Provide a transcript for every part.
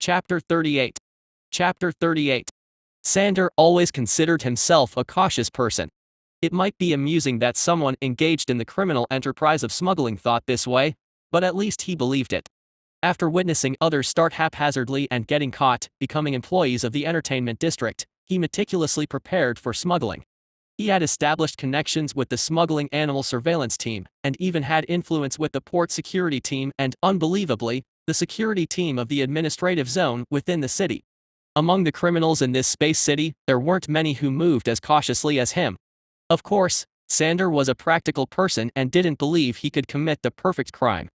Chapter 38. Chapter 38. Sander always considered himself a cautious person. It might be amusing that someone engaged in the criminal enterprise of smuggling thought this way, but at least he believed it. After witnessing others start haphazardly and getting caught, becoming employees of the entertainment district, he meticulously prepared for smuggling. He had established connections with the smuggling animal surveillance team, and even had influence with the port security team and, unbelievably, the security team of the administrative zone within the city. Among the criminals in this space city, there weren't many who moved as cautiously as him. Of course, Sander was a practical person and didn't believe he could commit the perfect crime.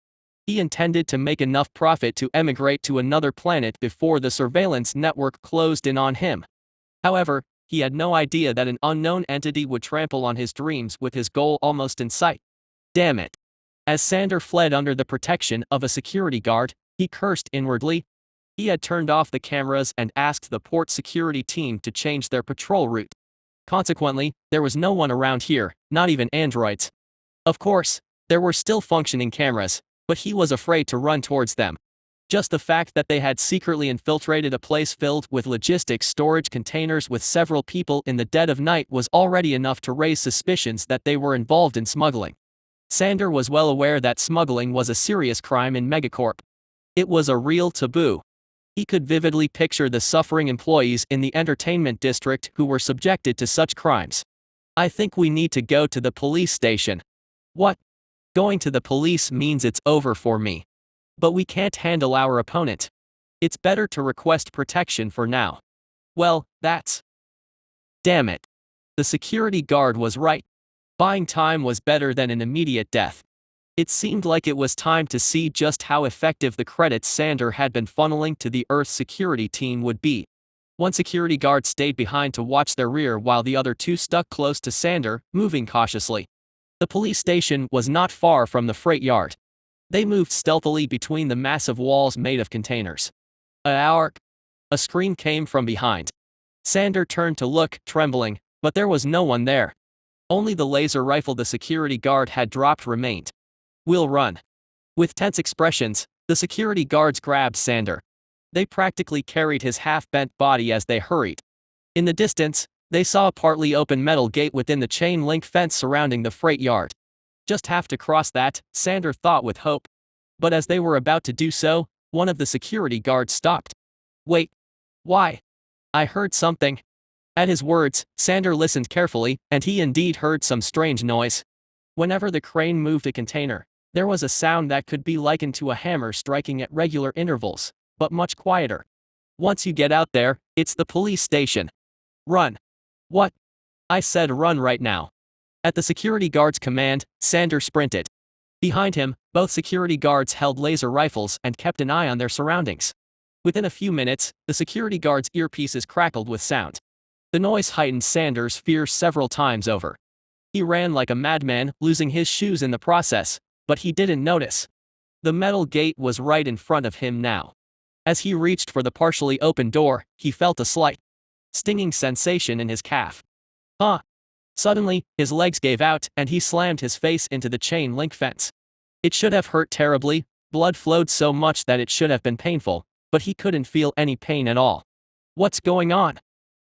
He intended to make enough profit to emigrate to another planet before the surveillance network closed in on him. However, he had no idea that an unknown entity would trample on his dreams with his goal almost in sight. Damn it. As Sander fled under the protection of a security guard, he cursed inwardly. He had turned off the cameras and asked the port security team to change their patrol route. Consequently, there was no one around here, not even androids. Of course, there were still functioning cameras, but he was afraid to run towards them. Just the fact that they had secretly infiltrated a place filled with logistics storage containers with several people in the dead of night was already enough to raise suspicions that they were involved in smuggling. Sander was well aware that smuggling was a serious crime in Megacorp. It was a real taboo. He could vividly picture the suffering employees in the entertainment district who were subjected to such crimes. I think we need to go to the police station. What? Going to the police means it's over for me. But we can't handle our opponent. It's better to request protection for now. Well, that's... Damn it. The security guard was right. Buying time was better than an immediate death. It seemed like it was time to see just how effective the credits Sander had been funneling to the Earth security team would be. One security guard stayed behind to watch their rear while the other two stuck close to Sander, moving cautiously. The police station was not far from the freight yard. They moved stealthily between the massive walls made of containers. A scream came from behind. Sander turned to look, trembling, but there was no one there. Only the laser rifle the security guard had dropped remained. We'll run. With tense expressions, the security guards grabbed Sander. They practically carried his half-bent body as they hurried. In the distance, they saw a partly open metal gate within the chain-link fence surrounding the freight yard. Just have to cross that, Sander thought with hope. But as they were about to do so, one of the security guards stopped. Wait. Why? I heard something. At his words, Sander listened carefully, and he indeed heard some strange noise. Whenever the crane moved a container, there was a sound that could be likened to a hammer striking at regular intervals, but much quieter. Once you get out there, it's the police station. Run. What? I said run right now. At the security guard's command, Sander sprinted. Behind him, both security guards held laser rifles and kept an eye on their surroundings. Within a few minutes, the security guard's earpieces crackled with sound. The noise heightened Sander's fear several times over. He ran like a madman, losing his shoes in the process, but he didn't notice. The metal gate was right in front of him now. As he reached for the partially open door, he felt a slight, stinging sensation in his calf. Suddenly, his legs gave out and he slammed his face into the chain link fence. It should have hurt terribly, blood flowed so much that it should have been painful, but he couldn't feel any pain at all. What's going on?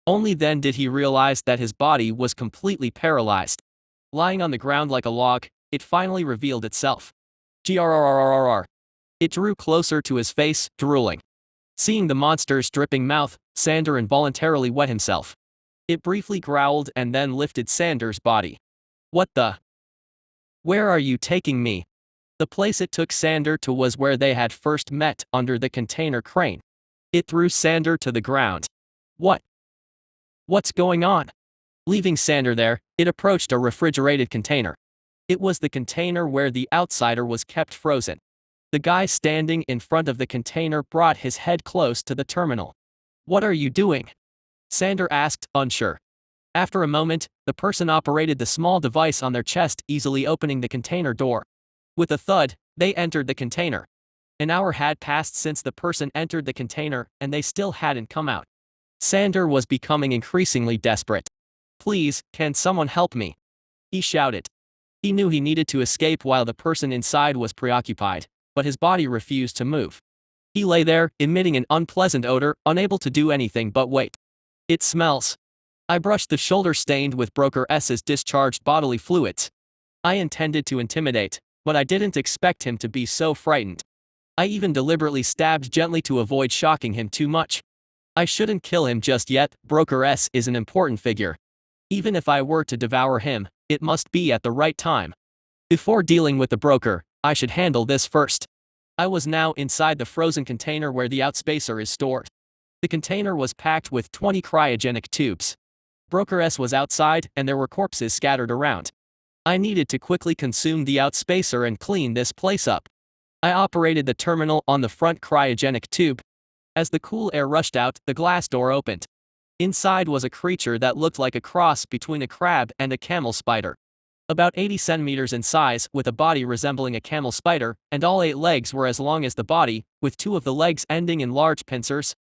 Only then did he realize that his body was completely paralyzed. Lying on the ground like a log, it finally revealed itself. Grrrrrrrrr. It drew closer to his face, drooling. Seeing the monster's dripping mouth, Sander involuntarily wet himself. It briefly growled and then lifted Sander's body. What the? Where are you taking me? The place it took Sander to was where they had first met, under the container crane. It threw Sander to the ground. What? What's going on? Leaving Sander there, it approached a refrigerated container. It was the container where the outsider was kept frozen. The guy standing in front of the container brought his head close to the terminal. What are you doing? Sander asked, unsure. After a moment, the person operated the small device on their chest, easily opening the container door. With a thud, they entered the container. An hour had passed since the person entered the container, and they still hadn't come out. Sander was becoming increasingly desperate. Please, can someone help me? He shouted. He knew he needed to escape while the person inside was preoccupied, but his body refused to move. He lay there, emitting an unpleasant odor, unable to do anything but wait. It smells. I brushed the shoulder stained with Broker S's discharged bodily fluids. I intended to intimidate, but I didn't expect him to be so frightened. I even deliberately stabbed gently to avoid shocking him too much. I shouldn't kill him just yet. Broker S is an important figure. Even if I were to devour him, it must be at the right time. Before dealing with the broker, I should handle this first. I was now inside the frozen container where the outspacer is stored. The container was packed with 20 cryogenic tubes. Broker S was outside and there were corpses scattered around. I needed to quickly consume the outspacer and clean this place up. I operated the terminal on the front cryogenic tube. As the cool air rushed out, the glass door opened. Inside was a creature that looked like a cross between a crab and a camel spider. About 80 centimeters in size, with a body resembling a camel spider, and all 8 legs were as long as the body, with 2 of the legs ending in large pincers.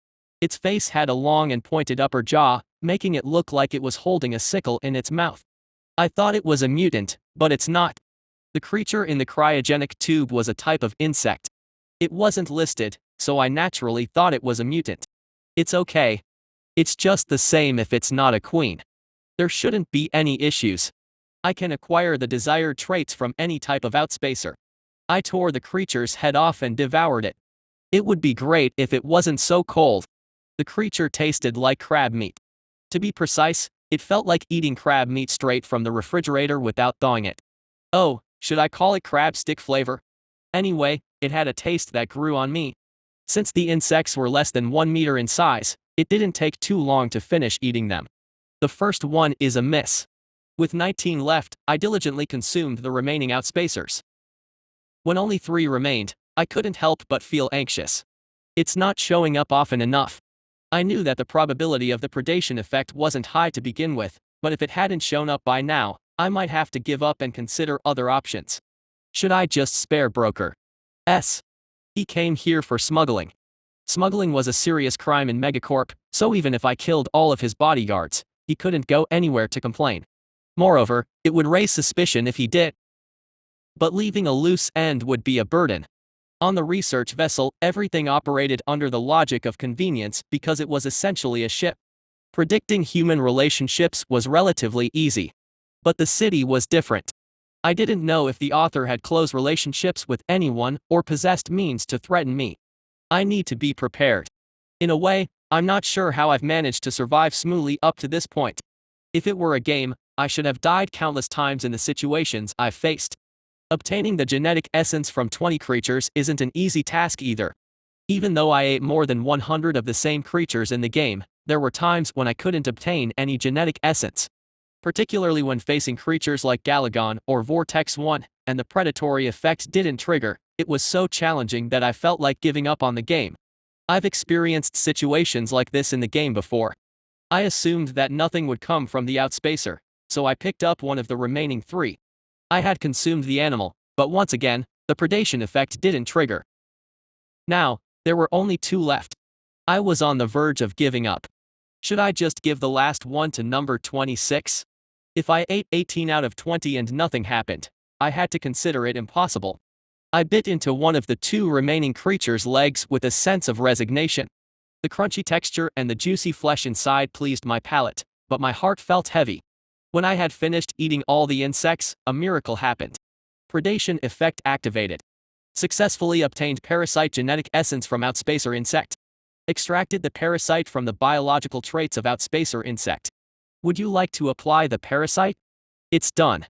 Its face had a long and pointed upper jaw, making it look like it was holding a sickle in its mouth. I thought it was a mutant, but it's not. The creature in the cryogenic tube was a type of insect. It wasn't listed, so I naturally thought it was a mutant. It's okay. It's just the same if it's not a queen. There shouldn't be any issues. I can acquire the desired traits from any type of outspacer. I tore the creature's head off and devoured it. It would be great if it wasn't so cold. The creature tasted like crab meat. To be precise, it felt like eating crab meat straight from the refrigerator without thawing it. Oh, should I call it crab stick flavor? Anyway, it had a taste that grew on me. Since the insects were less than 1 meter in size, it didn't take too long to finish eating them. The first one is a miss. With 19 left, I diligently consumed the remaining outspacers. When only 3 remained, I couldn't help but feel anxious. It's not showing up often enough. I knew that the probability of the predation effect wasn't high to begin with, but if it hadn't shown up by now, I might have to give up and consider other options. Should I just spare Broker S? He came here for smuggling. Smuggling was a serious crime in Megacorp, so even if I killed all of his bodyguards, he couldn't go anywhere to complain. Moreover, it would raise suspicion if he did. But leaving a loose end would be a burden. On the research vessel, everything operated under the logic of convenience because it was essentially a ship. Predicting human relationships was relatively easy. But the city was different. I didn't know if the author had close relationships with anyone or possessed means to threaten me. I need to be prepared. In a way, I'm not sure how I've managed to survive smoothly up to this point. If it were a game, I should have died countless times in the situations I've faced. Obtaining the genetic essence from 20 creatures isn't an easy task either. Even though I ate more than 100 of the same creatures in the game, there were times when I couldn't obtain any genetic essence. Particularly when facing creatures like Galagon or Vortex 1, and the predatory effect didn't trigger, it was so challenging that I felt like giving up on the game. I've experienced situations like this in the game before. I assumed that nothing would come from the outspacer, so I picked up one of the remaining 3. I had consumed the animal, but once again, the predation effect didn't trigger. Now, there were only 2 left. I was on the verge of giving up. Should I just give the last one to number 26? If I ate 18 out of 20 and nothing happened, I had to consider it impossible. I bit into one of the 2 remaining creatures' legs with a sense of resignation. The crunchy texture and the juicy flesh inside pleased my palate, but my heart felt heavy. When I had finished eating all the insects, a miracle happened. Predation effect activated. Successfully obtained parasite genetic essence from outspacer insect. Extracted the parasite from the biological traits of outspacer insect. Would you like to apply the parasite? It's done.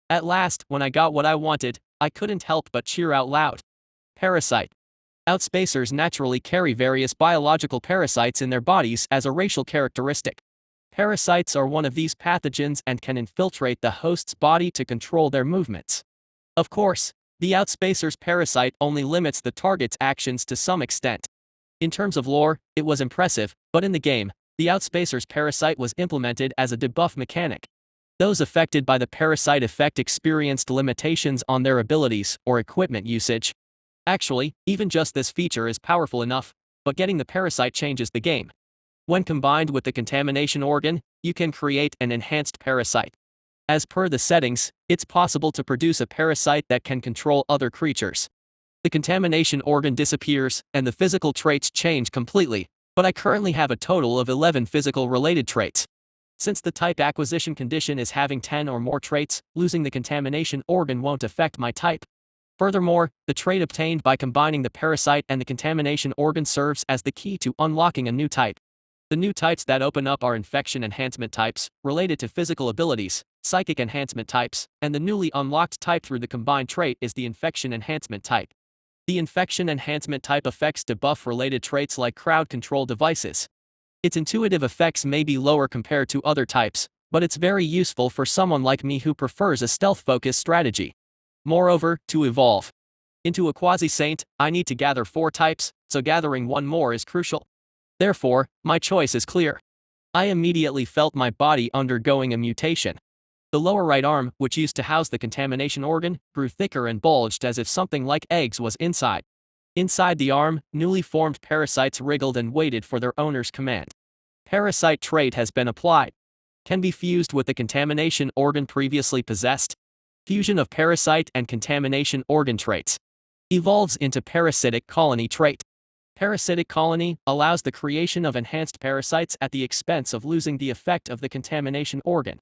At last, when I got what I wanted, I couldn't help but cheer out loud. Parasite. Outspacers naturally carry various biological parasites in their bodies as a racial characteristic. Parasites are one of these pathogens and can infiltrate the host's body to control their movements. Of course, the outspacer's parasite only limits the target's actions to some extent. In terms of lore, it was impressive, but in the game, the outspacer's parasite was implemented as a debuff mechanic. Those affected by the parasite effect experienced limitations on their abilities or equipment usage. Actually, even just this feature is powerful enough, but getting the parasite changes the game. When combined with the contamination organ, you can create an enhanced parasite. As per the settings, it's possible to produce a parasite that can control other creatures. The contamination organ disappears, and the physical traits change completely, but I currently have a total of 11 physical-related traits. Since the type acquisition condition is having 10 or more traits, losing the contamination organ won't affect my type. Furthermore, the trait obtained by combining the parasite and the contamination organ serves as the key to unlocking a new type. The new types that open up are infection enhancement types, related to physical abilities, psychic enhancement types, and the newly unlocked type through the combined trait is the infection enhancement type. The infection enhancement type affects debuff-related traits like crowd control devices. Its intuitive effects may be lower compared to other types, but it's very useful for someone like me who prefers a stealth-focused strategy. Moreover, to evolve into a quasi-saint, I need to gather 4 types, so gathering one more is crucial. Therefore, my choice is clear. I immediately felt my body undergoing a mutation. The lower right arm, which used to house the contamination organ, grew thicker and bulged as if something like eggs was inside. Inside the arm, newly formed parasites wriggled and waited for their owner's command. Parasite trait has been applied. Can be fused with the contamination organ previously possessed. Fusion of parasite and contamination organ traits. Evolves into parasitic colony trait. Parasitic colony allows the creation of enhanced parasites at the expense of losing the effect of the contamination organ.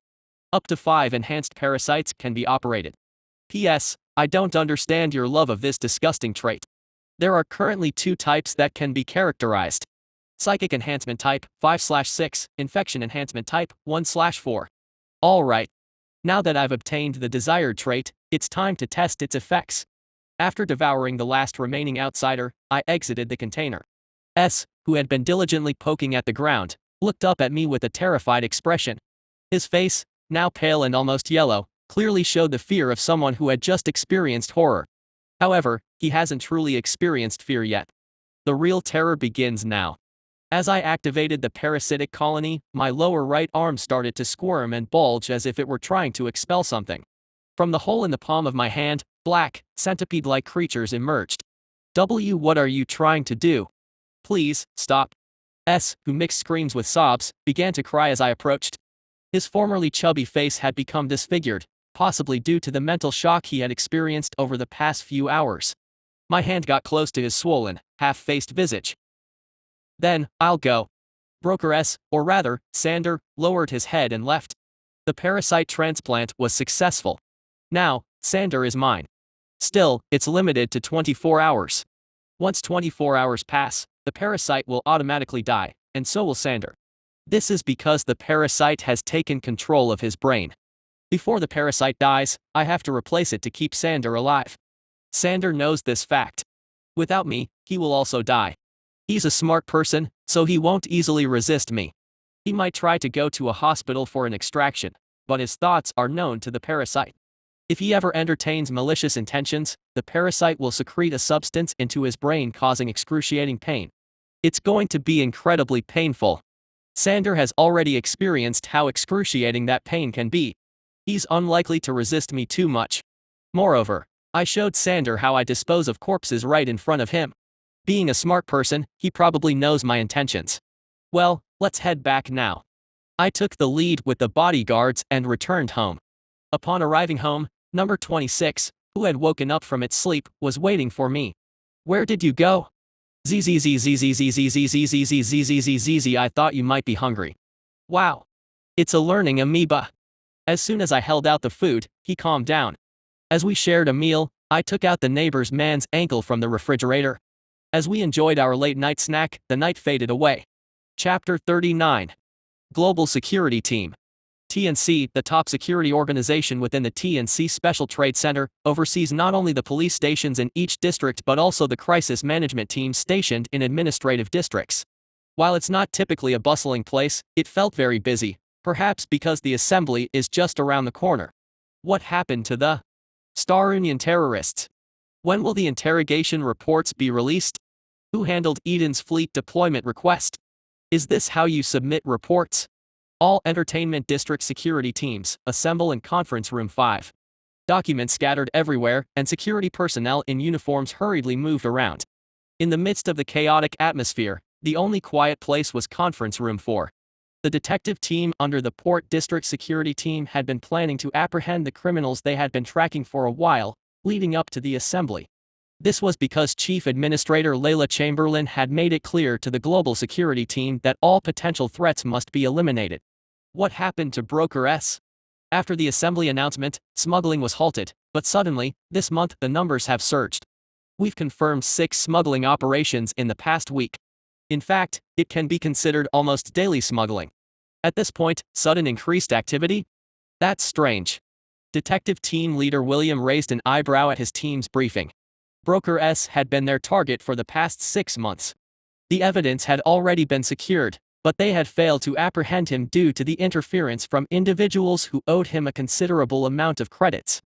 Up to 5 enhanced parasites can be operated. P.S. I don't understand your love of this disgusting trait. There are currently 2 types that can be characterized. Psychic enhancement type, 5/6, infection enhancement type, 1/4. Alright. Now that I've obtained the desired trait, it's time to test its effects. After devouring the last remaining outsider, I exited the container. S, who had been diligently poking at the ground, looked up at me with a terrified expression. His face, now pale and almost yellow, clearly showed the fear of someone who had just experienced horror. However, he hasn't truly experienced fear yet. The real terror begins now. As I activated the parasitic colony, my lower right arm started to squirm and bulge as if it were trying to expel something. From the hole in the palm of my hand, black, centipede-like creatures emerged. W, what are you trying to do? Please, stop. S, who mixed screams with sobs, began to cry as I approached. His formerly chubby face had become disfigured, possibly due to the mental shock he had experienced over the past few hours. My hand got close to his swollen, half-faced visage. Then, I'll go. Broker S, or rather, Sander, lowered his head and left. The parasite transplant was successful. Now, Sander is mine. Still, it's limited to 24 hours. Once 24 hours pass, the parasite will automatically die, and so will Sander. This is because the parasite has taken control of his brain. Before the parasite dies, I have to replace it to keep Sander alive. Sander knows this fact. Without me, he will also die. He's a smart person, so he won't easily resist me. He might try to go to a hospital for an extraction, but his thoughts are known to the parasite. If he ever entertains malicious intentions, the parasite will secrete a substance into his brain causing excruciating pain. It's going to be incredibly painful. Sander has already experienced how excruciating that pain can be. He's unlikely to resist me too much. Moreover, I showed Sander how I dispose of corpses right in front of him. Being a smart person, he probably knows my intentions. Well, let's head back now. I took the lead with the bodyguards and returned home. Upon arriving home, number 26, who had woken up from its sleep, was waiting for me. Where did you go? ZZZZZZZZZZZZZZZZZ, I thought you might be hungry. Wow. It's a learning amoeba. As soon as I held out the food, he calmed down. As we shared a meal, I took out the neighbor's man's ankle from the refrigerator. As we enjoyed our late-night snack, the night faded away. Chapter 39. Global Security Team. TNC, the top security organization within the TNC Special Trade Center, oversees not only the police stations in each district but also the crisis management teams stationed in administrative districts. While it's not typically a bustling place, it felt very busy, perhaps because the assembly is just around the corner. What happened to the Star Union terrorists? When will the interrogation reports be released? Who handled Eden's fleet deployment request? Is this how you submit reports? All entertainment district security teams assemble in conference room 5. Documents scattered everywhere, and security personnel in uniforms hurriedly moved around. In the midst of the chaotic atmosphere, the only quiet place was conference room 4. The detective team under the Port District Security Team had been planning to apprehend the criminals they had been tracking for a while, leading up to the assembly. This was because Chief Administrator Layla Chamberlain had made it clear to the global security team that all potential threats must be eliminated. What happened to Broker S? After the assembly announcement, smuggling was halted, but suddenly, this month the numbers have surged. We've confirmed 6 smuggling operations in the past week. In fact, it can be considered almost daily smuggling. At this point, sudden increased activity? That's strange. Detective Team Leader William raised an eyebrow at his team's briefing. Broker S had been their target for the past 6 months. The evidence had already been secured, but they had failed to apprehend him due to the interference from individuals who owed him a considerable amount of credits.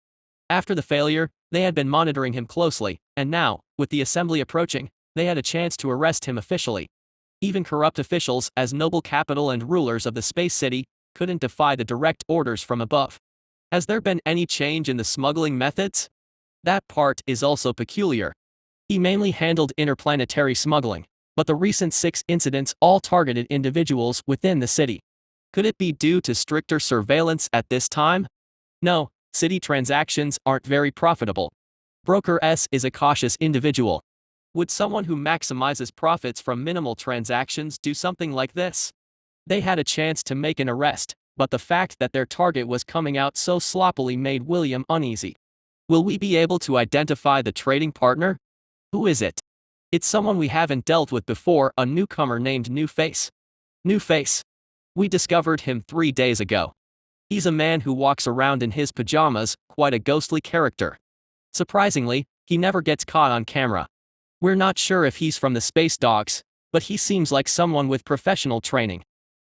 After the failure, they had been monitoring him closely, and now, with the assembly approaching, they had a chance to arrest him officially. Even corrupt officials, as noble capital and rulers of the space city, couldn't defy the direct orders from above. Has there been any change in the smuggling methods? That part is also peculiar. He mainly handled interplanetary smuggling, but the recent 6 incidents all targeted individuals within the city. Could it be due to stricter surveillance at this time? No, city transactions aren't very profitable. Broker S is a cautious individual. Would someone who maximizes profits from minimal transactions do something like this? They had a chance to make an arrest, but the fact that their target was coming out so sloppily made William uneasy. Will we be able to identify the trading partner? Who is it? It's someone we haven't dealt with before, a newcomer named New Face. New Face. We discovered him 3 days ago. He's a man who walks around in his pajamas, quite a ghostly character. Surprisingly, he never gets caught on camera. We're not sure if he's from the Space Dogs, but he seems like someone with professional training.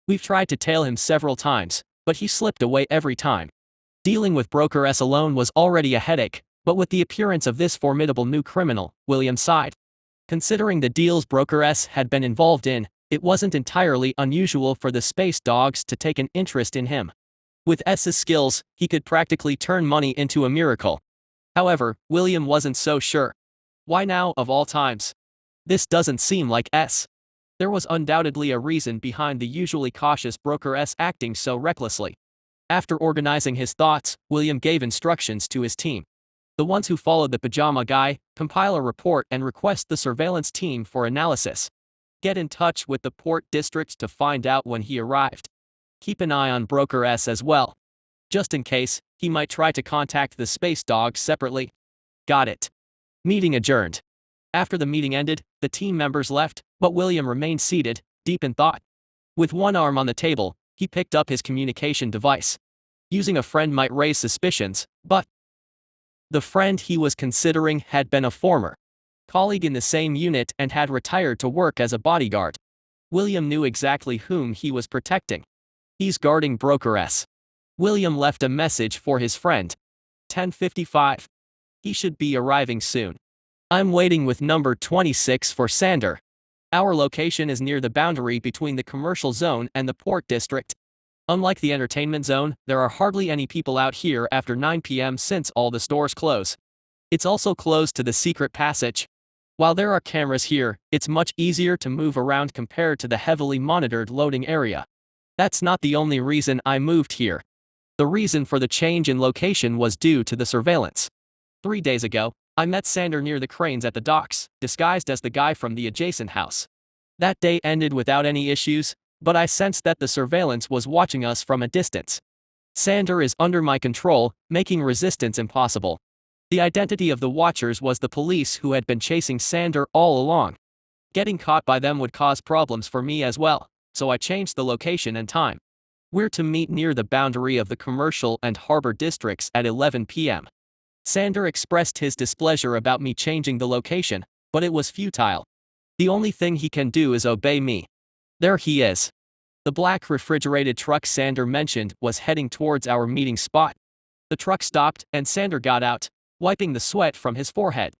We've tried to tail him several times, but he slipped away every time. Dealing with Broker S alone was already a headache, but with the appearance of this formidable new criminal, William sighed. Considering the deals Broker S had been involved in, it wasn't entirely unusual for the Space Dogs to take an interest in him. With S's skills, he could practically turn money into a miracle. However, William wasn't so sure. Why now of all times? This doesn't seem like S. There was undoubtedly a reason behind the usually cautious Broker S acting so recklessly. After organizing his thoughts, William gave instructions to his team. The ones who followed the pajama guy, compile a report and request the surveillance team for analysis. Get in touch with the port district to find out when he arrived. Keep an eye on Broker S as well. Just in case, he might try to contact the Space Dogs separately. Got it. Meeting adjourned. After the meeting ended, the team members left, but William remained seated, deep in thought. With one arm on the table, he picked up his communication device. Using a friend might raise suspicions, but the friend he was considering had been a former colleague in the same unit and had retired to work as a bodyguard. William knew exactly whom he was protecting. He's guarding Broker S. William left a message for his friend. 10:55. He should be arriving soon. I'm waiting with number 26 for Sander. Our location is near the boundary between the commercial zone and the port district. Unlike the entertainment zone, there are hardly any people out here after 9 p.m. since all the stores close. It's also closed to the secret passage. While there are cameras here, it's much easier to move around compared to the heavily monitored loading area. That's not the only reason I moved here. The reason for the change in location was due to the surveillance. 3 days ago, I met Sander near the cranes at the docks, disguised as the guy from the adjacent house. That day ended without any issues, but I sensed that the surveillance was watching us from a distance. Sander is under my control, making resistance impossible. The identity of the watchers was the police who had been chasing Sander all along. Getting caught by them would cause problems for me as well, so I changed the location and time. We're to meet near the boundary of the commercial and harbor districts at 11 p.m. Sander expressed his displeasure about me changing the location, but it was futile. The only thing he can do is obey me. There he is. The black refrigerated truck Sander mentioned was heading towards our meeting spot. The truck stopped and Sander got out, wiping the sweat from his forehead.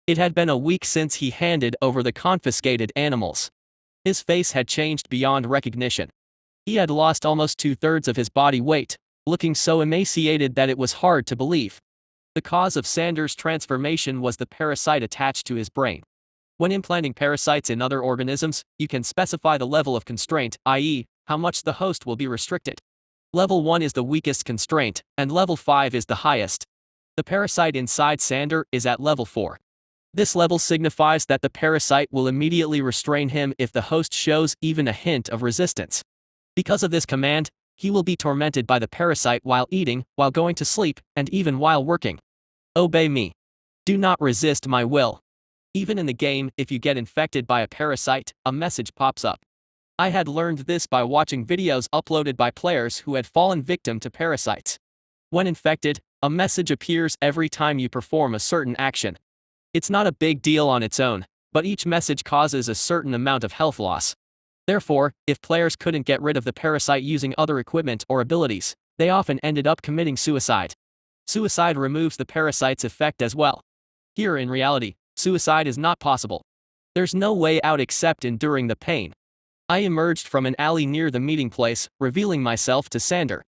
It had been a week since he handed over the confiscated animals. His face had changed beyond recognition. He had lost almost 2/3 of his body weight, looking so emaciated that it was hard to believe. The cause of Sander's transformation was the parasite attached to his brain. When implanting parasites in other organisms, you can specify the level of constraint, i.e., how much the host will be restricted. Level 1 is the weakest constraint, and level 5 is the highest. The parasite inside Sander is at level 4. This level signifies that the parasite will immediately restrain him if the host shows even a hint of resistance. Because of this command, he will be tormented by the parasite while eating, while going to sleep, and even while working. Obey me. Do not resist my will. Even in the game, if you get infected by a parasite, a message pops up. I had learned this by watching videos uploaded by players who had fallen victim to parasites. When infected, a message appears every time you perform a certain action. It's not a big deal on its own, but each message causes a certain amount of health loss. Therefore, if players couldn't get rid of the parasite using other equipment or abilities, they often ended up committing suicide. Suicide removes the parasite's effect as well. Here in reality, suicide is not possible. There's no way out except enduring the pain. I emerged from an alley near the meeting place, revealing myself to Sander.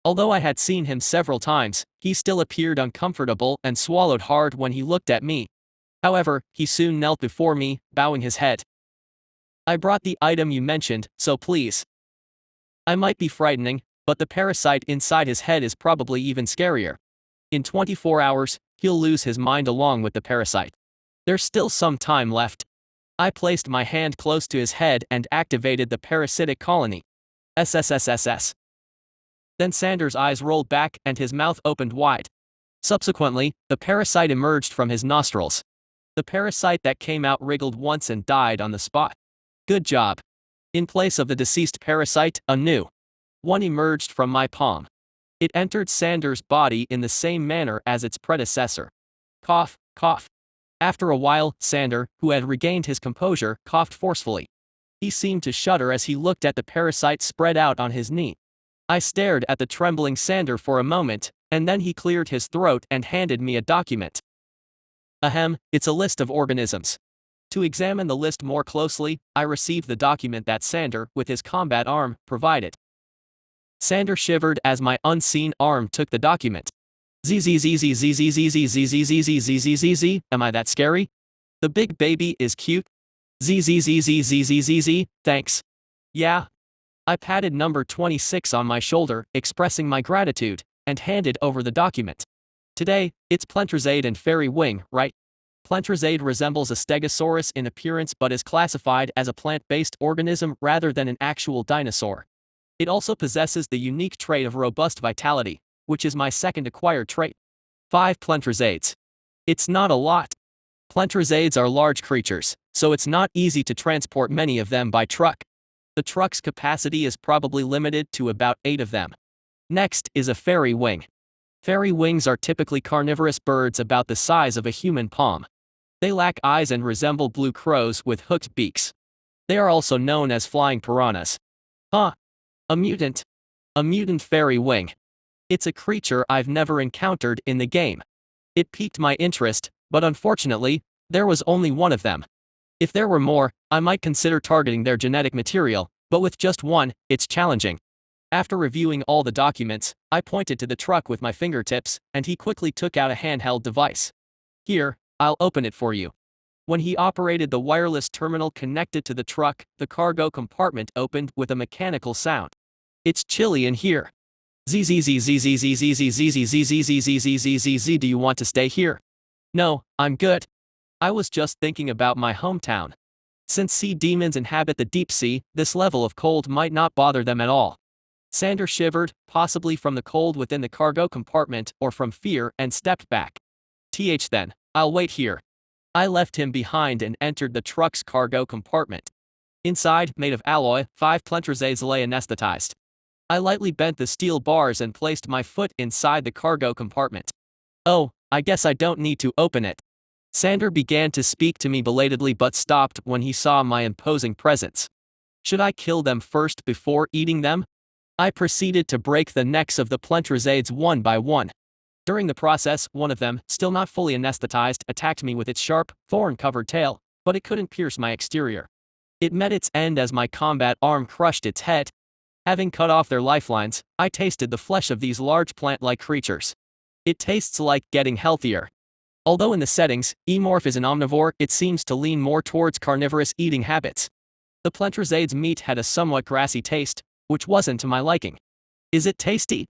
Although I had seen him several times, he still appeared uncomfortable and swallowed hard when he looked at me. However, he soon knelt before me, bowing his head. I brought the item you mentioned, so please. I might be frightening, but the parasite inside his head is probably even scarier. In 24 hours, he'll lose his mind along with the parasite. There's still some time left. I placed my hand close to his head and activated the parasitic colony. SSSSS. Then Sander's eyes rolled back and his mouth opened wide. Subsequently, the parasite emerged from his nostrils. The parasite that came out wriggled once and died on the spot. Good job. In place of the deceased parasite, a new one emerged from my palm. It entered Sander's body in the same manner as its predecessor. Cough, cough. After a while, Sander, who had regained his composure, coughed forcefully. He seemed to shudder as he looked at the parasite spread out on his knee. I stared at the trembling Sander for a moment, and then he cleared his throat and handed me a document. Ahem, it's a list of organisms. To examine the list more closely, I received the document that Sander, with his combat arm, provided. Sander shivered as my unseen arm took the document. ZZZZZZZZZZZZZZZZZZ, am I that scary? The big baby is cute. ZZZZZZZZZ, thanks. Yeah. I patted number 26 on my shoulder, expressing my gratitude, and handed over the document. Today, it's Plentrazade and Fairy Wing, right? Plentrazade resembles a stegosaurus in appearance but is classified as a plant-based organism rather than an actual dinosaur. It also possesses the unique trait of robust vitality, which is my second acquired trait. 5 Plentrazades. It's not a lot. Plentrazades are large creatures, so it's not easy to transport many of them by truck. The truck's capacity is probably limited to about 8 of them. Next is a fairy wing. Fairy wings are typically carnivorous birds about the size of a human palm. They lack eyes and resemble blue crows with hooked beaks. They are also known as flying piranhas. Huh. A mutant. A mutant fairy wing. It's a creature I've never encountered in the game. It piqued my interest, but unfortunately, there was only one of them. If there were more, I might consider targeting their genetic material, but with just one, it's challenging. After reviewing all the documents, I pointed to the truck with my fingertips, and he quickly took out a handheld device. Here, I'll open it for you. When he operated the wireless terminal connected to the truck, the cargo compartment opened with a mechanical sound. It's chilly in here. ZZZZZZZZZZZZZZZZZZZ, do you want to stay here? No, I'm good. I was just thinking about my hometown. Since sea demons inhabit the deep sea, this level of cold might not bother them at all. Sander shivered, possibly from the cold within the cargo compartment or from fear, and stepped back. Then, I'll wait here. I left him behind and entered the truck's cargo compartment. Inside, made of alloy, 5 Plentrazades lay anesthetized. I lightly bent the steel bars and placed my foot inside the cargo compartment. Oh, I guess I don't need to open it. Sander began to speak to me belatedly but stopped when he saw my imposing presence. Should I kill them first before eating them? I proceeded to break the necks of the Plentrazades one by one. During the process, one of them, still not fully anesthetized, attacked me with its sharp, thorn-covered tail, but it couldn't pierce my exterior. It met its end as my combat arm crushed its head. Having cut off their lifelines, I tasted the flesh of these large plant-like creatures. It tastes like getting healthier. Although in the settings, Emorph is an omnivore, it seems to lean more towards carnivorous eating habits. The Plentrazade's meat had a somewhat grassy taste, which wasn't to my liking. Is it tasty?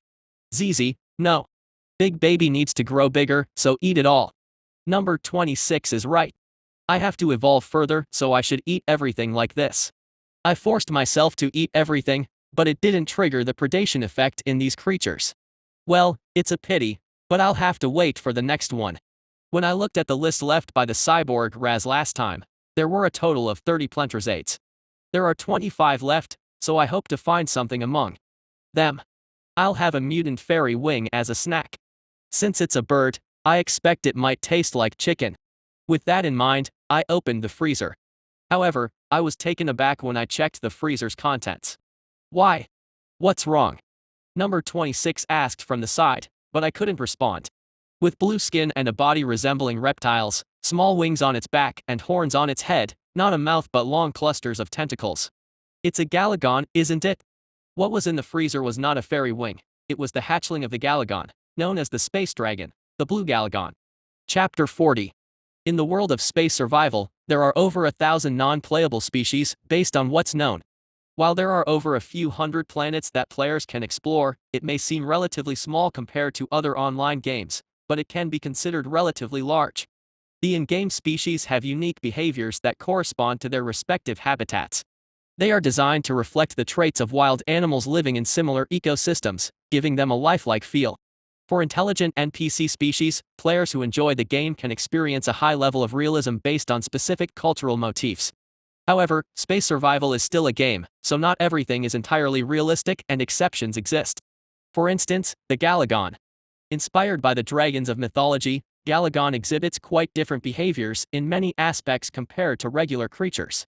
ZZ, no. Big baby needs to grow bigger, so eat it all. Number 26 is right. I have to evolve further, so I should eat everything like this. I forced myself to eat everything, but it didn't trigger the predation effect in these creatures. Well, it's a pity, but I'll have to wait for the next one. When I looked at the list left by the cyborg Raz last time, there were a total of 30 plentrosates. There are 25 left, so I hope to find something among them. I'll have a mutant fairy wing as a snack. Since it's a bird, I expect it might taste like chicken. With that in mind, I opened the freezer. However, I was taken aback when I checked the freezer's contents. Why? What's wrong? Number 26 asked from the side, but I couldn't respond. With blue skin and a body resembling reptiles, small wings on its back and horns on its head, not a mouth but long clusters of tentacles. It's a Galagon, isn't it? What was in the freezer was not a fairy wing, it was the hatchling of the Galagon, known as the space dragon, the blue Galagon. Chapter 40. In the world of space survival, there are over 1,000 non-playable species, based on what's known. While there are over a few hundred planets that players can explore, it may seem relatively small compared to other online games, but it can be considered relatively large. The in-game species have unique behaviors that correspond to their respective habitats. They are designed to reflect the traits of wild animals living in similar ecosystems, giving them a lifelike feel. For intelligent NPC species, players who enjoy the game can experience a high level of realism based on specific cultural motifs. However, space survival is still a game, so not everything is entirely realistic and exceptions exist. For instance, the Galagon. Inspired by the dragons of mythology, Galagon exhibits quite different behaviors in many aspects compared to regular creatures.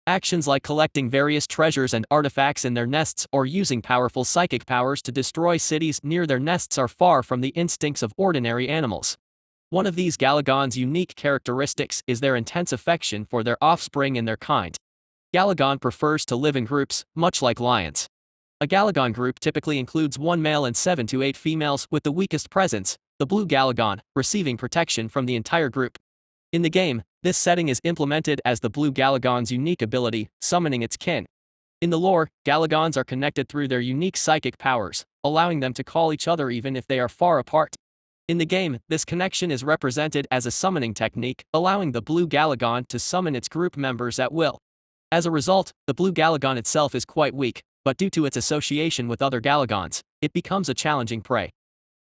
Actions like collecting various treasures and artifacts in their nests or using powerful psychic powers to destroy cities near their nests are far from the instincts of ordinary animals. One of these Galagon's unique characteristics is their intense affection for their offspring and their kind. Galagon prefers to live in groups, much like lions. A Galagon group typically includes 1 male and 7 to 8 females, with the weakest presence, the blue Galagon, receiving protection from the entire group. In the game, this setting is implemented as the blue Galagon's unique ability, summoning its kin. In the lore, Galagons are connected through their unique psychic powers, allowing them to call each other even if they are far apart. In the game, this connection is represented as a summoning technique, allowing the blue Galagon to summon its group members at will. As a result, the blue Galagon itself is quite weak, but due to its association with other Galagons, it becomes a challenging prey.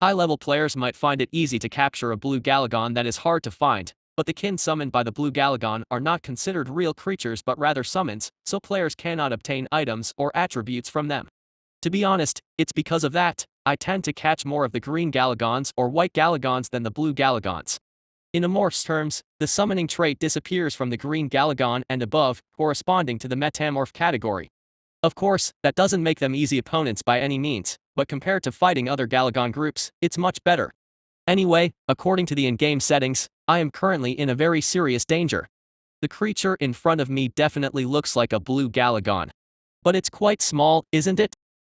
High-level players might find it easy to capture a blue Galagon that is hard to find, but the kin summoned by the blue Galagon are not considered real creatures but rather summons, so players cannot obtain items or attributes from them. To be honest, it's because of that, I tend to catch more of the green Galagons or white Galagons than the blue Galagons. In amorphs terms, the summoning trait disappears from the green Galagon and above, corresponding to the metamorph category. Of course, that doesn't make them easy opponents by any means, but compared to fighting other Galagon groups, it's much better. Anyway, according to the in-game settings, I am currently in a very serious danger. The creature in front of me definitely looks like a blue Galagon. But it's quite small, isn't it?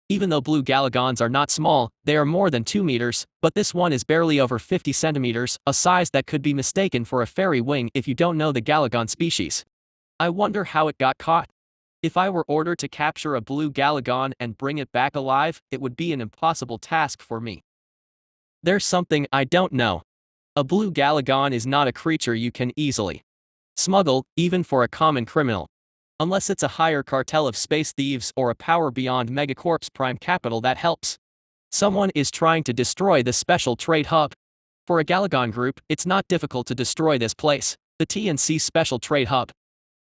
Even though blue Galagons are not small, they are more than 2 meters, but this one is barely over 50 centimeters, a size that could be mistaken for a fairy wing if you don't know the Galagon species. I wonder how it got caught. If I were ordered to capture a blue Galagon and bring it back alive, it would be an impossible task for me. There's something I don't know. A blue Galagon is not a creature you can easily smuggle, even for a common criminal. Unless it's a higher cartel of space thieves or a power beyond Megacorp's prime capital that helps. Someone is trying to destroy the special trade hub. For a Galagon group, it's not difficult to destroy this place, the T&C special trade hub.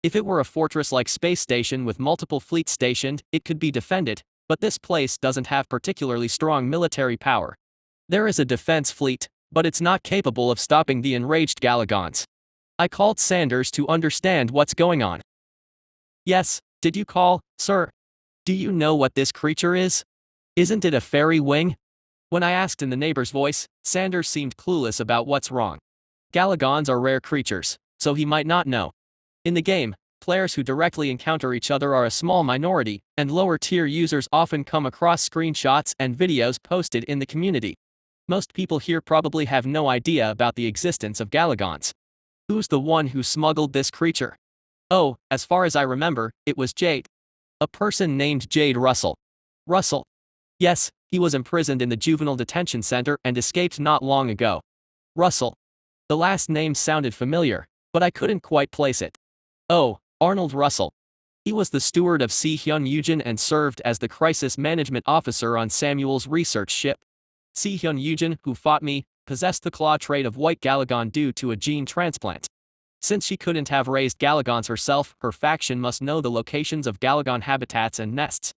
If it were a fortress-like space station with multiple fleets stationed, it could be defended, but this place doesn't have particularly strong military power. There is a defense fleet, but it's not capable of stopping the enraged Galagons. I called Sanders to understand what's going on. Yes, did you call, sir? Do you know what this creature is? Isn't it a fairy wing? When I asked in the neighbor's voice, Sanders seemed clueless about what's wrong. Galagons are rare creatures, so he might not know. In the game, players who directly encounter each other are a small minority, and lower-tier users often come across screenshots and videos posted in the community. Most people here probably have no idea about the existence of Galagons. Who's the one who smuggled this creature? Oh, as far as I remember, it was Jade. A person named Jade Russell. Russell. Yes, he was imprisoned in the juvenile detention center and escaped not long ago. Russell. The last name sounded familiar, but I couldn't quite place it. Oh, Arnold Russell. He was the steward of Si-hyun Eugen and served as the crisis management officer on Samuel's research ship. Si-hyun Eugen, who fought me, possessed the claw trait of white Galagon due to a gene transplant. Since she couldn't have raised Galagons herself, her faction must know the locations of Galagon habitats and nests.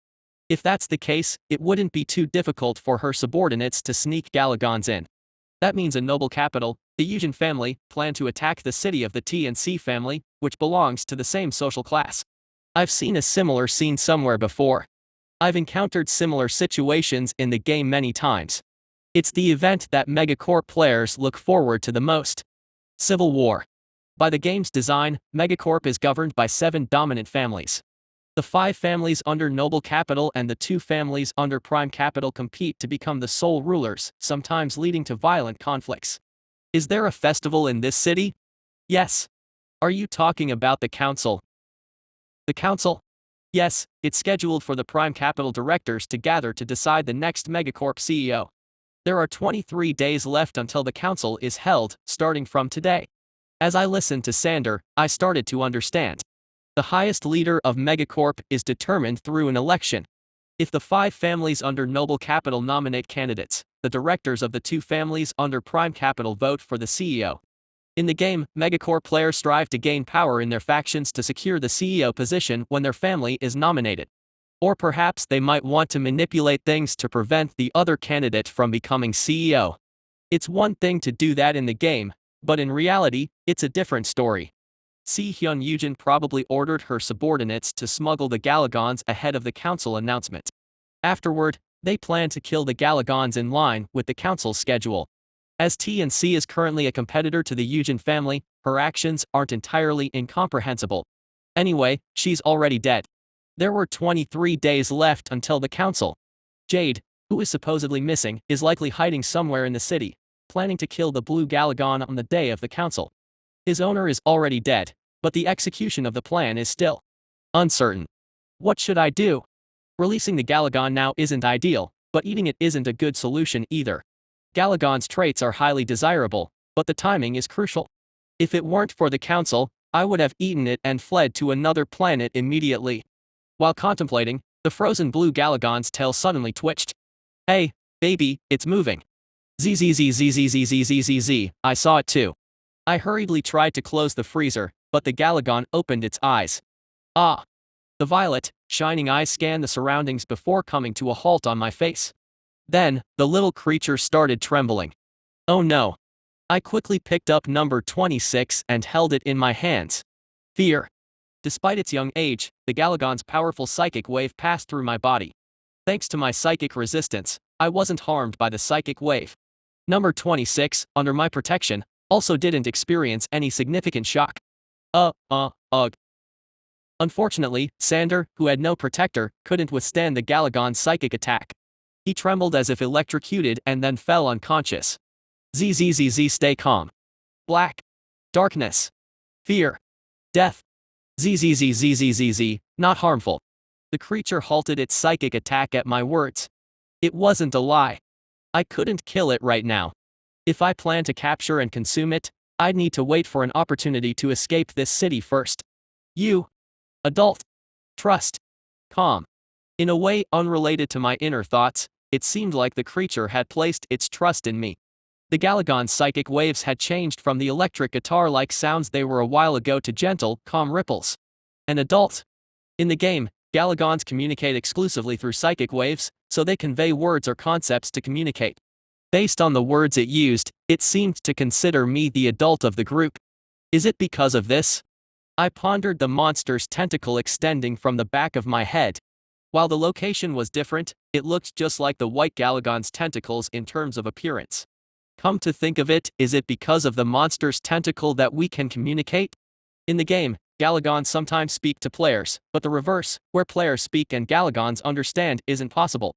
If that's the case, it wouldn't be too difficult for her subordinates to sneak Galagons in. That means a noble capital, the Eugen family, plan to attack the city of the T and C family, which belongs to the same social class. I've seen a similar scene somewhere before. I've encountered similar situations in the game many times. It's the event that Megacorp players look forward to the most. Civil War. By the game's design, Megacorp is governed by 7 dominant families. The 5 families under Noble Capital and the 2 families under Prime Capital compete to become the sole rulers, sometimes leading to violent conflicts. Is there a festival in this city? Yes. Are you talking about the council? The council? Yes, it's scheduled for the Prime Capital directors to gather to decide the next Megacorp CEO. There are 23 days left until the council is held, starting from today. As I listened to Sander, I started to understand. The highest leader of Megacorp is determined through an election. If the 5 families under Noble Capital nominate candidates, the directors of the 2 families under Prime Capital vote for the CEO. In the game, Megacorp players strive to gain power in their factions to secure the CEO position when their family is nominated. Or perhaps they might want to manipulate things to prevent the other candidate from becoming CEO. It's one thing to do that in the game, but in reality, it's a different story. Si-hyun Eugen probably ordered her subordinates to smuggle the Galagons ahead of the council announcement. Afterward, they plan to kill the Galagons in line with the council's schedule. As T&C is currently a competitor to the Eugen family, her actions aren't entirely incomprehensible. Anyway, she's already dead. There were 23 days left until the council. Jade, who is supposedly missing, is likely hiding somewhere in the city, planning to kill the blue Galagon on the day of the council. His owner is already dead, but the execution of the plan is still uncertain. What should I do? Releasing the Galagon now isn't ideal, but eating it isn't a good solution either. Galagon's traits are highly desirable, but the timing is crucial. If it weren't for the council, I would have eaten it and fled to another planet immediately. While contemplating, the frozen blue Galagon's tail suddenly twitched. Hey, baby, it's moving. Zzzzzzzzzzzzzzz, I saw it too. I hurriedly tried to close the freezer, but the Galagon opened its eyes. Ah! The violet, shining eyes scanned the surroundings before coming to a halt on my face. Then, the little creature started trembling. Oh no. I quickly picked up number 26 and held it in my hands. Fear. Despite its young age, the Galagon's powerful psychic wave passed through my body. Thanks to my psychic resistance, I wasn't harmed by the psychic wave. Number 26, under my protection, also didn't experience any significant shock. Ugh. Unfortunately, Sander, who had no protector, couldn't withstand the Galagon's psychic attack. He trembled as if electrocuted and then fell unconscious. Zzz, stay calm. Black. Darkness. Fear. Death. Zzz, not harmful. The creature halted its psychic attack at my words. It wasn't a lie. I couldn't kill it right now. If I plan to capture and consume it, I'd need to wait for an opportunity to escape this city first. You. Adult. Trust. Calm. In a way unrelated to my inner thoughts, it seemed like the creature had placed its trust in me. The Galagon's psychic waves had changed from the electric guitar-like sounds they were a while ago to gentle, calm ripples. An adult. In the game, Galagons communicate exclusively through psychic waves, so they convey words or concepts to communicate. Based on the words it used, it seemed to consider me the adult of the group. Is it because of this? I pondered the monster's tentacle extending from the back of my head. While the location was different, it looked just like the white Galagon's tentacles in terms of appearance. Come to think of it, is it because of the monster's tentacle that we can communicate? In the game, Galagons sometimes speak to players, but the reverse, where players speak and Galagons understand, isn't possible.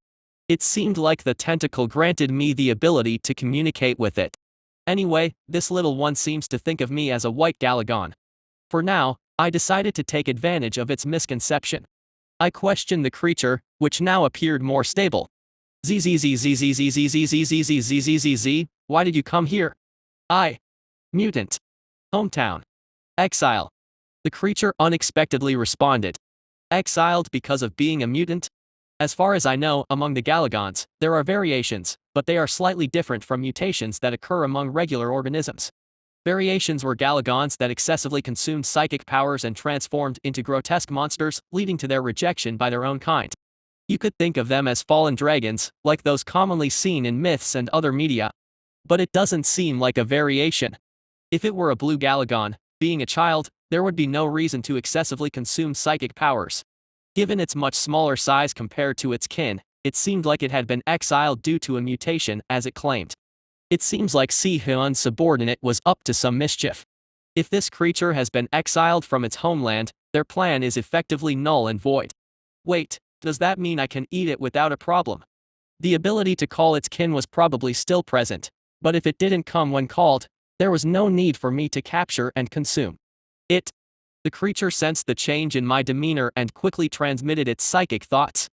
It seemed like the tentacle granted me the ability to communicate with it. Anyway, this little one seems to think of me as a white Galagon. For now, I decided to take advantage of its misconception. I questioned the creature, which now appeared more stable. Zzz, why did you come here? I. Mutant. Hometown. Exile. The creature unexpectedly responded. Exiled because of being a mutant? As far as I know, among the Galagons, there are variations, but they are slightly different from mutations that occur among regular organisms. Variations were Galagons that excessively consumed psychic powers and transformed into grotesque monsters, leading to their rejection by their own kind. You could think of them as fallen dragons, like those commonly seen in myths and other media. But it doesn't seem like a variation. If it were a blue Galagon, being a child, there would be no reason to excessively consume psychic powers. Given its much smaller size compared to its kin, it seemed like it had been exiled due to a mutation, as it claimed. It seems like Si-Hyun's subordinate was up to some mischief. If this creature has been exiled from its homeland, their plan is effectively null and void. Wait, does that mean I can eat it without a problem? The ability to call its kin was probably still present, but if it didn't come when called, there was no need for me to capture and consume it. The creature sensed the change in my demeanor and quickly transmitted its psychic thoughts.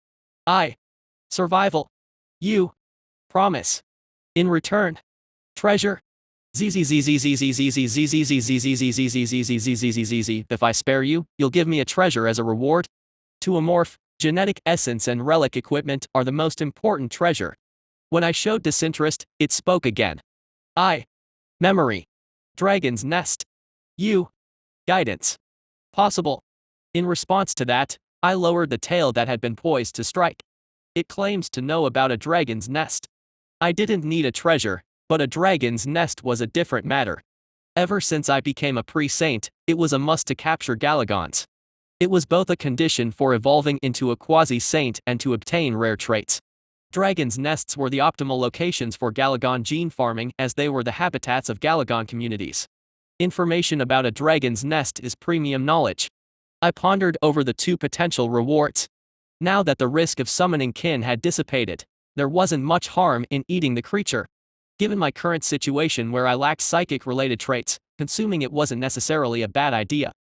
Survival. You. Promise. In return. Treasure. If I spare you, you'll give me a treasure as a reward? To a morph, genetic essence and relic equipment are the most important treasure. When I showed disinterest, it spoke again. Memory. Dragon's nest. You. Guidance. Possible. In response to that, I lowered the tail that had been poised to strike. It claims to know about a dragon's nest. I didn't need a treasure, but a dragon's nest was a different matter. Ever since I became a pre-saint, it was a must to capture Galagons. It was both a condition for evolving into a quasi-saint and to obtain rare traits. Dragon's nests were the optimal locations for Galagon gene farming as they were the habitats of Galagon communities. Information about a dragon's nest is premium knowledge. I pondered over the two potential rewards. Now that the risk of summoning kin had dissipated, there wasn't much harm in eating the creature. Given my current situation where I lacked psychic-related traits, consuming it wasn't necessarily a bad idea.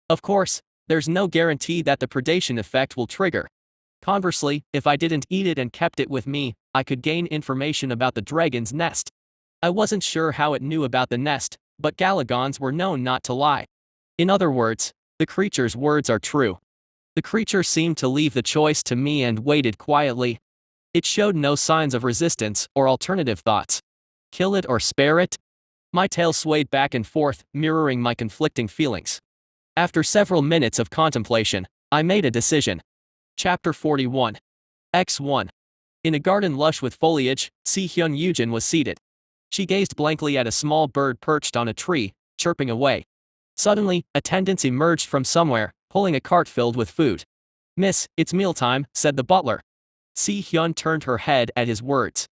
Of course, there's no guarantee that the predation effect will trigger. Conversely, if I didn't eat it and kept it with me, I could gain information about the dragon's nest. I wasn't sure how it knew about the nest, but Galagons were known not to lie. In other words, the creature's words are true. The creature seemed to leave the choice to me and waited quietly. It showed no signs of resistance or alternative thoughts. Kill it or spare it? My tail swayed back and forth, mirroring my conflicting feelings. After several minutes of contemplation, I made a decision. Chapter 41. X1. In a garden lush with foliage, Si-Hyun Yujin was seated. She gazed blankly at a small bird perched on a tree, chirping away. Suddenly, attendants emerged from somewhere, pulling a cart filled with food. "Miss, it's mealtime," said the butler. Si-Hyun turned her head at his words.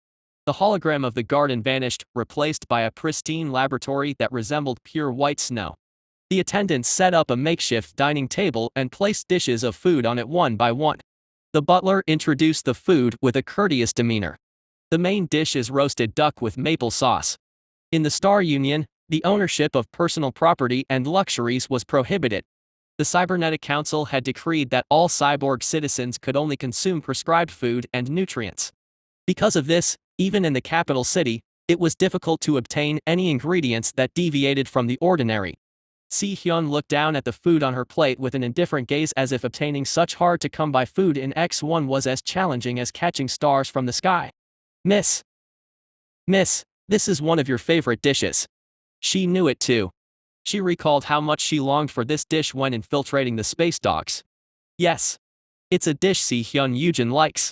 The hologram of the garden vanished, replaced by a pristine laboratory that resembled pure white snow. The attendants set up a makeshift dining table and placed dishes of food on it one by one. The butler introduced the food with a courteous demeanor. The main dish is roasted duck with maple sauce. In the Star Union, the ownership of personal property and luxuries was prohibited. The Cybernetic Council had decreed that all cyborg citizens could only consume prescribed food and nutrients. Because of this, even in the capital city, it was difficult to obtain any ingredients that deviated from the ordinary. Si-Hyun looked down at the food on her plate with an indifferent gaze as if obtaining such hard-to-come-by food in X1 was as challenging as catching stars from the sky. Miss, this is one of your favorite dishes." She knew it too. She recalled how much she longed for this dish when infiltrating the space dogs. "Yes. It's a dish Si-Hyun Yujin likes."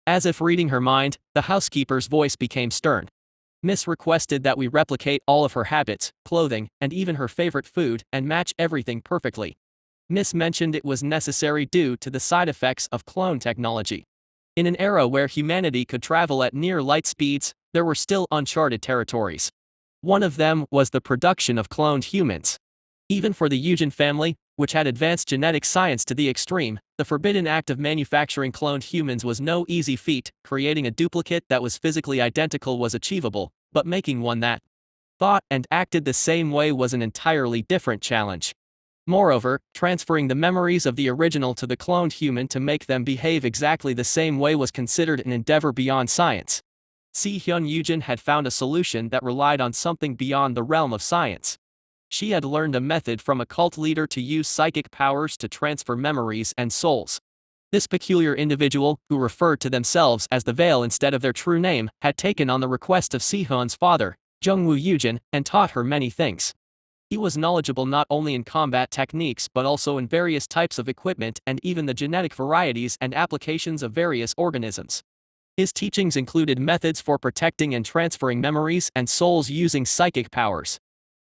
As if reading her mind, the housekeeper's voice became stern. "Miss requested that we replicate all of her habits, clothing, and even her favorite food and match everything perfectly. Miss mentioned it was necessary due to the side effects of clone technology. In an era where humanity could travel at near light speeds, there were still uncharted territories. One of them was the production of cloned humans. Even for the Yujin family, which had advanced genetic science to the extreme, the forbidden act of manufacturing cloned humans was no easy feat. Creating a duplicate that was physically identical was achievable, but making one that thought and acted the same way was an entirely different challenge. Moreover, transferring the memories of the original to the cloned human to make them behave exactly the same way was considered an endeavor beyond science. Si-Hyun Yujin had found a solution that relied on something beyond the realm of science. She had learned a method from a cult leader to use psychic powers to transfer memories and souls. This peculiar individual, who referred to themselves as the Veil instead of their true name, had taken on the request of Si-hyun's father, Jungwoo Yujin, and taught her many things. He was knowledgeable not only in combat techniques but also in various types of equipment and even the genetic varieties and applications of various organisms. His teachings included methods for protecting and transferring memories and souls using psychic powers.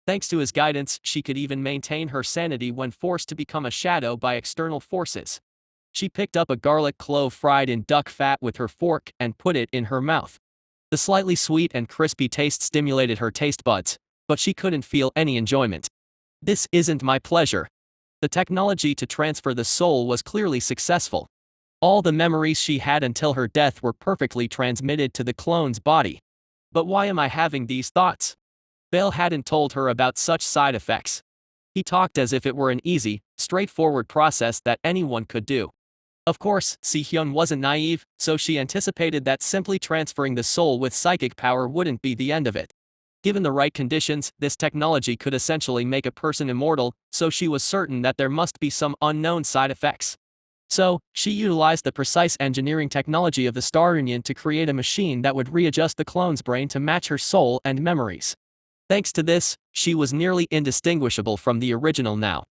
Thanks to his guidance, she could even maintain her sanity when forced to become a shadow by external forces. She picked up a garlic clove fried in duck fat with her fork and put it in her mouth. The slightly sweet and crispy taste stimulated her taste buds, but she couldn't feel any enjoyment. This isn't my pleasure. The technology to transfer the soul was clearly successful. All the memories she had until her death were perfectly transmitted to the clone's body. But why am I having these thoughts? Bale hadn't told her about such side effects. He talked as if it were an easy, straightforward process that anyone could do. Of course, Si-hyun wasn't naive, so she anticipated that simply transferring the soul with psychic power wouldn't be the end of it. Given the right conditions, this technology could essentially make a person immortal, so she was certain that there must be some unknown side effects. So, she utilized the precise engineering technology of the Star Union to create a machine that would readjust the clone's brain to match her soul and memories. Thanks to this, she was nearly indistinguishable from the original now.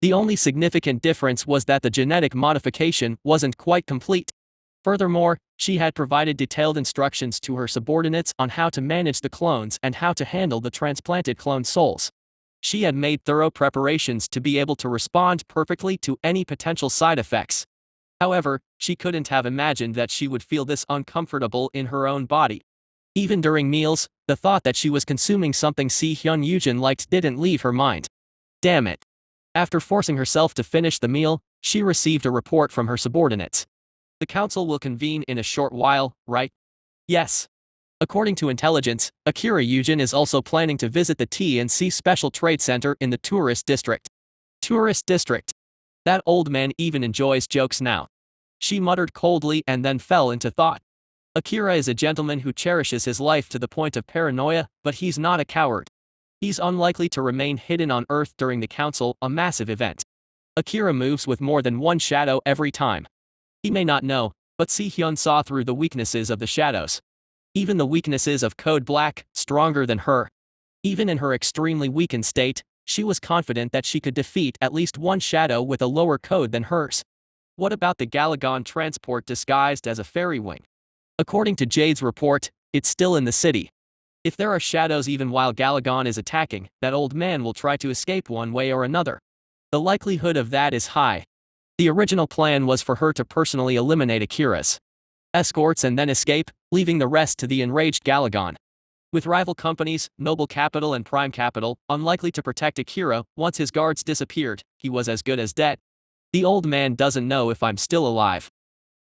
The only significant difference was that the genetic modification wasn't quite complete. Furthermore, she had provided detailed instructions to her subordinates on how to manage the clones and how to handle the transplanted clone souls. She had made thorough preparations to be able to respond perfectly to any potential side effects. However, she couldn't have imagined that she would feel this uncomfortable in her own body. Even during meals, the thought that she was consuming something Si-hyun Yujin liked didn't leave her mind. Damn it. After forcing herself to finish the meal, she received a report from her subordinates. The council will convene in a short while, right? Yes. According to intelligence, Akira Yujin is also planning to visit the T&C Special Trade Center in the tourist district. Tourist district. That old man even enjoys jokes now. She muttered coldly and then fell into thought. Akira is a gentleman who cherishes his life to the point of paranoia, but he's not a coward. He's unlikely to remain hidden on Earth during the council, a massive event. Akira moves with more than one shadow every time. He may not know, but Si-hyun saw through the weaknesses of the shadows. Even the weaknesses of Code Black, stronger than her. Even in her extremely weakened state, she was confident that she could defeat at least one shadow with a lower code than hers. What about the Galagon transport disguised as a fairy wing? According to Jade's report, it's still in the city. If there are shadows even while Galagon is attacking, that old man will try to escape one way or another. The likelihood of that is high. The original plan was for her to personally eliminate Akira's escorts and then escape, leaving the rest to the enraged Galagon. With rival companies, Noble Capital and Prime Capital, unlikely to protect Akira, once his guards disappeared, he was as good as dead. The old man doesn't know if I'm still alive.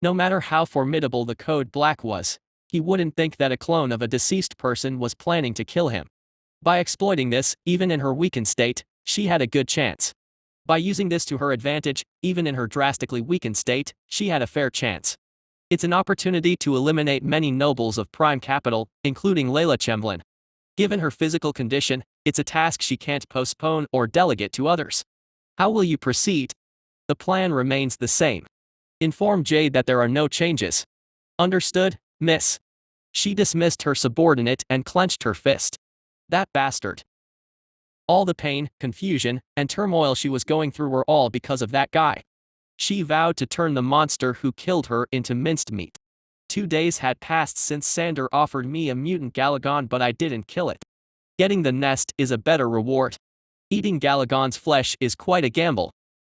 No matter how formidable the Code Black was, he wouldn't think that a clone of a deceased person was planning to kill him. By exploiting this, even in her weakened state, she had a good chance. By using this to her advantage, even in her drastically weakened state, she had a fair chance. It's an opportunity to eliminate many nobles of Prime Capital, including Layla Chemblin. Given her physical condition, it's a task she can't postpone or delegate to others. How will you proceed? The plan remains the same. Inform Jade that there are no changes. Understood, miss. She dismissed her subordinate and clenched her fist. That bastard. All the pain, confusion, and turmoil she was going through were all because of that guy. She vowed to turn the monster who killed her into minced meat. 2 days had passed since Sander offered me a mutant Galagon, but I didn't kill it. Getting the nest is a better reward. Eating Galagon's flesh is quite a gamble.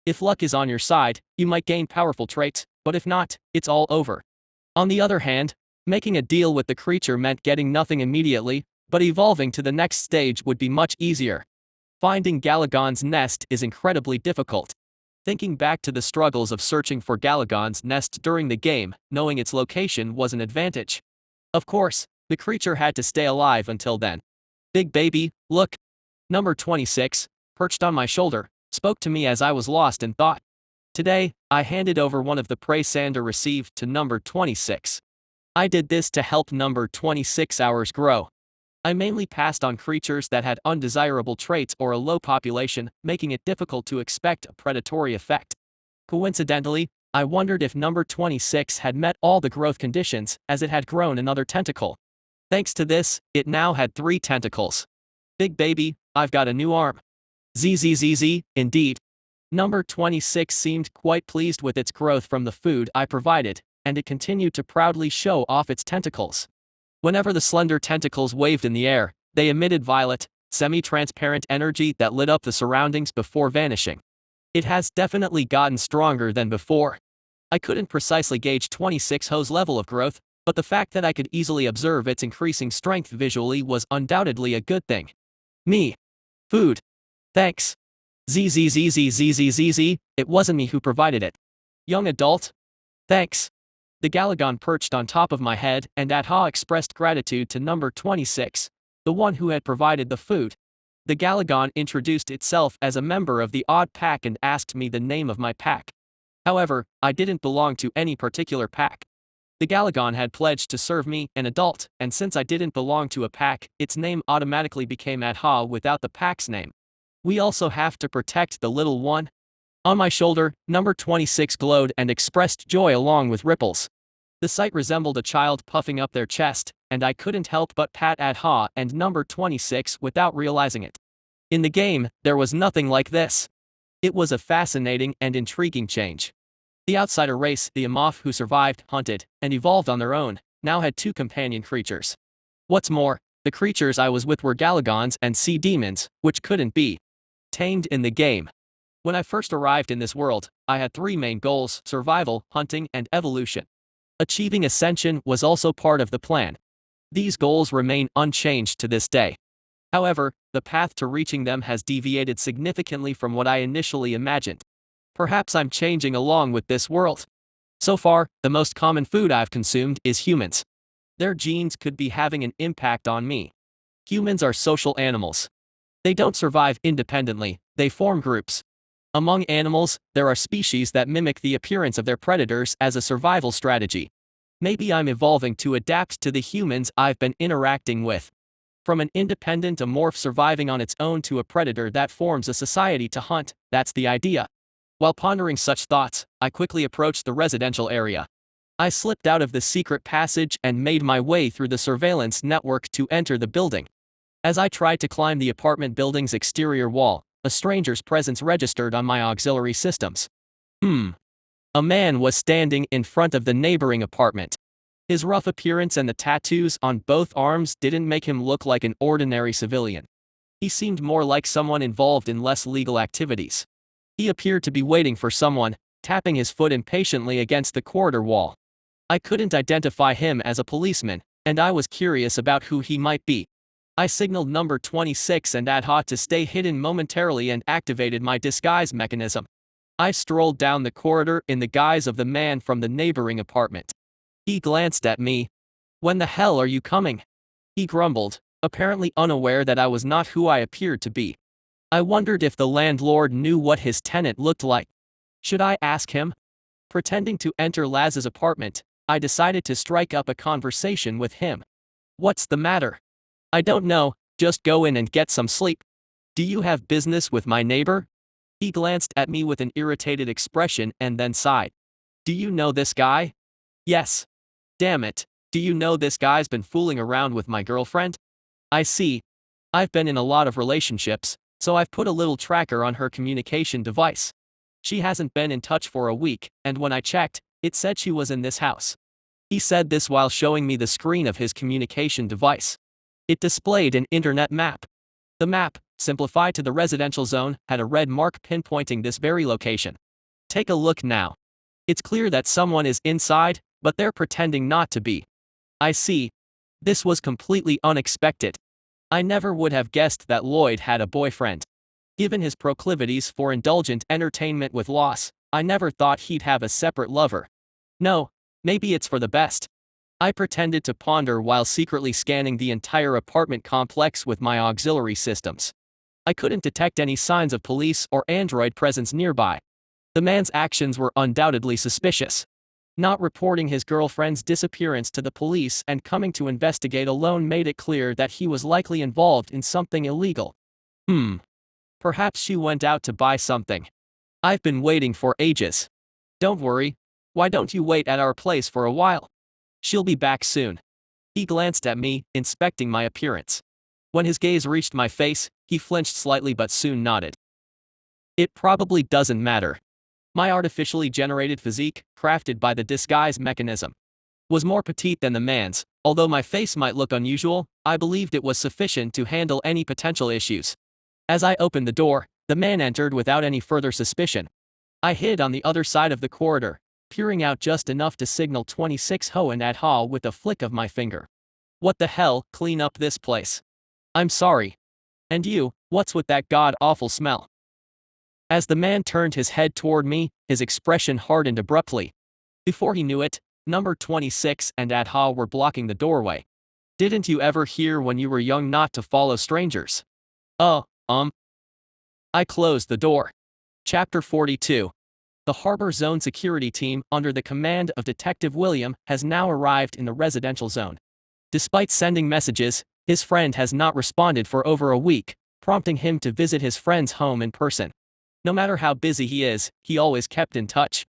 If luck is on your side, you might gain powerful traits, but if not, it's all over. On the other hand, making a deal with the creature meant getting nothing immediately, but evolving to the next stage would be much easier. Finding Galagon's nest is incredibly difficult. Thinking back to the struggles of searching for Galagon's nest during the game, knowing its location was an advantage. Of course, the creature had to stay alive until then. Big baby, look. Number 26, perched on my shoulder, spoke to me as I was lost in thought. Today, I handed over one of the prey Sander received to number 26. I did this to help number 26 ours grow. I mainly passed on creatures that had undesirable traits or a low population, making it difficult to expect a predatory effect. Coincidentally, I wondered if number 26 had met all the growth conditions, as it had grown another tentacle. Thanks to this, it now had 3 tentacles. Big baby, I've got a new arm. ZZZZ, indeed. Number 26 seemed quite pleased with its growth from the food I provided, and it continued to proudly show off its tentacles. Whenever the slender tentacles waved in the air, they emitted violet, semi-transparent energy that lit up the surroundings before vanishing. It has definitely gotten stronger than before. I couldn't precisely gauge 26's level of growth, but the fact that I could easily observe its increasing strength visually was undoubtedly a good thing. Me. Food. Thanks. ZZZZZZZZ, it wasn't me who provided it. Young adult? Thanks. The Galagon perched on top of my head, and Adha expressed gratitude to number 26, the one who had provided the food. The Galagon introduced itself as a member of the odd pack and asked me the name of my pack. However, I didn't belong to any particular pack. The Galagon had pledged to serve me, an adult, and since I didn't belong to a pack, its name automatically became Adha without the pack's name. We also have to protect the little one. On my shoulder, number 26 glowed and expressed joy along with ripples. The sight resembled a child puffing up their chest, and I couldn't help but pat Adha and number 26 without realizing it. In the game, there was nothing like this. It was a fascinating and intriguing change. The outsider race, the Amoth who survived, hunted, and evolved on their own, now had 2 companion creatures. What's more, the creatures I was with were Galagons and sea demons, which couldn't be tamed in the game. When I first arrived in this world, I had 3 main goals: survival, hunting, and evolution. Achieving ascension was also part of the plan. These goals remain unchanged to this day. However, the path to reaching them has deviated significantly from what I initially imagined. Perhaps I'm changing along with this world. So far, the most common food I've consumed is humans. Their genes could be having an impact on me. Humans are social animals. They don't survive independently, they form groups. Among animals, there are species that mimic the appearance of their predators as a survival strategy. Maybe I'm evolving to adapt to the humans I've been interacting with. From an independent amorph surviving on its own to a predator that forms a society to hunt, that's the idea. While pondering such thoughts, I quickly approached the residential area. I slipped out of the secret passage and made my way through the surveillance network to enter the building. As I tried to climb the apartment building's exterior wall, a stranger's presence registered on my auxiliary systems. A man was standing in front of the neighboring apartment. His rough appearance and the tattoos on both arms didn't make him look like an ordinary civilian. He seemed more like someone involved in less legal activities. He appeared to be waiting for someone, tapping his foot impatiently against the corridor wall. I couldn't identify him as a policeman, and I was curious about who he might be. I signaled number 26 and Adha to stay hidden momentarily and activated my disguise mechanism. I strolled down the corridor in the guise of the man from the neighboring apartment. He glanced at me. "When the hell are you coming?" he grumbled, apparently unaware that I was not who I appeared to be. I wondered if the landlord knew what his tenant looked like. Should I ask him? Pretending to enter Laz's apartment, I decided to strike up a conversation with him. "What's the matter?" "I don't know, just go in and get some sleep." "Do you have business with my neighbor?" He glanced at me with an irritated expression and then sighed. "Do you know this guy?" "Yes." "Damn it, do you know this guy's been fooling around with my girlfriend?" "I see. I've been in a lot of relationships, so I've put a little tracker on her communication device. She hasn't been in touch for a week, and when I checked, it said she was in this house." He said this while showing me the screen of his communication device. It displayed an internet map. The map, simplified to the residential zone, had a red mark pinpointing this very location. "Take a look now. It's clear that someone is inside, but they're pretending not to be." "I see. This was completely unexpected. I never would have guessed that Lloyd had a boyfriend. Given his proclivities for indulgent entertainment with loss, I never thought he'd have a separate lover. No, maybe it's for the best." I pretended to ponder while secretly scanning the entire apartment complex with my auxiliary systems. I couldn't detect any signs of police or android presence nearby. The man's actions were undoubtedly suspicious. Not reporting his girlfriend's disappearance to the police and coming to investigate alone made it clear that he was likely involved in something illegal. Perhaps she went out to buy something. I've been waiting for ages. Don't worry. Why don't you wait at our place for a while? She'll be back soon. He glanced at me, inspecting my appearance. When his gaze reached my face, he flinched slightly but soon nodded. It probably doesn't matter. My artificially generated physique, crafted by the disguise mechanism, was more petite than the man's. Although my face might look unusual, I believed it was sufficient to handle any potential issues. As I opened the door, the man entered without any further suspicion. I hid on the other side of the corridor, peering out just enough to signal 26 ho and ad ha with a flick of my finger. What the hell, clean up this place. I'm sorry. And you, what's with that god-awful smell? As the man turned his head toward me, his expression hardened abruptly. Before he knew it, number 26 and ad ha were blocking the doorway. Didn't you ever hear when you were young not to follow strangers? I closed the door. Chapter 42. The Harbor Zone Security Team, under the command of Detective William, has now arrived in the residential zone. Despite sending messages, his friend has not responded for over a week, prompting him to visit his friend's home in person. No matter how busy he is, he always kept in touch.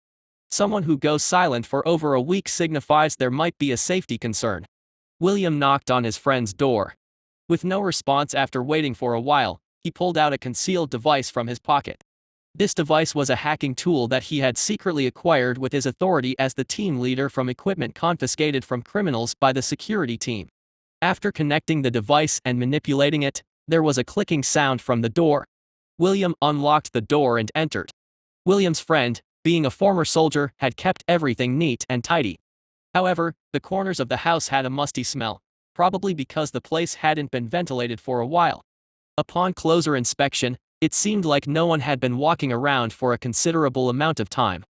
Someone who goes silent for over a week signifies there might be a safety concern. William knocked on his friend's door. With no response after waiting for a while, he pulled out a concealed device from his pocket. This device was a hacking tool that he had secretly acquired with his authority as the team leader from equipment confiscated from criminals by the security team. After connecting the device and manipulating it, there was a clicking sound from the door. William unlocked the door and entered. William's friend, being a former soldier, had kept everything neat and tidy. However, the corners of the house had a musty smell, probably because the place hadn't been ventilated for a while. Upon closer inspection, it seemed like no one had been walking around for a considerable amount of time.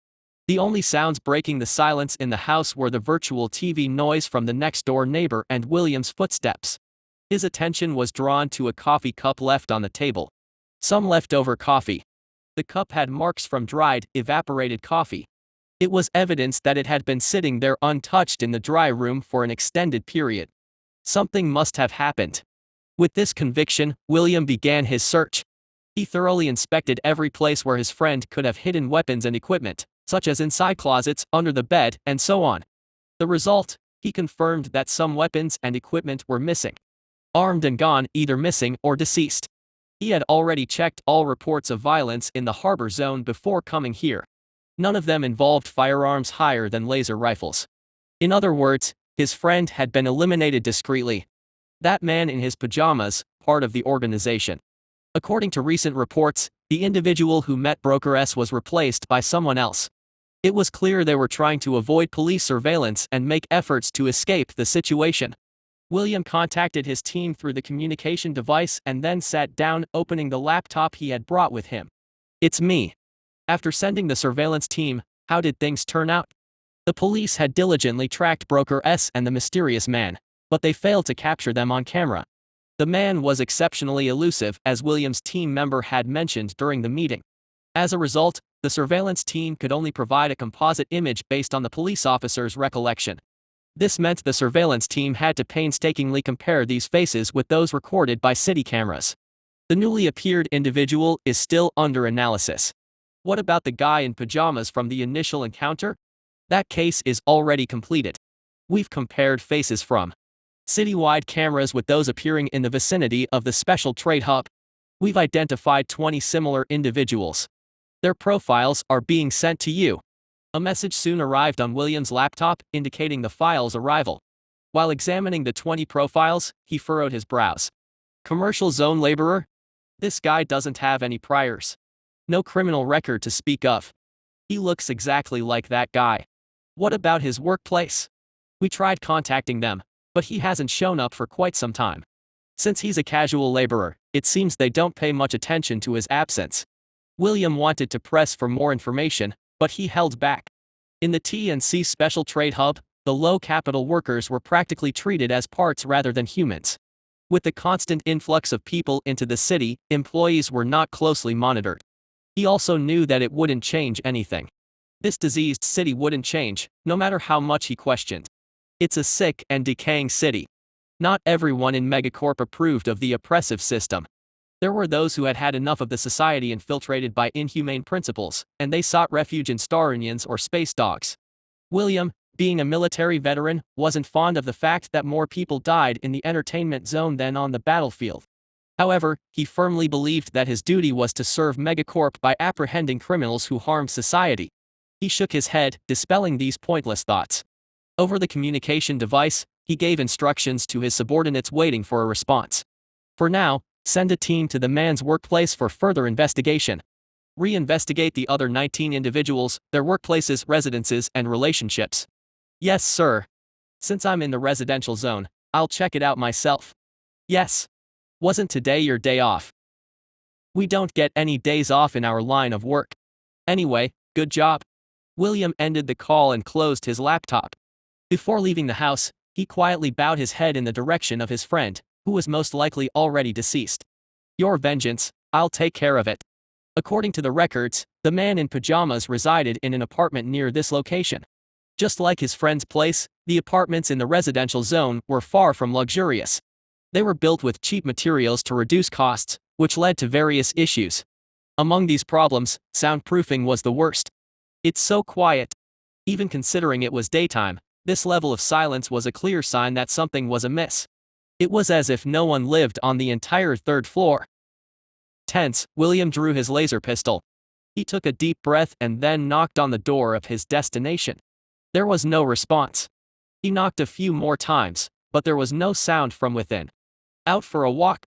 The only sounds breaking the silence in the house were the virtual TV noise from the next-door neighbor and William's footsteps. His attention was drawn to a coffee cup left on the table. Some leftover coffee. The cup had marks from dried, evaporated coffee. It was evidence that it had been sitting there untouched in the dry room for an extended period. Something must have happened. With this conviction, William began his search. He thoroughly inspected every place where his friend could have hidden weapons and equipment, such as inside closets, under the bed, and so on. The result, he confirmed that some weapons and equipment were missing. Armed and gone, either missing or deceased. He had already checked all reports of violence in the harbor zone before coming here. None of them involved firearms higher than laser rifles. In other words, his friend had been eliminated discreetly. That man in his pajamas, part of the organization. According to recent reports, the individual who met Broker S was replaced by someone else. It was clear they were trying to avoid police surveillance and make efforts to escape the situation. William contacted his team through the communication device and then sat down, opening the laptop he had brought with him. It's me. After sending the surveillance team, how did things turn out? The police had diligently tracked Broker S and the mysterious man, but they failed to capture them on camera. The man was exceptionally elusive, as William's team member had mentioned during the meeting. As a result, the surveillance team could only provide a composite image based on the police officer's recollection. This meant the surveillance team had to painstakingly compare these faces with those recorded by city cameras. The newly appeared individual is still under analysis. What about the guy in pajamas from the initial encounter? That case is already completed. We've compared faces from citywide cameras with those appearing in the vicinity of the Special Trade Hub. We've identified 20 similar individuals. Their profiles are being sent to you. A message soon arrived on William's laptop, indicating the file's arrival. While examining the 20 profiles, he furrowed his brows. Commercial zone laborer? This guy doesn't have any priors. No criminal record to speak of. He looks exactly like that guy. What about his workplace? We tried contacting them, but he hasn't shown up for quite some time. Since he's a casual laborer, it seems they don't pay much attention to his absence. William wanted to press for more information, but he held back. In the T&C Special Trade Hub, the low-capital workers were practically treated as parts rather than humans. With the constant influx of people into the city, employees were not closely monitored. He also knew that it wouldn't change anything. This diseased city wouldn't change, no matter how much he questioned. It's a sick and decaying city. Not everyone in Megacorp approved of the oppressive system. There were those who had had enough of the society infiltrated by inhumane principles, and they sought refuge in Starunions or space dogs. William, being a military veteran, wasn't fond of the fact that more people died in the entertainment zone than on the battlefield. However, he firmly believed that his duty was to serve Megacorp by apprehending criminals who harmed society. He shook his head, dispelling these pointless thoughts. Over the communication device, he gave instructions to his subordinates waiting for a response. For now, send a team to the man's workplace for further investigation. Re-investigate the other 19 individuals, their workplaces, residences, and relationships. Yes, sir. Since I'm in the residential zone, I'll check it out myself. Yes. Wasn't today your day off? We don't get any days off in our line of work. Anyway, good job. William ended the call and closed his laptop. Before leaving the house, he quietly bowed his head in the direction of his friend, who was most likely already deceased. Your vengeance, I'll take care of it. According to the records, the man in pajamas resided in an apartment near this location. Just like his friend's place, the apartments in the residential zone were far from luxurious. They were built with cheap materials to reduce costs, which led to various issues. Among these problems, soundproofing was the worst. It's so quiet. Even considering it was daytime, this level of silence was a clear sign that something was amiss. It was as if no one lived on the entire third floor. Tense, William drew his laser pistol. He took a deep breath and then knocked on the door of his destination. There was no response. He knocked a few more times, but there was no sound from within. Out for a walk?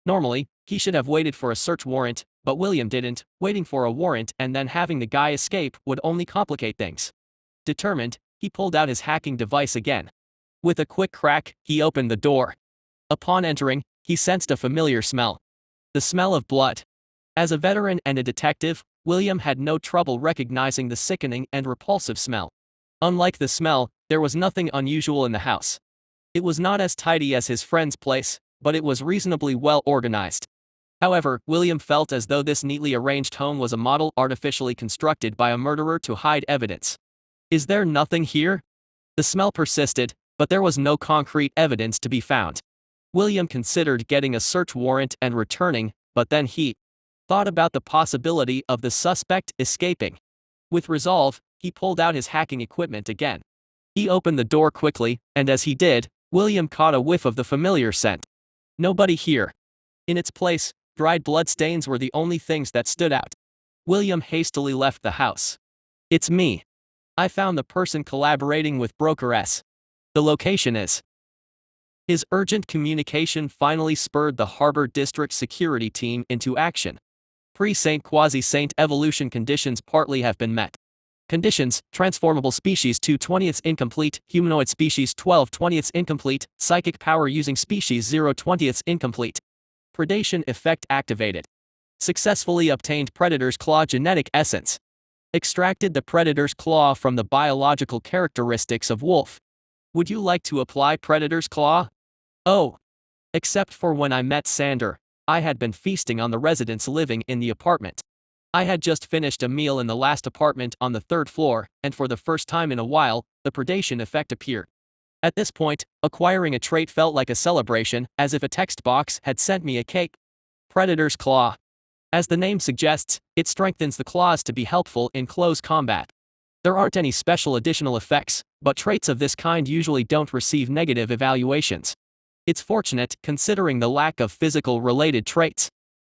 Normally, he should have waited for a search warrant, but William didn't. Waiting for a warrant and then having the guy escape would only complicate things. Determined, he pulled out his hacking device again. With a quick crack, he opened the door. Upon entering, he sensed a familiar smell. The smell of blood. As a veteran and a detective, William had no trouble recognizing the sickening and repulsive smell. Unlike the smell, there was nothing unusual in the house. It was not as tidy as his friend's place, but it was reasonably well organized. However, William felt as though this neatly arranged home was a model artificially constructed by a murderer to hide evidence. Is there nothing here? The smell persisted, but there was no concrete evidence to be found. William considered getting a search warrant and returning, but then he thought about the possibility of the suspect escaping. With resolve, he pulled out his hacking equipment again. He opened the door quickly, and as he did, William caught a whiff of the familiar scent. Nobody here. In its place, dried bloodstains were the only things that stood out. William hastily left the house. It's me. I found the person collaborating with Broker S. The location is. His urgent communication finally spurred the Harbor District Security Team into action. Pre-Saint Quasi-Saint evolution conditions partly have been met. Conditions: transformable species 2/20 incomplete, humanoid species 12/20 incomplete, psychic power using species 0/20 incomplete. Predation effect activated. Successfully obtained Predator's Claw genetic essence. Extracted the Predator's Claw from the biological characteristics of wolf. Would you like to apply Predator's Claw? Oh. Except for when I met Sander, I had been feasting on the residents living in the apartment. I had just finished a meal in the last apartment on the third floor, and for the first time in a while, the predation effect appeared. At this point, acquiring a trait felt like a celebration, as if a text box had sent me a cake. Predator's Claw. As the name suggests, it strengthens the claws to be helpful in close combat. There aren't any special additional effects, but traits of this kind usually don't receive negative evaluations. It's fortunate, considering the lack of physical-related traits.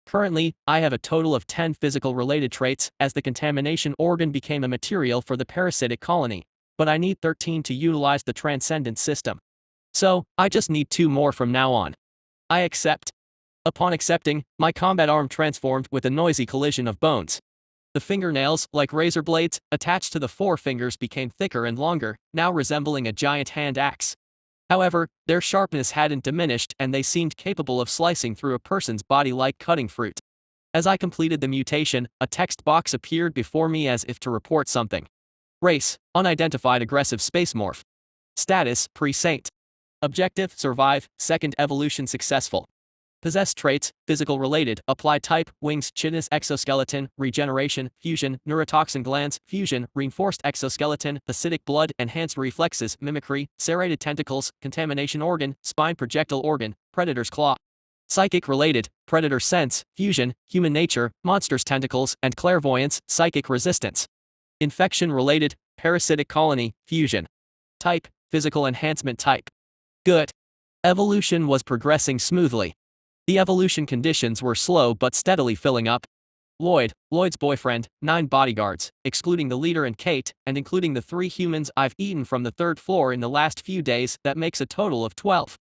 Currently, I have a total of 10 physical-related traits, as the contamination organ became a material for the parasitic colony, but I need 13 to utilize the transcendent system. So, I just need 2 more from now on. I accept. Upon accepting, my combat arm transformed with a noisy collision of bones. The fingernails, like razor blades, attached to the forefingers became thicker and longer, now resembling a giant hand axe. However, their sharpness hadn't diminished and they seemed capable of slicing through a person's body like cutting fruit. As I completed the mutation, a text box appeared before me as if to report something. Race: unidentified aggressive space morph. Status: pre-saint. Objective: survive, second evolution successful. Possess traits: physical related, apply type, wings, chitinous exoskeleton, regeneration, fusion, neurotoxin glands, fusion, reinforced exoskeleton, acidic blood, enhanced reflexes, mimicry, serrated tentacles, contamination organ, spine projectile organ, predator's claw. Psychic related, predator sense, fusion, human nature, monster's tentacles, and clairvoyance, psychic resistance. Infection related, parasitic colony, fusion. Type, physical enhancement type. Good. Evolution was progressing smoothly. The evolution conditions were slow but steadily filling up. Lloyd's boyfriend, 9 bodyguards, excluding the leader and Kate, and including the 3 humans I've eaten from the 3rd floor in the last few days, that makes a total of 12.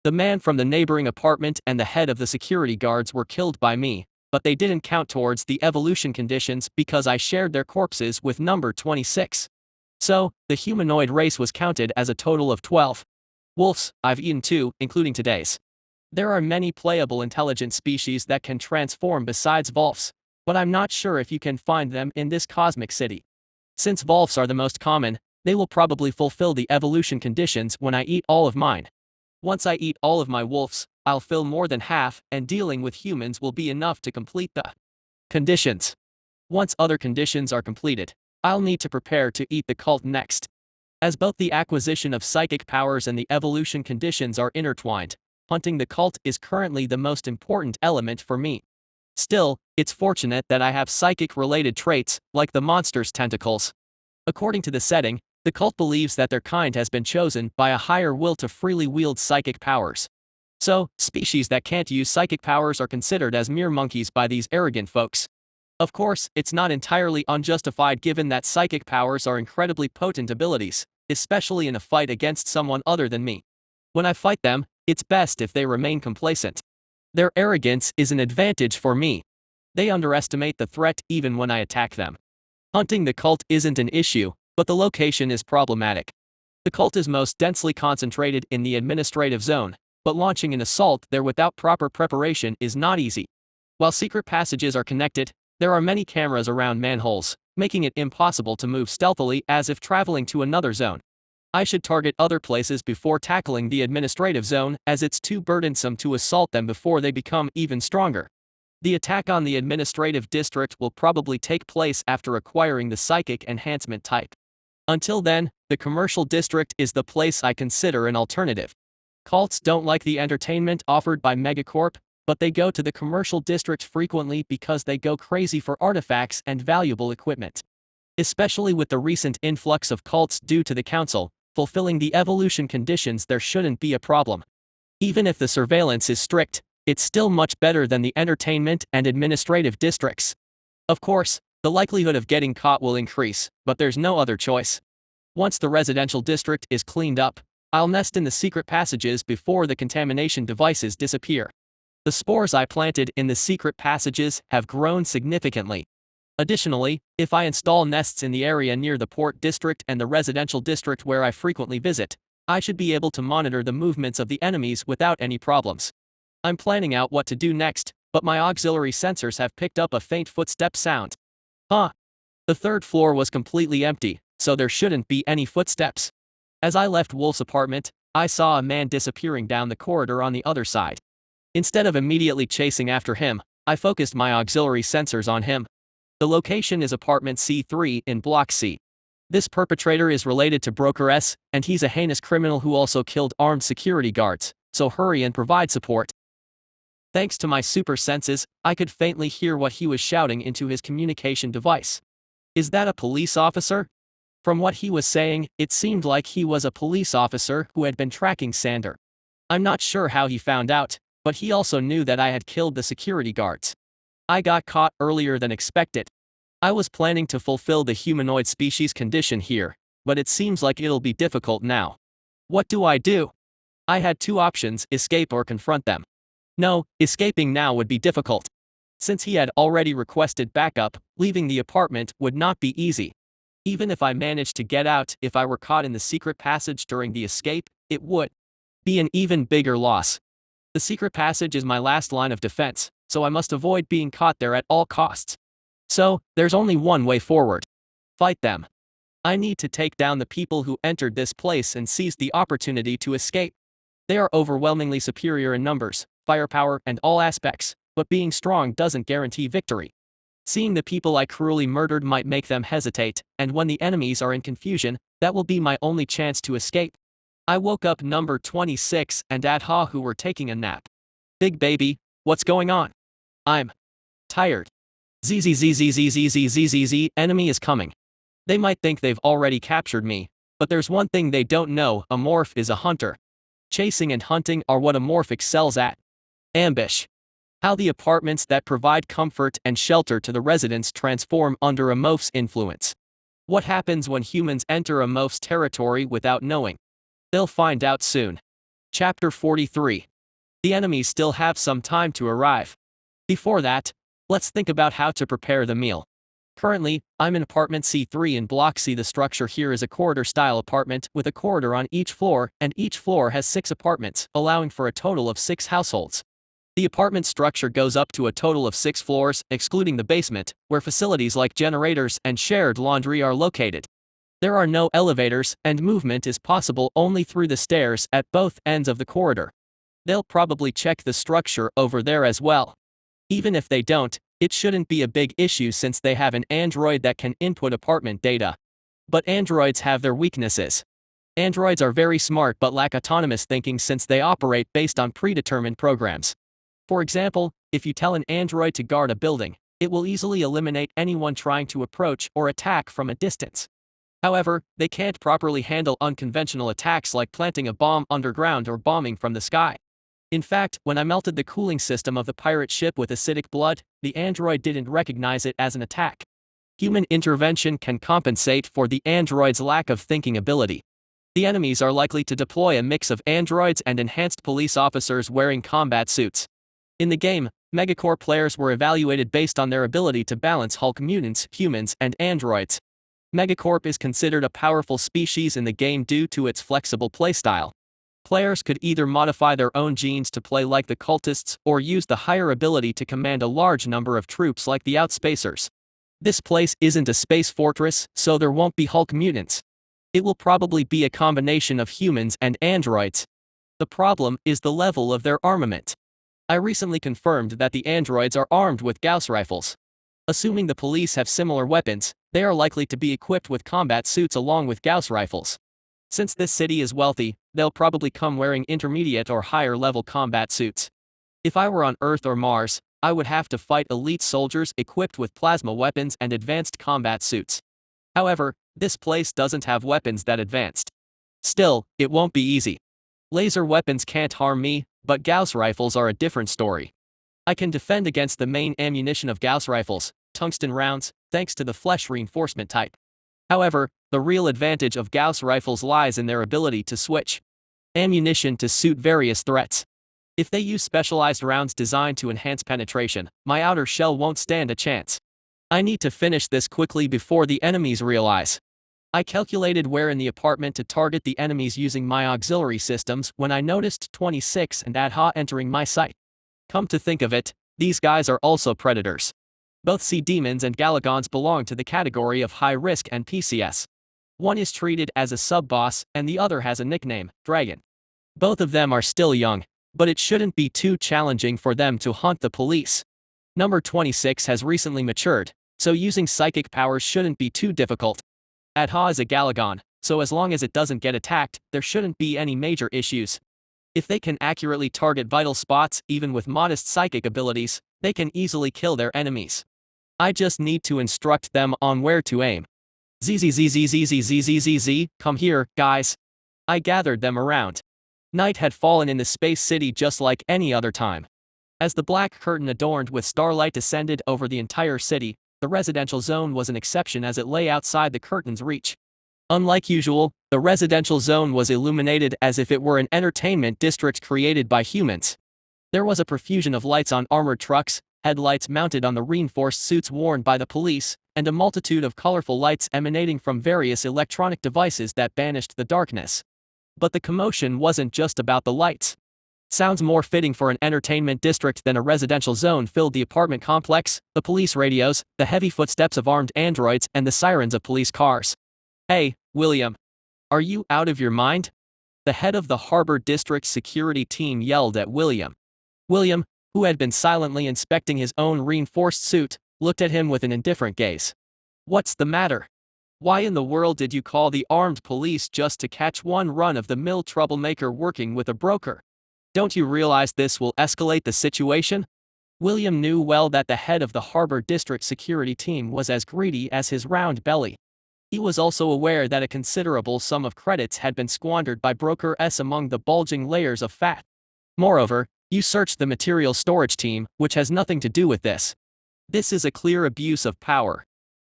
The man from the neighboring apartment and the head of the security guards were killed by me, but they didn't count towards the evolution conditions because I shared their corpses with number 26. So, the humanoid race was counted as a total of 12. Wolves, I've eaten 2, including today's. There are many playable intelligent species that can transform besides wolves, but I'm not sure if you can find them in this cosmic city. Since wolves are the most common, they will probably fulfill the evolution conditions when I eat all of mine. Once I eat all of my wolves, I'll fill more than half, and dealing with humans will be enough to complete the conditions. Once other conditions are completed, I'll need to prepare to eat the cult next. As both the acquisition of psychic powers and the evolution conditions are intertwined, hunting the cult is currently the most important element for me. Still, it's fortunate that I have psychic-related traits, like the monster's tentacles. According to the setting, the cult believes that their kind has been chosen by a higher will to freely wield psychic powers. So, species that can't use psychic powers are considered as mere monkeys by these arrogant folks. Of course, it's not entirely unjustified given that psychic powers are incredibly potent abilities, especially in a fight against someone other than me. When I fight them, it's best if they remain complacent. Their arrogance is an advantage for me. They underestimate the threat even when I attack them. Hunting the cult isn't an issue, but the location is problematic. The cult is most densely concentrated in the administrative zone, but launching an assault there without proper preparation is not easy. While secret passages are connected, there are many cameras around manholes, making it impossible to move stealthily as if traveling to another zone. I should target other places before tackling the administrative zone, as it's too burdensome to assault them before they become even stronger. The attack on the administrative district will probably take place after acquiring the psychic enhancement type. Until then, the commercial district is the place I consider an alternative. Cults don't like the entertainment offered by Megacorp, but they go to the commercial district frequently because they go crazy for artifacts and valuable equipment. Especially with the recent influx of cults due to the council, fulfilling the evolution conditions there shouldn't be a problem. Even if the surveillance is strict, it's still much better than the entertainment and administrative districts. Of course, the likelihood of getting caught will increase, but there's no other choice. Once the residential district is cleaned up, I'll nest in the secret passages before the contamination devices disappear. The spores I planted in the secret passages have grown significantly. Additionally, if I install nests in the area near the port district and the residential district where I frequently visit, I should be able to monitor the movements of the enemies without any problems. I'm planning out what to do next, but my auxiliary sensors have picked up a faint footstep sound. The 3rd floor was completely empty, so there shouldn't be any footsteps. As I left Wolf's apartment, I saw a man disappearing down the corridor on the other side. Instead of immediately chasing after him, I focused my auxiliary sensors on him. The location is apartment C3 in Block C. This perpetrator is related to Broker S, and he's a heinous criminal who also killed armed security guards, so hurry and provide support. Thanks to my super senses, I could faintly hear what he was shouting into his communication device. Is that a police officer? From what he was saying, it seemed like he was a police officer who had been tracking Sander. I'm not sure how he found out, but he also knew that I had killed the security guards. I got caught earlier than expected. I was planning to fulfill the humanoid species condition here, but it seems like it'll be difficult now. What do I do? I had 2 options: escape or confront them. No, escaping now would be difficult. Since he had already requested backup, leaving the apartment would not be easy. Even if I managed to get out, if I were caught in the secret passage during the escape, it would be an even bigger loss. The secret passage is my last line of defense, so I must avoid being caught there at all costs. So, there's only one way forward. Fight them. I need to take down the people who entered this place and seize the opportunity to escape. They are overwhelmingly superior in numbers, firepower, and all aspects, but being strong doesn't guarantee victory. Seeing the people I cruelly murdered might make them hesitate, and when the enemies are in confusion, that will be my only chance to escape. I woke up number 26 and Adha who were taking a nap. Big baby, what's going on? I'm tired. ZZZZZZZZZZ, enemy is coming. They might think they've already captured me, but there's one thing they don't know, a morph is a hunter. Chasing and hunting are what a morph excels at. Ambush. How the apartments that provide comfort and shelter to the residents transform under a morph's influence. What happens when humans enter a morph's territory without knowing? They'll find out soon. Chapter 43. The enemies still have some time to arrive. Before that, let's think about how to prepare the meal. Currently, I'm in apartment C3 in Block C. The structure here is a corridor-style apartment with a corridor on each floor, and each floor has 6 apartments, allowing for a total of 6 households. The apartment structure goes up to a total of 6 floors, excluding the basement, where facilities like generators and shared laundry are located. There are no elevators, and movement is possible only through the stairs at both ends of the corridor. They'll probably check the structure over there as well. Even if they don't, it shouldn't be a big issue since they have an android that can input apartment data. But androids have their weaknesses. Androids are very smart but lack autonomous thinking since they operate based on predetermined programs. For example, if you tell an android to guard a building, it will easily eliminate anyone trying to approach or attack from a distance. However, they can't properly handle unconventional attacks like planting a bomb underground or bombing from the sky. In fact, when I melted the cooling system of the pirate ship with acidic blood, the android didn't recognize it as an attack. Human intervention can compensate for the android's lack of thinking ability. The enemies are likely to deploy a mix of androids and enhanced police officers wearing combat suits. In the game, Megacorp players were evaluated based on their ability to balance Hulk mutants, humans, and androids. Megacorp is considered a powerful species in the game due to its flexible playstyle. Players could either modify their own genes to play like the cultists or use the higher ability to command a large number of troops like the Outspacers. This place isn't a space fortress, so there won't be Hulk mutants. It will probably be a combination of humans and androids. The problem is the level of their armament. I recently confirmed that the androids are armed with Gauss rifles. Assuming the police have similar weapons, they are likely to be equipped with combat suits along with Gauss rifles. Since this city is wealthy, they'll probably come wearing intermediate or higher level combat suits. If I were on Earth or Mars, I would have to fight elite soldiers equipped with plasma weapons and advanced combat suits. However, this place doesn't have weapons that advanced. Still, it won't be easy. Laser weapons can't harm me, but Gauss rifles are a different story. I can defend against the main ammunition of Gauss rifles, tungsten rounds, thanks to the flesh reinforcement type. However, the real advantage of Gauss rifles lies in their ability to switch ammunition to suit various threats. If they use specialized rounds designed to enhance penetration, my outer shell won't stand a chance. I need to finish this quickly before the enemies realize. I calculated where in the apartment to target the enemies using my auxiliary systems when I noticed 26 and Adha entering my sight. Come to think of it, these guys are also predators. Both sea demons and galagons belong to the category of high risk and PCS. One is treated as a sub-boss and the other has a nickname, Dragon. Both of them are still young, but it shouldn't be too challenging for them to hunt the police. Number 26 has recently matured, so using psychic powers shouldn't be too difficult. Adha is a galagon, so as long as it doesn't get attacked, there shouldn't be any major issues. If they can accurately target vital spots even with modest psychic abilities, they can easily kill their enemies. I just need to instruct them on where to aim. ZZZZZZZZZZ, come here, guys. I gathered them around. Night had fallen in the space city just like any other time. As the black curtain adorned with starlight descended over the entire city, the residential zone was an exception as it lay outside the curtain's reach. Unlike usual, the residential zone was illuminated as if it were an entertainment district created by humans. There was a profusion of lights on armored trucks, headlights mounted on the reinforced suits worn by the police, and a multitude of colorful lights emanating from various electronic devices that banished the darkness. But the commotion wasn't just about the lights. Sounds more fitting for an entertainment district than a residential zone filled the apartment complex, the police radios, the heavy footsteps of armed androids, and the sirens of police cars. Hey, William. Are you out of your mind? The head of the Harbor District security team yelled at William. William, who had been silently inspecting his own reinforced suit, looked at him with an indifferent gaze. What's the matter? Why in the world did you call the armed police just to catch one run-of-the-mill troublemaker working with a broker? Don't you realize this will escalate the situation? William knew well that the head of the Harbor District security team was as greedy as his round belly. He was also aware that a considerable sum of credits had been squandered by Broker S among the bulging layers of fat. Moreover, you searched the material storage team, which has nothing to do with this. This is a clear abuse of power.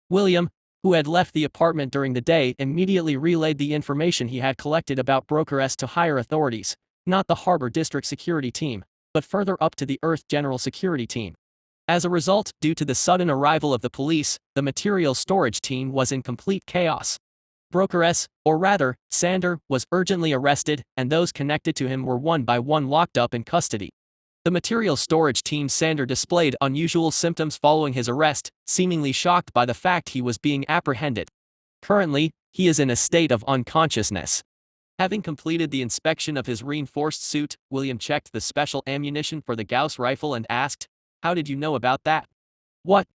William, who had left the apartment during the day, immediately relayed the information he had collected about Broker S to higher authorities, not the Harbor District security team, but further up to the Earth General Security Team. As a result, due to the sudden arrival of the police, the material storage team was in complete chaos. Broker S, or rather, Sander, was urgently arrested, and those connected to him were one by one locked up in custody. The material storage team Sander displayed unusual symptoms following his arrest, seemingly shocked by the fact he was being apprehended. Currently, he is in a state of unconsciousness. Having completed the inspection of his reinforced suit, William checked the special ammunition for the Gauss rifle and asked, "How did you know about that?" "What?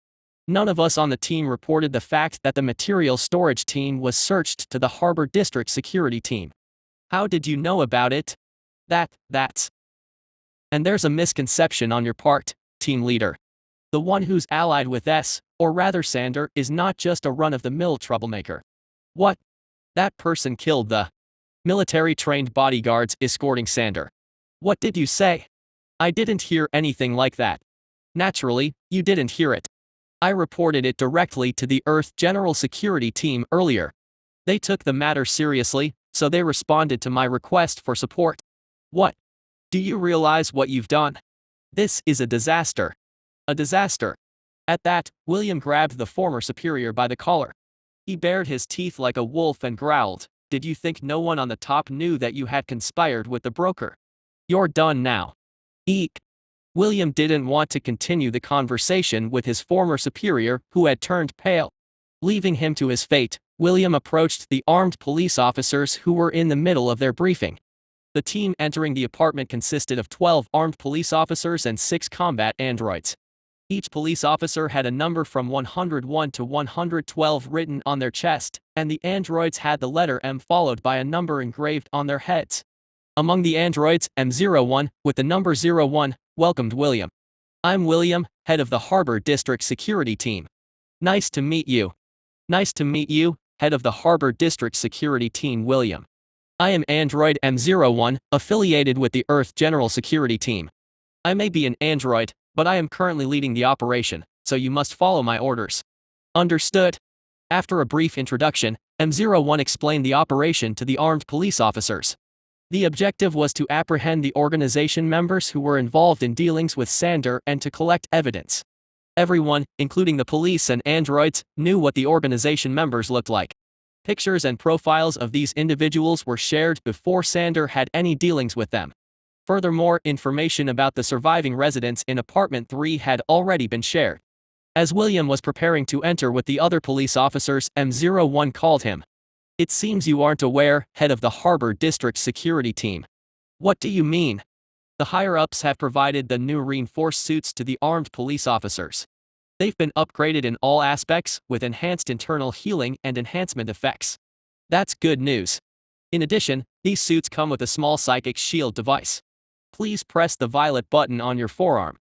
None of us on the team reported the fact that the material storage team was searched to the Harbor District security team." "How did you know about it?" That's. And there's a misconception on your part, team leader. The one who's allied with S, or rather Sander, is not just a run-of-the-mill troublemaker. What? That person killed the military-trained bodyguards escorting Sander. What did you say? I didn't hear anything like that. Naturally, you didn't hear it. I reported it directly to the Earth General Security Team earlier. They took the matter seriously, so they responded to my request for support. What? Do you realize what you've done? This is a disaster. A disaster. At that, William grabbed the former superior by the collar. He bared his teeth like a wolf and growled, "Did you think no one on the top knew that you had conspired with the broker? You're done now." Eek. William didn't want to continue the conversation with his former superior, who had turned pale. Leaving him to his fate, William approached the armed police officers who were in the middle of their briefing. The team entering the apartment consisted of 12 armed police officers and 6 combat androids. Each police officer had a number from 101 to 112 written on their chest, and the androids had the letter M followed by a number engraved on their heads. Among the androids, M01, with the number 01, welcomed William. "I'm William, head of the Harbor District Security Team. Nice to meet you." "Nice to meet you, head of the Harbor District Security Team William. I am Android M01, affiliated with the Earth General Security Team. I may be an android, but I am currently leading the operation, so you must follow my orders." "Understood." After a brief introduction, M01 explained the operation to the armed police officers. The objective was to apprehend the organization members who were involved in dealings with Sander and to collect evidence. Everyone, including the police and androids, knew what the organization members looked like. Pictures and profiles of these individuals were shared before Sander had any dealings with them. Furthermore, information about the surviving residents in apartment 3 had already been shared. As William was preparing to enter with the other police officers, M01 called him. "It seems you aren't aware, head of the Harbor District Security Team." "What do you mean?" "The higher-ups have provided the new reinforced suits to the armed police officers. They've been upgraded in all aspects, with enhanced internal healing and enhancement effects." "That's good news." In addition, these suits come with a small psychic shield device. "Please press the violet button on your forearm."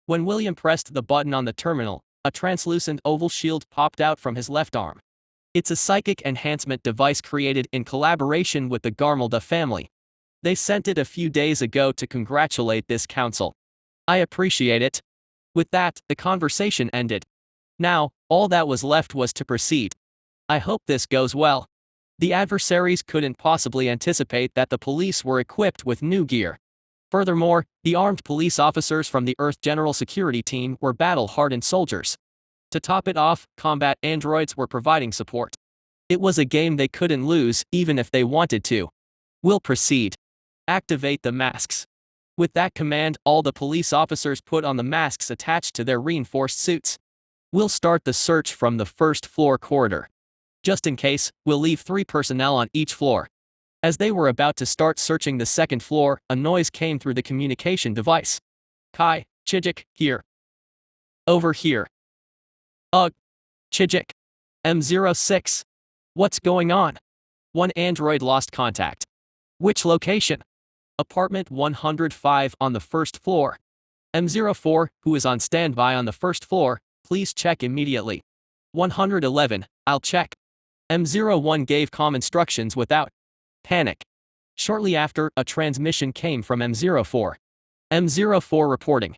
When William pressed the button on the terminal, a translucent oval shield popped out from his left arm. It's a psychic enhancement device created in collaboration with the Garmalda family. They sent it a few days ago to congratulate this council. "I appreciate it." With that, the conversation ended. Now, all that was left was to proceed. "I hope this goes well." The adversaries couldn't possibly anticipate that the police were equipped with new gear. Furthermore, the armed police officers from the Earth General Security Team were battle-hardened soldiers. To top it off, combat androids were providing support. It was a game they couldn't lose, even if they wanted to. "We'll proceed. Activate the masks." With that command, all the police officers put on the masks attached to their reinforced suits. "We'll start the search from the first floor corridor. Just in case, we'll leave 3 personnel on each floor." As they were about to start searching the second floor, a noise came through the communication device. Kai, Chijik, here. Over here. Ugh. Chijik. M06. What's going on? One android lost contact. Which location? Apartment 105 on the first floor. M04, who is on standby on the first floor, please check immediately. 111, I'll check. M01 gave calm instructions without panic. Shortly after, a transmission came from M04. M04 reporting.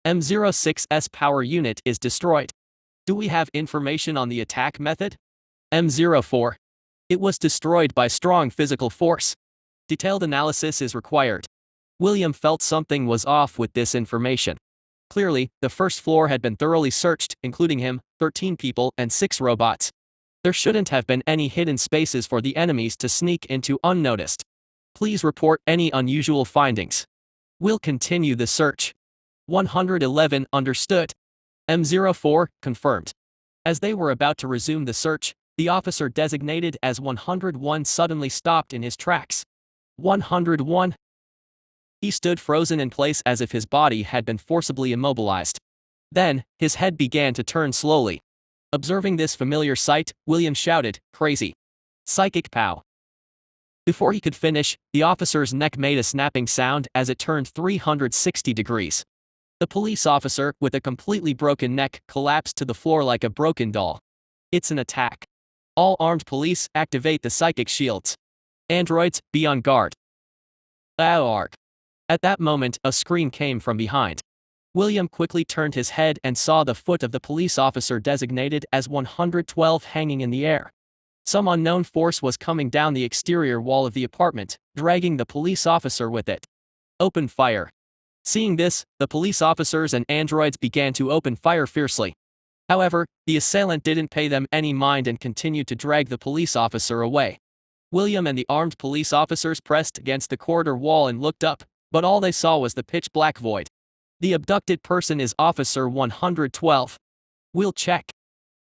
M06's power unit is destroyed. Do we have information on the attack method? M04. It was destroyed by strong physical force. Detailed analysis is required. William felt something was off with this information. Clearly, the first floor had been thoroughly searched, including him, 13 people, and 6 robots. There shouldn't have been any hidden spaces for the enemies to sneak into unnoticed. Please report any unusual findings. We'll continue the search. 111 understood. M04 confirmed. As they were about to resume the search, the officer designated as 101 suddenly stopped in his tracks. 101. He stood frozen in place as if his body had been forcibly immobilized. Then, his head began to turn slowly. Observing this familiar sight, William shouted, "Crazy! Psychic pow!" Before he could finish, the officer's neck made a snapping sound as it turned 360 degrees. The police officer, with a completely broken neck, collapsed to the floor like a broken doll. It's an attack. All armed police, activate the psychic shields. Androids, be on guard. Arg. At that moment, a scream came from behind. William quickly turned his head and saw the foot of the police officer designated as 112 hanging in the air. Some unknown force was coming down the exterior wall of the apartment, dragging the police officer with it. Open fire. Seeing this, the police officers and androids began to open fire fiercely. However, the assailant didn't pay them any mind and continued to drag the police officer away. William and the armed police officers pressed against the corridor wall and looked up, but all they saw was the pitch-black void. The abducted person is Officer 112. We'll check.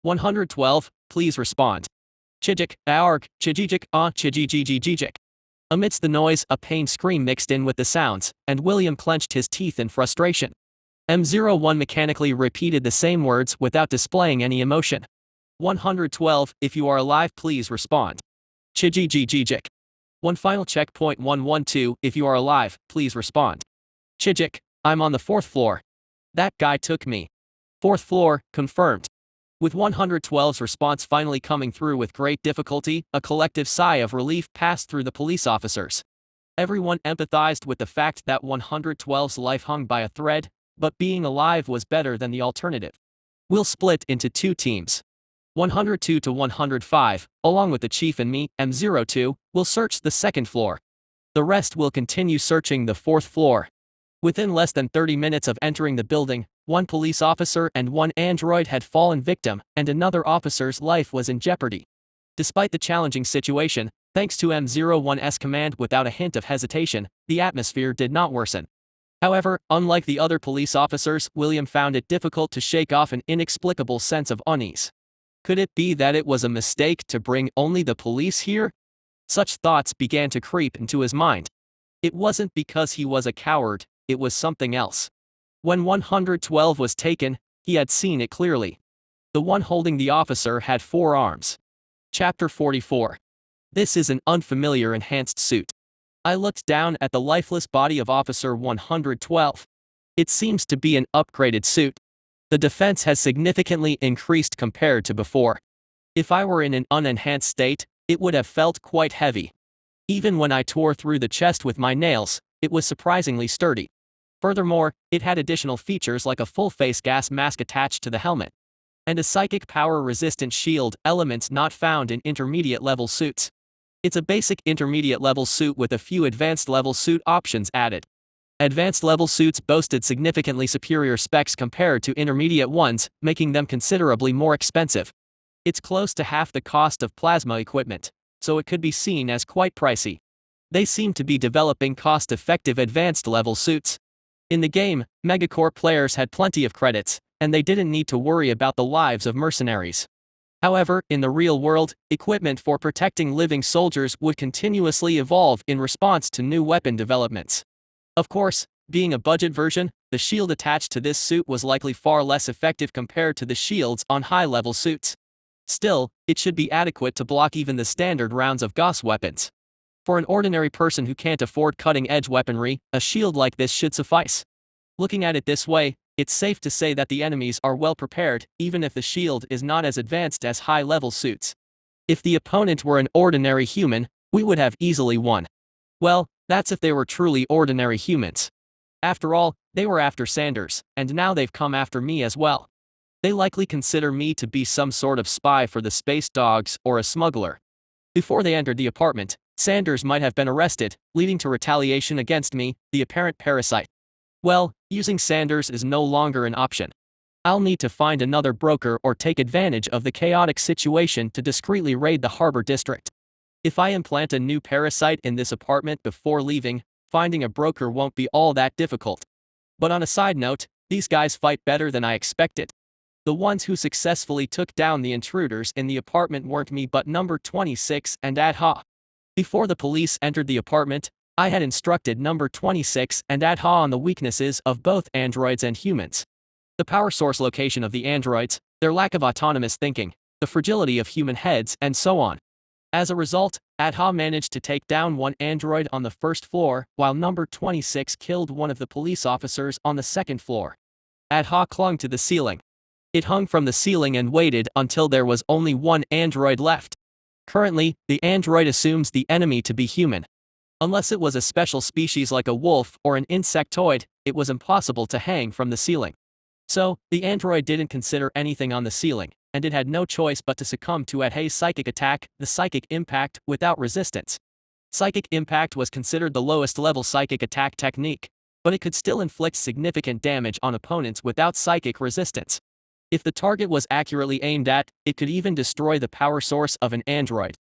112, please respond. Chijik, aorg, chijijik, chijijijijijik. Amidst the noise, a pain scream mixed in with the sounds, and William clenched his teeth in frustration. M01 mechanically repeated the same words without displaying any emotion. 112, if you are alive, please respond. Chijijijijik. One final checkpoint. 112, if you are alive, please respond. Chijik, I'm on the 4th floor. That guy took me. 4th floor, confirmed. With 112's response finally coming through with great difficulty, a collective sigh of relief passed through the police officers. Everyone empathized with the fact that 112's life hung by a thread, but being alive was better than the alternative. We'll split into 2 teams. 102 to 105, along with the chief and me, M02, will search the 2nd floor. The rest will continue searching the 4th floor. Within less than 30 minutes of entering the building, 1 police officer and 1 android had fallen victim, and another officer's life was in jeopardy. Despite the challenging situation, thanks to M01's command without a hint of hesitation, the atmosphere did not worsen. However, unlike the other police officers, William found it difficult to shake off an inexplicable sense of unease. Could it be that it was a mistake to bring only the police here? Such thoughts began to creep into his mind. It wasn't because he was a coward, it was something else. When 112 was taken, he had seen it clearly. The one holding the officer had 4 arms. Chapter 44. This is an unfamiliar enhanced suit. I looked down at the lifeless body of Officer 112. It seems to be an upgraded suit. The defense has significantly increased compared to before. If I were in an unenhanced state, it would have felt quite heavy. Even when I tore through the chest with my nails, it was surprisingly sturdy. Furthermore, it had additional features like a full-face gas mask attached to the helmet. And a psychic power-resistant shield, elements not found in intermediate-level suits. It's a basic intermediate-level suit with a few advanced-level suit options added. Advanced-level suits boasted significantly superior specs compared to intermediate ones, making them considerably more expensive. It's close to half the cost of plasma equipment, so it could be seen as quite pricey. They seem to be developing cost-effective advanced-level suits. In the game, Megacore players had plenty of credits, and they didn't need to worry about the lives of mercenaries. However, in the real world, equipment for protecting living soldiers would continuously evolve in response to new weapon developments. Of course, being a budget version, the shield attached to this suit was likely far less effective compared to the shields on high-level suits. Still, it should be adequate to block even the standard rounds of Gauss weapons. For an ordinary person who can't afford cutting-edge weaponry, a shield like this should suffice. Looking at it this way, it's safe to say that the enemies are well prepared, even if the shield is not as advanced as high-level suits. If the opponent were an ordinary human, we would have easily won. Well, that's if they were truly ordinary humans. After all, they were after Sanders, and now they've come after me as well. They likely consider me to be some sort of spy for the space dogs or a smuggler. Before they entered the apartment, Sanders might have been arrested, leading to retaliation against me, the apparent parasite. Well, using Sanders is no longer an option. I'll need to find another broker or take advantage of the chaotic situation to discreetly raid the harbor district. If I implant a new parasite in this apartment before leaving, finding a broker won't be all that difficult. But on a side note, these guys fight better than I expected. The ones who successfully took down the intruders in the apartment weren't me but number 26 and Adha. Before the police entered the apartment, I had instructed number 26 and Adha on the weaknesses of both androids and humans. The power source location of the androids, their lack of autonomous thinking, the fragility of human heads, and so on. As a result, Adha managed to take down one android on the first floor, while number 26 killed one of the police officers on the second floor. Adha clung to the ceiling. It hung from the ceiling and waited until there was only one android left. Currently, the android assumes the enemy to be human. Unless it was a special species like a wolf or an insectoid, it was impossible to hang from the ceiling. So, the android didn't consider anything on the ceiling, and it had no choice but to succumb to Adha's psychic attack, the psychic impact, without resistance. Psychic impact was considered the lowest level psychic attack technique, but it could still inflict significant damage on opponents without psychic resistance. If the target was accurately aimed at, it could even destroy the power source of an android.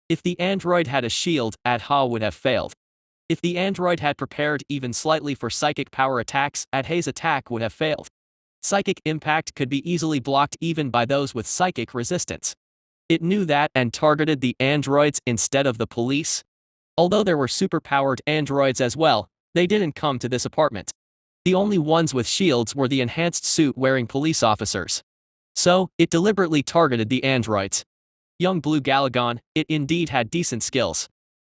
If the android had a shield, Adha would have failed. If the android had prepared even slightly for psychic power attacks, Adha's attack would have failed. Psychic impact could be easily blocked even by those with psychic resistance. It knew that and targeted the androids instead of the police. Although there were superpowered androids as well, they didn't come to this apartment. The only ones with shields were the enhanced suit-wearing police officers. So, it deliberately targeted the androids. Young Blue Galagon, it indeed had decent skills.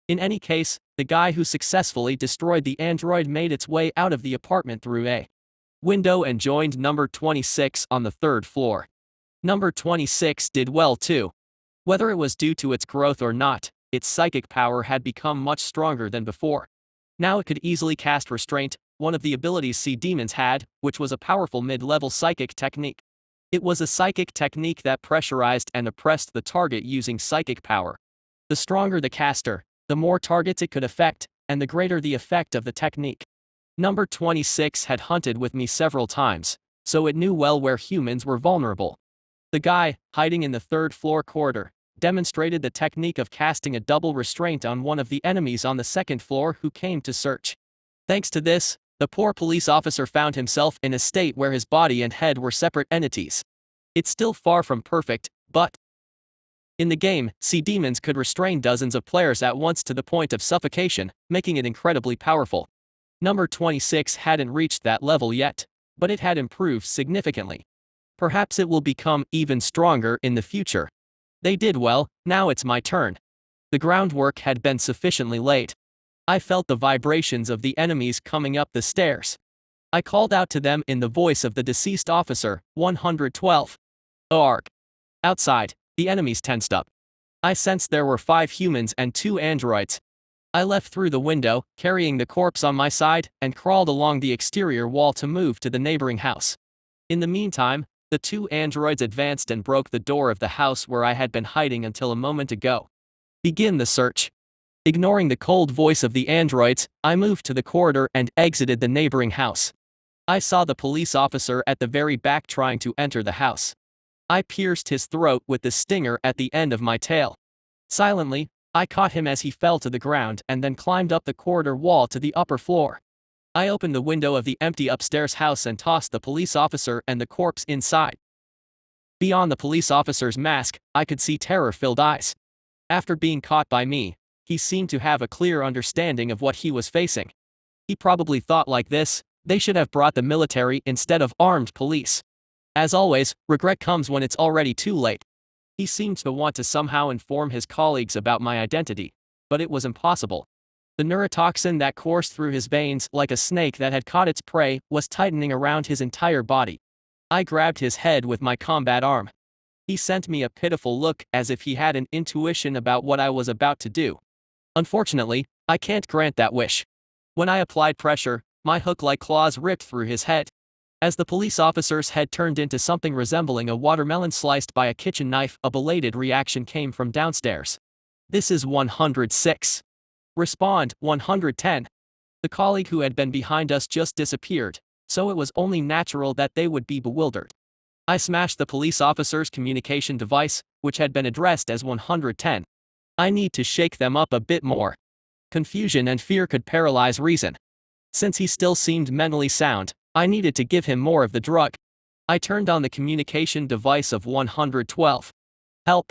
In any case, the guy who successfully destroyed the android made its way out of the apartment through a window and joined number 26 on the third floor. Number 26 did well too. Whether it was due to its growth or not, its psychic power had become much stronger than before. Now it could easily cast restraint, one of the abilities Sea Demons had, which was a powerful mid-level psychic technique. It was a psychic technique that pressurized and oppressed the target using psychic power. The stronger the caster, the more targets it could affect, and the greater the effect of the technique. Number 26 had hunted with me several times, so it knew well where humans were vulnerable. The guy, hiding in the third-floor corridor, demonstrated the technique of casting a double restraint on one of the enemies on the second floor who came to search. Thanks to this, the poor police officer found himself in a state where his body and head were separate entities. It's still far from perfect, but in the game, Sea Demons could restrain dozens of players at once to the point of suffocation, making it incredibly powerful. Number 26 hadn't reached that level yet, but it had improved significantly. Perhaps it will become even stronger in the future. They did well, now it's my turn. The groundwork had been sufficiently laid. I felt the vibrations of the enemies coming up the stairs. I called out to them in the voice of the deceased officer, 112. Arg. Outside, the enemies tensed up. I sensed there were 5 humans and 2 androids. I left through the window, carrying the corpse on my side, and crawled along the exterior wall to move to the neighboring house. In the meantime, the 2 androids advanced and broke the door of the house where I had been hiding until a moment ago. Begin the search. Ignoring the cold voice of the androids, I moved to the corridor and exited the neighboring house. I saw the police officer at the very back trying to enter the house. I pierced his throat with the stinger at the end of my tail. Silently, I caught him as he fell to the ground and then climbed up the corridor wall to the upper floor. I opened the window of the empty upstairs house and tossed the police officer and the corpse inside. Beyond the police officer's mask, I could see terror-filled eyes. After being caught by me, he seemed to have a clear understanding of what he was facing. He probably thought like this: They should have brought the military instead of armed police. As always, regret comes when it's already too late. He seemed to want to somehow inform his colleagues about my identity, but it was impossible. The neurotoxin that coursed through his veins like a snake that had caught its prey was tightening around his entire body. I grabbed his head with my combat arm. He sent me a pitiful look as if he had an intuition about what I was about to do. Unfortunately, I can't grant that wish. When I applied pressure, my hook-like claws ripped through his head. As the police officer's head turned into something resembling a watermelon sliced by a kitchen knife, a belated reaction came from downstairs. "This is 106. Respond, 110. The colleague who had been behind us just disappeared, so it was only natural that they would be bewildered. I smashed the police officer's communication device, which had been addressed as 110. I need to shake them up a bit more. Confusion and fear could paralyze reason. Since he still seemed mentally sound, I needed to give him more of the drug. I turned on the communication device of 112. Help.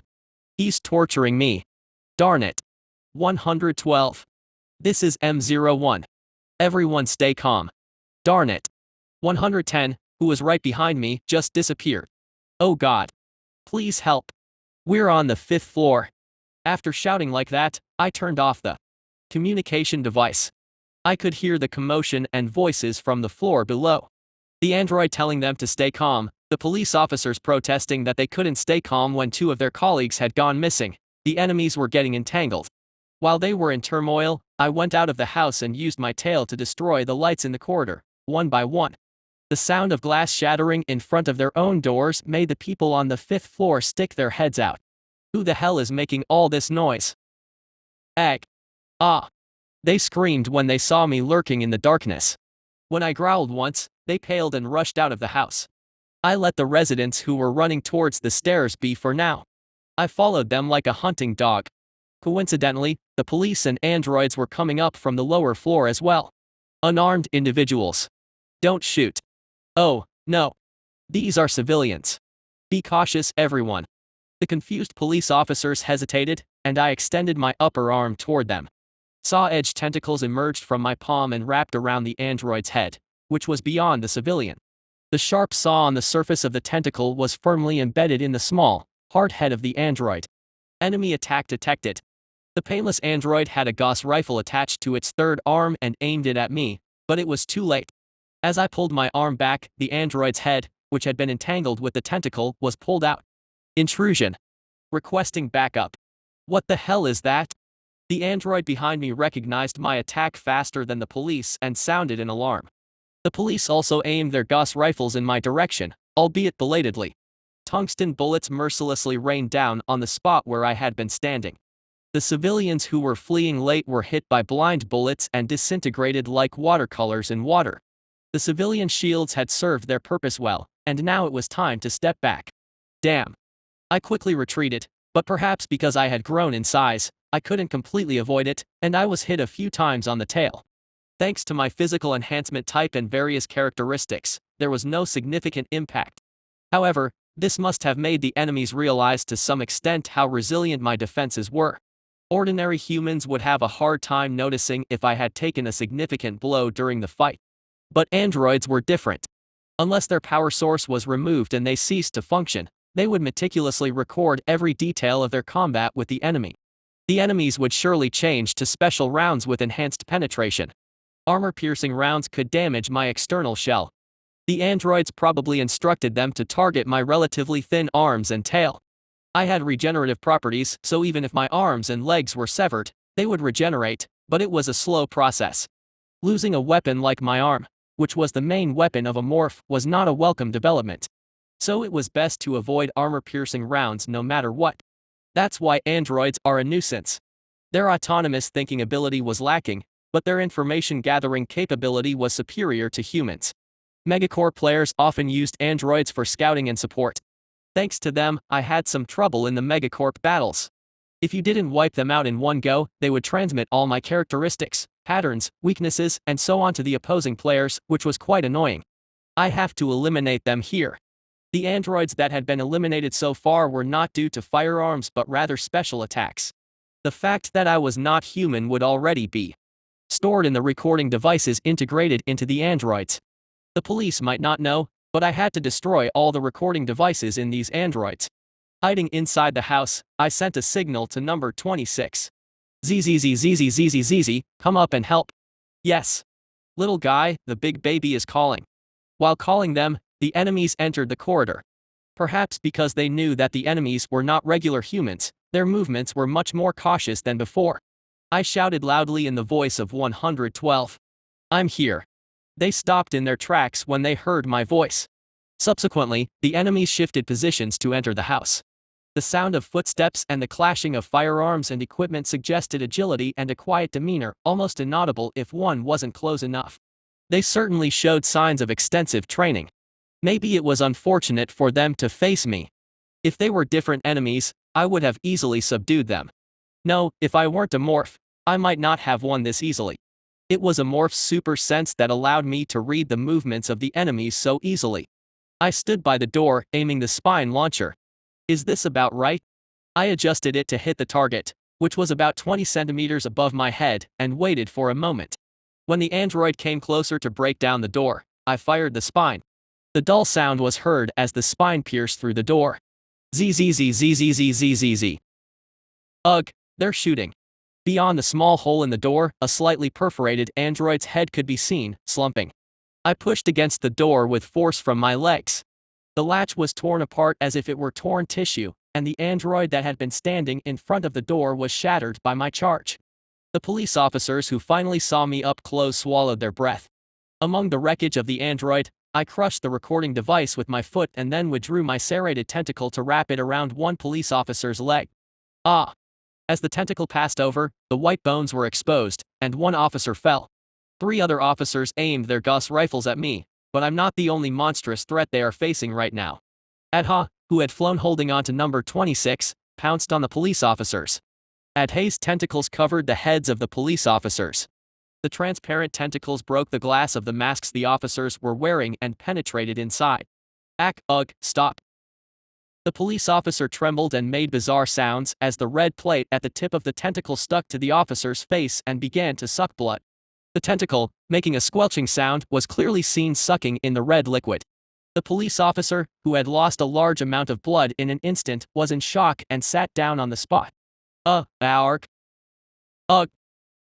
He's torturing me. Darn it. 112. This is M01. Everyone stay calm. Darn it. 110, who was right behind me, just disappeared. Oh God. Please help. We're on the 5th floor. After shouting like that, I turned off the communication device. I could hear the commotion and voices from the floor below. The android telling them to stay calm, the police officers protesting that they couldn't stay calm when 2 of their colleagues had gone missing, the enemies were getting entangled. While they were in turmoil, I went out of the house and used my tail to destroy the lights in the corridor, one by one. The sound of glass shattering in front of their own doors made the people on the 5th floor stick their heads out. Who the hell is making all this noise? Egg. Ah. They screamed when they saw me lurking in the darkness. When I growled once, they paled and rushed out of the house. I let the residents who were running towards the stairs be for now. I followed them like a hunting dog. Coincidentally, the police and androids were coming up from the lower floor as well. Unarmed individuals. Don't shoot. Oh, no. These are civilians. Be cautious, everyone. The confused police officers hesitated, and I extended my upper arm toward them. Saw-edge tentacles emerged from my palm and wrapped around the android's head, which was beyond the civilian. The sharp saw on the surface of the tentacle was firmly embedded in the small, hard head of the android. Enemy attack detected. The painless android had a Gauss rifle attached to its 3rd arm and aimed it at me, but it was too late. As I pulled my arm back, the android's head, which had been entangled with the tentacle, was pulled out. Intrusion. Requesting backup. What the hell is that? The android behind me recognized my attack faster than the police and sounded an alarm. The police also aimed their Gauss rifles in my direction, albeit belatedly. Tungsten bullets mercilessly rained down on the spot where I had been standing. The civilians who were fleeing late were hit by blind bullets and disintegrated like watercolors in water. The civilian shields had served their purpose well, and now it was time to step back. Damn. I quickly retreated, but perhaps because I had grown in size, I couldn't completely avoid it, and I was hit a few times on the tail. Thanks to my physical enhancement type and various characteristics, there was no significant impact. However, this must have made the enemies realize to some extent how resilient my defenses were. Ordinary humans would have a hard time noticing if I had taken a significant blow during the fight. But androids were different. Unless their power source was removed and they ceased to function, they would meticulously record every detail of their combat with the enemy. The enemies would surely change to special rounds with enhanced penetration. Armor-piercing rounds could damage my external shell. The androids probably instructed them to target my relatively thin arms and tail. I had regenerative properties, so even if my arms and legs were severed, they would regenerate, but it was a slow process. Losing a weapon like my arm, which was the main weapon of a morph, was not a welcome development. So it was best to avoid armor-piercing rounds no matter what. That's why androids are a nuisance. Their autonomous thinking ability was lacking, but their information-gathering capability was superior to humans. Megacore players often used androids for scouting and support. Thanks to them, I had some trouble in the Megacorp battles. If you didn't wipe them out in one go, they would transmit all my characteristics, patterns, weaknesses, and so on to the opposing players, which was quite annoying. I have to eliminate them here. The androids that had been eliminated so far were not due to firearms but rather special attacks. The fact that I was not human would already be stored in the recording devices integrated into the androids. The police might not know, but I had to destroy all the recording devices in these androids. Hiding inside the house, I sent a signal to number 26. ZZZZZZZZ, come up and help. Yes. Little guy, the big baby is calling. While calling them, the enemies entered the corridor. Perhaps because they knew that the enemies were not regular humans, their movements were much more cautious than before. I shouted loudly in the voice of 112. I'm here. They stopped in their tracks when they heard my voice. Subsequently, the enemies shifted positions to enter the house. The sound of footsteps and the clashing of firearms and equipment suggested agility and a quiet demeanor, almost inaudible if one wasn't close enough. They certainly showed signs of extensive training. Maybe it was unfortunate for them to face me. If they were different enemies, I would have easily subdued them. No, if I weren't a morph, I might not have won this easily. It was a morph's super sense that allowed me to read the movements of the enemies so easily. I stood by the door, aiming the spine launcher. Is this about right? I adjusted it to hit the target, which was about 20 centimeters above my head, and waited for a moment. When the android came closer to break down the door, I fired the spine. The dull sound was heard as the spine pierced through the door. ZZZZZZZZZ. Ugh, they're shooting. Beyond the small hole in the door, a slightly perforated android's head could be seen, slumping. I pushed against the door with force from my legs. The latch was torn apart as if it were torn tissue, and the android that had been standing in front of the door was shattered by my charge. The police officers who finally saw me up close swallowed their breath. Among the wreckage of the android, I crushed the recording device with my foot and then withdrew my serrated tentacle to wrap it around one police officer's leg. Ah! As the tentacle passed over, the white bones were exposed, and one officer fell. 3 other officers aimed their Gauss rifles at me, but I'm not the only monstrous threat they are facing right now. Adha, who had flown holding on to number 26, pounced on the police officers. Adha's tentacles covered the heads of the police officers. The transparent tentacles broke the glass of the masks the officers were wearing and penetrated inside. Ugh, stop. The police officer trembled and made bizarre sounds as the red plate at the tip of the tentacle stuck to the officer's face and began to suck blood. The tentacle, making a squelching sound, was clearly seen sucking in the red liquid. The police officer, who had lost a large amount of blood in an instant, was in shock and sat down on the spot. Ugh.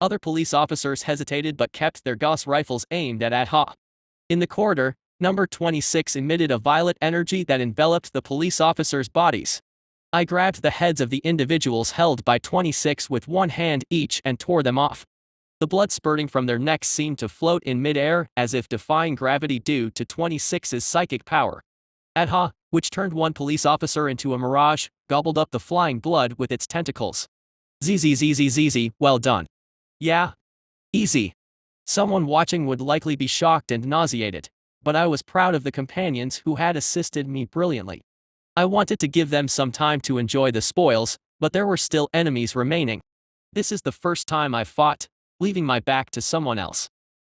Other police officers hesitated but kept their Gauss rifles aimed at Adha. In the corridor, number 26 emitted a violet energy that enveloped the police officers' bodies. I grabbed the heads of the individuals held by 26 with one hand each and tore them off. The blood spurting from their necks seemed to float in mid-air as if defying gravity due to 26's psychic power. Adha, which turned one police officer into a mirage, gobbled up the flying blood with its tentacles. ZZZZZZ, well done. Yeah. Easy. Someone watching would likely be shocked and nauseated, but I was proud of the companions who had assisted me brilliantly. I wanted to give them some time to enjoy the spoils, but there were still enemies remaining. This is the first time I've fought, leaving my back to someone else.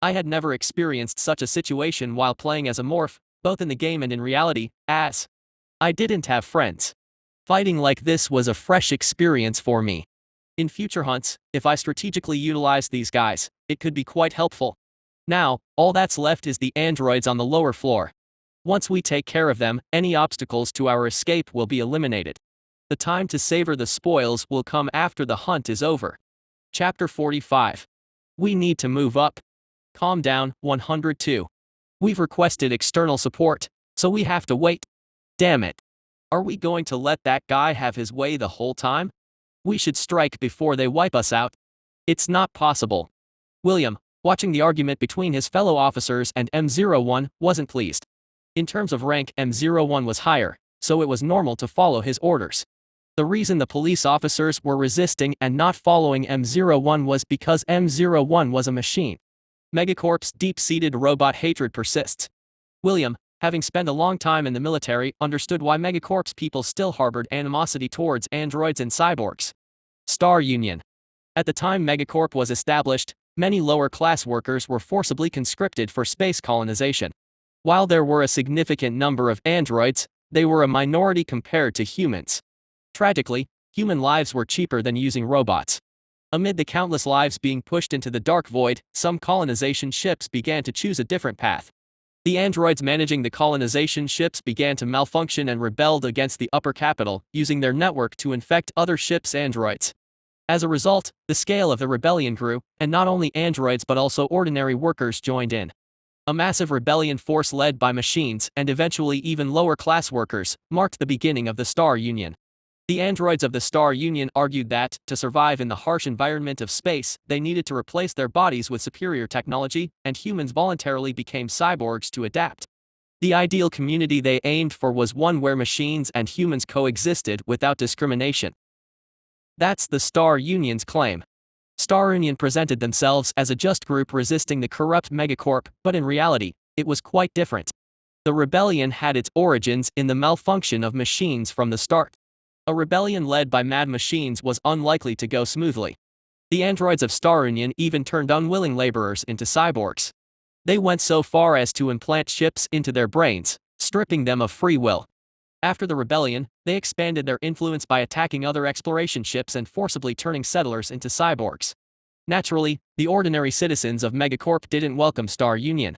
I had never experienced such a situation while playing as a morph, both in the game and in reality, as I didn't have friends. Fighting like this was a fresh experience for me. In future hunts, if I strategically utilize these guys, it could be quite helpful. Now, all that's left is the androids on the lower floor. Once we take care of them, any obstacles to our escape will be eliminated. The time to savor the spoils will come after the hunt is over. Chapter 45. We need to move up. Calm down, 102. We've requested external support, so we have to wait. Damn it. Are we going to let that guy have his way the whole time? We should strike before they wipe us out. It's not possible. William, watching the argument between his fellow officers and M01, wasn't pleased. In terms of rank, M01 was higher, so it was normal to follow his orders. The reason the police officers were resisting and not following M01 was because M01 was a machine. Megacorp's deep-seated robot hatred persists. William, having spent a long time in the military, understood why Megacorp's people still harbored animosity towards androids and cyborgs. Star Union. At the time Megacorp was established, many lower-class workers were forcibly conscripted for space colonization. While there were a significant number of androids, they were a minority compared to humans. Tragically, human lives were cheaper than using robots. Amid the countless lives being pushed into the dark void, some colonization ships began to choose a different path. The androids managing the colonization ships began to malfunction and rebelled against the upper capital, using their network to infect other ships' androids. As a result, the scale of the rebellion grew, and not only androids but also ordinary workers joined in. A massive rebellion force led by machines and eventually even lower-class workers marked the beginning of the Star Union. The androids of the Star Union argued that, to survive in the harsh environment of space, they needed to replace their bodies with superior technology, and humans voluntarily became cyborgs to adapt. The ideal community they aimed for was one where machines and humans coexisted without discrimination. That's the Star Union's claim. Star Union presented themselves as a just group resisting the corrupt megacorp, but in reality, it was quite different. The rebellion had its origins in the malfunction of machines from the start. A rebellion led by mad machines was unlikely to go smoothly. The androids of Star Union even turned unwilling laborers into cyborgs. They went so far as to implant chips into their brains, stripping them of free will. After the rebellion, they expanded their influence by attacking other exploration ships and forcibly turning settlers into cyborgs. Naturally, the ordinary citizens of Megacorp didn't welcome Star Union.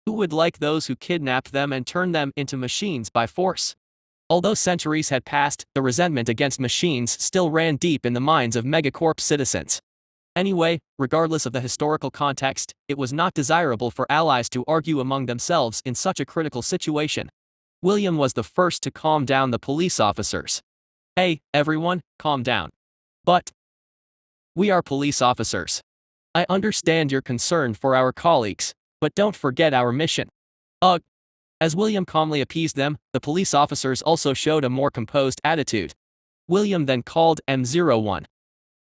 Who would like those who kidnapped them and turned them into machines by force? Although centuries had passed, the resentment against machines still ran deep in the minds of Megacorp's citizens. Anyway, regardless of the historical context, it was not desirable for allies to argue among themselves in such a critical situation. William was the first to calm down the police officers. "Hey, everyone, calm down. But we are police officers. I understand your concern for our colleagues, but don't forget our mission." Ugh. As William calmly appeased them, the police officers also showed a more composed attitude. William then called M01.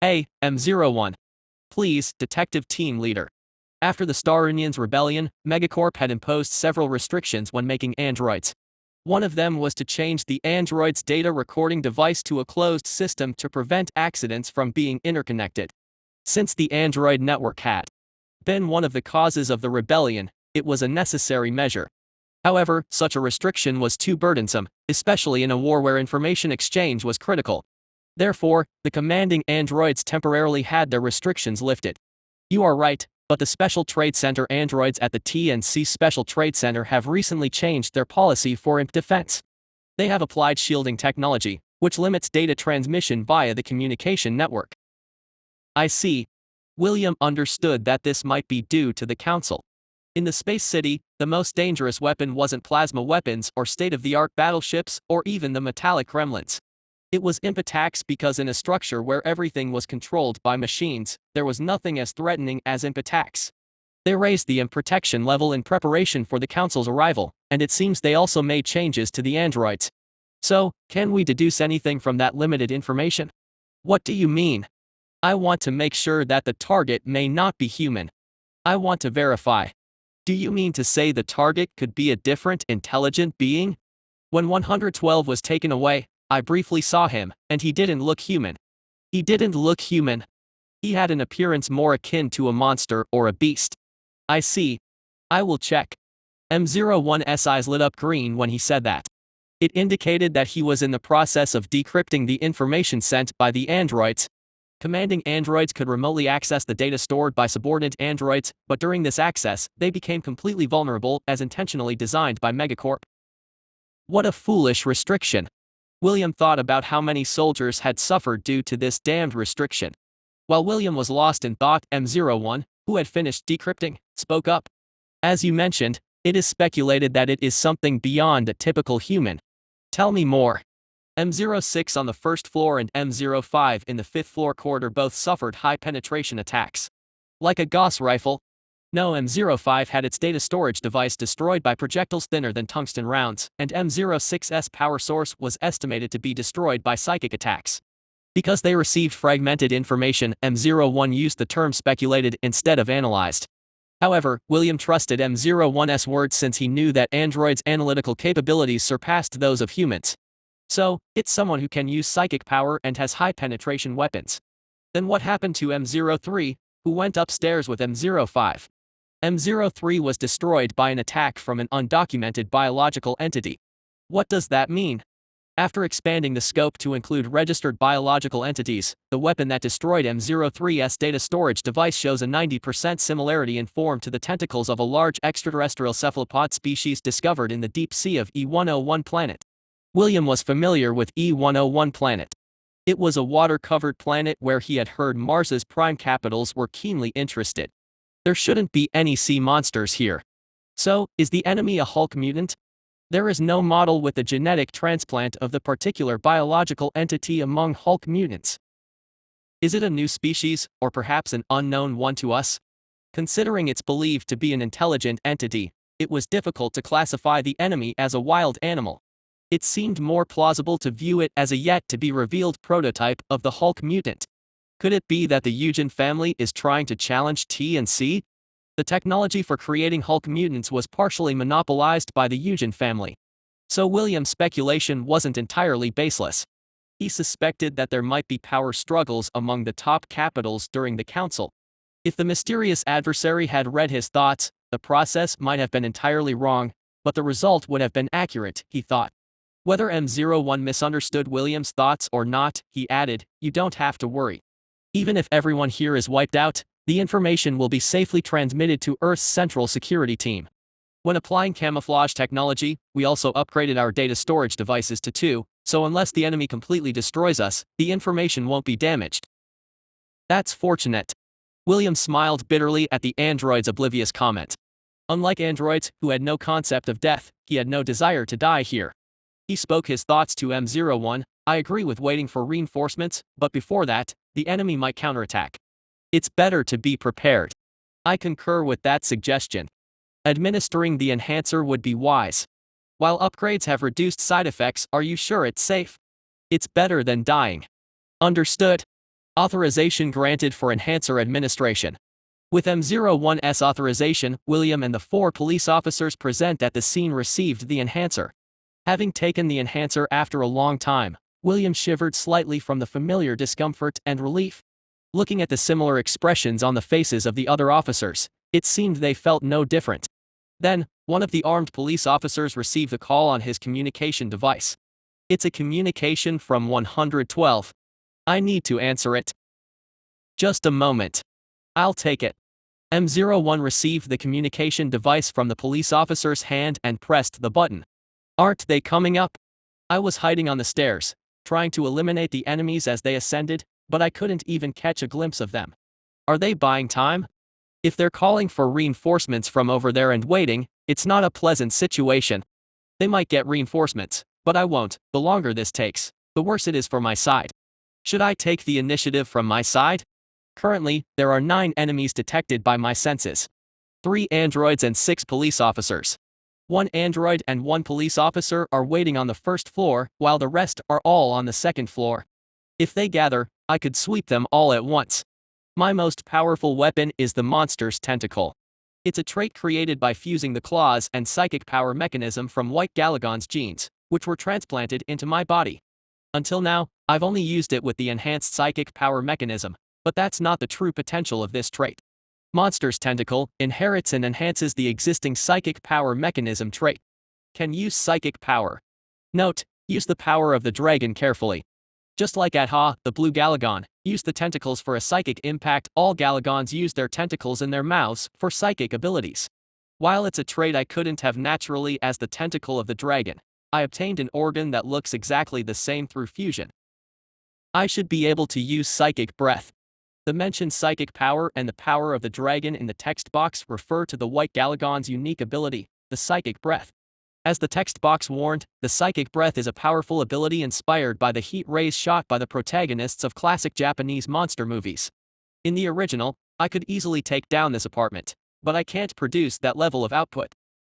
"Hey, M01. Please, detective team leader." After the Star Union's rebellion, Megacorp had imposed several restrictions when making androids. One of them was to change the android's data recording device to a closed system to prevent accidents from being interconnected. Since the android network had been one of the causes of the rebellion, it was a necessary measure. However, such a restriction was too burdensome, especially in a war where information exchange was critical. Therefore, the commanding androids temporarily had their restrictions lifted. You are right, but the Special Trade Center androids at the T&C Special Trade Center have recently changed their policy for imp defense. They have applied shielding technology, which limits data transmission via the communication network. I see. William understood that this might be due to the Council. In the Space City, the most dangerous weapon wasn't plasma weapons or state-of-the-art battleships or even the metallic gremlins. It was imp attacks because in a structure where everything was controlled by machines, there was nothing as threatening as imp attacks. They raised the imp protection level in preparation for the Council's arrival, and it seems they also made changes to the androids. So, can we deduce anything from that limited information? What do you mean? I want to make sure that the target may not be human. I want to verify. Do you mean to say the target could be a different intelligent being? When 112 was taken away, I briefly saw him, and he didn't look human. He didn't look human. He had an appearance more akin to a monster or a beast. I see. I will check. M01's eyes lit up green when he said that. It indicated that he was in the process of decrypting the information sent by the androids. Commanding androids could remotely access the data stored by subordinate androids, but during this access, they became completely vulnerable as intentionally designed by Megacorp. What a foolish restriction. William thought about how many soldiers had suffered due to this damned restriction. While William was lost in thought, M01, who had finished decrypting, spoke up. As you mentioned, it is speculated that it is something beyond a typical human. Tell me more. M06 on the first floor and M05 in the fifth floor corridor both suffered high penetration attacks. Like a Gauss rifle. No, M05 had its data storage device destroyed by projectiles thinner than tungsten rounds, and M06's power source was estimated to be destroyed by psychic attacks. Because they received fragmented information, M01 used the term speculated instead of analyzed. However, William trusted M01's words since he knew that androids' analytical capabilities surpassed those of humans. So, it's someone who can use psychic power and has high penetration weapons. Then what happened to M03, who went upstairs with M05? M03 was destroyed by an attack from an undocumented biological entity. What does that mean? After expanding the scope to include registered biological entities, the weapon that destroyed M03's data storage device shows a 90% similarity in form to the tentacles of a large extraterrestrial cephalopod species discovered in the deep sea of E101 planet. William was familiar with E101 planet. It was a water-covered planet where he had heard Mars's prime capitals were keenly interested. There shouldn't be any sea monsters here. So, is the enemy a Hulk mutant? There is no model with a genetic transplant of the particular biological entity among Hulk mutants. Is it a new species, or perhaps an unknown one to us? Considering it's believed to be an intelligent entity, it was difficult to classify the enemy as a wild animal. It seemed more plausible to view it as a yet-to-be-revealed prototype of the Hulk mutant. Could it be that the Eugen family is trying to challenge T&C? The technology for creating Hulk mutants was partially monopolized by the Eugen family. So William's speculation wasn't entirely baseless. He suspected that there might be power struggles among the top capitals during the council. If the mysterious adversary had read his thoughts, the process might have been entirely wrong, but the result would have been accurate, he thought. Whether M01 misunderstood William's thoughts or not, he added, you don't have to worry. Even if everyone here is wiped out, the information will be safely transmitted to Earth's central security team. When applying camouflage technology, we also upgraded our data storage devices to 2, so unless the enemy completely destroys us, the information won't be damaged. That's fortunate. William smiled bitterly at the android's oblivious comment. Unlike androids, who had no concept of death, he had no desire to die here. He spoke his thoughts to M01, I agree with waiting for reinforcements, but before that, the enemy might counterattack. It's better to be prepared. I concur with that suggestion. Administering the enhancer would be wise. While upgrades have reduced side effects, are you sure it's safe? It's better than dying. Understood. Authorization granted for enhancer administration. With M01's authorization, William and the 4 police officers present at the scene received the enhancer. Having taken the enhancer after a long time, William shivered slightly from the familiar discomfort and relief. Looking at the similar expressions on the faces of the other officers, it seemed they felt no different. Then, one of the armed police officers received a call on his communication device. It's a communication from 112. I need to answer it. Just a moment. I'll take it. M01 received the communication device from the police officer's hand and pressed the button. Aren't they coming up? I was hiding on the stairs, trying to eliminate the enemies as they ascended, but I couldn't even catch a glimpse of them. Are they buying time? If they're calling for reinforcements from over there and waiting, it's not a pleasant situation. They might get reinforcements, but I won't. The longer this takes, the worse it is for my side. Should I take the initiative from my side? Currently, there are 9 enemies detected by my senses. 3 androids and 6 police officers. 1 android and 1 police officer are waiting on the first floor, while the rest are all on the second floor. If they gather, I could sweep them all at once. My most powerful weapon is the monster's tentacle. It's a trait created by fusing the claws and psychic power mechanism from White Galagon's genes, which were transplanted into my body. Until now, I've only used it with the enhanced psychic power mechanism, but that's not the true potential of this trait. Monster's tentacle inherits and enhances the existing psychic power mechanism trait. Can use psychic power. Note, use the power of the dragon carefully. Just like Adha, the blue Galagon, used the tentacles for a psychic impact, all Galagons use their tentacles in their mouths for psychic abilities. While it's a trait I couldn't have naturally as the tentacle of the dragon, I obtained an organ that looks exactly the same through fusion. I should be able to use psychic breath. The mentioned psychic power and the power of the dragon in the text box refer to the White Galagon's unique ability, the psychic breath. As the text box warned, the psychic breath is a powerful ability inspired by the heat rays shot by the protagonists of classic Japanese monster movies. In the original, I could easily take down this apartment, but I can't produce that level of output.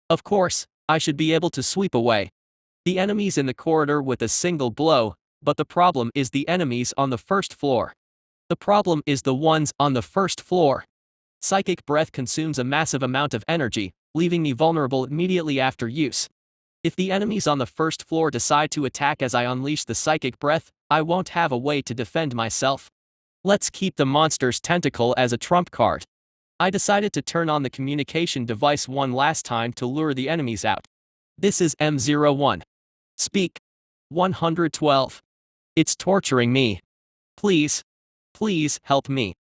Of course, I should be able to sweep away the enemies in the corridor with a single blow, but the problem is the enemies on the first floor. The problem is the ones on the first floor. Psychic breath consumes a massive amount of energy, leaving me vulnerable immediately after use. If the enemies on the first floor decide to attack as I unleash the psychic breath, I won't have a way to defend myself. Let's keep the monster's tentacle as a trump card. I decided to turn on the communication device one last time to lure the enemies out. This is M01. Speak. 112. It's torturing me. Please. Please help me.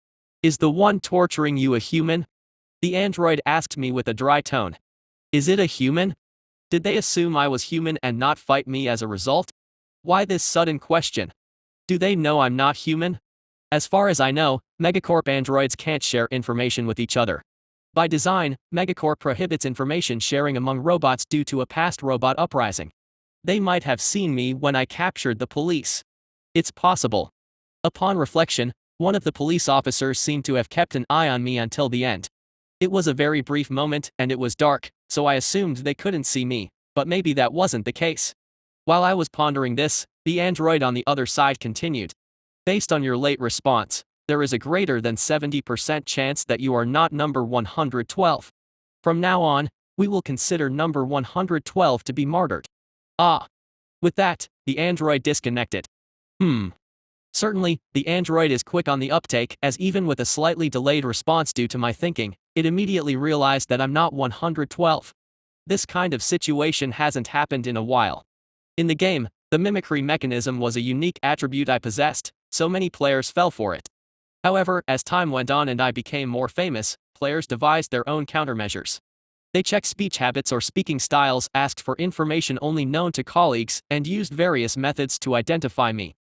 Is the one torturing you a human? The android asked me with a dry tone. Is it a human? Did they assume I was human and not fight me as a result? Why this sudden question? Do they know I'm not human? As far as I know, Megacorp androids can't share information with each other. By design, Megacorp prohibits information sharing among robots due to a past robot uprising. They might have seen me when I captured the police. It's possible. Upon reflection, one of the police officers seemed to have kept an eye on me until the end. It was a very brief moment and it was dark, so I assumed they couldn't see me, but maybe that wasn't the case. While I was pondering this, the android on the other side continued. Based on your late response, there is a greater than 70% chance that you are not number 112. From now on, we will consider number 112 to be martyred. Ah. With that, the android disconnected. Certainly, the android is quick on the uptake, as even with a slightly delayed response due to my thinking, it immediately realized that I'm not 112. This kind of situation hasn't happened in a while. In the game, the mimicry mechanism was a unique attribute I possessed, so many players fell for it. However, as time went on and I became more famous, players devised their own countermeasures. They checked speech habits or speaking styles, asked for information only known to colleagues, and used various methods to identify me.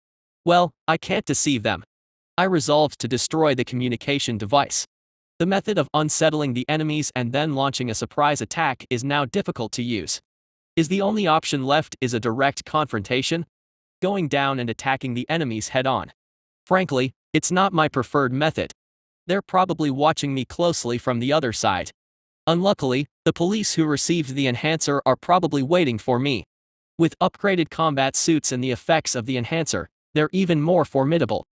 Well, I can't deceive them. I resolved to destroy the communication device. The method of unsettling the enemies and then launching a surprise attack is now difficult to use. The only option left is a direct confrontation, going down and attacking the enemies head-on. Frankly, it's not my preferred method. They're probably watching me closely from the other side. Unluckily, the police who received the enhancer are probably waiting for me. With upgraded combat suits and the effects of the enhancer, they're even more formidable.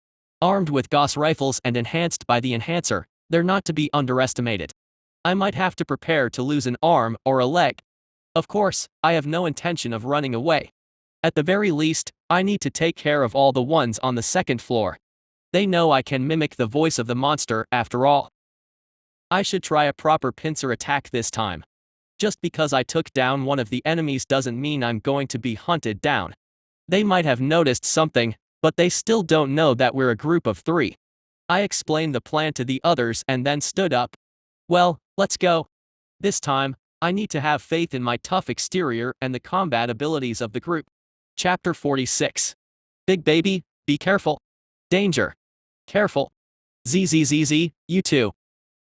Armed with Gauss rifles and enhanced by the enhancer, they're not to be underestimated. I might have to prepare to lose an arm or a leg. Of course, I have no intention of running away. At the very least, I need to take care of all the ones on the second floor. They know I can mimic the voice of the monster after all. I should try a proper pincer attack this time. Just because I took down one of the enemies doesn't mean I'm going to be hunted down. They might have noticed something, but they still don't know that we're a group of 3. I explained the plan to the others and then stood up. Well, let's go. This time, I need to have faith in my tough exterior and the combat abilities of the group. Chapter 46. Big baby, be careful. Danger. Careful. ZZZZ, you too.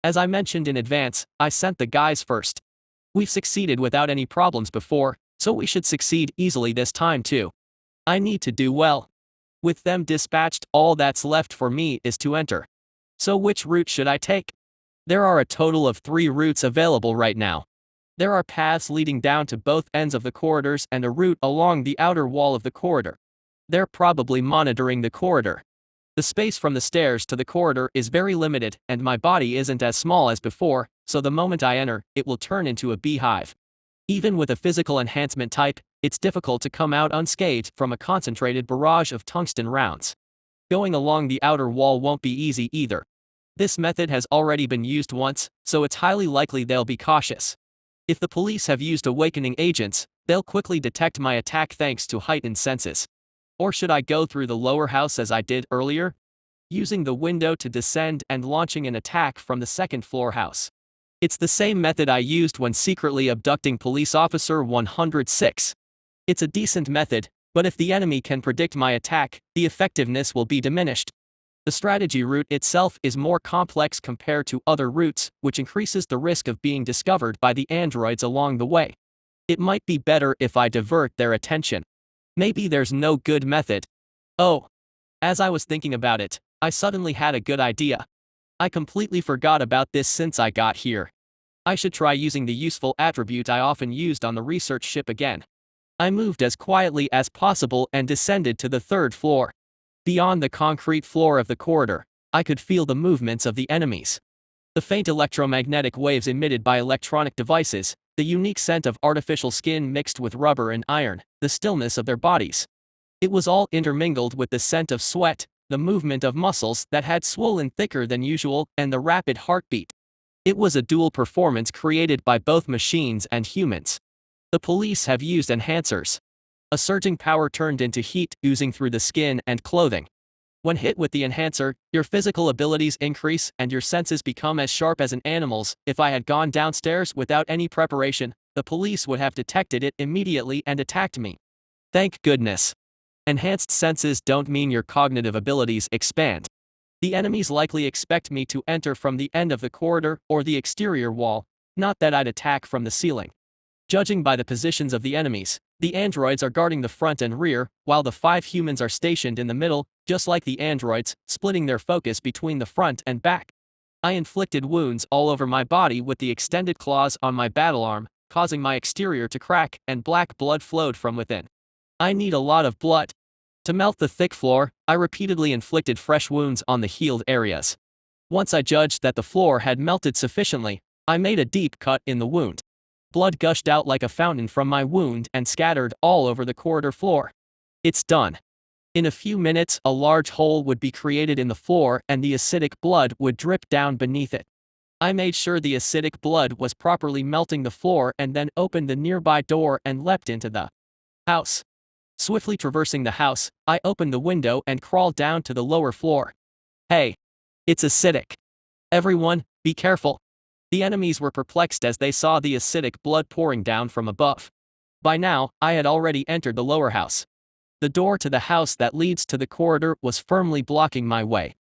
As I mentioned in advance, I sent the guys first. We've succeeded without any problems before, so we should succeed easily this time too. I need to do well. With them dispatched, all that's left for me is to enter. So which route should I take? There are a total of 3 routes available right now. There are paths leading down to both ends of the corridors and a route along the outer wall of the corridor. They're probably monitoring the corridor. The space from the stairs to the corridor is very limited and my body isn't as small as before, so the moment I enter, it will turn into a beehive. Even with a physical enhancement type, it's difficult to come out unscathed from a concentrated barrage of tungsten rounds. Going along the outer wall won't be easy either. This method has already been used once, so it's highly likely they'll be cautious. If the police have used awakening agents, they'll quickly detect my attack thanks to heightened senses. Or should I go through the lower house as I did earlier? Using the window to descend and launching an attack from the second floor house. It's the same method I used when secretly abducting police officer 106. It's a decent method, but if the enemy can predict my attack, the effectiveness will be diminished. The strategy route itself is more complex compared to other routes, which increases the risk of being discovered by the androids along the way. It might be better if I divert their attention. Maybe there's no good method. Oh. As I was thinking about it, I suddenly had a good idea. I completely forgot about this since I got here. I should try using the useful attribute I often used on the research ship again. I moved as quietly as possible and descended to the 3rd floor. Beyond the concrete floor of the corridor, I could feel the movements of the enemies. The faint electromagnetic waves emitted by electronic devices, the unique scent of artificial skin mixed with rubber and iron, the stillness of their bodies. It was all intermingled with the scent of sweat, the movement of muscles that had swollen thicker than usual, and the rapid heartbeat. It was a dual performance created by both machines and humans. The police have used enhancers. A surging power turned into heat oozing through the skin and clothing. When hit with the enhancer, your physical abilities increase and your senses become as sharp as an animal's. If I had gone downstairs without any preparation, the police would have detected it immediately and attacked me. Thank goodness. Enhanced senses don't mean your cognitive abilities expand. The enemies likely expect me to enter from the end of the corridor or the exterior wall, not that I'd attack from the ceiling. Judging by the positions of the enemies, the androids are guarding the front and rear, while the 5 humans are stationed in the middle, just like the androids, splitting their focus between the front and back. I inflicted wounds all over my body with the extended claws on my battle arm, causing my exterior to crack and black blood flowed from within. I need a lot of blood. To melt the thick floor, I repeatedly inflicted fresh wounds on the healed areas. Once I judged that the floor had melted sufficiently, I made a deep cut in the wound. Blood gushed out like a fountain from my wound and scattered all over the corridor floor. It's done. In a few minutes, a large hole would be created in the floor and the acidic blood would drip down beneath it. I made sure the acidic blood was properly melting the floor and then opened the nearby door and leapt into the house. Swiftly traversing the house, I opened the window and crawled down to the lower floor. Hey! It's acidic. Everyone, be careful. The enemies were perplexed as they saw the acidic blood pouring down from above. By now, I had already entered the lower house. The door to the house that leads to the corridor was firmly blocking my way.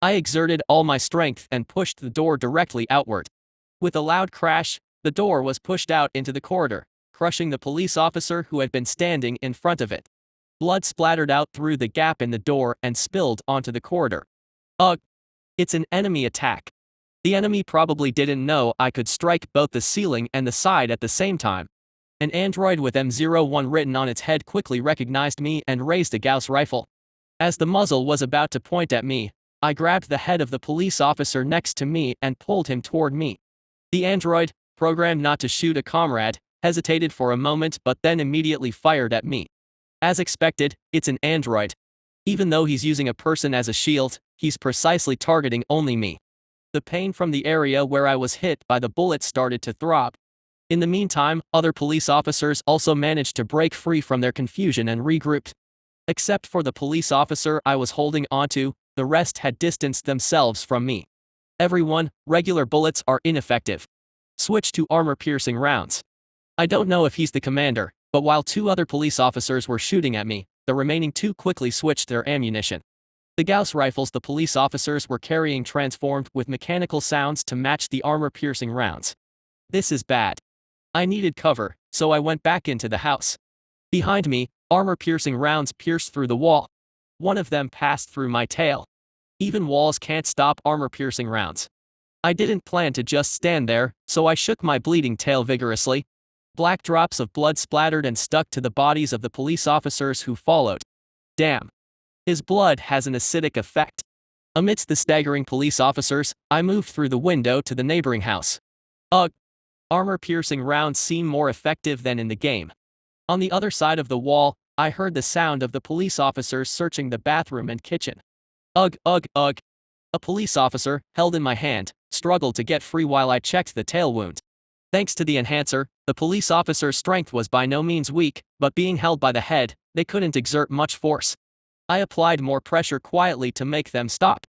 I exerted all my strength and pushed the door directly outward. With a loud crash, the door was pushed out into the corridor, crushing the police officer who had been standing in front of it. Blood splattered out through the gap in the door and spilled onto the corridor. Ugh! It's an enemy attack. The enemy probably didn't know I could strike both the ceiling and the side at the same time. An android with M01 written on its head quickly recognized me and raised a Gauss rifle. As the muzzle was about to point at me, I grabbed the head of the police officer next to me and pulled him toward me. The android, programmed not to shoot a comrade, hesitated for a moment but then immediately fired at me. As expected, it's an android. Even though he's using a person as a shield, he's precisely targeting only me. The pain from the area where I was hit by the bullet started to throb. In the meantime, other police officers also managed to break free from their confusion and regrouped. Except for the police officer I was holding onto, the rest had distanced themselves from me. Everyone, regular bullets are ineffective. Switch to armor-piercing rounds. I don't know if he's the commander, but while 2 other police officers were shooting at me, the remaining 2 quickly switched their ammunition. The Gauss rifles the police officers were carrying transformed with mechanical sounds to match the armor-piercing rounds. This is bad. I needed cover, so I went back into the house. Behind me, armor-piercing rounds pierced through the wall. One of them passed through my tail. Even walls can't stop armor-piercing rounds. I didn't plan to just stand there, so I shook my bleeding tail vigorously. Black drops of blood splattered and stuck to the bodies of the police officers who followed. Damn. His blood has an acidic effect. Amidst the staggering police officers, I moved through the window to the neighboring house. Ugh! Armor-piercing rounds seem more effective than in the game. On the other side of the wall, I heard the sound of the police officers searching the bathroom and kitchen. Ugh, ugh, ugh. A police officer, held in my hand, struggled to get free while I checked the tail wound. Thanks to the enhancer, the police officer's strength was by no means weak, but being held by the head, they couldn't exert much force. I applied more pressure quietly to make them stop.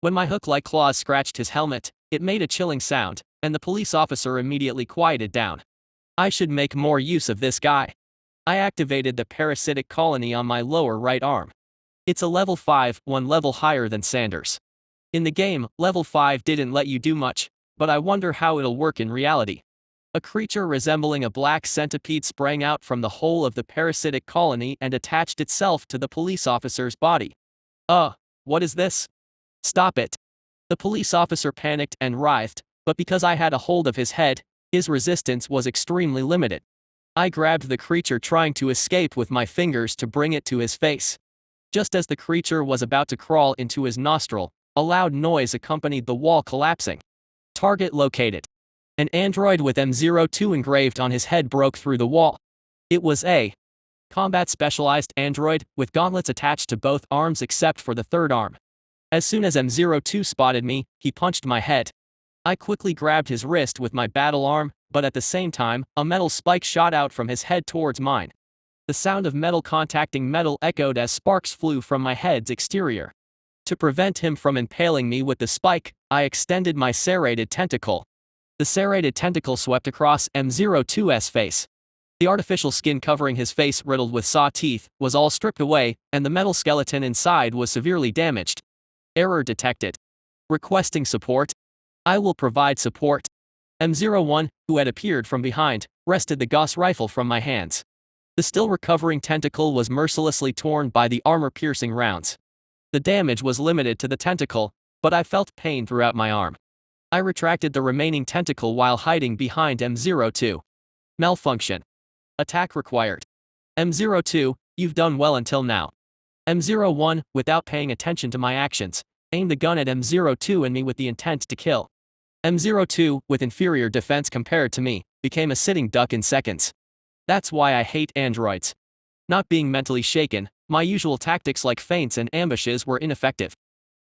When my hook-like claws scratched his helmet, it made a chilling sound, and the police officer immediately quieted down. I should make more use of this guy. I activated the parasitic colony on my lower right arm. It's a level 5, 1 level higher than Sanders. In the game, level 5 didn't let you do much, but I wonder how it'll work in reality. A creature resembling a black centipede sprang out from the hole of the parasitic colony and attached itself to the police officer's body. What is this? Stop it. The police officer panicked and writhed, but because I had a hold of his head, his resistance was extremely limited. I grabbed the creature trying to escape with my fingers to bring it to his face. Just as the creature was about to crawl into his nostril, a loud noise accompanied the wall collapsing. Target located. An android with M02 engraved on his head broke through the wall. It was a combat specialized android with gauntlets attached to both arms except for the third arm. As soon as M02 spotted me, he punched my head. I quickly grabbed his wrist with my battle arm, but at the same time, a metal spike shot out from his head towards mine. The sound of metal contacting metal echoed as sparks flew from my head's exterior. To prevent him from impaling me with the spike, I extended my serrated tentacle. The serrated tentacle swept across M02's face. The artificial skin covering his face, riddled with saw teeth, was all stripped away, and the metal skeleton inside was severely damaged. Error detected. Requesting support. I will provide support. M01, who had appeared from behind, wrested the Gauss rifle from my hands. The still recovering tentacle was mercilessly torn by the armor-piercing rounds. The damage was limited to the tentacle, but I felt pain throughout my arm. I retracted the remaining tentacle while hiding behind M02. Malfunction. Attack required. M02, you've done well until now. M01, without paying attention to my actions, aimed the gun at M02 and me with the intent to kill. M02, with inferior defense compared to me, became a sitting duck in seconds. That's why I hate androids. Not being mentally shaken, my usual tactics like feints and ambushes were ineffective.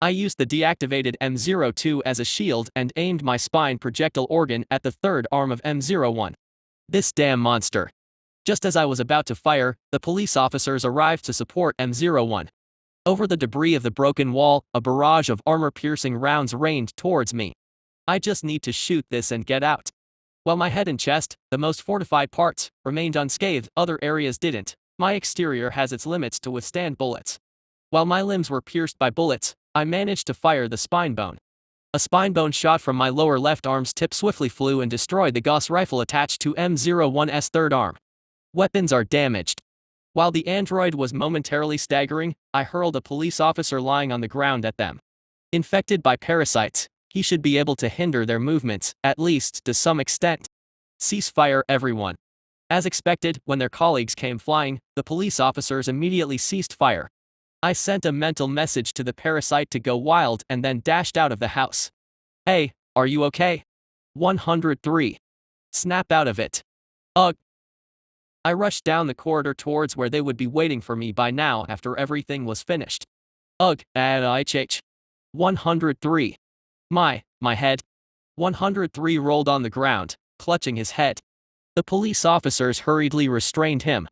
I used the deactivated M02 as a shield and aimed my spine projectile organ at the third arm of M01. This damn monster. Just as I was about to fire, the police officers arrived to support M01. Over the debris of the broken wall, a barrage of armor-piercing rounds rained towards me. I just need to shoot this and get out. While my head and chest, the most fortified parts, remained unscathed, other areas didn't. My exterior has its limits to withstand bullets. While my limbs were pierced by bullets, I managed to fire the spine bone. A spine bone shot from my lower left arm's tip swiftly flew and destroyed the Gauss rifle attached to M01's third arm. Weapons are damaged. While the android was momentarily staggering, I hurled a police officer lying on the ground at them. Infected by parasites, he should be able to hinder their movements, at least to some extent. Cease fire, everyone. As expected, when their colleagues came flying, the police officers immediately ceased fire. I sent a mental message to the parasite to go wild and then dashed out of the house. Hey, are you okay? 103. Snap out of it. Ugh. I rushed down the corridor towards where they would be waiting for me by now after everything was finished. Ugh, IH. 103. My head. 103 rolled on the ground, clutching his head. The police officers hurriedly restrained him.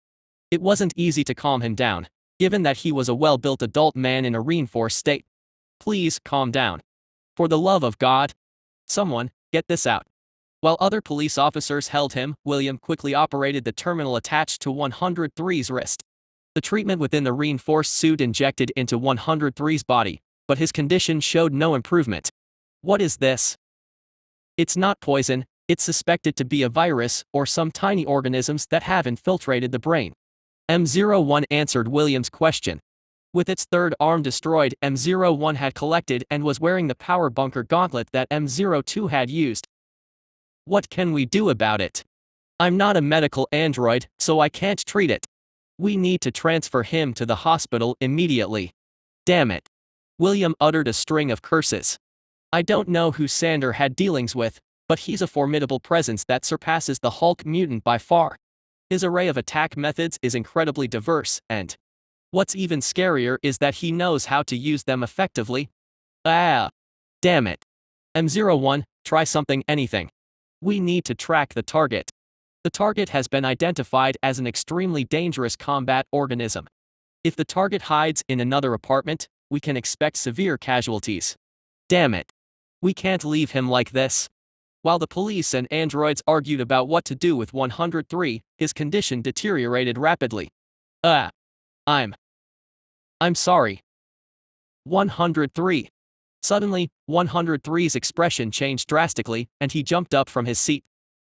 It wasn't easy to calm him down, given that he was a well-built adult man in a reinforced state. Please, calm down. For the love of God. Someone, get this out. While other police officers held him, William quickly operated the terminal attached to 103's wrist. The treatment within the reinforced suit injected into 103's body, but his condition showed no improvement. What is this? It's not poison, it's suspected to be a virus or some tiny organisms that have infiltrated the brain. M01 answered William's question. With its third arm destroyed, M01 had collected and was wearing the power bunker gauntlet that M02 had used. What can we do about it? I'm not a medical android, so I can't treat it. We need to transfer him to the hospital immediately. Damn it. William uttered a string of curses. I don't know who Sander had dealings with, but he's a formidable presence that surpasses the Hulk mutant by far. His array of attack methods is incredibly diverse, and what's even scarier is that he knows how to use them effectively. Ah! Damn it. M01, try something, anything. We need to track the target. The target has been identified as an extremely dangerous combat organism. If the target hides in another apartment, we can expect severe casualties. Damn it. We can't leave him like this. While the police and androids argued about what to do with 103, his condition deteriorated rapidly. I'm sorry. 103. Suddenly, 103's expression changed drastically, and he jumped up from his seat.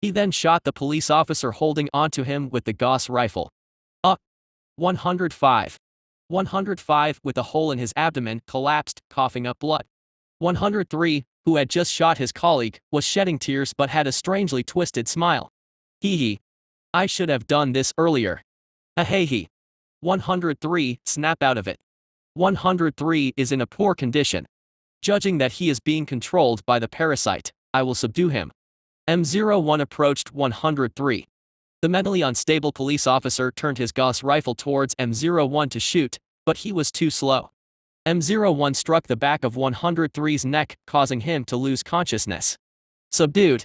He then shot the police officer holding onto him with the Gauss rifle. 105. 105, with a hole in his abdomen, collapsed, coughing up blood. 103, who had just shot his colleague, was shedding tears but had a strangely twisted smile. Hee. I should have done this earlier. Ahee. 103, snap out of it. 103 is in a poor condition. Judging that he is being controlled by the parasite, I will subdue him. M01 approached 103. The mentally unstable police officer turned his Gauss rifle towards M01 to shoot, but he was too slow. M01 struck the back of 103's neck, causing him to lose consciousness. Subdued.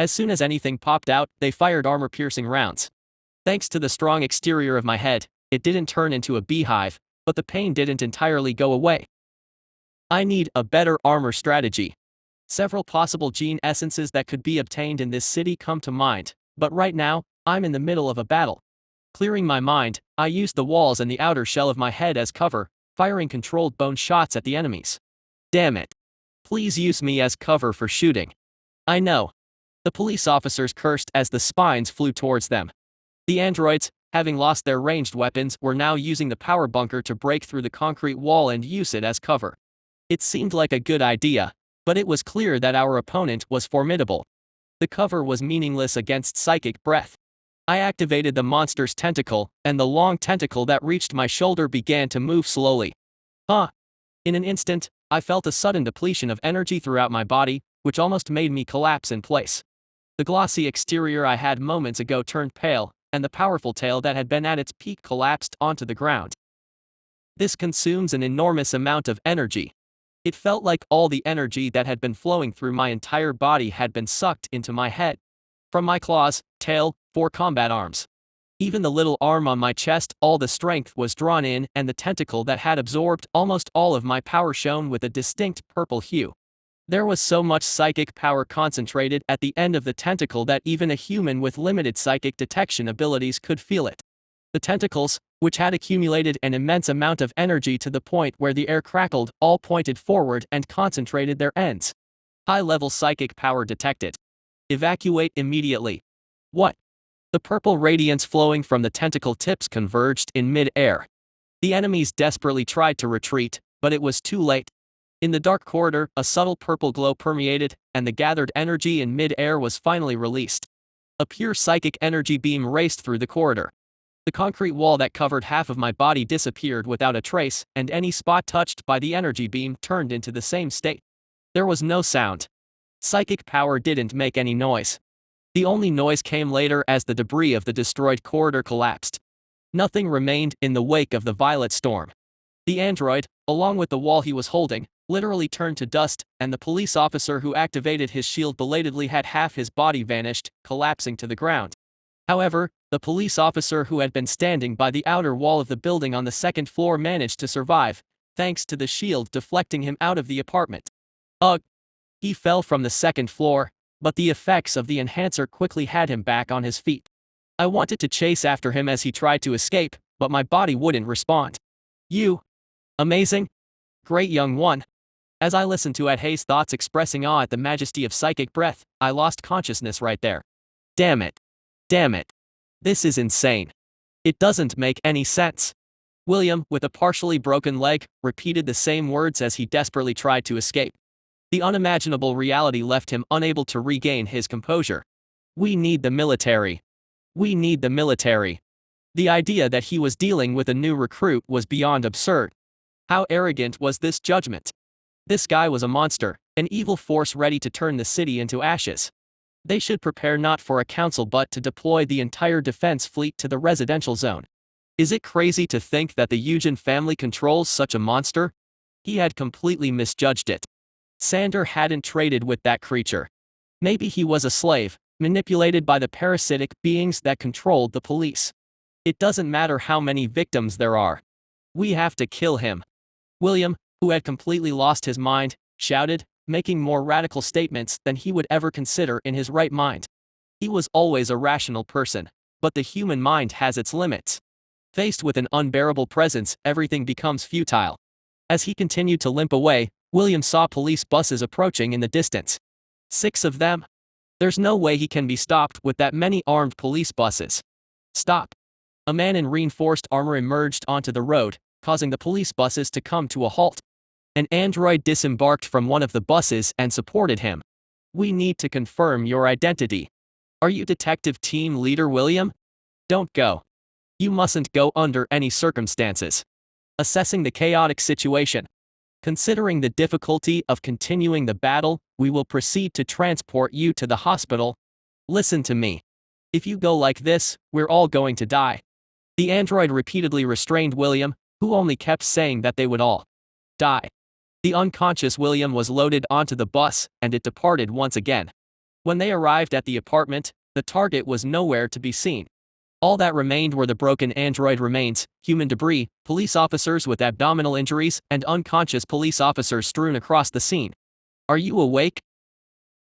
As soon as anything popped out, they fired armor-piercing rounds. Thanks to the strong exterior of my head, it didn't turn into a beehive, but the pain didn't entirely go away. I need a better armor strategy. Several possible gene essences that could be obtained in this city come to mind, but right now, I'm in the middle of a battle. Clearing my mind, I used the walls and the outer shell of my head as cover, firing controlled bone shots at the enemies. Damn it. Please use me as cover for shooting. I know. The police officers cursed as the spines flew towards them. The androids, having lost their ranged weapons, were now using the power bunker to break through the concrete wall and use it as cover. It seemed like a good idea, but it was clear that our opponent was formidable. The cover was meaningless against psychic breath. I activated the monster's tentacle, and the long tentacle that reached my shoulder began to move slowly. In an instant, I felt a sudden depletion of energy throughout my body, which almost made me collapse in place. The glossy exterior I had moments ago turned pale, and the powerful tail that had been at its peak collapsed onto the ground. This consumes an enormous amount of energy. It felt like all the energy that had been flowing through my entire body had been sucked into my head. From my claws, tail, 4 combat arms. Even the little arm on my chest, all the strength was drawn in, and the tentacle that had absorbed almost all of my power shone with a distinct purple hue. There was so much psychic power concentrated at the end of the tentacle that even a human with limited psychic detection abilities could feel it. The tentacles, which had accumulated an immense amount of energy to the point where the air crackled, all pointed forward and concentrated their ends. High-level psychic power detected. Evacuate immediately. What? The purple radiance flowing from the tentacle tips converged in mid-air. The enemies desperately tried to retreat, but it was too late. In the dark corridor, a subtle purple glow permeated, and the gathered energy in mid-air was finally released. A pure psychic energy beam raced through the corridor. The concrete wall that covered half of my body disappeared without a trace, and any spot touched by the energy beam turned into the same state. There was no sound. Psychic power didn't make any noise. The only noise came later as the debris of the destroyed corridor collapsed. Nothing remained in the wake of the violet storm. The android, along with the wall he was holding, literally turned to dust, and the police officer who activated his shield belatedly had half his body vanished, collapsing to the ground. However, the police officer who had been standing by the outer wall of the building on the second floor managed to survive, thanks to the shield deflecting him out of the apartment. He fell from the second floor, but the effects of the enhancer quickly had him back on his feet. I wanted to chase after him as he tried to escape, but my body wouldn't respond. You. Amazing. Great young one. As I listened to Adhay's thoughts expressing awe at the majesty of psychic breath, I lost consciousness right there. Damn it. Damn it. This is insane. It doesn't make any sense. William, with a partially broken leg, repeated the same words as he desperately tried to escape. The unimaginable reality left him unable to regain his composure. We need the military. We need the military. The idea that he was dealing with a new recruit was beyond absurd. How arrogant was this judgment? This guy was a monster, an evil force ready to turn the city into ashes. They should prepare not for a council but to deploy the entire defense fleet to the residential zone. Is it crazy to think that the Eugen family controls such a monster? He had completely misjudged it. Sander hadn't traded with that creature. Maybe he was a slave, manipulated by the parasitic beings that controlled the police. It doesn't matter how many victims there are. We have to kill him. William, who had completely lost his mind, shouted, making more radical statements than he would ever consider in his right mind. He was always a rational person, but the human mind has its limits. Faced with an unbearable presence, everything becomes futile. As he continued to limp away, William saw police buses approaching in the distance. 6 of them? There's no way he can be stopped with that many armed police buses. Stop. A man in reinforced armor emerged onto the road, causing the police buses to come to a halt. An android disembarked from one of the buses and supported him. We need to confirm your identity. Are you Detective Team Leader William? Don't go. You mustn't go under any circumstances. Assessing the chaotic situation. Considering the difficulty of continuing the battle, we will proceed to transport you to the hospital. Listen to me. If you go like this, we're all going to die. The android repeatedly restrained William, who only kept saying that they would all die. The unconscious William was loaded onto the bus, and it departed once again. When they arrived at the apartment, the target was nowhere to be seen. All that remained were the broken android remains, human debris, police officers with abdominal injuries, and unconscious police officers strewn across the scene. Are you awake?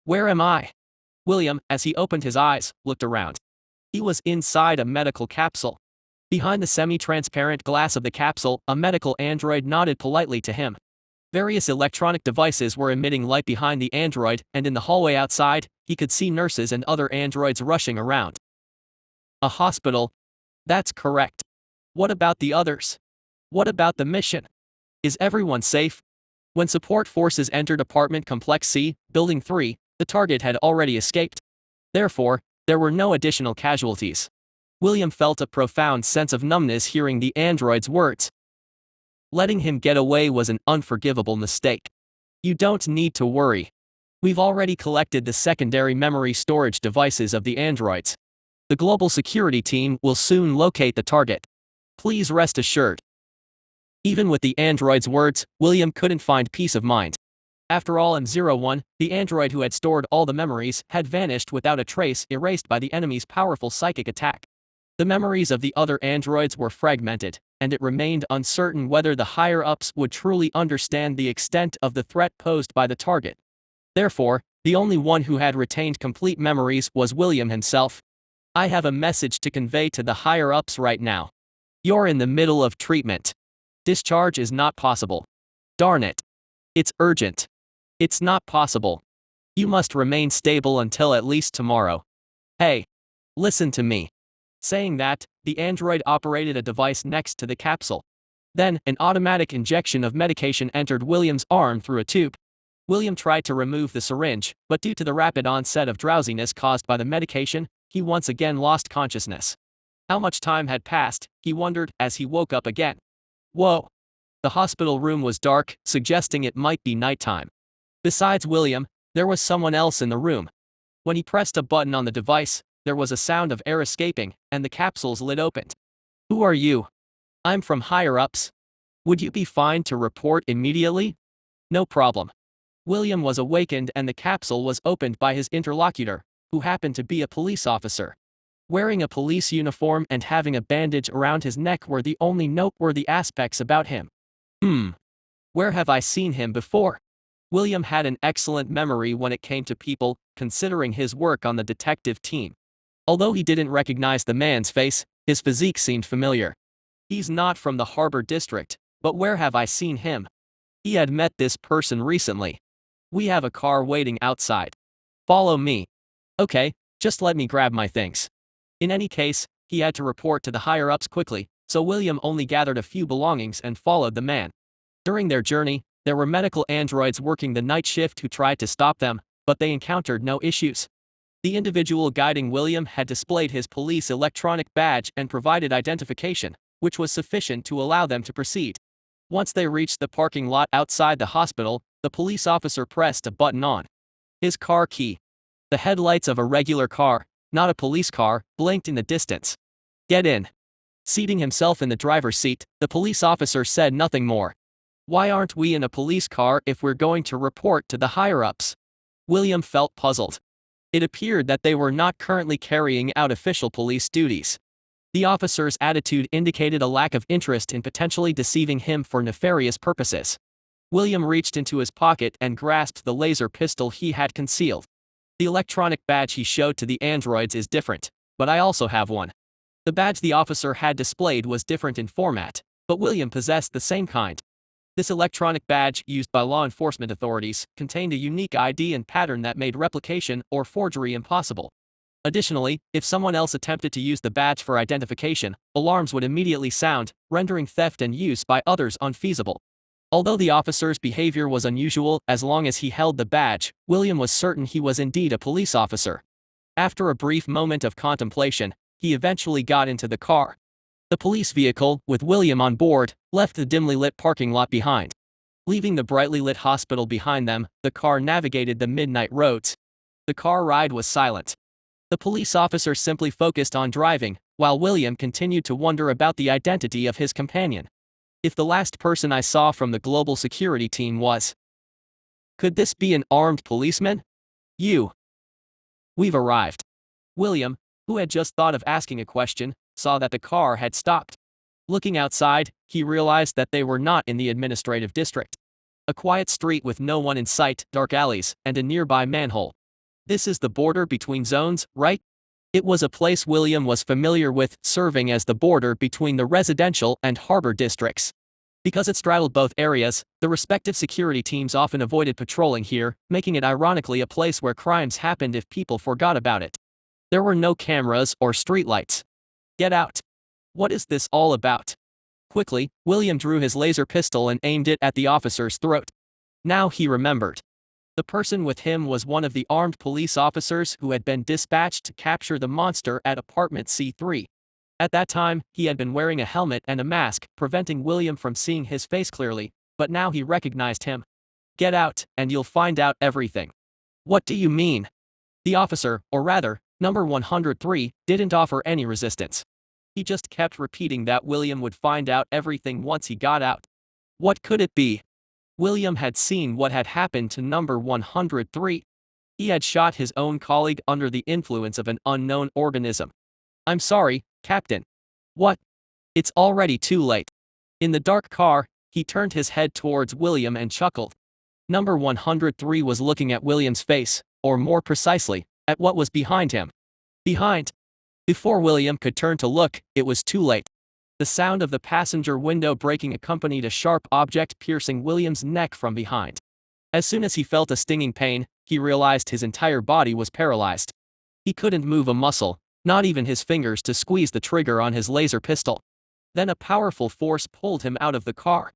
Where am I? William, as he opened his eyes, looked around. He was inside a medical capsule. Behind the semi-transparent glass of the capsule, a medical android nodded politely to him. Various electronic devices were emitting light behind the android, and in the hallway outside, he could see nurses and other androids rushing around. A hospital? That's correct. What about the others? What about the mission? Is everyone safe? When support forces entered Apartment Complex C, Building 3, the target had already escaped. Therefore, there were no additional casualties. William felt a profound sense of numbness hearing the android's words. Letting him get away was an unforgivable mistake. You don't need to worry. We've already collected the secondary memory storage devices of the androids. The global security team will soon locate the target. Please rest assured. Even with the android's words, William couldn't find peace of mind. After all, M01, the android who had stored all the memories, had vanished without a trace, erased by the enemy's powerful psychic attack. The memories of the other androids were fragmented, and it remained uncertain whether the higher-ups would truly understand the extent of the threat posed by the target. Therefore, the only one who had retained complete memories was William himself. I have a message to convey to the higher-ups right now. You're in the middle of treatment. Discharge is not possible. Darn it. It's urgent. It's not possible. You must remain stable until at least tomorrow. Hey. Listen to me. Saying that, the android operated a device next to the capsule. Then, an automatic injection of medication entered William's arm through a tube. William tried to remove the syringe, but due to the rapid onset of drowsiness caused by the medication, he once again lost consciousness. How much time had passed, he wondered, as he woke up again. Whoa! The hospital room was dark, suggesting it might be nighttime. Besides William, there was someone else in the room. When he pressed a button on the device, there was a sound of air escaping, and the capsule's lid opened. Who are you? I'm from higher-ups. Would you be fine to report immediately? No problem. William was awakened and the capsule was opened by his interlocutor, who happened to be a police officer. Wearing a police uniform and having a bandage around his neck were the only noteworthy aspects about him. Where have I seen him before? William had an excellent memory when it came to people, considering his work on the detective team. Although he didn't recognize the man's face, his physique seemed familiar. He's not from the Harbor District, but where have I seen him? He had met this person recently. We have a car waiting outside. Follow me. Okay, just let me grab my things. In any case, he had to report to the higher-ups quickly, so William only gathered a few belongings and followed the man. During their journey, there were medical androids working the night shift who tried to stop them, but they encountered no issues. The individual guiding William had displayed his police electronic badge and provided identification, which was sufficient to allow them to proceed. Once they reached the parking lot outside the hospital, the police officer pressed a button on his car key. The headlights of a regular car, not a police car, blinked in the distance. Get in. Seating himself in the driver's seat, the police officer said nothing more. Why aren't we in a police car if we're going to report to the higher-ups? William felt puzzled. It appeared that they were not currently carrying out official police duties. The officer's attitude indicated a lack of interest in potentially deceiving him for nefarious purposes. William reached into his pocket and grasped the laser pistol he had concealed. The electronic badge he showed to the androids is different, but I also have one. The badge the officer had displayed was different in format, but William possessed the same kind. This electronic badge, used by law enforcement authorities, contained a unique ID and pattern that made replication or forgery impossible. Additionally, if someone else attempted to use the badge for identification, alarms would immediately sound, rendering theft and use by others unfeasible. Although the officer's behavior was unusual, as long as he held the badge, William was certain he was indeed a police officer. After a brief moment of contemplation, he eventually got into the car. The police vehicle, with William on board, left the dimly lit parking lot behind. Leaving the brightly lit hospital behind them, the car navigated the midnight roads. The car ride was silent. The police officer simply focused on driving, while William continued to wonder about the identity of his companion. If the last person I saw from the global security team was... Could this be an armed policeman? You. We've arrived. William, who had just thought of asking a question, saw that the car had stopped. Looking outside, he realized that they were not in the administrative district. A quiet street with no one in sight, dark alleys, and a nearby manhole. This is the border between zones, right? It was a place William was familiar with, serving as the border between the residential and harbor districts. Because it straddled both areas, the respective security teams often avoided patrolling here, making it ironically a place where crimes happened if people forgot about it. There were no cameras or streetlights. Get out. What is this all about? Quickly, William drew his laser pistol and aimed it at the officer's throat. Now he remembered. The person with him was one of the armed police officers who had been dispatched to capture the monster at apartment C3. At that time, he had been wearing a helmet and a mask, preventing William from seeing his face clearly, but now he recognized him. Get out, and you'll find out everything. What do you mean? The officer, or rather, number 103, didn't offer any resistance. He just kept repeating that William would find out everything once he got out. What could it be? William had seen what had happened to number 103. He had shot his own colleague under the influence of an unknown organism. I'm sorry, Captain. What? It's already too late. In the dark car, he turned his head towards William and chuckled. Number 103 was looking at William's face, or more precisely, at what was behind him. Behind. Before William could turn to look, it was too late. The sound of the passenger window breaking accompanied a sharp object piercing William's neck from behind. As soon as he felt a stinging pain, he realized his entire body was paralyzed. He couldn't move a muscle, not even his fingers to squeeze the trigger on his laser pistol. Then a powerful force pulled him out of the car.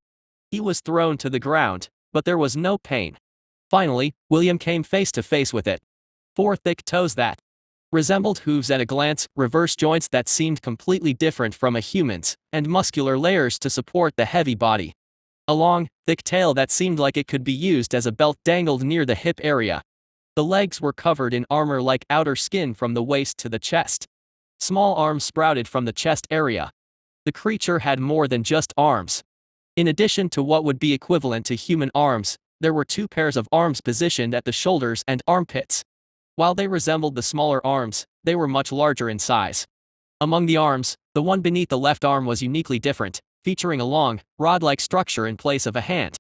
He was thrown to the ground, but there was no pain. Finally, William came face to face with it. Four thick toes that resembled hooves at a glance, reverse joints that seemed completely different from a human's, and muscular layers to support the heavy body. A long, thick tail that seemed like it could be used as a belt dangled near the hip area. The legs were covered in armor-like outer skin from the waist to the chest. Small arms sprouted from the chest area. The creature had more than just arms. In addition to what would be equivalent to human arms, there were two pairs of arms positioned at the shoulders and armpits. While they resembled the smaller arms, they were much larger in size. Among the arms, the one beneath the left arm was uniquely different, featuring a long, rod-like structure in place of a hand.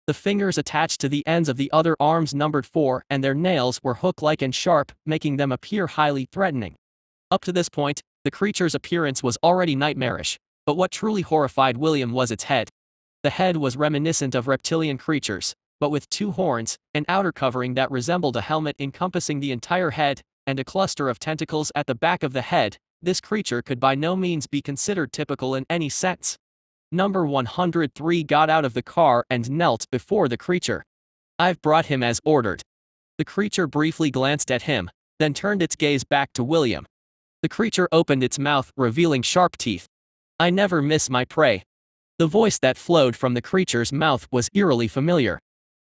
The fingers attached to the ends of the other arms numbered 4 and their nails were hook-like and sharp, making them appear highly threatening. Up to this point, the creature's appearance was already nightmarish, but what truly horrified William was its head. The head was reminiscent of reptilian creatures, but with 2 horns, an outer covering that resembled a helmet encompassing the entire head, and a cluster of tentacles at the back of the head. This creature could by no means be considered typical in any sense. Number 103 got out of the car and knelt before the creature. I've brought him as ordered. The creature briefly glanced at him, then turned its gaze back to William. The creature opened its mouth, revealing sharp teeth. I never miss my prey. The voice that flowed from the creature's mouth was eerily familiar.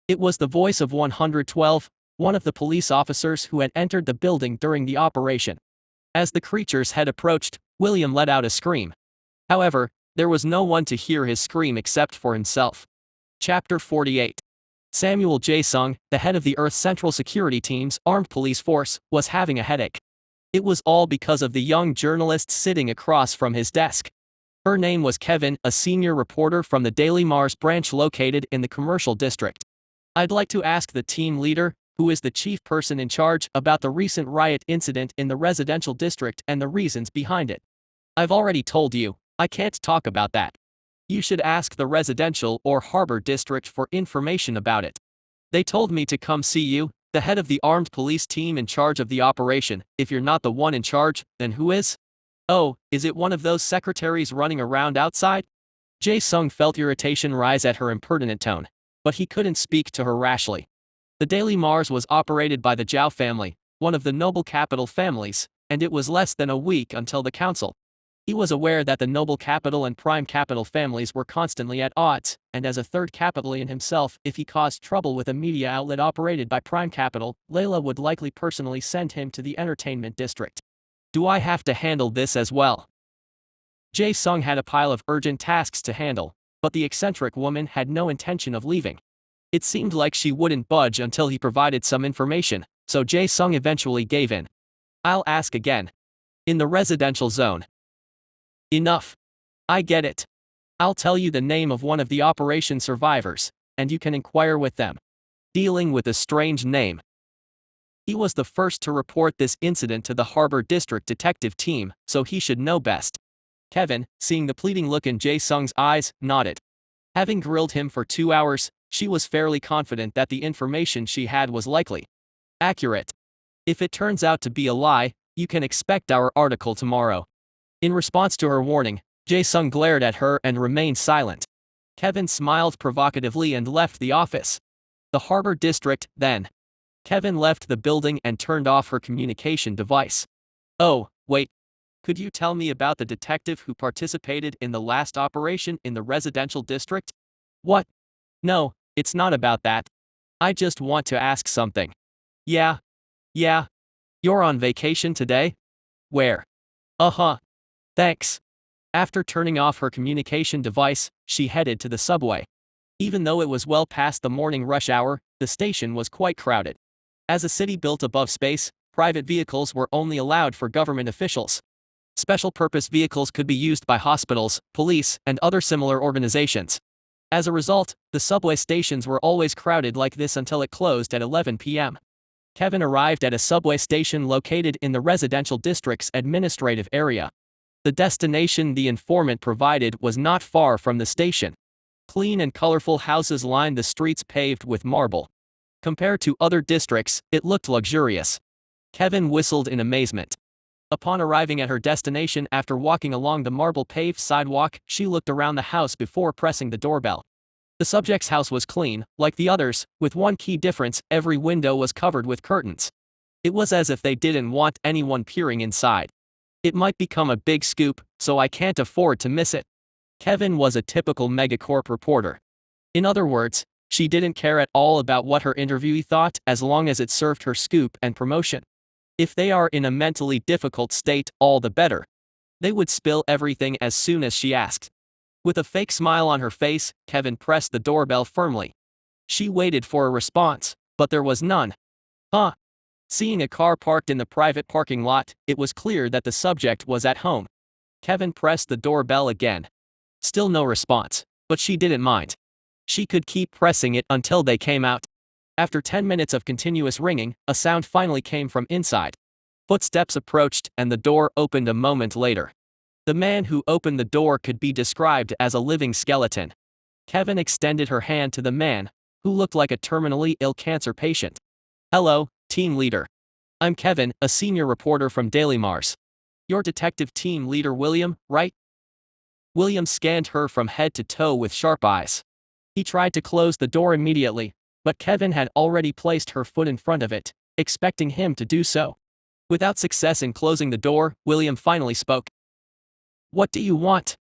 It was the voice of 112, one of the police officers who had entered the building during the operation. As the creature's head approached, William let out a scream. However, there was no one to hear his scream except for himself. Chapter 48. Samuel J. Sung, the head of the Earth Central Security Team's armed police force, was having a headache. It was all because of the young journalist sitting across from his desk. Her name was Kevin, a senior reporter from the Daily Mars branch located in the commercial district. I'd like to ask the team leader, who is the chief person in charge, about the recent riot incident in the residential district and the reasons behind it. I've already told you, I can't talk about that. You should ask the residential or harbor district for information about it. They told me to come see you, the head of the armed police team in charge of the operation. If you're not the one in charge, then who is? Oh, is it one of those secretaries running around outside? Jae Sung felt irritation rise at her impertinent tone, but he couldn't speak to her rashly. The Daily Mars was operated by the Zhao family, one of the noble capital families, and it was less than a week until the council. He was aware that the noble capital and prime capital families were constantly at odds, and as a third capitalian himself, if he caused trouble with a media outlet operated by prime capital, Layla would likely personally send him to the entertainment district. Do I have to handle this as well? Jae Sung had a pile of urgent tasks to handle, but the eccentric woman had no intention of leaving. It seemed like she wouldn't budge until he provided some information, so Jae Sung eventually gave in. I'll ask again. In the residential zone. Enough. I get it. I'll tell you the name of one of the operation survivors, and you can inquire with them. Dealing with a strange name. He was the first to report this incident to the Harbor District Detective Team, so he should know best. Kevin, seeing the pleading look in Jae-sung's eyes, nodded. Having grilled him for 2 hours, she was fairly confident that the information she had was likely accurate. If it turns out to be a lie, you can expect our article tomorrow. In response to her warning, Jae-sung glared at her and remained silent. Kevin smiled provocatively and left the office. The Harbor District, then. Kevin left the building and turned off her communication device. Oh, wait. Could you tell me about the detective who participated in the last operation in the residential district? What? No, it's not about that. I just want to ask something. Yeah. You're on vacation today? Where? Uh-huh. Thanks. After turning off her communication device, she headed to the subway. Even though it was well past the morning rush hour, the station was quite crowded. As a city built above space, private vehicles were only allowed for government officials. Special-purpose vehicles could be used by hospitals, police, and other similar organizations. As a result, the subway stations were always crowded like this until it closed at 11 p.m. Kevin arrived at a subway station located in the residential district's administrative area. The destination the informant provided was not far from the station. Clean and colorful houses lined the streets paved with marble. Compared to other districts, it looked luxurious. Kevin whistled in amazement. Upon arriving at her destination after walking along the marble-paved sidewalk, she looked around the house before pressing the doorbell. The subject's house was clean, like the others, with one key difference: every window was covered with curtains. It was as if they didn't want anyone peering inside. It might become a big scoop, so I can't afford to miss it. Kevin was a typical megacorp reporter. In other words, she didn't care at all about what her interviewee thought as long as it served her scoop and promotion. If they are in a mentally difficult state, all the better. They would spill everything as soon as she asked. With a fake smile on her face, Kevin pressed the doorbell firmly. She waited for a response, but there was none. Huh? Seeing a car parked in the private parking lot, it was clear that the subject was at home. Kevin pressed the doorbell again. Still no response, but she didn't mind. She could keep pressing it until they came out. After 10 minutes of continuous ringing, a sound finally came from inside. Footsteps approached and the door opened a moment later. The man who opened the door could be described as a living skeleton. Kevin extended her hand to the man, who looked like a terminally ill cancer patient. Hello, team leader. I'm Kevin, a senior reporter from Daily Mars. Your detective team leader William, right? William scanned her from head to toe with sharp eyes. He tried to close the door immediately, but Kevin had already placed her foot in front of it, expecting him to do so. Without success in closing the door, William finally spoke. What do you want?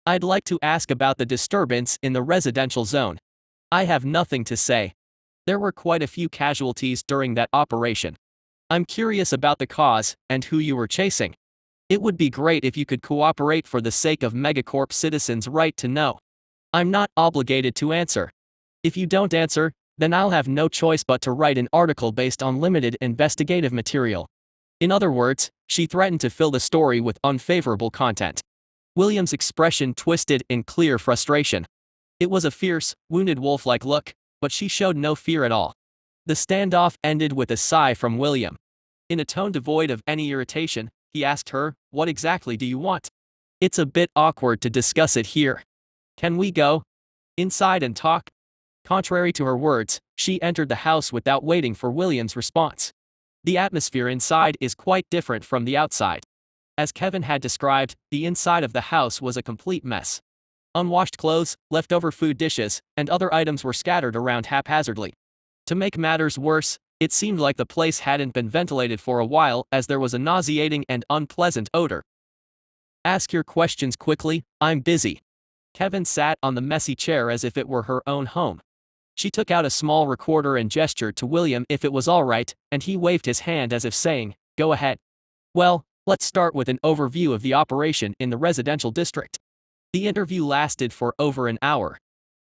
I'd like to ask about the disturbance in the residential zone. I have nothing to say. There were quite a few casualties during that operation. I'm curious about the cause and who you were chasing. It would be great if you could cooperate for the sake of Megacorp citizens' right to know. I'm not obligated to answer. If you don't answer, then I'll have no choice but to write an article based on limited investigative material. In other words, she threatened to fill the story with unfavorable content. William's expression twisted in clear frustration. It was a fierce, wounded wolf-like look, but she showed no fear at all. The standoff ended with a sigh from William. In a tone devoid of any irritation, he asked her, "What exactly do you want?" It's a bit awkward to discuss it here. Can we go inside and talk? Contrary to her words, she entered the house without waiting for William's response. The atmosphere inside is quite different from the outside. As Kevin had described, the inside of the house was a complete mess. Unwashed clothes, leftover food dishes, and other items were scattered around haphazardly. To make matters worse, it seemed like the place hadn't been ventilated for a while, as there was a nauseating and unpleasant odor. Ask your questions quickly, I'm busy. Kevin sat on the messy chair as if it were her own home. She took out a small recorder and gestured to William if it was all right, and he waved his hand as if saying, "Go ahead." Well, let's start with an overview of the operation in the residential district. The interview lasted for over an hour.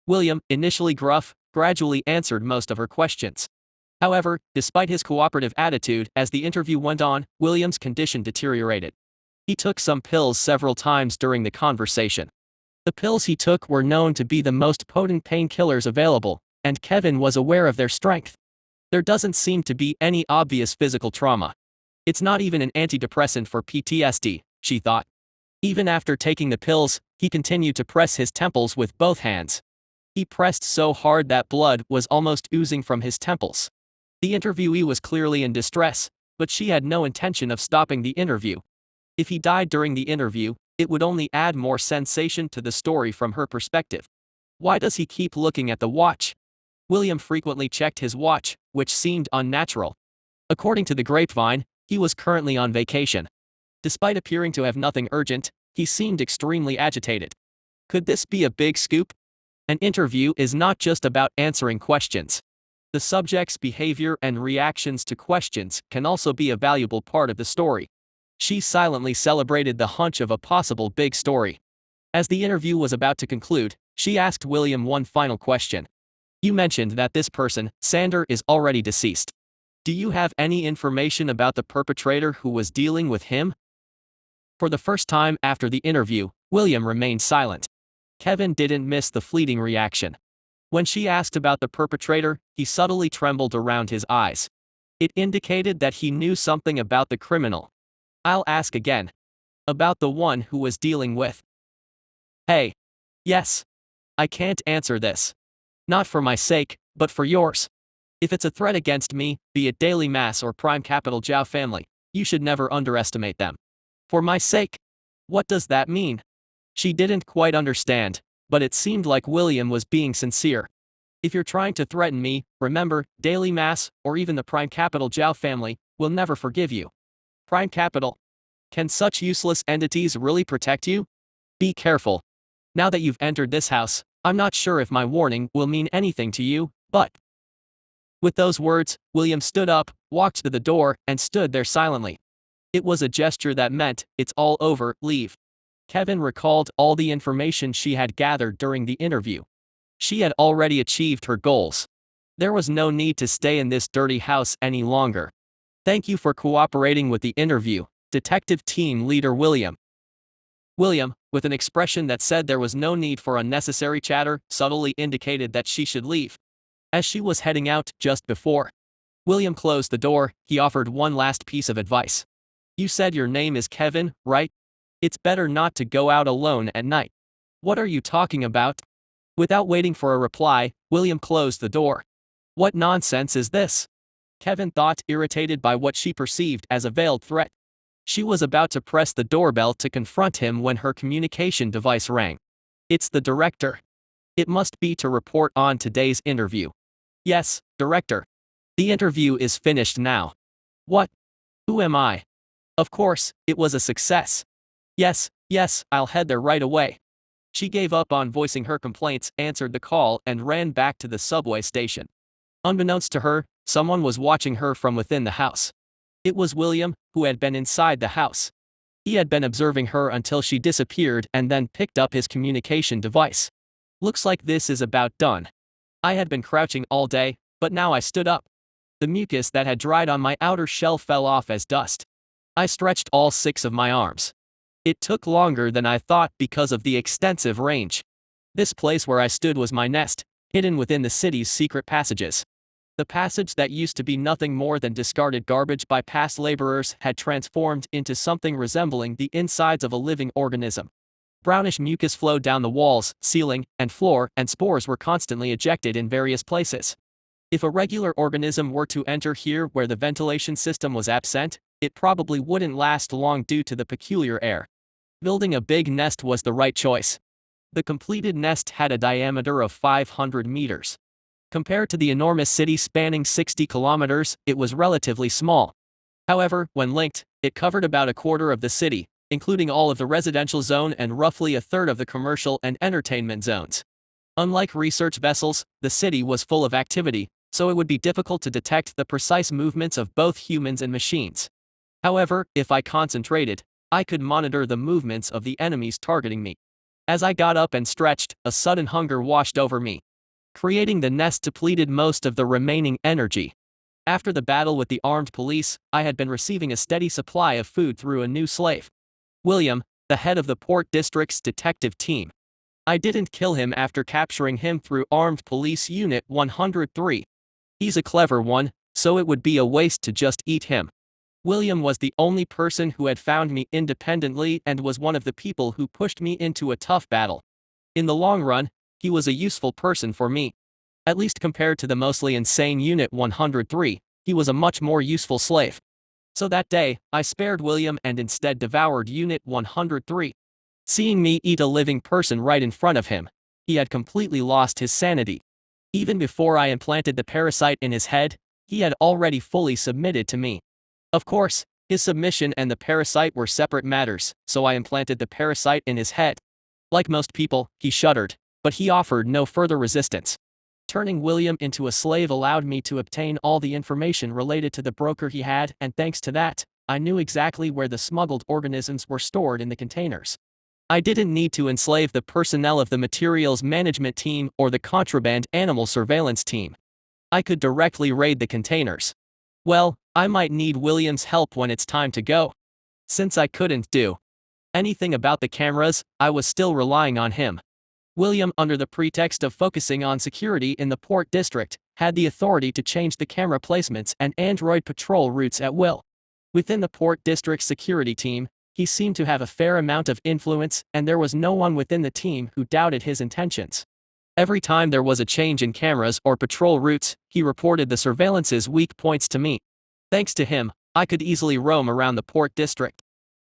William, initially gruff, gradually answered most of her questions. However, despite his cooperative attitude as the interview went on, William's condition deteriorated. He took some pills several times during the conversation. The pills he took were known to be the most potent painkillers available, and Kevin was aware of their strength. There doesn't seem to be any obvious physical trauma. It's not even an antidepressant for PTSD, she thought. Even after taking the pills, he continued to press his temples with both hands. He pressed so hard that blood was almost oozing from his temples. The interviewee was clearly in distress, but she had no intention of stopping the interview. If he died during the interview, it would only add more sensation to the story from her perspective. Why does he keep looking at the watch? William frequently checked his watch, which seemed unnatural. According to the grapevine, he was currently on vacation. Despite appearing to have nothing urgent, he seemed extremely agitated. Could this be a big scoop? An interview is not just about answering questions. The subject's behavior and reactions to questions can also be a valuable part of the story. She silently celebrated the hunch of a possible big story. As the interview was about to conclude, she asked William one final question. You mentioned that this person, Sander, is already deceased. Do you have any information about the perpetrator who was dealing with him? For the first time after the interview, William remained silent. Kevin didn't miss the fleeting reaction. When she asked about the perpetrator, he subtly trembled around his eyes. It indicated that he knew something about the criminal. I'll ask again. About the one who was dealing with. Hey. Yes. I can't answer this. Not for my sake, but for yours. If it's a threat against me, be it Daily Mass or Prime Capital Zhao family, you should never underestimate them. For my sake? What does that mean? She didn't quite understand, but it seemed like William was being sincere. If you're trying to threaten me, remember, Daily Mass, or even the Prime Capital Zhao family, will never forgive you. Prime Capital? Can such useless entities really protect you? Be careful. Now that you've entered this house, I'm not sure if my warning will mean anything to you, but... With those words, William stood up, walked to the door, and stood there silently. It was a gesture that meant, it's all over, leave. Kevin recalled all the information she had gathered during the interview. She had already achieved her goals. There was no need to stay in this dirty house any longer. Thank you for cooperating with the interview, Detective Team Leader William. William, with an expression that said there was no need for unnecessary chatter, subtly indicated that she should leave. As she was heading out just before William closed the door, he offered one last piece of advice. You said your name is Kevin, right? It's better not to go out alone at night. What are you talking about? Without waiting for a reply, William closed the door. What nonsense is this? Kevin thought, irritated by what she perceived as a veiled threat. She was about to press the doorbell to confront him when her communication device rang. It's the director. It must be to report on today's interview. Yes, director. The interview is finished now. What? Who am I? Of course, it was a success. Yes, I'll head there right away. She gave up on voicing her complaints, answered the call, and ran back to the subway station. Unbeknownst to her, someone was watching her from within the house. It was William, who had been inside the house. He had been observing her until she disappeared and then picked up his communication device. Looks like this is about done. I had been crouching all day, but now I stood up. The mucus that had dried on my outer shell fell off as dust. I stretched all 6 of my arms. It took longer than I thought because of the extensive range. This place where I stood was my nest, hidden within the city's secret passages. The passage that used to be nothing more than discarded garbage by past laborers had transformed into something resembling the insides of a living organism. Brownish mucus flowed down the walls, ceiling, and floor, and spores were constantly ejected in various places. If a regular organism were to enter here where the ventilation system was absent, it probably wouldn't last long due to the peculiar air. Building a big nest was the right choice. The completed nest had a diameter of 500 meters. Compared to the enormous city spanning 60 kilometers, it was relatively small. However, when linked, it covered about a quarter of the city, including all of the residential zone and roughly a third of the commercial and entertainment zones. Unlike research vessels, the city was full of activity, so it would be difficult to detect the precise movements of both humans and machines. However, if I concentrated, I could monitor the movements of the enemies targeting me. As I got up and stretched, a sudden hunger washed over me. Creating the nest depleted most of the remaining energy. After the battle with the armed police, I had been receiving a steady supply of food through a new slave. William, the head of the Port District's detective team. I didn't kill him after capturing him through Armed Police Unit 103. He's a clever one, so it would be a waste to just eat him. William was the only person who had found me independently and was one of the people who pushed me into a tough battle. In the long run, he was a useful person for me. At least compared to the mostly insane Unit 103, he was a much more useful slave. So that day, I spared William and instead devoured Unit 103. Seeing me eat a living person right in front of him, he had completely lost his sanity. Even before I implanted the parasite in his head, he had already fully submitted to me. Of course, his submission and the parasite were separate matters, so I implanted the parasite in his head. Like most people, he shuddered, but he offered no further resistance. Turning William into a slave allowed me to obtain all the information related to the broker he had, and thanks to that, I knew exactly where the smuggled organisms were stored in the containers. I didn't need to enslave the personnel of the materials management team or the contraband animal surveillance team. I could directly raid the containers. Well, I might need William's help when it's time to go. Since I couldn't do anything about the cameras, I was still relying on him. William, under the pretext of focusing on security in the Port District, had the authority to change the camera placements and android patrol routes at will. Within the Port District security team, he seemed to have a fair amount of influence, and there was no one within the team who doubted his intentions. Every time there was a change in cameras or patrol routes, he reported the surveillance's weak points to me. Thanks to him, I could easily roam around the Port District.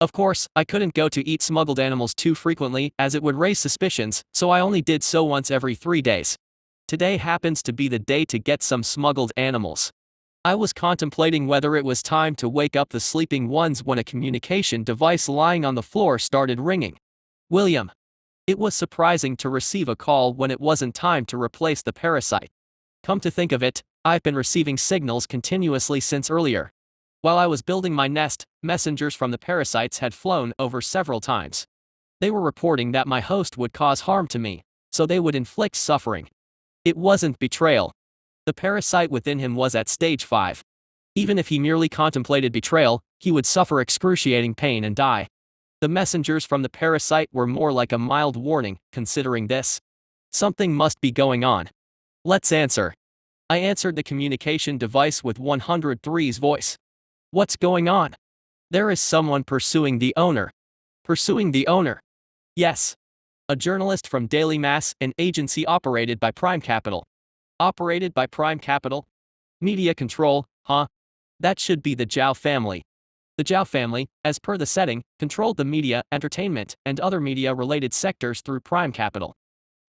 Of course, I couldn't go to eat smuggled animals too frequently as it would raise suspicions, so I only did so once every 3 days. Today happens to be the day to get some smuggled animals. I was contemplating whether it was time to wake up the sleeping ones when a communication device lying on the floor started ringing. William. It was surprising to receive a call when it wasn't time to replace the parasite. Come to think of it, I've been receiving signals continuously since earlier. While I was building my nest, messengers from the parasites had flown over several times. They were reporting that my host would cause harm to me, so they would inflict suffering. It wasn't betrayal. The parasite within him was at stage 5. Even if he merely contemplated betrayal, he would suffer excruciating pain and die. The messengers from the parasite were more like a mild warning, considering this. Something must be going on. Let's answer. I answered the communication device with 103's voice. What's going on? There is someone pursuing the owner. Pursuing the owner? Yes. A journalist from Daily Mass, an agency operated by Prime Capital. Operated by Prime Capital? Media control, huh? That should be the Zhao family. The Zhao family, as per the setting, controlled the media, entertainment, and other media-related sectors through Prime Capital.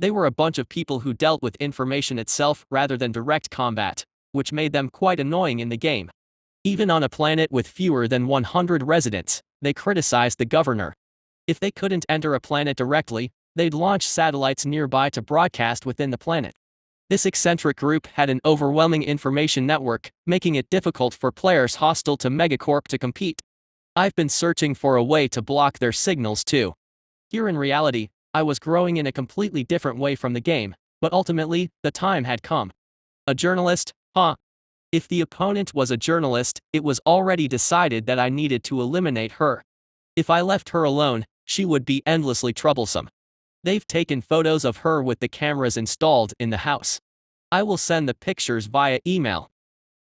They were a bunch of people who dealt with information itself rather than direct combat, which made them quite annoying in the game. Even on a planet with fewer than 100 residents, they criticized the governor. If they couldn't enter a planet directly, they'd launch satellites nearby to broadcast within the planet. This eccentric group had an overwhelming information network, making it difficult for players hostile to Megacorp to compete. I've been searching for a way to block their signals too. Here in reality, I was growing in a completely different way from the game, but ultimately, the time had come. A journalist, huh? If the opponent was a journalist, it was already decided that I needed to eliminate her. If I left her alone, she would be endlessly troublesome. They've taken photos of her with the cameras installed in the house. I will send the pictures via email.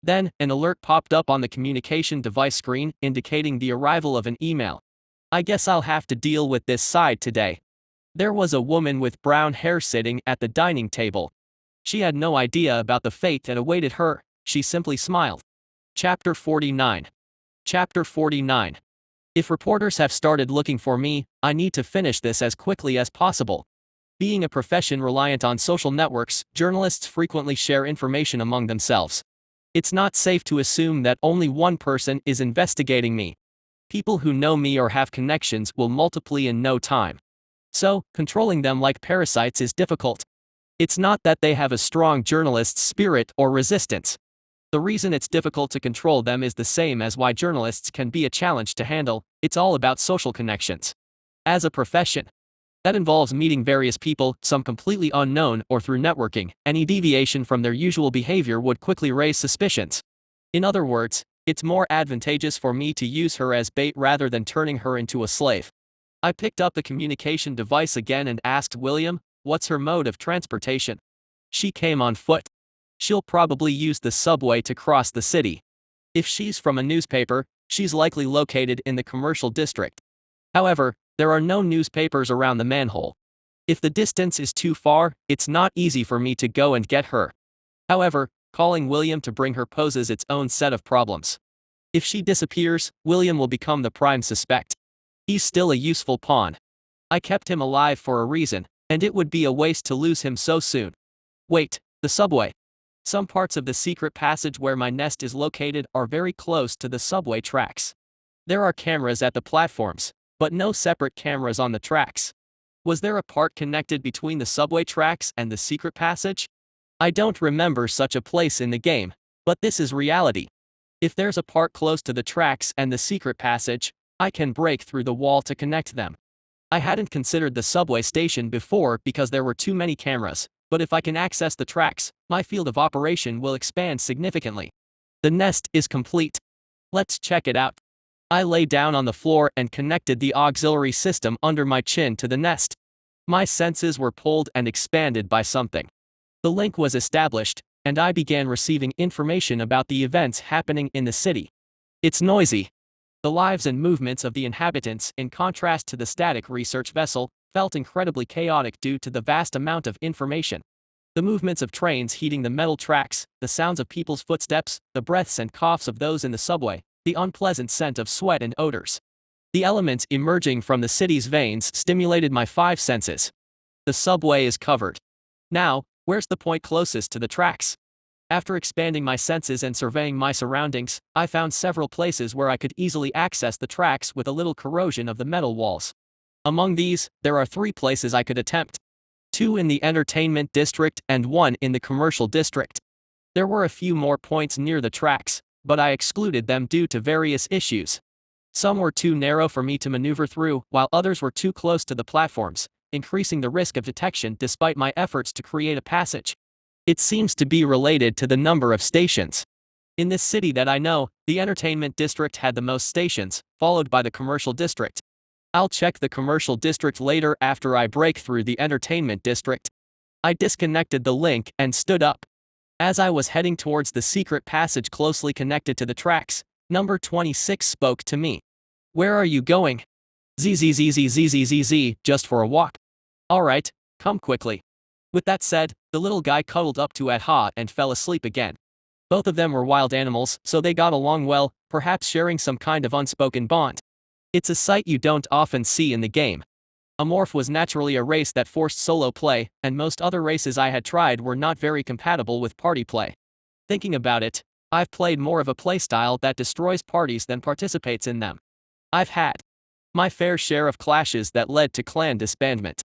Then, an alert popped up on the communication device screen indicating the arrival of an email. I guess I'll have to deal with this side today. There was a woman with brown hair sitting at the dining table. She had no idea about the fate that awaited her, she simply smiled. Chapter 49. Chapter 49. If reporters have started looking for me, I need to finish this as quickly as possible. Being a profession reliant on social networks, journalists frequently share information among themselves. It's not safe to assume that only one person is investigating me. People who know me or have connections will multiply in no time. So, controlling them like parasites is difficult. It's not that they have a strong journalist's spirit or resistance. The reason it's difficult to control them is the same as why journalists can be a challenge to handle. It's all about social connections. As a profession, that involves meeting various people, some completely unknown or through networking. Any deviation from their usual behavior would quickly raise suspicions. In other words, it's more advantageous for me to use her as bait rather than turning her into a slave. I picked up the communication device again and asked William, what's her mode of transportation? She came on foot. She'll probably use the subway to cross the city. If she's from a newspaper, she's likely located in the commercial district. However, there are no newspapers around the manhole. If the distance is too far, it's not easy for me to go and get her. However, calling William to bring her poses its own set of problems. If she disappears, William will become the prime suspect. He's still a useful pawn. I kept him alive for a reason, and it would be a waste to lose him so soon. Wait, the subway. Some parts of the secret passage where my nest is located are very close to the subway tracks. There are cameras at the platforms, but no separate cameras on the tracks. Was there a part connected between the subway tracks and the secret passage? I don't remember such a place in the game, but this is reality. If there's a part close to the tracks and the secret passage, I can break through the wall to connect them. I hadn't considered the subway station before because there were too many cameras, but if I can access the tracks, my field of operation will expand significantly. The nest is complete. Let's check it out. I lay down on the floor and connected the auxiliary system under my chin to the nest. My senses were pulled and expanded by something. The link was established, and I began receiving information about the events happening in the city. It's noisy. The lives and movements of the inhabitants, in contrast to the static research vessel, felt incredibly chaotic due to the vast amount of information. The movements of trains heating the metal tracks, the sounds of people's footsteps, the breaths and coughs of those in the subway, the unpleasant scent of sweat and odors. The elements emerging from the city's veins stimulated my five senses. The subway is covered. Now, where's the point closest to the tracks? After expanding my senses and surveying my surroundings, I found several places where I could easily access the tracks with a little corrosion of the metal walls. Among these, there are 3 places I could attempt. 2 in the entertainment district and 1 in the commercial district. There were a few more points near the tracks, but I excluded them due to various issues. Some were too narrow for me to maneuver through, while others were too close to the platforms, increasing the risk of detection despite my efforts to create a passage. It seems to be related to the number of stations. In this city that I know, the entertainment district had the most stations, followed by the commercial district. I'll check the commercial district later after I break through the entertainment district. I disconnected the link and stood up. As I was heading towards the secret passage closely connected to the tracks, number 26 spoke to me. Where are you going? ZZZZZZZZ, just for a walk. Alright, come quickly. With that said, the little guy cuddled up to Adha and fell asleep again. Both of them were wild animals, so they got along well, perhaps sharing some kind of unspoken bond. It's a sight you don't often see in the game. Amorph was naturally a race that forced solo play, and most other races I had tried were not very compatible with party play. Thinking about it, I've played more of a playstyle that destroys parties than participates in them. I've had my fair share of clashes that led to clan disbandment.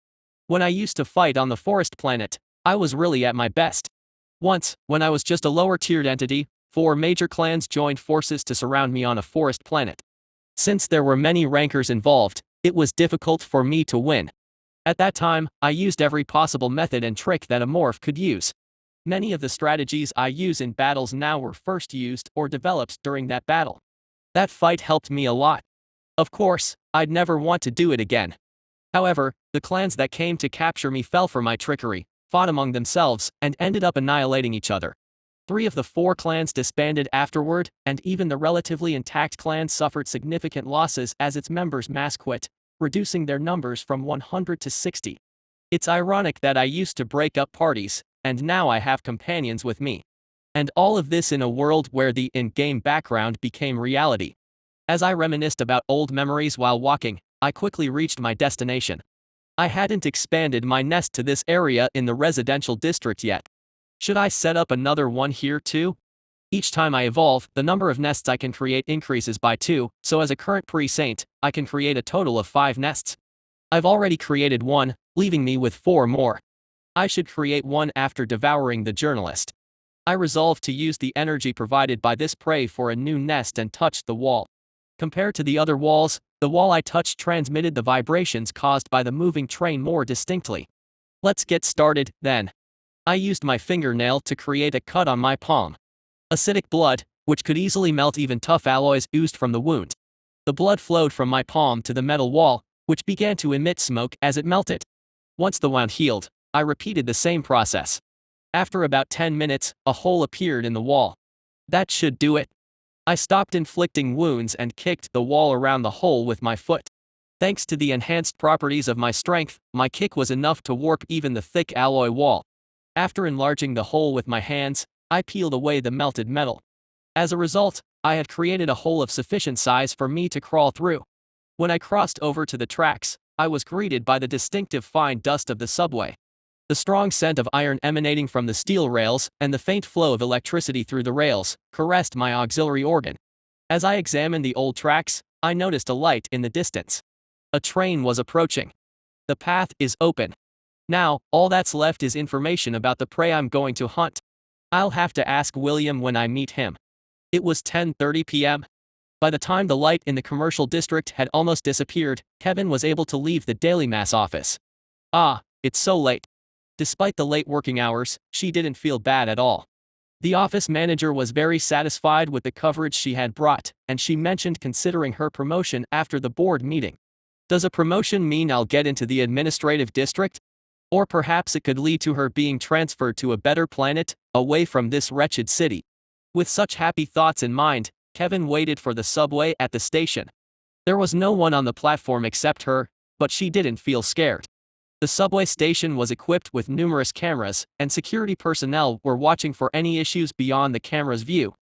When I used to fight on the forest planet, I was really at my best. Once, when I was just a lower-tiered entity, 4 major clans joined forces to surround me on a forest planet. Since there were many rankers involved, it was difficult for me to win. At that time, I used every possible method and trick that a morph could use. Many of the strategies I use in battles now were first used or developed during that battle. That fight helped me a lot. Of course, I'd never want to do it again. However, the clans that came to capture me fell for my trickery, fought among themselves, and ended up annihilating each other. 3 of the 4 clans disbanded afterward, and even the relatively intact clan suffered significant losses as its members mass quit, reducing their numbers from 100 to 60. It's ironic that I used to break up parties, and now I have companions with me. And all of this in a world where the in-game background became reality. As I reminisced about old memories while walking, I quickly reached my destination. I hadn't expanded my nest to this area in the residential district yet. Should I set up another one here too? Each time I evolve, the number of nests I can create increases by 2, so as a current pre-saint, I can create a total of 5 nests. I've already created 1, leaving me with 4 more. I should create 1 after devouring the journalist. I resolved to use the energy provided by this prey for a new nest and touched the wall. Compared to the other walls, the wall I touched transmitted the vibrations caused by the moving train more distinctly. Let's get started, then. I used my fingernail to create a cut on my palm. Acidic blood, which could easily melt even tough alloys, oozed from the wound. The blood flowed from my palm to the metal wall, which began to emit smoke as it melted. Once the wound healed, I repeated the same process. After about 10 minutes, a hole appeared in the wall. That should do it. I stopped inflicting wounds and kicked the wall around the hole with my foot. Thanks to the enhanced properties of my strength, my kick was enough to warp even the thick alloy wall. After enlarging the hole with my hands, I peeled away the melted metal. As a result, I had created a hole of sufficient size for me to crawl through. When I crossed over to the tracks, I was greeted by the distinctive fine dust of the subway. The strong scent of iron emanating from the steel rails and the faint flow of electricity through the rails caressed my auxiliary organ. As I examined the old tracks, I noticed a light in the distance. A train was approaching. The path is open. Now, all that's left is information about the prey I'm going to hunt. I'll have to ask William when I meet him. It was 10:30 p.m. By the time the light in the commercial district had almost disappeared, Kevin was able to leave the Daily Mass office. Ah, it's so late. Despite the late working hours, she didn't feel bad at all. The office manager was very satisfied with the coverage she had brought, and she mentioned considering her promotion after the board meeting. Does a promotion mean I'll get into the administrative district? Or perhaps it could lead to her being transferred to a better planet, away from this wretched city. With such happy thoughts in mind, Kevin waited for the subway at the station. There was no one on the platform except her, but she didn't feel scared. The subway station was equipped with numerous cameras, and security personnel were watching for any issues beyond the camera's view.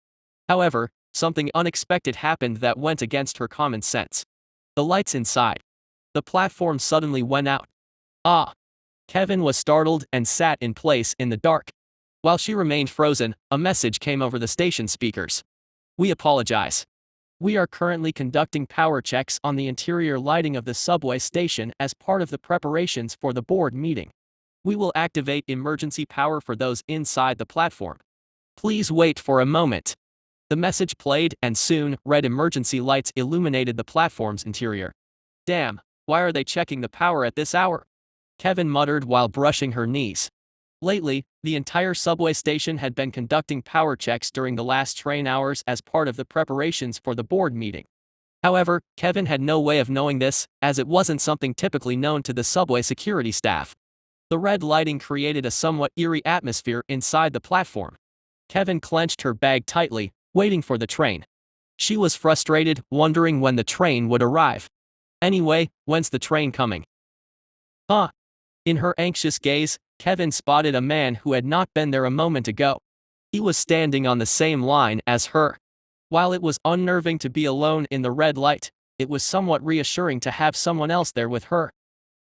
However, something unexpected happened that went against her common sense. The lights inside the platform suddenly went out. Ah! Kevin was startled and sat in place in the dark. While she remained frozen, a message came over the station speakers. We apologize. We are currently conducting power checks on the interior lighting of the subway station as part of the preparations for the board meeting. We will activate emergency power for those inside the platform. Please wait for a moment. The message played, and soon, red emergency lights illuminated the platform's interior. Damn, why are they checking the power at this hour? Kevin muttered while brushing her knees. Lately, the entire subway station had been conducting power checks during the last train hours as part of the preparations for the board meeting. However, Kevin had no way of knowing this, as it wasn't something typically known to the subway security staff. The red lighting created a somewhat eerie atmosphere inside the platform. Kevin clenched her bag tightly, waiting for the train. She was frustrated, wondering when the train would arrive. Anyway, when's the train coming? Huh? In her anxious gaze, Kevin spotted a man who had not been there a moment ago. He was standing on the same line as her. While it was unnerving to be alone in the red light, it was somewhat reassuring to have someone else there with her.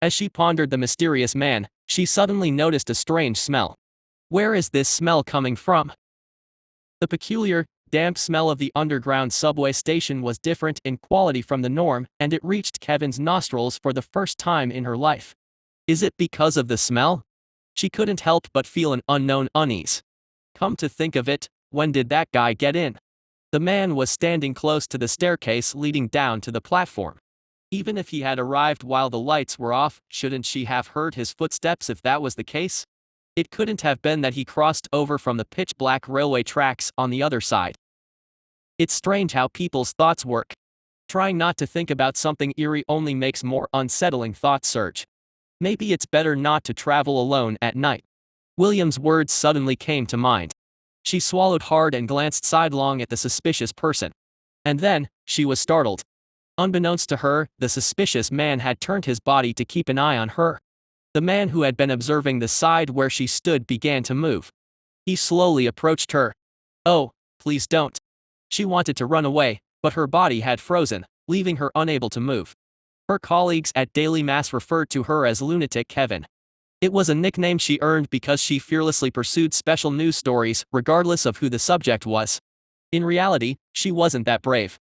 As she pondered the mysterious man, she suddenly noticed a strange smell. Where is this smell coming from? The peculiar, damp smell of the underground subway station was different in quality from the norm, and it reached Kevin's nostrils for the first time in her life. Is it because of the smell? She couldn't help but feel an unknown unease. Come to think of it, when did that guy get in? The man was standing close to the staircase leading down to the platform. Even if he had arrived while the lights were off, shouldn't she have heard his footsteps if that was the case? It couldn't have been that he crossed over from the pitch-black railway tracks on the other side. It's strange how people's thoughts work. Trying not to think about something eerie only makes more unsettling thoughts surge. Maybe it's better not to travel alone at night. William's words suddenly came to mind. She swallowed hard and glanced sidelong at the suspicious person. And then, she was startled. Unbeknownst to her, the suspicious man had turned his body to keep an eye on her. The man who had been observing the side where she stood began to move. He slowly approached her. Oh, please don't. She wanted to run away, but her body had frozen, leaving her unable to move. Her colleagues at Daily Mass referred to her as Lunatic Kevin. It was a nickname she earned because she fearlessly pursued special news stories, regardless of who the subject was. In reality, she wasn't that brave.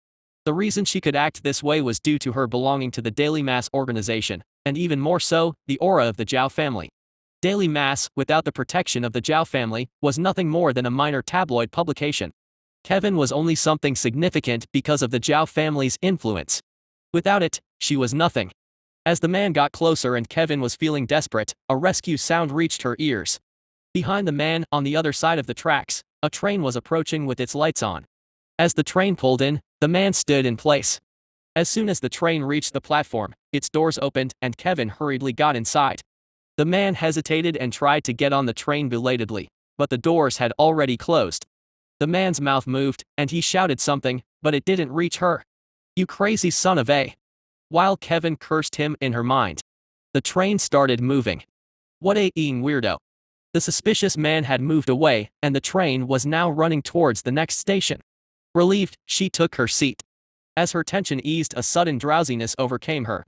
The reason she could act this way was due to her belonging to the Daily Mass organization, and even more so, the aura of the Zhao family. Daily Mass, without the protection of the Zhao family, was nothing more than a minor tabloid publication. Kevin was only something significant because of the Zhao family's influence. Without it, she was nothing. As the man got closer and Kevin was feeling desperate, a rescue sound reached her ears. Behind the man, on the other side of the tracks, a train was approaching with its lights on. As the train pulled in, the man stood in place. As soon as the train reached the platform, its doors opened and Kevin hurriedly got inside. The man hesitated and tried to get on the train belatedly, but the doors had already closed. The man's mouth moved, and he shouted something, but it didn't reach her. "You crazy son of a..." While Kevin cursed him in her mind. The train started moving. What a weirdo. The suspicious man had moved away, and the train was now running towards the next station. Relieved, she took her seat. As her tension eased, a sudden drowsiness overcame her.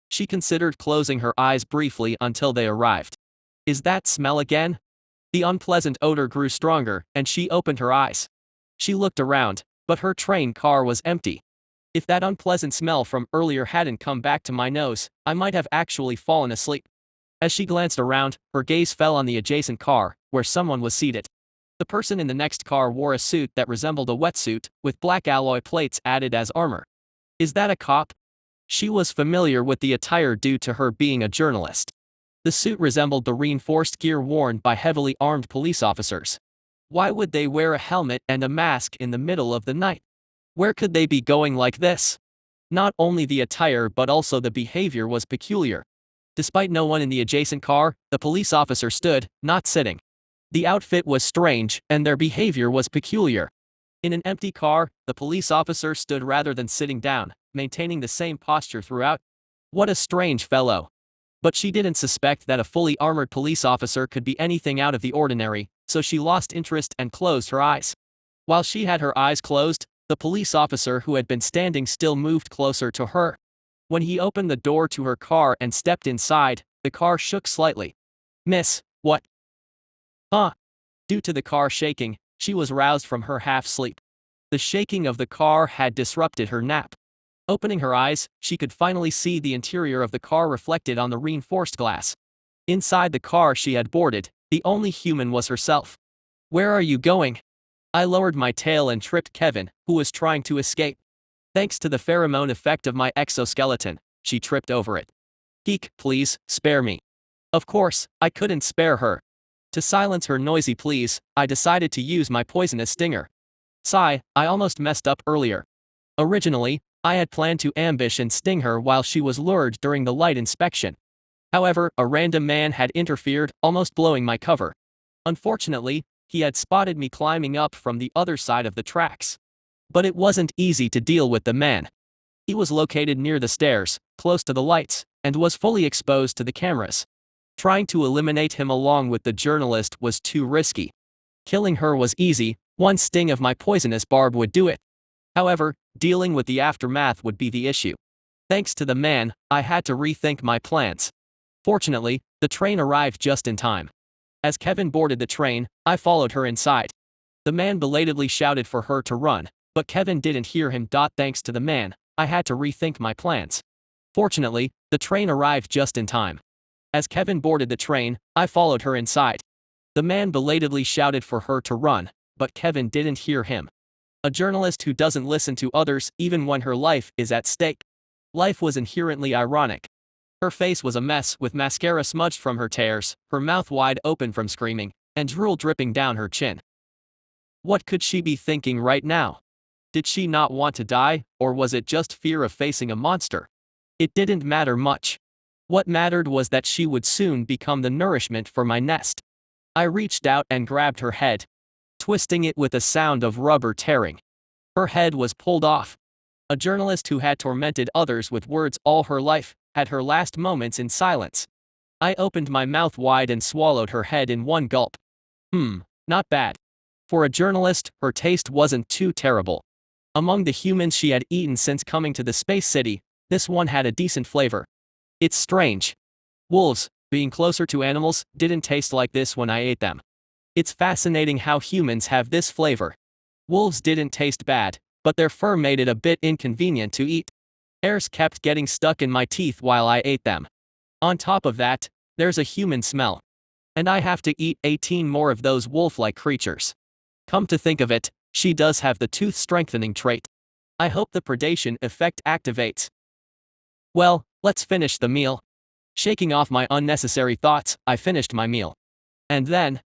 She considered closing her eyes briefly until they arrived. Is that smell again? The unpleasant odor grew stronger, and she opened her eyes. She looked around, but her train car was empty. If that unpleasant smell from earlier hadn't come back to my nose, I might have actually fallen asleep. As she glanced around, her gaze fell on the adjacent car, where someone was seated. The person in the next car wore a suit that resembled a wetsuit, with black alloy plates added as armor. Is that a cop? She was familiar with the attire due to her being a journalist. The suit resembled the reinforced gear worn by heavily armed police officers. Why would they wear a helmet and a mask in the middle of the night? Where could they be going like this? Not only the attire but also the behavior was peculiar. Despite no one in the adjacent car, the police officer stood, not sitting. The outfit was strange, and their behavior was peculiar. In an empty car, the police officer stood rather than sitting down, maintaining the same posture throughout. What a strange fellow. But she didn't suspect that a fully armored police officer could be anything out of the ordinary, so she lost interest and closed her eyes. While she had her eyes closed, the police officer who had been standing still moved closer to her. When he opened the door to her car and stepped inside, the car shook slightly. "Miss, what?" "Huh?" Due to the car shaking, she was roused from her half-sleep. The shaking of the car had disrupted her nap. Opening her eyes, she could finally see the interior of the car reflected on the reinforced glass. Inside the car she had boarded, the only human was herself. "Where are you going?" I lowered my tail and tripped Kevin, who was trying to escape. Thanks to the pheromone effect of my exoskeleton, she tripped over it. "Geek, please, spare me." Of course, I couldn't spare her. To silence her noisy pleas, I decided to use my poisonous stinger. Sigh, I almost messed up earlier. Originally, I had planned to ambush and sting her while she was lured during the light inspection. However, a random man had interfered, almost blowing my cover. Unfortunately, he had spotted me climbing up from the other side of the tracks. But it wasn't easy to deal with the man. He was located near the stairs, close to the lights, and was fully exposed to the cameras. Trying to eliminate him along with the journalist was too risky. Killing her was easy, one sting of my poisonous barb would do it. However, dealing with the aftermath would be the issue. Thanks to the man, I had to rethink my plans. Fortunately, the train arrived just in time. As Kevin boarded the train, I followed her inside. The man belatedly shouted for her to run, but Kevin didn't hear him. Thanks to the man, I had to rethink my plans. Fortunately, the train arrived just in time. As Kevin boarded the train, I followed her inside. The man belatedly shouted for her to run, but Kevin didn't hear him. A journalist who doesn't listen to others even when her life is at stake. Life was inherently ironic. Her face was a mess with mascara smudged from her tears, her mouth wide open from screaming, and drool dripping down her chin. What could she be thinking right now? Did she not want to die, or was it just fear of facing a monster? It didn't matter much. What mattered was that she would soon become the nourishment for my nest. I reached out and grabbed her head, twisting it with a sound of rubber tearing. Her head was pulled off. A journalist who had tormented others with words all her life had her last moments in silence. I opened my mouth wide and swallowed her head in one gulp. Not bad. For a journalist, her taste wasn't too terrible. Among the humans she had eaten since coming to the space city, this one had a decent flavor. It's strange. Wolves, being closer to animals, didn't taste like this when I ate them. It's fascinating how humans have this flavor. Wolves didn't taste bad, but their fur made it a bit inconvenient to eat. Hairs kept getting stuck in my teeth while I ate them. On top of that, there's a human smell. And I have to eat 18 more of those wolf-like creatures. Come to think of it, she does have the tooth-strengthening trait. I hope the predation effect activates. Well, let's finish the meal. Shaking off my unnecessary thoughts, I finished my meal. And then,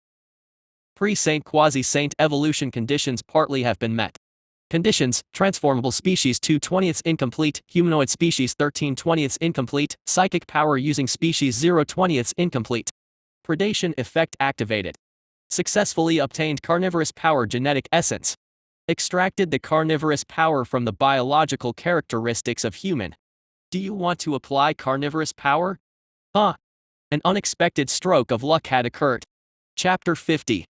pre-Saint quasi-Saint evolution conditions partly have been met. Conditions: transformable species 2/20 incomplete, humanoid species 13/20 incomplete, psychic power using species 0/20 incomplete. Predation effect activated. Successfully obtained carnivorous power genetic essence. Extracted the carnivorous power from the biological characteristics of human. Do you want to apply carnivorous power? An unexpected stroke of luck had occurred. Chapter 50.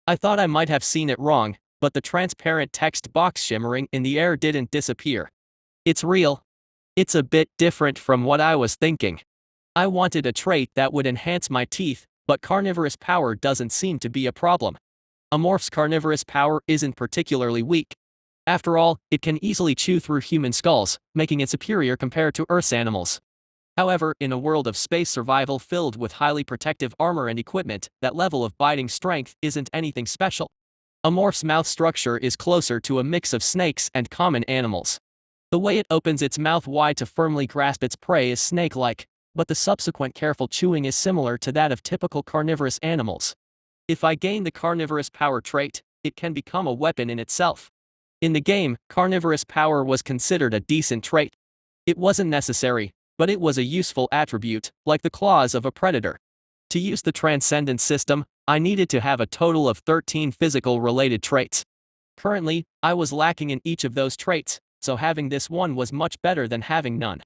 I thought I might have seen it wrong, but the transparent text box shimmering in the air didn't disappear. It's real. It's a bit different from what I was thinking. I wanted a trait that would enhance my teeth, but carnivorous power doesn't seem to be a problem. A morph's carnivorous power isn't particularly weak. After all, it can easily chew through human skulls, making it superior compared to Earth's animals. However, in a world of space survival filled with highly protective armor and equipment, that level of biting strength isn't anything special. A morph's mouth structure is closer to a mix of snakes and common animals. The way it opens its mouth wide to firmly grasp its prey is snake-like, but the subsequent careful chewing is similar to that of typical carnivorous animals. If I gain the carnivorous power trait, it can become a weapon in itself. In the game, carnivorous power was considered a decent trait. It wasn't necessary, but it was a useful attribute, like the claws of a predator. To use the transcendent system, I needed to have a total of 13 physical-related traits. Currently, I was lacking in each of those traits, so having this one was much better than having none.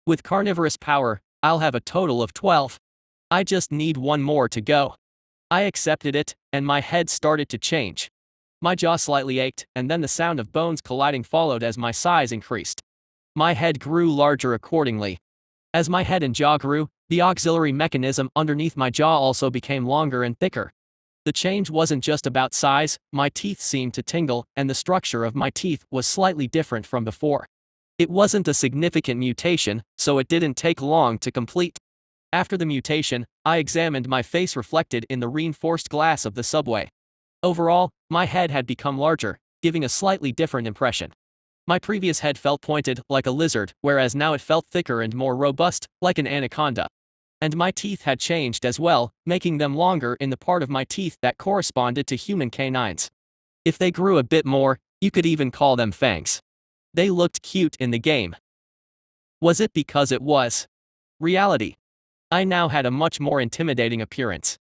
With carnivorous power, I'll have a total of 12. I just need one more to go. I accepted it, and my head started to change. My jaw slightly ached, and then the sound of bones colliding followed as my size increased. My head grew larger accordingly. As my head and jaw grew, the auxiliary mechanism underneath my jaw also became longer and thicker. The change wasn't just about size, my teeth seemed to tingle, and the structure of my teeth was slightly different from before. It wasn't a significant mutation, so it didn't take long to complete. After the mutation, I examined my face reflected in the reinforced glass of the subway. Overall, my head had become larger, giving a slightly different impression. My previous head felt pointed, like a lizard, whereas now it felt thicker and more robust, like an anaconda. And my teeth had changed as well, making them longer in the part of my teeth that corresponded to human canines. If they grew a bit more, you could even call them fangs. They looked cute in the game. Was it because it was reality? I now had a much more intimidating appearance.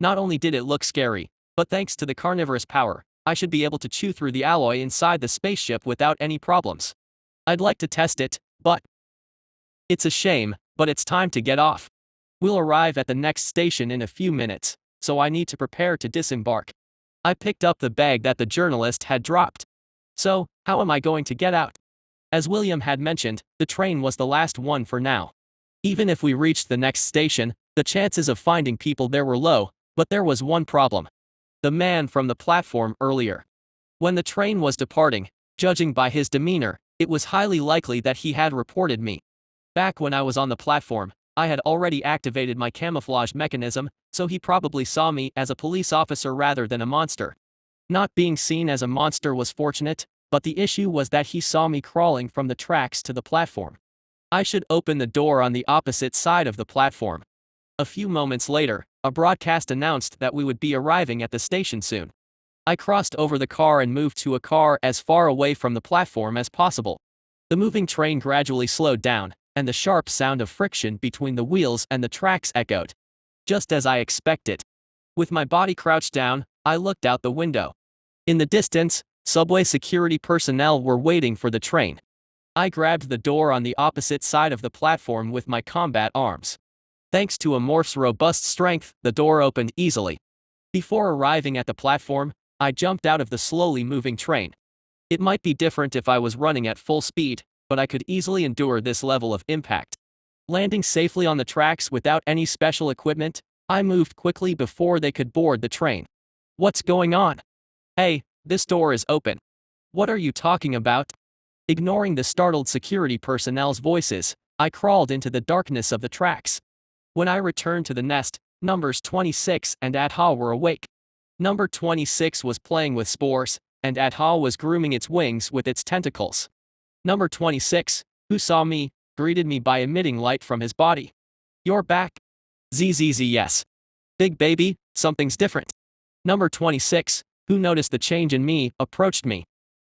Not only did it look scary, but thanks to the carnivorous power, I should be able to chew through the alloy inside the spaceship without any problems. I'd like to test it, but it's a shame, but it's time to get off. We'll arrive at the next station in a few minutes, so I need to prepare to disembark. I picked up the bag that the journalist had dropped. So, how am I going to get out? As William had mentioned, the train was the last one for now. Even if we reached the next station, the chances of finding people there were low, but there was one problem. The man from the platform earlier. When the train was departing, judging by his demeanor, it was highly likely that he had reported me. Back when I was on the platform, I had already activated my camouflage mechanism, so he probably saw me as a police officer rather than a monster. Not being seen as a monster was fortunate, but the issue was that he saw me crawling from the tracks to the platform. I should open the door on the opposite side of the platform. A few moments later, a broadcast announced that we would be arriving at the station soon. I crossed over the car and moved to a car as far away from the platform as possible. The moving train gradually slowed down, and the sharp sound of friction between the wheels and the tracks echoed. Just as I expected. With my body crouched down, I looked out the window. In the distance, subway security personnel were waiting for the train. I grabbed the door on the opposite side of the platform with my combat arms. Thanks to a morph's robust strength, the door opened easily. Before arriving at the platform, I jumped out of the slowly moving train. It might be different if I was running at full speed, but I could easily endure this level of impact. Landing safely on the tracks without any special equipment, I moved quickly before they could board the train. What's going on? Hey, this door is open. What are you talking about? Ignoring the startled security personnel's voices, I crawled into the darkness of the tracks. When I returned to the nest, numbers 26 and Adha were awake. Number 26 was playing with spores, and Adha was grooming its wings with its tentacles. Number 26, who saw me, greeted me by emitting light from his body. You're back? ZZZ yes. Big baby, something's different. Number 26, who noticed the change in me, approached me.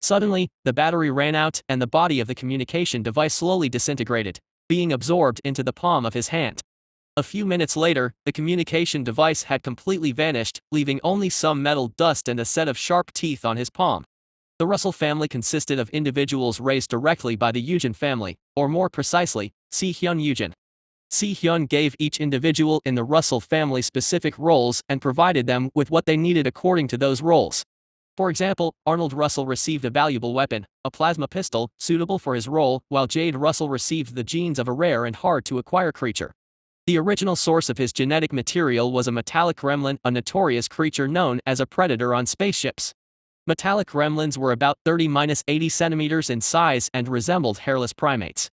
Suddenly, the battery ran out and the body of the communication device slowly disintegrated, being absorbed into the palm of his hand. A few minutes later, the communication device had completely vanished, leaving only some metal dust and a set of sharp teeth on his palm. The Russell family consisted of individuals raised directly by the Eugen family, or more precisely, Si-hyun Eugen. Si-hyun gave each individual in the Russell family specific roles and provided them with what they needed according to those roles. For example, Arnold Russell received a valuable weapon, a plasma pistol, suitable for his role, while Jade Russell received the genes of a rare and hard-to-acquire creature. The original source of his genetic material was a metallic gremlin, a notorious creature known as a predator on spaceships. Metallic gremlins were about 30–80 centimeters in size and resembled hairless primates.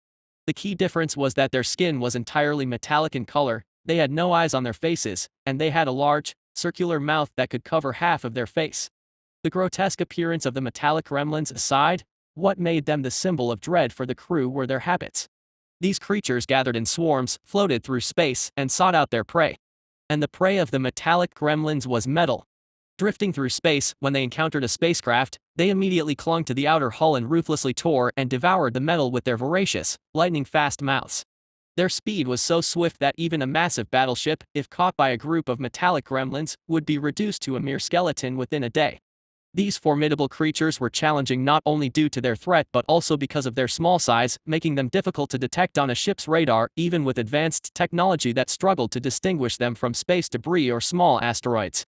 The key difference was that their skin was entirely metallic in color, they had no eyes on their faces, and they had a large, circular mouth that could cover half of their face. The grotesque appearance of the metallic gremlins aside, what made them the symbol of dread for the crew were their habits. These creatures gathered in swarms, floated through space, and sought out their prey. And the prey of the metallic gremlins was metal. Drifting through space, when they encountered a spacecraft, they immediately clung to the outer hull and ruthlessly tore and devoured the metal with their voracious, lightning-fast mouths. Their speed was so swift that even a massive battleship, if caught by a group of metallic gremlins, would be reduced to a mere skeleton within a day. These formidable creatures were challenging not only due to their threat but also because of their small size, making them difficult to detect on a ship's radar, even with advanced technology that struggled to distinguish them from space debris or small asteroids.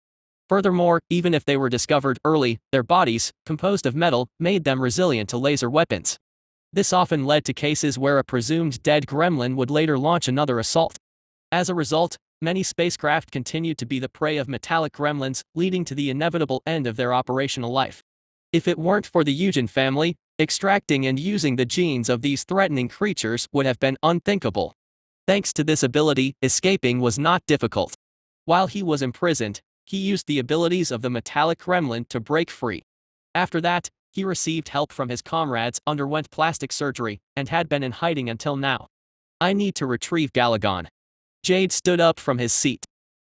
Furthermore, even if they were discovered early, their bodies, composed of metal, made them resilient to laser weapons. This often led to cases where a presumed dead gremlin would later launch another assault. As a result, many spacecraft continued to be the prey of metallic gremlins, leading to the inevitable end of their operational life. If it weren't for the Eugen family, extracting and using the genes of these threatening creatures would have been unthinkable. Thanks to this ability, escaping was not difficult. While he was imprisoned, he used the abilities of the metallic gremlin to break free. After that, he received help from his comrades, underwent plastic surgery, and had been in hiding until now. I need to retrieve Galagon. Jade stood up from his seat.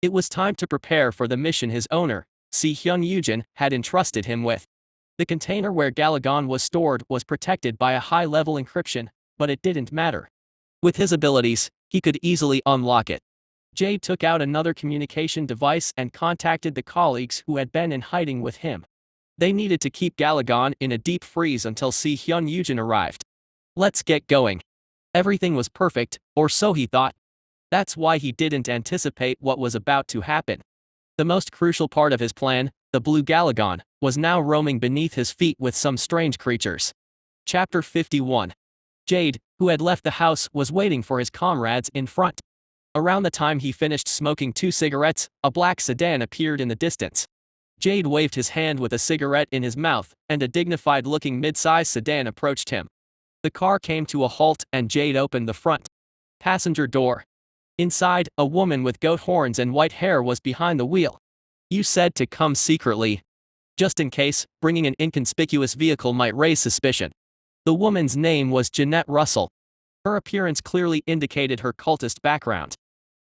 It was time to prepare for the mission his owner, Si-hyun Eugen, had entrusted him with. The container where Galagon was stored was protected by a high-level encryption, but it didn't matter. With his abilities, he could easily unlock it. Jade took out another communication device and contacted the colleagues who had been in hiding with him. They needed to keep Galagon in a deep freeze until Si-hyun Eugen arrived. Let's get going. Everything was perfect, or so he thought. That's why he didn't anticipate what was about to happen. The most crucial part of his plan, the blue Galagon, was now roaming beneath his feet with some strange creatures. Chapter 51. Jade, who had left the house, was waiting for his comrades in front. Around the time he finished smoking 2 cigarettes, a black sedan appeared in the distance. Jade waved his hand with a cigarette in his mouth, and a dignified-looking mid-size sedan approached him. The car came to a halt and Jade opened the front passenger door. Inside, a woman with goat horns and white hair was behind the wheel. You said to come secretly. Just in case, bringing an inconspicuous vehicle might raise suspicion. The woman's name was Jeanette Russell. Her appearance clearly indicated her cultist background.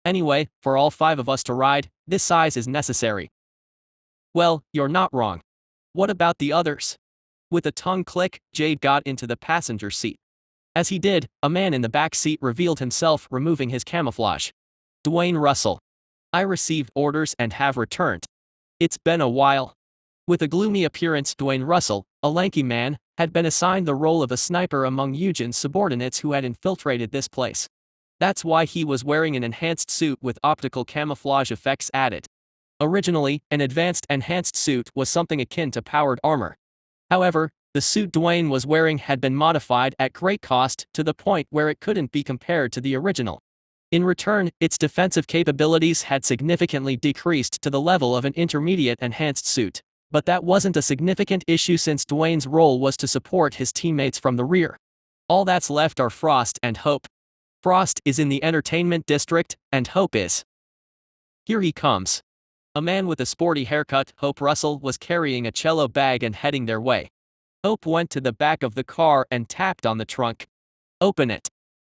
Anyway, for all 5 of us to ride, this size is necessary. Well, you're not wrong. What about the others? With a tongue click, Jade got into the passenger seat. As he did, a man in the back seat revealed himself, removing his camouflage. Dwayne Russell. I received orders and have returned. It's been a while. With a gloomy appearance, Dwayne Russell, a lanky man, had been assigned the role of a sniper among Eugen's subordinates who had infiltrated this place. That's why he was wearing an enhanced suit with optical camouflage effects added. Originally, an advanced enhanced suit was something akin to powered armor. However, the suit Dwayne was wearing had been modified at great cost to the point where it couldn't be compared to the original. In return, its defensive capabilities had significantly decreased to the level of an intermediate enhanced suit. But that wasn't a significant issue since Dwayne's role was to support his teammates from the rear. All that's left are Frost and Hope. Frost is in the entertainment district, and Hope is. Here he comes. A man with a sporty haircut, Hope Russell, was carrying a cello bag and heading their way. Hope went to the back of the car and tapped on the trunk. Open it.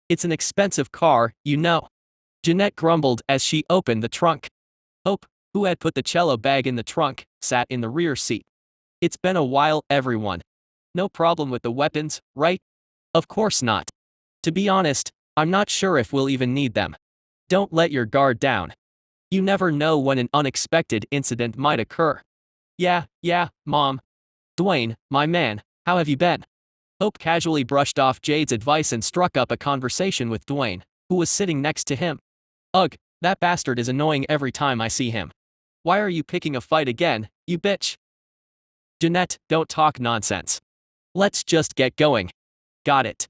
It's an expensive car, you know. Jeanette grumbled as she opened the trunk. Hope, who had put the cello bag in the trunk, sat in the rear seat. It's been a while, everyone. No problem with the weapons, right? Of course not. To be honest, I'm not sure if we'll even need them. Don't let your guard down. You never know when an unexpected incident might occur. Yeah, Mom. Dwayne, my man, how have you been? Hope casually brushed off Jade's advice and struck up a conversation with Dwayne, who was sitting next to him. Ugh, that bastard is annoying every time I see him. Why are you picking a fight again, you bitch? Jeanette, don't talk nonsense. Let's just get going. Got it.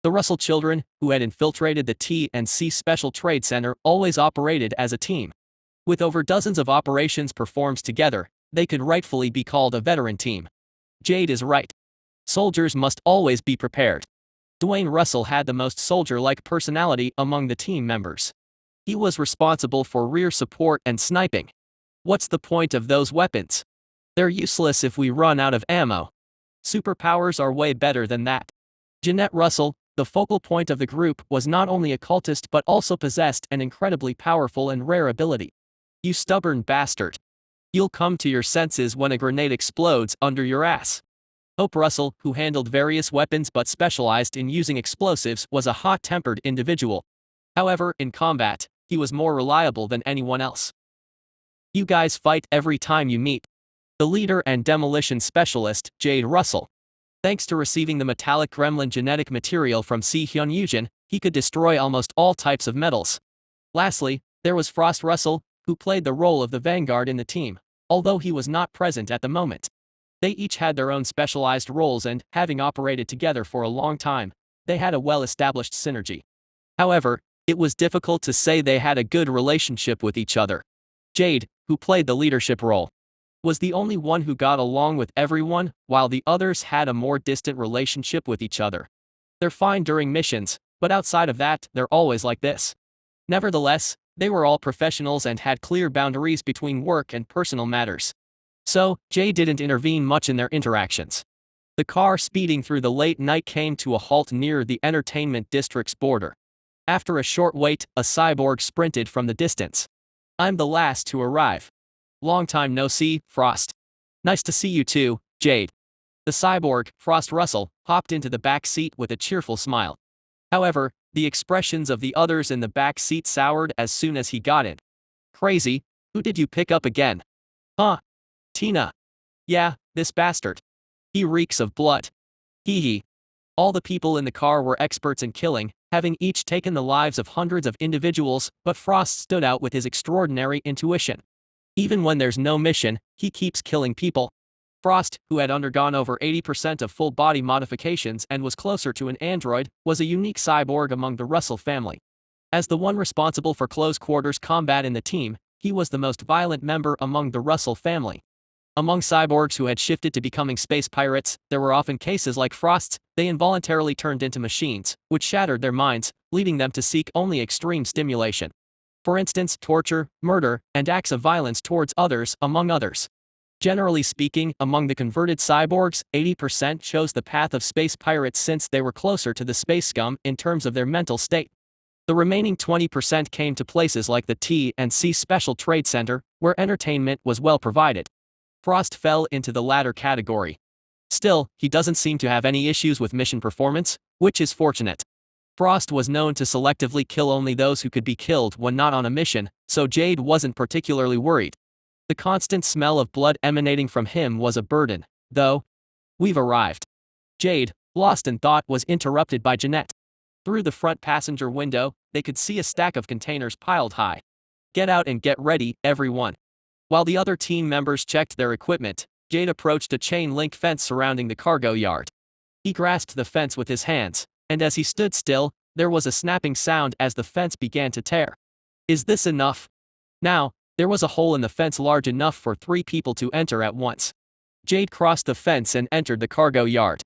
The Russell children, who had infiltrated the T&C Special Trade Center, always operated as a team. With over dozens of operations performed together, they could rightfully be called a veteran team. Jade is right. Soldiers must always be prepared. Dwayne Russell had the most soldier-like personality among the team members. He was responsible for rear support and sniping. What's the point of those weapons? They're useless if we run out of ammo. Superpowers are way better than that. Jeanette Russell, the focal point of the group, was not only a cultist but also possessed an incredibly powerful and rare ability. You stubborn bastard. You'll come to your senses when a grenade explodes under your ass. Hope Russell, who handled various weapons but specialized in using explosives, was a hot-tempered individual. However, in combat, he was more reliable than anyone else. You guys fight every time you meet. The leader and demolition specialist, Jade Russell. Thanks to receiving the metallic gremlin genetic material from Si-Hyun Yujin, he could destroy almost all types of metals. Lastly, there was Frost Russell, who played the role of the vanguard in the team, although he was not present at the moment. They each had their own specialized roles and, having operated together for a long time, they had a well-established synergy. However, it was difficult to say they had a good relationship with each other. Jade, who played the leadership role, was the only one who got along with everyone, while the others had a more distant relationship with each other. They're fine during missions, but outside of that, they're always like this. Nevertheless, they were all professionals and had clear boundaries between work and personal matters. So, Jay didn't intervene much in their interactions. The car speeding through the late night came to a halt near the entertainment district's border. After a short wait, a cyborg sprinted from the distance. I'm the last to arrive. Long time no see, Frost. Nice to see you too, Jade. The cyborg, Frost Russell, hopped into the back seat with a cheerful smile. However, the expressions of the others in the back seat soured as soon as he got in. Crazy, who did you pick up again? Huh? Tina. Yeah, this bastard. He reeks of blood. Hee hee. All the people in the car were experts in killing, having each taken the lives of hundreds of individuals, but Frost stood out with his extraordinary intuition. Even when there's no mission, he keeps killing people. Frost, who had undergone over 80% of full-body modifications and was closer to an android, was a unique cyborg among the Russell family. As the one responsible for close-quarters combat in the team, he was the most violent member among the Russell family. Among cyborgs who had shifted to becoming space pirates, there were often cases like Frost's. They involuntarily turned into machines, which shattered their minds, leading them to seek only extreme stimulation. For instance, torture, murder, and acts of violence towards others, among others. Generally speaking, among the converted cyborgs, 80% chose the path of space pirates since they were closer to the space scum in terms of their mental state. The remaining 20% came to places like the T&C Special Trade Center, where entertainment was well provided. Frost fell into the latter category. Still, he doesn't seem to have any issues with mission performance, which is fortunate. Frost was known to selectively kill only those who could be killed when not on a mission, so Jade wasn't particularly worried. The constant smell of blood emanating from him was a burden, though. We've arrived. Jade, lost in thought, was interrupted by Jeanette. Through the front passenger window, they could see a stack of containers piled high. Get out and get ready, everyone. While the other team members checked their equipment, Jade approached a chain-link fence surrounding the cargo yard. He grasped the fence with his hands, and as he stood still, there was a snapping sound as the fence began to tear. Is this enough? Now, there was a hole in the fence large enough for 3 people to enter at once. Jade crossed the fence and entered the cargo yard.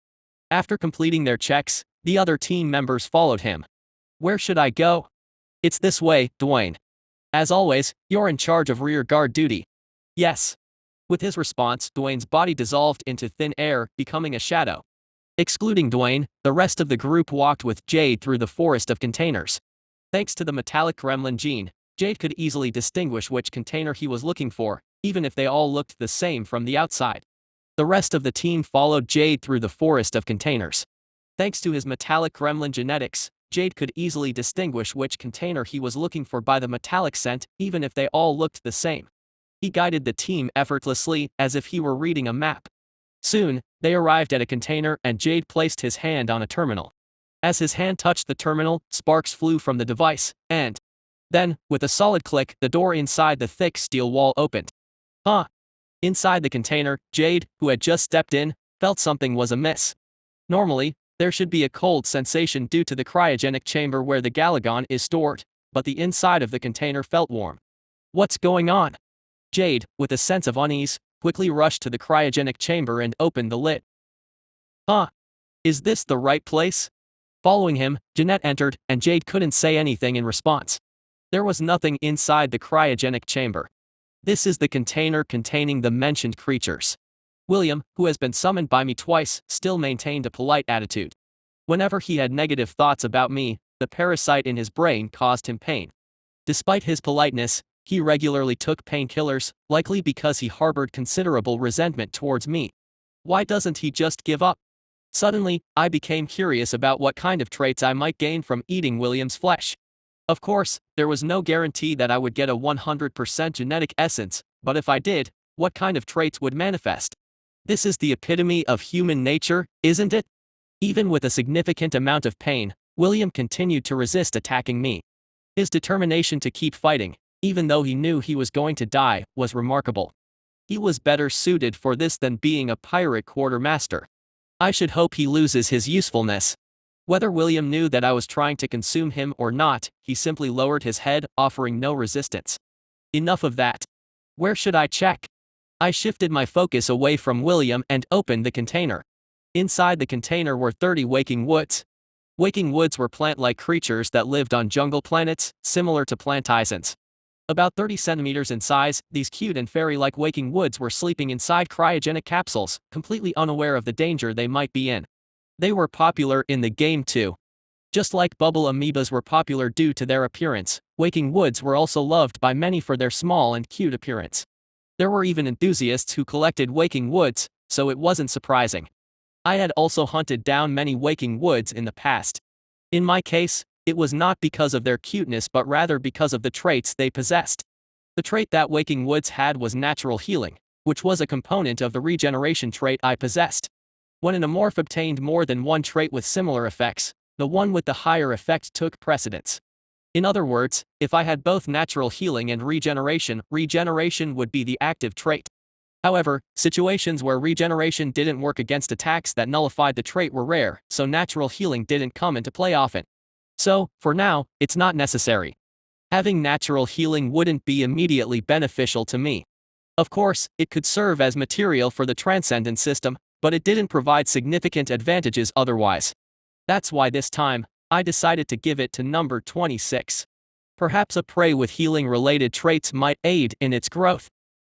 After completing their checks, the other team members followed him. Where should I go? It's this way, Dwayne. As always, you're in charge of rear guard duty. Yes. With his response, Dwayne's body dissolved into thin air, becoming a shadow. Excluding Dwayne, the rest of the group walked with Jade through the forest of containers. Thanks to the metallic gremlin gene, Jade could easily distinguish which container he was looking for, even if they all looked the same from the outside. The rest of the team followed Jade through the forest of containers. Thanks to his metallic gremlin genetics, Jade could easily distinguish which container he was looking for by the metallic scent, even if they all looked the same. He guided the team effortlessly, as if he were reading a map. Soon, they arrived at a container and Jade placed his hand on a terminal. As his hand touched the terminal, sparks flew from the device, and then, with a solid click, the door inside the thick steel wall opened. Inside the container, Jade, who had just stepped in, felt something was amiss. Normally, there should be a cold sensation due to the cryogenic chamber where the Galagon is stored, but the inside of the container felt warm. What's going on? Jade, with a sense of unease, quickly rushed to the cryogenic chamber and opened the lid. Is this the right place? Following him, Jeanette entered, and Jade couldn't say anything in response. There was nothing inside the cryogenic chamber. This is the container containing the mentioned creatures. William, who has been summoned by me twice, still maintained a polite attitude. Whenever he had negative thoughts about me, the parasite in his brain caused him pain. Despite his politeness, he regularly took painkillers, likely because he harbored considerable resentment towards me. Why doesn't he just give up? Suddenly, I became curious about what kind of traits I might gain from eating William's flesh. Of course, there was no guarantee that I would get a 100% genetic essence, but if I did, what kind of traits would manifest? This is the epitome of human nature, isn't it? Even with a significant amount of pain, William continued to resist attacking me. His determination to keep fighting, even though he knew he was going to die, was remarkable. He was better suited for this than being a pirate quartermaster. I should hope he loses his usefulness. Whether William knew that I was trying to consume him or not, he simply lowered his head, offering no resistance. Enough of that. Where should I check? I shifted my focus away from William and opened the container. Inside the container were 30 waking woods. Waking woods were plant-like creatures that lived on jungle planets, similar to plantisans. About 30 centimeters in size, these cute and fairy-like waking woods were sleeping inside cryogenic capsules, completely unaware of the danger they might be in. They were popular in the game too. Just like bubble amoebas were popular due to their appearance, waking woods were also loved by many for their small and cute appearance. There were even enthusiasts who collected waking woods, so it wasn't surprising. I had also hunted down many waking woods in the past. In my case, it was not because of their cuteness but rather because of the traits they possessed. The trait that waking woods had was natural healing, which was a component of the regeneration trait I possessed. When an amorph obtained more than one trait with similar effects, the one with the higher effect took precedence. In other words, if I had both natural healing and regeneration would be the active trait. However, situations where regeneration didn't work against attacks that nullified the trait were rare, so natural healing didn't come into play often. So, for now, it's not necessary. Having natural healing wouldn't be immediately beneficial to me. Of course, it could serve as material for the transcendent system, but it didn't provide significant advantages otherwise. That's why this time, I decided to give it to number 26. Perhaps a prey with healing-related traits might aid in its growth.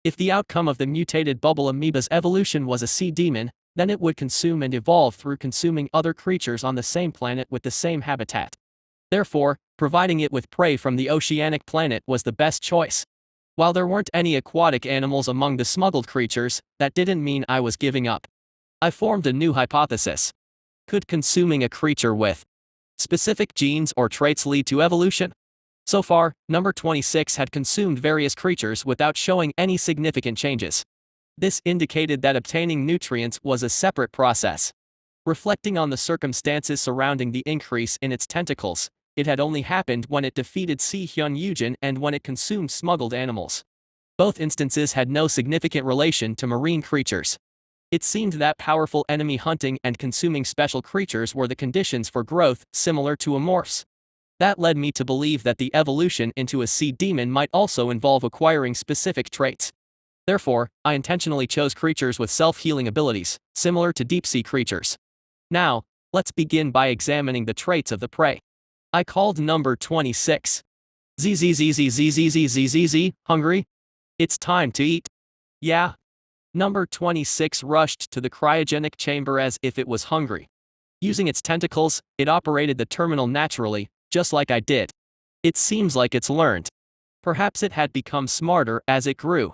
If the outcome of the mutated bubble amoeba's evolution was a sea demon, then it would consume and evolve through consuming other creatures on the same planet with the same habitat. Therefore, providing it with prey from the oceanic planet was the best choice. While there weren't any aquatic animals among the smuggled creatures, that didn't mean I was giving up. I formed a new hypothesis. Could consuming a creature with specific genes or traits lead to evolution? So far, number 26 had consumed various creatures without showing any significant changes. This indicated that obtaining nutrients was a separate process. Reflecting on the circumstances surrounding the increase in its tentacles, it had only happened when it defeated Si Hyun Yujin and when it consumed smuggled animals. Both instances had no significant relation to marine creatures. It seemed that powerful enemy hunting and consuming special creatures were the conditions for growth, similar to amorphs. That led me to believe that the evolution into a sea demon might also involve acquiring specific traits. Therefore, I intentionally chose creatures with self-healing abilities, similar to deep-sea creatures. Now, let's begin by examining the traits of the prey. I called number 26. ZZZZZZZZZZ, hungry? It's time to eat. Yeah. Number 26 rushed to the cryogenic chamber as if it was hungry. Using its tentacles, it operated the terminal naturally, just like I did. It seems like it's learned. Perhaps it had become smarter as it grew.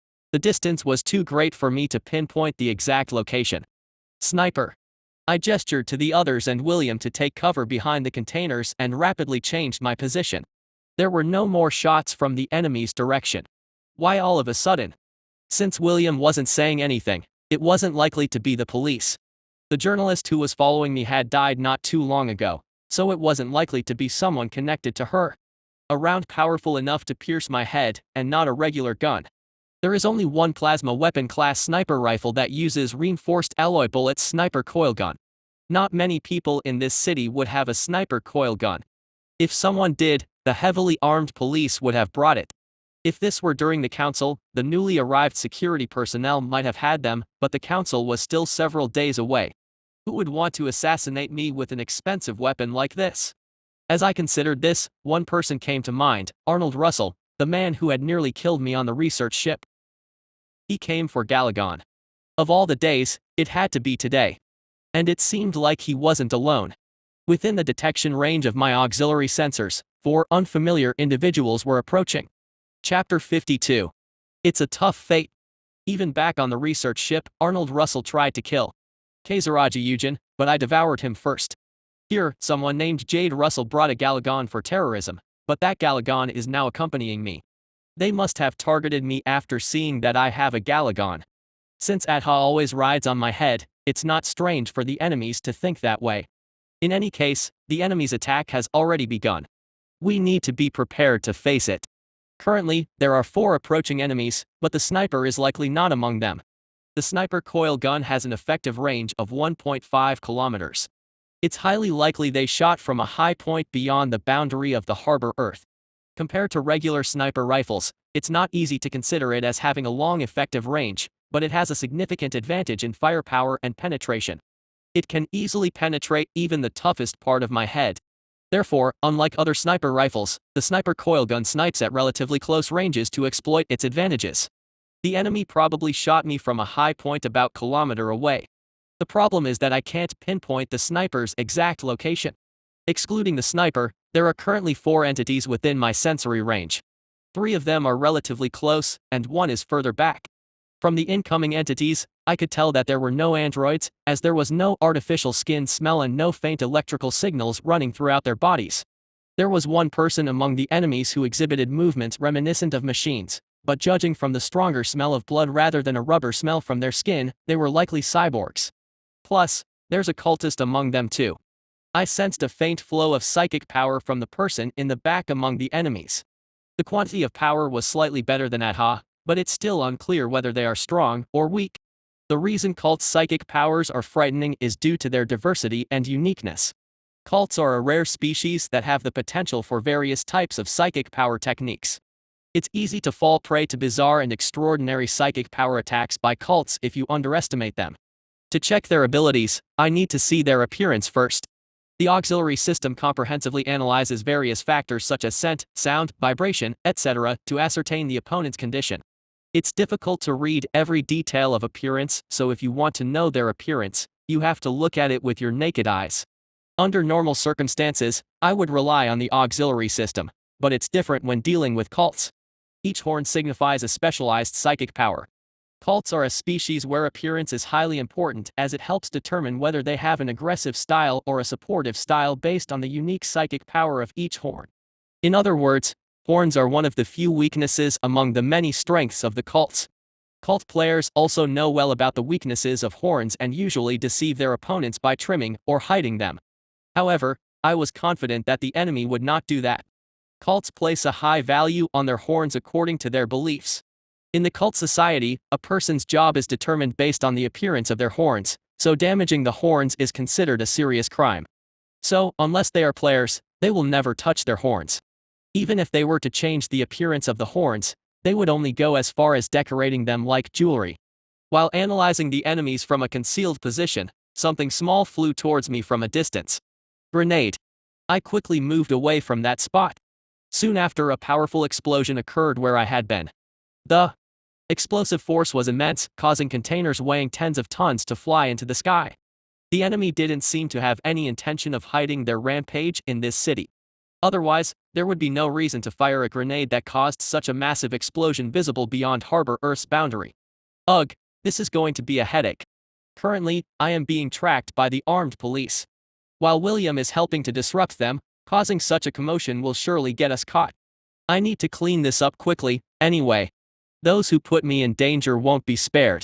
The distance was too great for me to pinpoint the exact location. Sniper. I gestured to the others and William to take cover behind the containers and rapidly changed my position. There were no more shots from the enemy's direction. Why all of a sudden? Since William wasn't saying anything, it wasn't likely to be the police. The journalist who was following me had died not too long ago, so it wasn't likely to be someone connected to her. A round powerful enough to pierce my head, and not a regular gun. There is only one plasma weapon class sniper rifle that uses reinforced alloy bullets sniper coil gun. Not many people in this city would have a sniper coil gun. If someone did, the heavily armed police would have brought it. If this were during the council, the newly arrived security personnel might have had them, but the council was still several days away. Who would want to assassinate me with an expensive weapon like this? As I considered this, one person came to mind, Arnold Russell, the man who had nearly killed me on the research ship. He came for Galagon. Of all the days, it had to be today. And it seemed like he wasn't alone. Within the detection range of my auxiliary sensors, 4 unfamiliar individuals were approaching. Chapter 52. It's a tough fate. Even back on the research ship, Arnold Russell tried to kill Kazaraja Eugen, but I devoured him first. Here, someone named Jade Russell brought a Galagon for terrorism, but that Galagon is now accompanying me. They must have targeted me after seeing that I have a Galagon. Since Adha always rides on my head, it's not strange for the enemies to think that way. In any case, the enemy's attack has already begun. We need to be prepared to face it. Currently, there are 4 approaching enemies, but the sniper is likely not among them. The sniper coil gun has an effective range of 1.5 kilometers. It's highly likely they shot from a high point beyond the boundary of the harbor Earth. Compared to regular sniper rifles, it's not easy to consider it as having a long effective range, but it has a significant advantage in firepower and penetration. It can easily penetrate even the toughest part of my head. Therefore, unlike other sniper rifles, the sniper coil gun snipes at relatively close ranges to exploit its advantages. The enemy probably shot me from a high point about a kilometer away. The problem is that I can't pinpoint the sniper's exact location. Excluding the sniper, there are currently 4 entities within my sensory range. 3 of them are relatively close, and 1 is further back. From the incoming entities, I could tell that there were no androids, as there was no artificial skin smell and no faint electrical signals running throughout their bodies. There was one person among the enemies who exhibited movements reminiscent of machines, but judging from the stronger smell of blood rather than a rubber smell from their skin, they were likely cyborgs. Plus, there's a cultist among them too. I sensed a faint flow of psychic power from the person in the back among the enemies. The quantity of power was slightly better than Adha, but it's still unclear whether they are strong or weak. The reason cults' psychic powers are frightening is due to their diversity and uniqueness. Cults are a rare species that have the potential for various types of psychic power techniques. It's easy to fall prey to bizarre and extraordinary psychic power attacks by cults if you underestimate them. To check their abilities, I need to see their appearance first. The auxiliary system comprehensively analyzes various factors such as scent, sound, vibration, etc. to ascertain the opponent's condition. It's difficult to read every detail of appearance, so if you want to know their appearance, you have to look at it with your naked eyes. Under normal circumstances, I would rely on the auxiliary system, but it's different when dealing with cults. Each horn signifies a specialized psychic power. Cults are a species where appearance is highly important as it helps determine whether they have an aggressive style or a supportive style based on the unique psychic power of each horn. In other words, horns are one of the few weaknesses among the many strengths of the cults. Cult players also know well about the weaknesses of horns and usually deceive their opponents by trimming or hiding them. However, I was confident that the enemy would not do that. Cults place a high value on their horns according to their beliefs. In the cult society, a person's job is determined based on the appearance of their horns, so damaging the horns is considered a serious crime. So, unless they are players, they will never touch their horns. Even if they were to change the appearance of the horns, they would only go as far as decorating them like jewelry. While analyzing the enemies from a concealed position, something small flew towards me from a distance. Grenade. I quickly moved away from that spot. Soon after, a powerful explosion occurred where I had been. The explosive force was immense, causing containers weighing tens of tons to fly into the sky. The enemy didn't seem to have any intention of hiding their rampage in this city. Otherwise, there would be no reason to fire a grenade that caused such a massive explosion visible beyond Harbor Earth's boundary. Ugh, this is going to be a headache. Currently, I am being tracked by the armed police. While William is helping to disrupt them, causing such a commotion will surely get us caught. I need to clean this up quickly, anyway. Those who put me in danger won't be spared.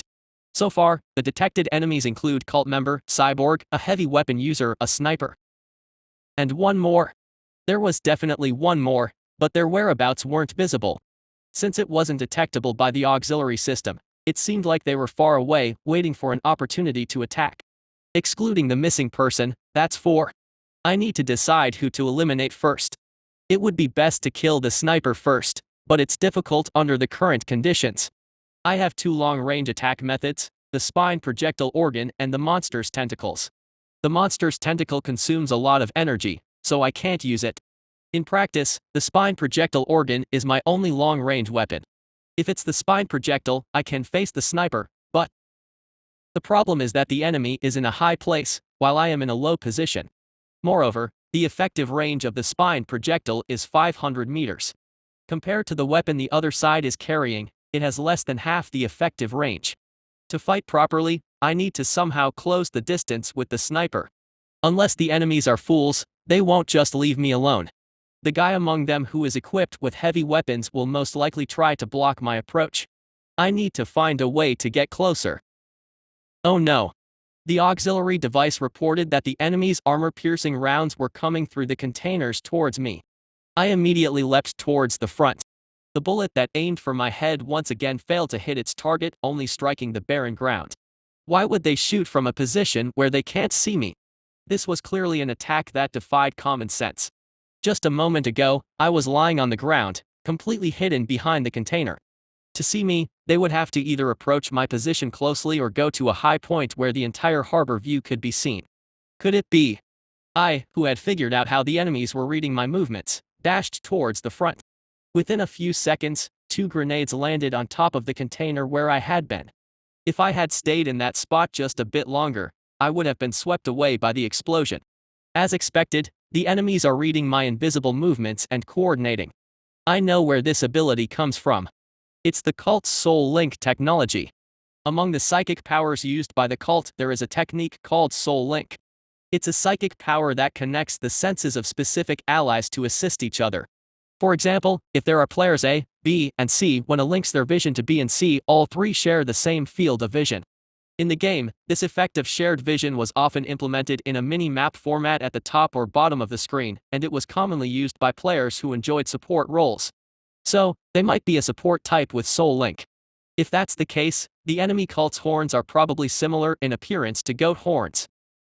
So far, the detected enemies include cult member, cyborg, a heavy weapon user, a sniper. And one more. There was definitely one more, but their whereabouts weren't visible. Since it wasn't detectable by the auxiliary system, it seemed like they were far away, waiting for an opportunity to attack. Excluding the missing person, that's 4. I need to decide who to eliminate first. It would be best to kill the sniper first, but it's difficult under the current conditions. I have 2 long-range attack methods, the spine projectile organ and the monster's tentacles. The monster's tentacle consumes a lot of energy, so I can't use it. In practice, the spine projectile organ is my only long-range weapon. If it's the spine projectile, I can face the sniper, but the problem is that the enemy is in a high place, while I am in a low position. Moreover, the effective range of the spine projectile is 500 meters. Compared to the weapon the other side is carrying, it has less than half the effective range. To fight properly, I need to somehow close the distance with the sniper. Unless the enemies are fools, they won't just leave me alone. The guy among them who is equipped with heavy weapons will most likely try to block my approach. I need to find a way to get closer. Oh no. The auxiliary device reported that the enemy's armor-piercing rounds were coming through the containers towards me. I immediately leapt towards the front. The bullet that aimed for my head once again failed to hit its target, only striking the barren ground. Why would they shoot from a position where they can't see me? This was clearly an attack that defied common sense. Just a moment ago, I was lying on the ground, completely hidden behind the container. To see me, they would have to either approach my position closely or go to a high point where the entire harbor view could be seen. Could it be? I, who had figured out how the enemies were reading my movements, dashed towards the front. Within a few seconds, 2 grenades landed on top of the container where I had been. If I had stayed in that spot just a bit longer, I would have been swept away by the explosion. As expected, the enemies are reading my invisible movements and coordinating. I know where this ability comes from. It's the cult's Soul Link technology. Among the psychic powers used by the cult, there is a technique called Soul Link. It's a psychic power that connects the senses of specific allies to assist each other. For example, if there are players A, B, and C, when it links their vision to B and C, all 3 share the same field of vision. In the game, this effect of shared vision was often implemented in a mini-map format at the top or bottom of the screen, and it was commonly used by players who enjoyed support roles. So, they might be a support type with Soul Link. If that's the case, the enemy cult's horns are probably similar in appearance to goat horns.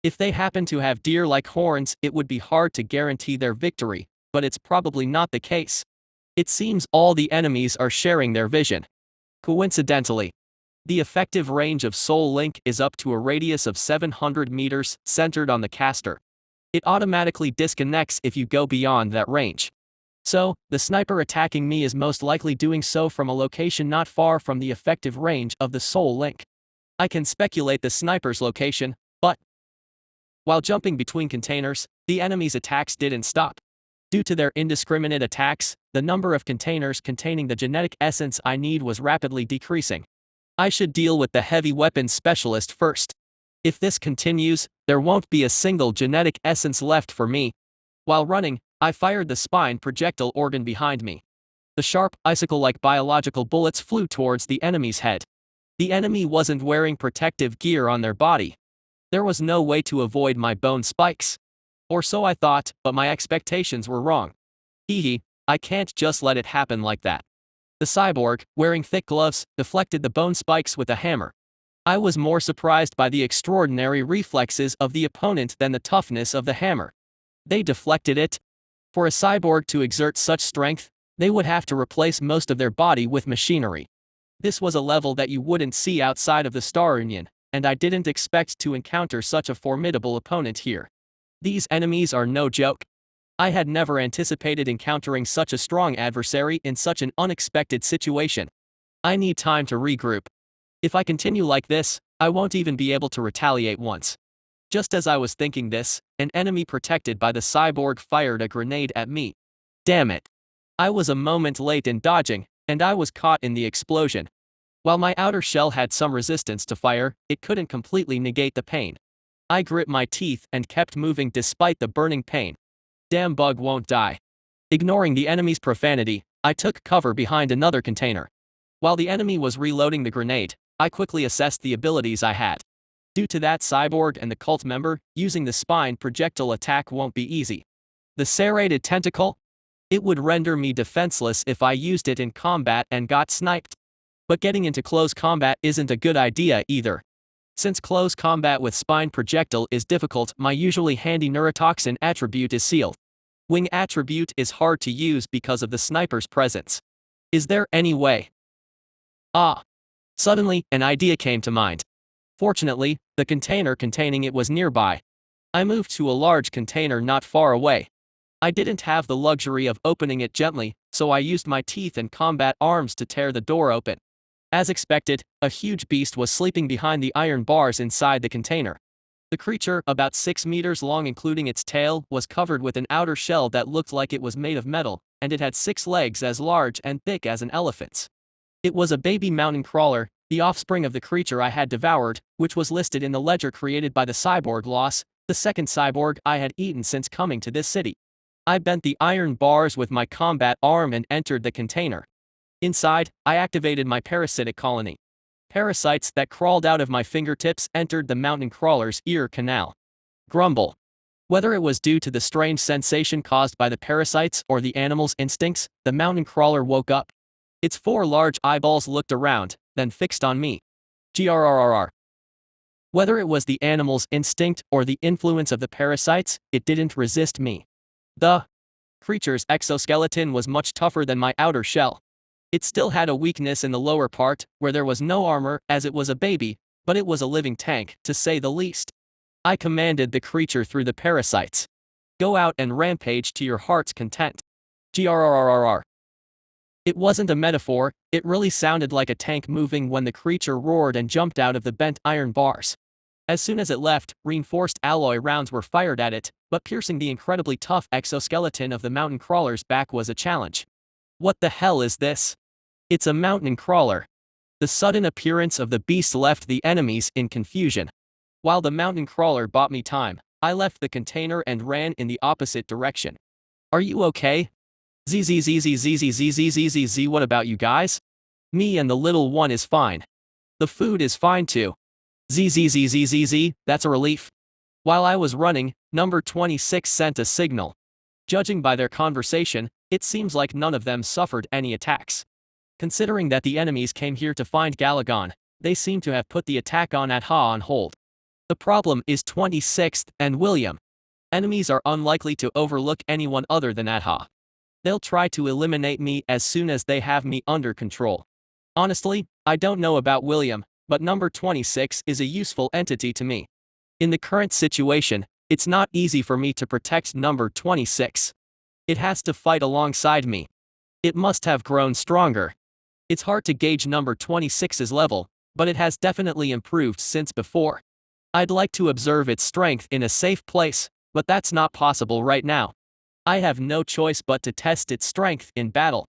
If they happen to have deer-like horns, it would be hard to guarantee their victory, but it's probably not the case. It seems all the enemies are sharing their vision. Coincidentally, the effective range of Soul Link is up to a radius of 700 meters, centered on the caster. It automatically disconnects if you go beyond that range. So, the sniper attacking me is most likely doing so from a location not far from the effective range of the Soul Link. I can speculate the sniper's location, but while jumping between containers, the enemy's attacks didn't stop. Due to their indiscriminate attacks, the number of containers containing the genetic essence I need was rapidly decreasing. I should deal with the heavy weapons specialist first. If this continues, there won't be a single genetic essence left for me. While running, I fired the spine projectile organ behind me. The sharp, icicle-like biological bullets flew towards the enemy's head. The enemy wasn't wearing protective gear on their body. There was no way to avoid my bone spikes. Or so I thought, but my expectations were wrong. Hee, I can't just let it happen like that. The cyborg, wearing thick gloves, deflected the bone spikes with a hammer. I was more surprised by the extraordinary reflexes of the opponent than the toughness of the hammer. They deflected it. For a cyborg to exert such strength, they would have to replace most of their body with machinery. This was a level that you wouldn't see outside of the Star Union, and I didn't expect to encounter such a formidable opponent here. These enemies are no joke. I had never anticipated encountering such a strong adversary in such an unexpected situation. I need time to regroup. If I continue like this, I won't even be able to retaliate once. Just as I was thinking this, an enemy protected by the cyborg fired a grenade at me. Damn it. I was a moment late in dodging, and I was caught in the explosion. While my outer shell had some resistance to fire, it couldn't completely negate the pain. I grit my teeth and kept moving despite the burning pain. Damn bug won't die. Ignoring the enemy's profanity, I took cover behind another container. While the enemy was reloading the grenade, I quickly assessed the abilities I had. Due to that cyborg and the cult member, using the spine projectile attack won't be easy. The serrated tentacle? It would render me defenseless if I used it in combat and got sniped. But getting into close combat isn't a good idea either. Since close combat with spine projectile is difficult, my usually handy neurotoxin attribute is sealed. Wing attribute is hard to use because of the sniper's presence. Is there any way? Suddenly, an idea came to mind. Fortunately, the container containing it was nearby. I moved to a large container not far away. I didn't have the luxury of opening it gently, so I used my teeth and combat arms to tear the door open. As expected, a huge beast was sleeping behind the iron bars inside the container. The creature, about 6 meters long including its tail, was covered with an outer shell that looked like it was made of metal, and it had 6 legs as large and thick as an elephant's. It was a baby mountain crawler, the offspring of the creature I had devoured, which was listed in the ledger created by the cyborg loss, the second cyborg I had eaten since coming to this city. I bent the iron bars with my combat arm and entered the container. Inside, I activated my parasitic colony. Parasites that crawled out of my fingertips entered the mountain crawler's ear canal. Grumble. Whether it was due to the strange sensation caused by the parasites or the animal's instincts, the mountain crawler woke up. Its 4 large eyeballs looked around, then fixed on me. Grrrr. Whether it was the animal's instinct or the influence of the parasites, it didn't resist me. The creature's exoskeleton was much tougher than my outer shell. It still had a weakness in the lower part, where there was no armor, as it was a baby, but it was a living tank, to say the least. I commanded the creature through the parasites. Go out and rampage to your heart's content. Grrrr. It wasn't a metaphor, it really sounded like a tank moving when the creature roared and jumped out of the bent iron bars. As soon as it left, reinforced alloy rounds were fired at it, but piercing the incredibly tough exoskeleton of the mountain crawler's back was a challenge. What the hell is this? It's a mountain crawler. The sudden appearance of the beast left the enemies in confusion. While the mountain crawler bought me time, I left the container and ran in the opposite direction. Are you okay? Zzzzzzzzzzzzzzz, what about you guys? Me and the little one is fine. The food is fine too. Zzzzzzzzz, that's a relief. While I was running, number 26 sent a signal. Judging by their conversation, it seems like none of them suffered any attacks. Considering that the enemies came here to find Galagon, they seem to have put the attack on Atha on hold. The problem is 26th and William. Enemies are unlikely to overlook anyone other than Atha. They'll try to eliminate me as soon as they have me under control. Honestly, I don't know about William, but number 26 is a useful entity to me. In the current situation, it's not easy for me to protect number 26. It has to fight alongside me. It must have grown stronger. It's hard to gauge number 26's level, but it has definitely improved since before. I'd like to observe its strength in a safe place, but that's not possible right now. I have no choice but to test its strength in battle.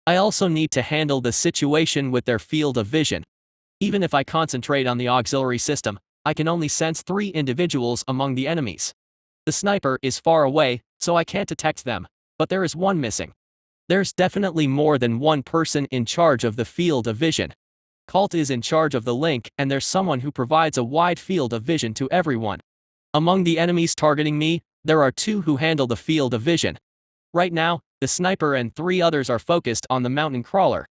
I also need to handle the situation with their field of vision. Even if I concentrate on the auxiliary system, I can only sense 3 individuals among the enemies. The sniper is far away, so I can't detect them, but there is one missing. There's definitely more than one person in charge of the field of vision. Cult is in charge of the link, and there's someone who provides a wide field of vision to everyone. Among the enemies targeting me, there are 2 who handle the field of vision. Right now, the sniper and 3 others are focused on the mountain crawler.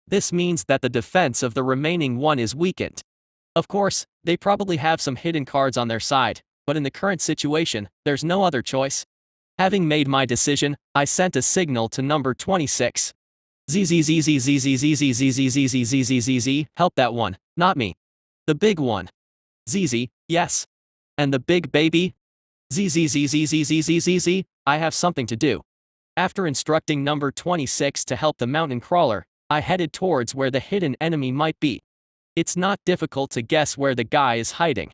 This means that the defense of the remaining one is weakened. Of course, they probably have some hidden cards on their side, but in the current situation, there's no other choice. Having made my decision, I sent a signal to number 26. ZZZZZZZZZZZZZZZZZZ, help that one, not me. The big one. ZZ, yes. And the big baby? ZZZZZZZZZ, I have something to do. After instructing number 26 to help the mountain crawler, I headed towards where the hidden enemy might be. It's not difficult to guess where the guy is hiding.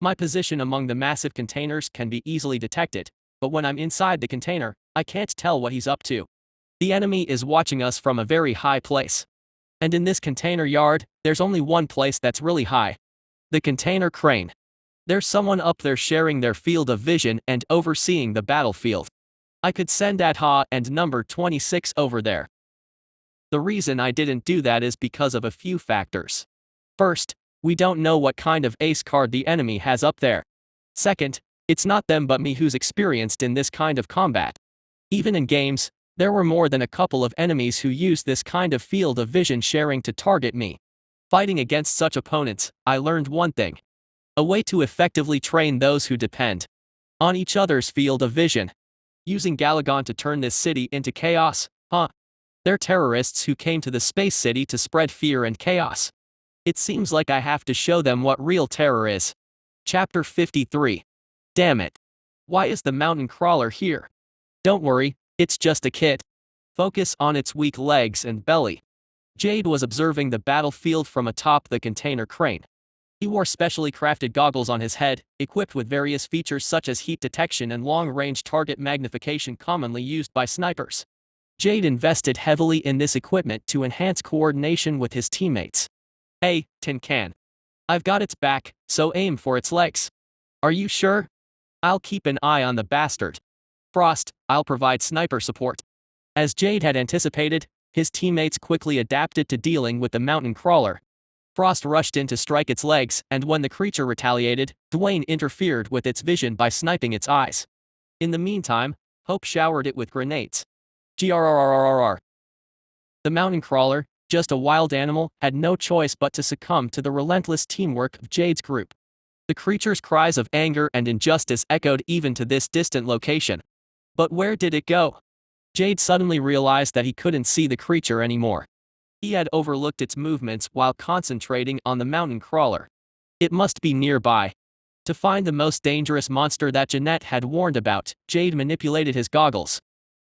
My position among the massive containers can be easily detected, but when I'm inside the container, I can't tell what he's up to. The enemy is watching us from a very high place. And in this container yard, there's only one place that's really high. The container crane. There's someone up there sharing their field of vision and overseeing the battlefield. I could send ATHA and number 26 over there. The reason I didn't do that is because of a few factors. First, we don't know what kind of ace card the enemy has up there. Second, it's not them but me who's experienced in this kind of combat. Even in games, there were more than a couple of enemies who used this kind of field of vision sharing to target me. Fighting against such opponents, I learned one thing. A way to effectively train those who depend on each other's field of vision. Using Galagon to turn this city into chaos, huh? They're terrorists who came to the space city to spread fear and chaos. It seems like I have to show them what real terror is. Chapter 53. Damn it. Why is the mountain crawler here? Don't worry, it's just a kid. Focus on its weak legs and belly. Jade was observing the battlefield from atop the container crane. He wore specially crafted goggles on his head, equipped with various features such as heat detection and long-range target magnification commonly used by snipers. Jade invested heavily in this equipment to enhance coordination with his teammates. Hey, Tin Can. I've got its back, so aim for its legs. Are you sure? I'll keep an eye on the bastard. Frost, I'll provide sniper support. As Jade had anticipated, his teammates quickly adapted to dealing with the mountain crawler. Frost rushed in to strike its legs, and when the creature retaliated, Dwayne interfered with its vision by sniping its eyes. In the meantime, Hope showered it with grenades. Grrrrrrrr. The mountain crawler, just a wild animal, had no choice but to succumb to the relentless teamwork of Jade's group. The creature's cries of anger and injustice echoed even to this distant location. But where did it go? Jade suddenly realized that he couldn't see the creature anymore. He had overlooked its movements while concentrating on the mountain crawler. It must be nearby. To find the most dangerous monster that Jeanette had warned about, Jade manipulated his goggles.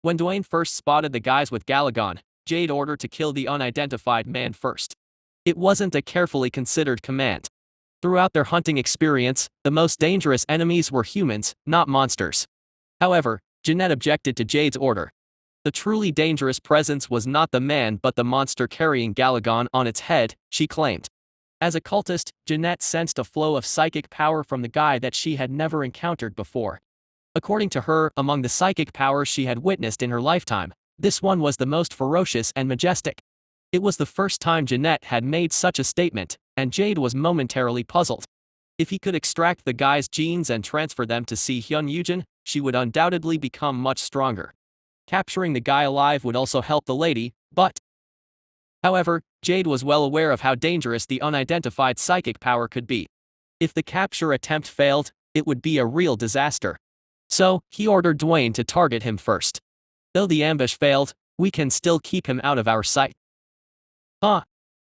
When Dwayne first spotted the guys with Galagon, Jade ordered to kill the unidentified man first. It wasn't a carefully considered command. Throughout their hunting experience, the most dangerous enemies were humans, not monsters. However, Jeanette objected to Jade's order. The truly dangerous presence was not the man but the monster carrying Galagon on its head, she claimed. As a cultist, Jeanette sensed a flow of psychic power from the guy that she had never encountered before. According to her, among the psychic powers she had witnessed in her lifetime, this one was the most ferocious and majestic. It was the first time Jeanette had made such a statement, and Jade was momentarily puzzled. If he could extract the guy's genes and transfer them to Si Hyun Yujin, she would undoubtedly become much stronger. Capturing the guy alive would also help the lady, but... However, Jade was well aware of how dangerous the unidentified psychic power could be. If the capture attempt failed, it would be a real disaster. So, he ordered Dwayne to target him first. Though the ambush failed, we can still keep him out of our sight. Huh?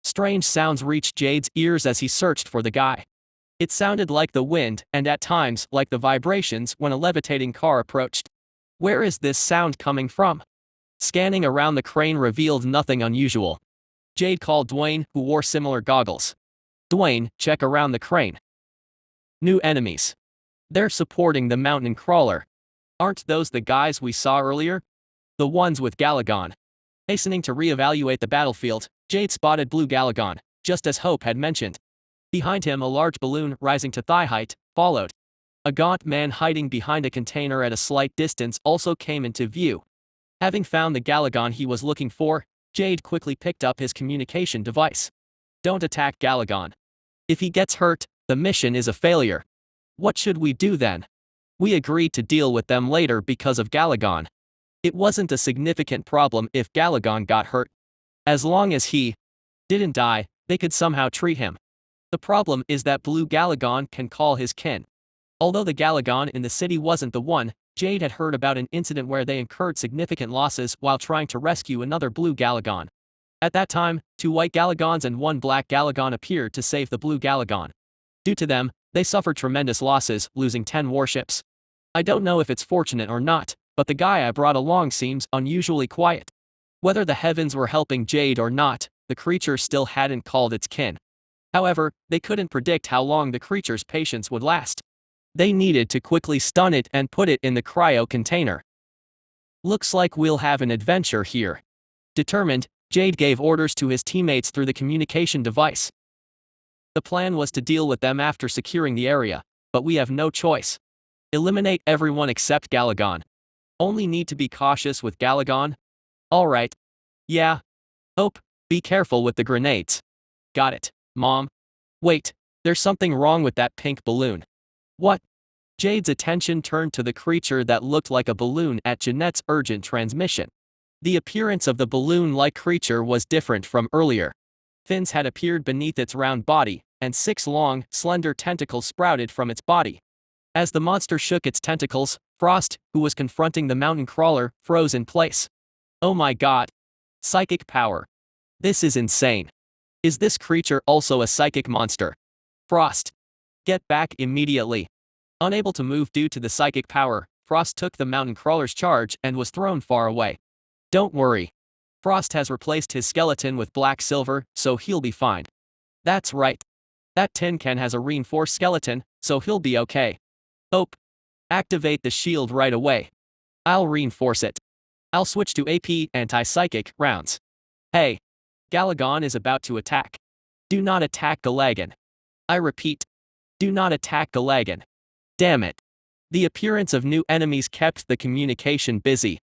Strange sounds reached Jade's ears as he searched for the guy. It sounded like the wind, and at times, like the vibrations when a levitating car approached. Where is this sound coming from? Scanning around the crane revealed nothing unusual. Jade called Dwayne, who wore similar goggles. Dwayne, check around the crane. New enemies. They're supporting the mountain crawler. Aren't those the guys we saw earlier? The ones with Galagon. Hastening to reevaluate the battlefield, Jade spotted Blue Galagon, just as Hope had mentioned. Behind him, a large balloon rising to thigh height followed. A gaunt man hiding behind a container at a slight distance also came into view. Having found the Galagon he was looking for, Jade quickly picked up his communication device. Don't attack Galagon. If he gets hurt, the mission is a failure. What should we do then? We agreed to deal with them later because of Galagon. It wasn't a significant problem if Galagon got hurt. As long as he didn't die, they could somehow treat him. The problem is that Blue Galagon can call his kin. Although the Galagon in the city wasn't the one, Jade had heard about an incident where they incurred significant losses while trying to rescue another Blue Galagon. At that time, 2 white Galagons and 1 black Galagon appeared to save the Blue Galagon. Due to them, they suffered tremendous losses, losing 10 warships. I don't know if it's fortunate or not, but the guy I brought along seems unusually quiet. Whether the heavens were helping Jade or not, the creature still hadn't called its kin. However, they couldn't predict how long the creature's patience would last. They needed to quickly stun it and put it in the cryo container. Looks like we'll have an adventure here. Determined, Jade gave orders to his teammates through the communication device. The plan was to deal with them after securing the area, but we have no choice. Eliminate everyone except Galagon. Only need to be cautious with Galagon? Alright. Yeah. Hope, be careful with the grenades. Got it, Mom. Wait, there's something wrong with that pink balloon. What? Jade's attention turned to the creature that looked like a balloon at Jeanette's urgent transmission. The appearance of the balloon-like creature was different from earlier. Fins had appeared beneath its round body, and 6 long, slender tentacles sprouted from its body. As the monster shook its tentacles, Frost, who was confronting the mountain crawler, froze in place. Oh my god. Psychic power. This is insane. Is this creature also a psychic monster? Frost. Get back immediately. Unable to move due to the psychic power, Frost took the mountain crawler's charge and was thrown far away. Don't worry. Frost has replaced his skeleton with black silver, so he'll be fine. That's right. That tin can has a reinforced skeleton, so he'll be okay. Hope. Activate the shield right away. I'll reinforce it. I'll switch to AP anti-psychic rounds. Hey. Galagon is about to attack. Do not attack Galagon. I repeat. Do not attack Galagon. Damn it. The appearance of new enemies kept the communication busy.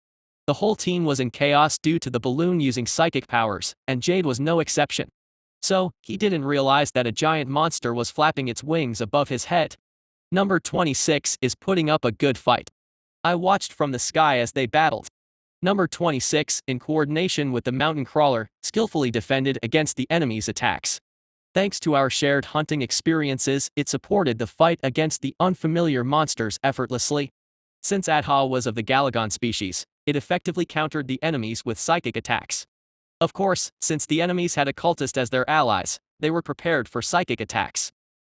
The whole team was in chaos due to the balloon using psychic powers, and Jade was no exception. So, he didn't realize that a giant monster was flapping its wings above his head. Number 26 is putting up a good fight. I watched from the sky as they battled. Number 26, in coordination with the mountain crawler, skillfully defended against the enemy's attacks. Thanks to our shared hunting experiences, it supported the fight against the unfamiliar monsters effortlessly. Since Adha was of the Galagon species, it effectively countered the enemies with psychic attacks. Of course, since the enemies had a cultist as their allies, they were prepared for psychic attacks.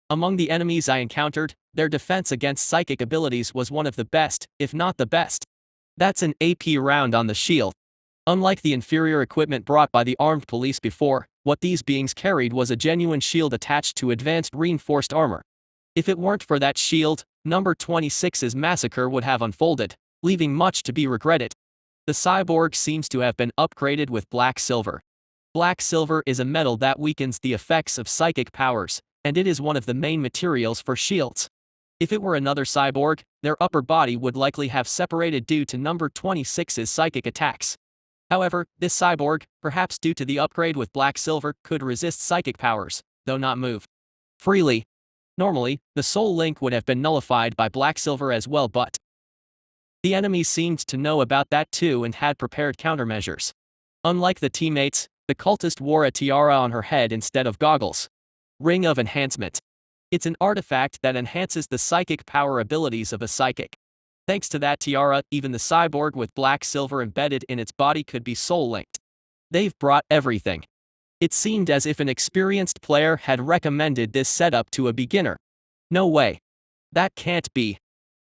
Among the enemies I encountered, their defense against psychic abilities was one of the best, if not the best. That's an AP round on the shield. Unlike the inferior equipment brought by the armed police before, what these beings carried was a genuine shield attached to advanced reinforced armor. If it weren't for that shield, number 26's massacre would have unfolded, leaving much to be regretted. The cyborg seems to have been upgraded with black silver. Black silver is a metal that weakens the effects of psychic powers, and it is one of the main materials for shields. If it were another cyborg, their upper body would likely have separated due to number 26's psychic attacks. However, this cyborg, perhaps due to the upgrade with black silver, could resist psychic powers, though not move freely. Normally, the soul link would have been nullified by black silver as well, but the enemy seemed to know about that too and had prepared countermeasures. Unlike the teammates, the cultist wore a tiara on her head instead of goggles. Ring of Enhancement. It's an artifact that enhances the psychic power abilities of a psychic. Thanks to that tiara, even the cyborg with black silver embedded in its body could be soul-linked. They've brought everything. It seemed as if an experienced player had recommended this setup to a beginner. No way. That can't be.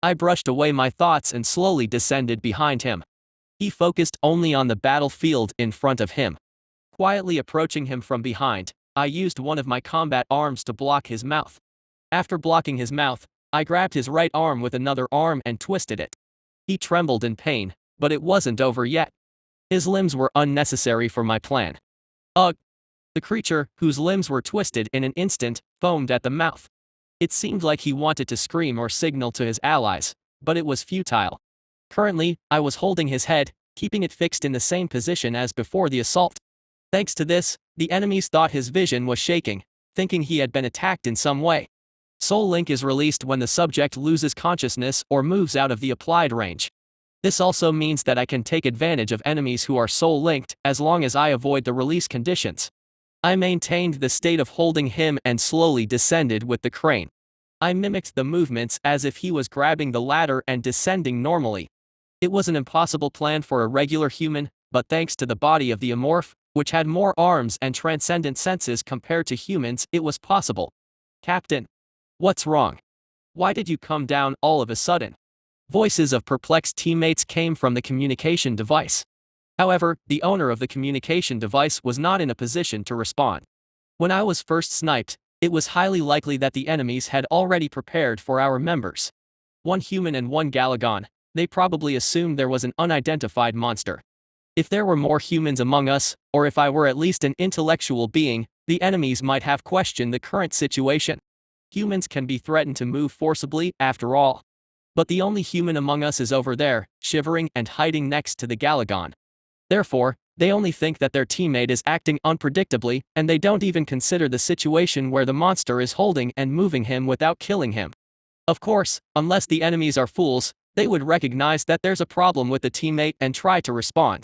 I brushed away my thoughts and slowly descended behind him. He focused only on the battlefield in front of him. Quietly approaching him from behind, I used one of my combat arms to block his mouth. After blocking his mouth, I grabbed his right arm with another arm and twisted it. He trembled in pain, but it wasn't over yet. His limbs were unnecessary for my plan. Ugh! The creature, whose limbs were twisted in an instant, foamed at the mouth. It seemed like he wanted to scream or signal to his allies, but it was futile. Currently, I was holding his head, keeping it fixed in the same position as before the assault. Thanks to this, the enemies thought his vision was shaking, thinking he had been attacked in some way. Soul Link is released when the subject loses consciousness or moves out of the applied range. This also means that I can take advantage of enemies who are soul linked as long as I avoid the release conditions. I maintained the state of holding him and slowly descended with the crane. I mimicked the movements as if he was grabbing the ladder and descending normally. It was an impossible plan for a regular human, but thanks to the body of the Amorph, which had more arms and transcendent senses compared to humans, it was possible. Captain. What's wrong? Why did you come down all of a sudden? Voices of perplexed teammates came from the communication device. However, the owner of the communication device was not in a position to respond. When I was first sniped, It was highly likely that the enemies had already prepared for our members. One human and one Galagon. They probably assumed there was an unidentified monster. If there were more humans among us, or if I were at least an intellectual being, the enemies might have questioned the current situation. Humans can be threatened to move forcibly, after all. But the only human among us is over there, shivering and hiding next to the Galagon. Therefore, they only think that their teammate is acting unpredictably, and they don't even consider the situation where the monster is holding and moving him without killing him. Of course, unless the enemies are fools, they would recognize that there's a problem with the teammate and try to respond.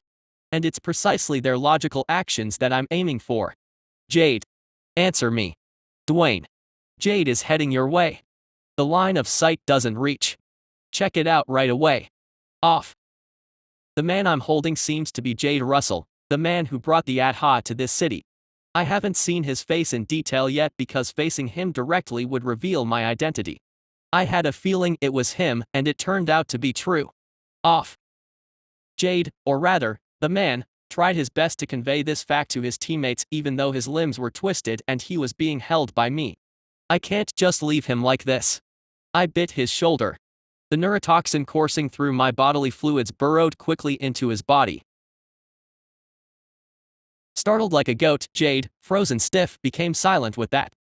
And it's precisely their logical actions that I'm aiming for. Jade. Answer me. Dwayne. Jade is heading your way. The line of sight doesn't reach. Check it out right away. Off. The man I'm holding seems to be Jade Russell, the man who brought the ATHA to this city. I haven't seen his face in detail yet because facing him directly would reveal my identity. I had a feeling it was him, and it turned out to be true. Off. Jade, or rather, the man, tried his best to convey this fact to his teammates even though his limbs were twisted and he was being held by me. I can't just leave him like this. I bit his shoulder. The neurotoxin coursing through my bodily fluids burrowed quickly into his body. Startled like a goat, Jade, frozen stiff, became silent with that.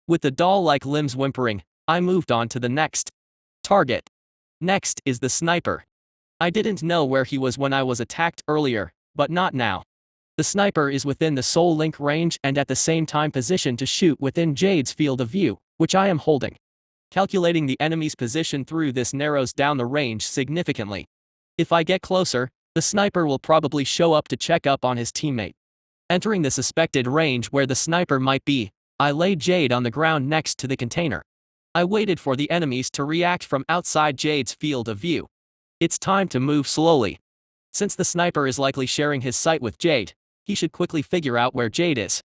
With the doll-like limbs whimpering, I moved on to the next target. Next is the sniper. I didn't know where he was when I was attacked earlier, but not now. The sniper is within the soul link range and at the same time positioned to shoot within Jade's field of view, which I am holding. Calculating the enemy's position through this narrows down the range significantly. If I get closer, the sniper will probably show up to check up on his teammate. Entering the suspected range where the sniper might be, I laid Jade on the ground next to the container. I waited for the enemies to react from outside Jade's field of view. It's time to move slowly. Since the sniper is likely sharing his sight with Jade, he should quickly figure out where Jade is.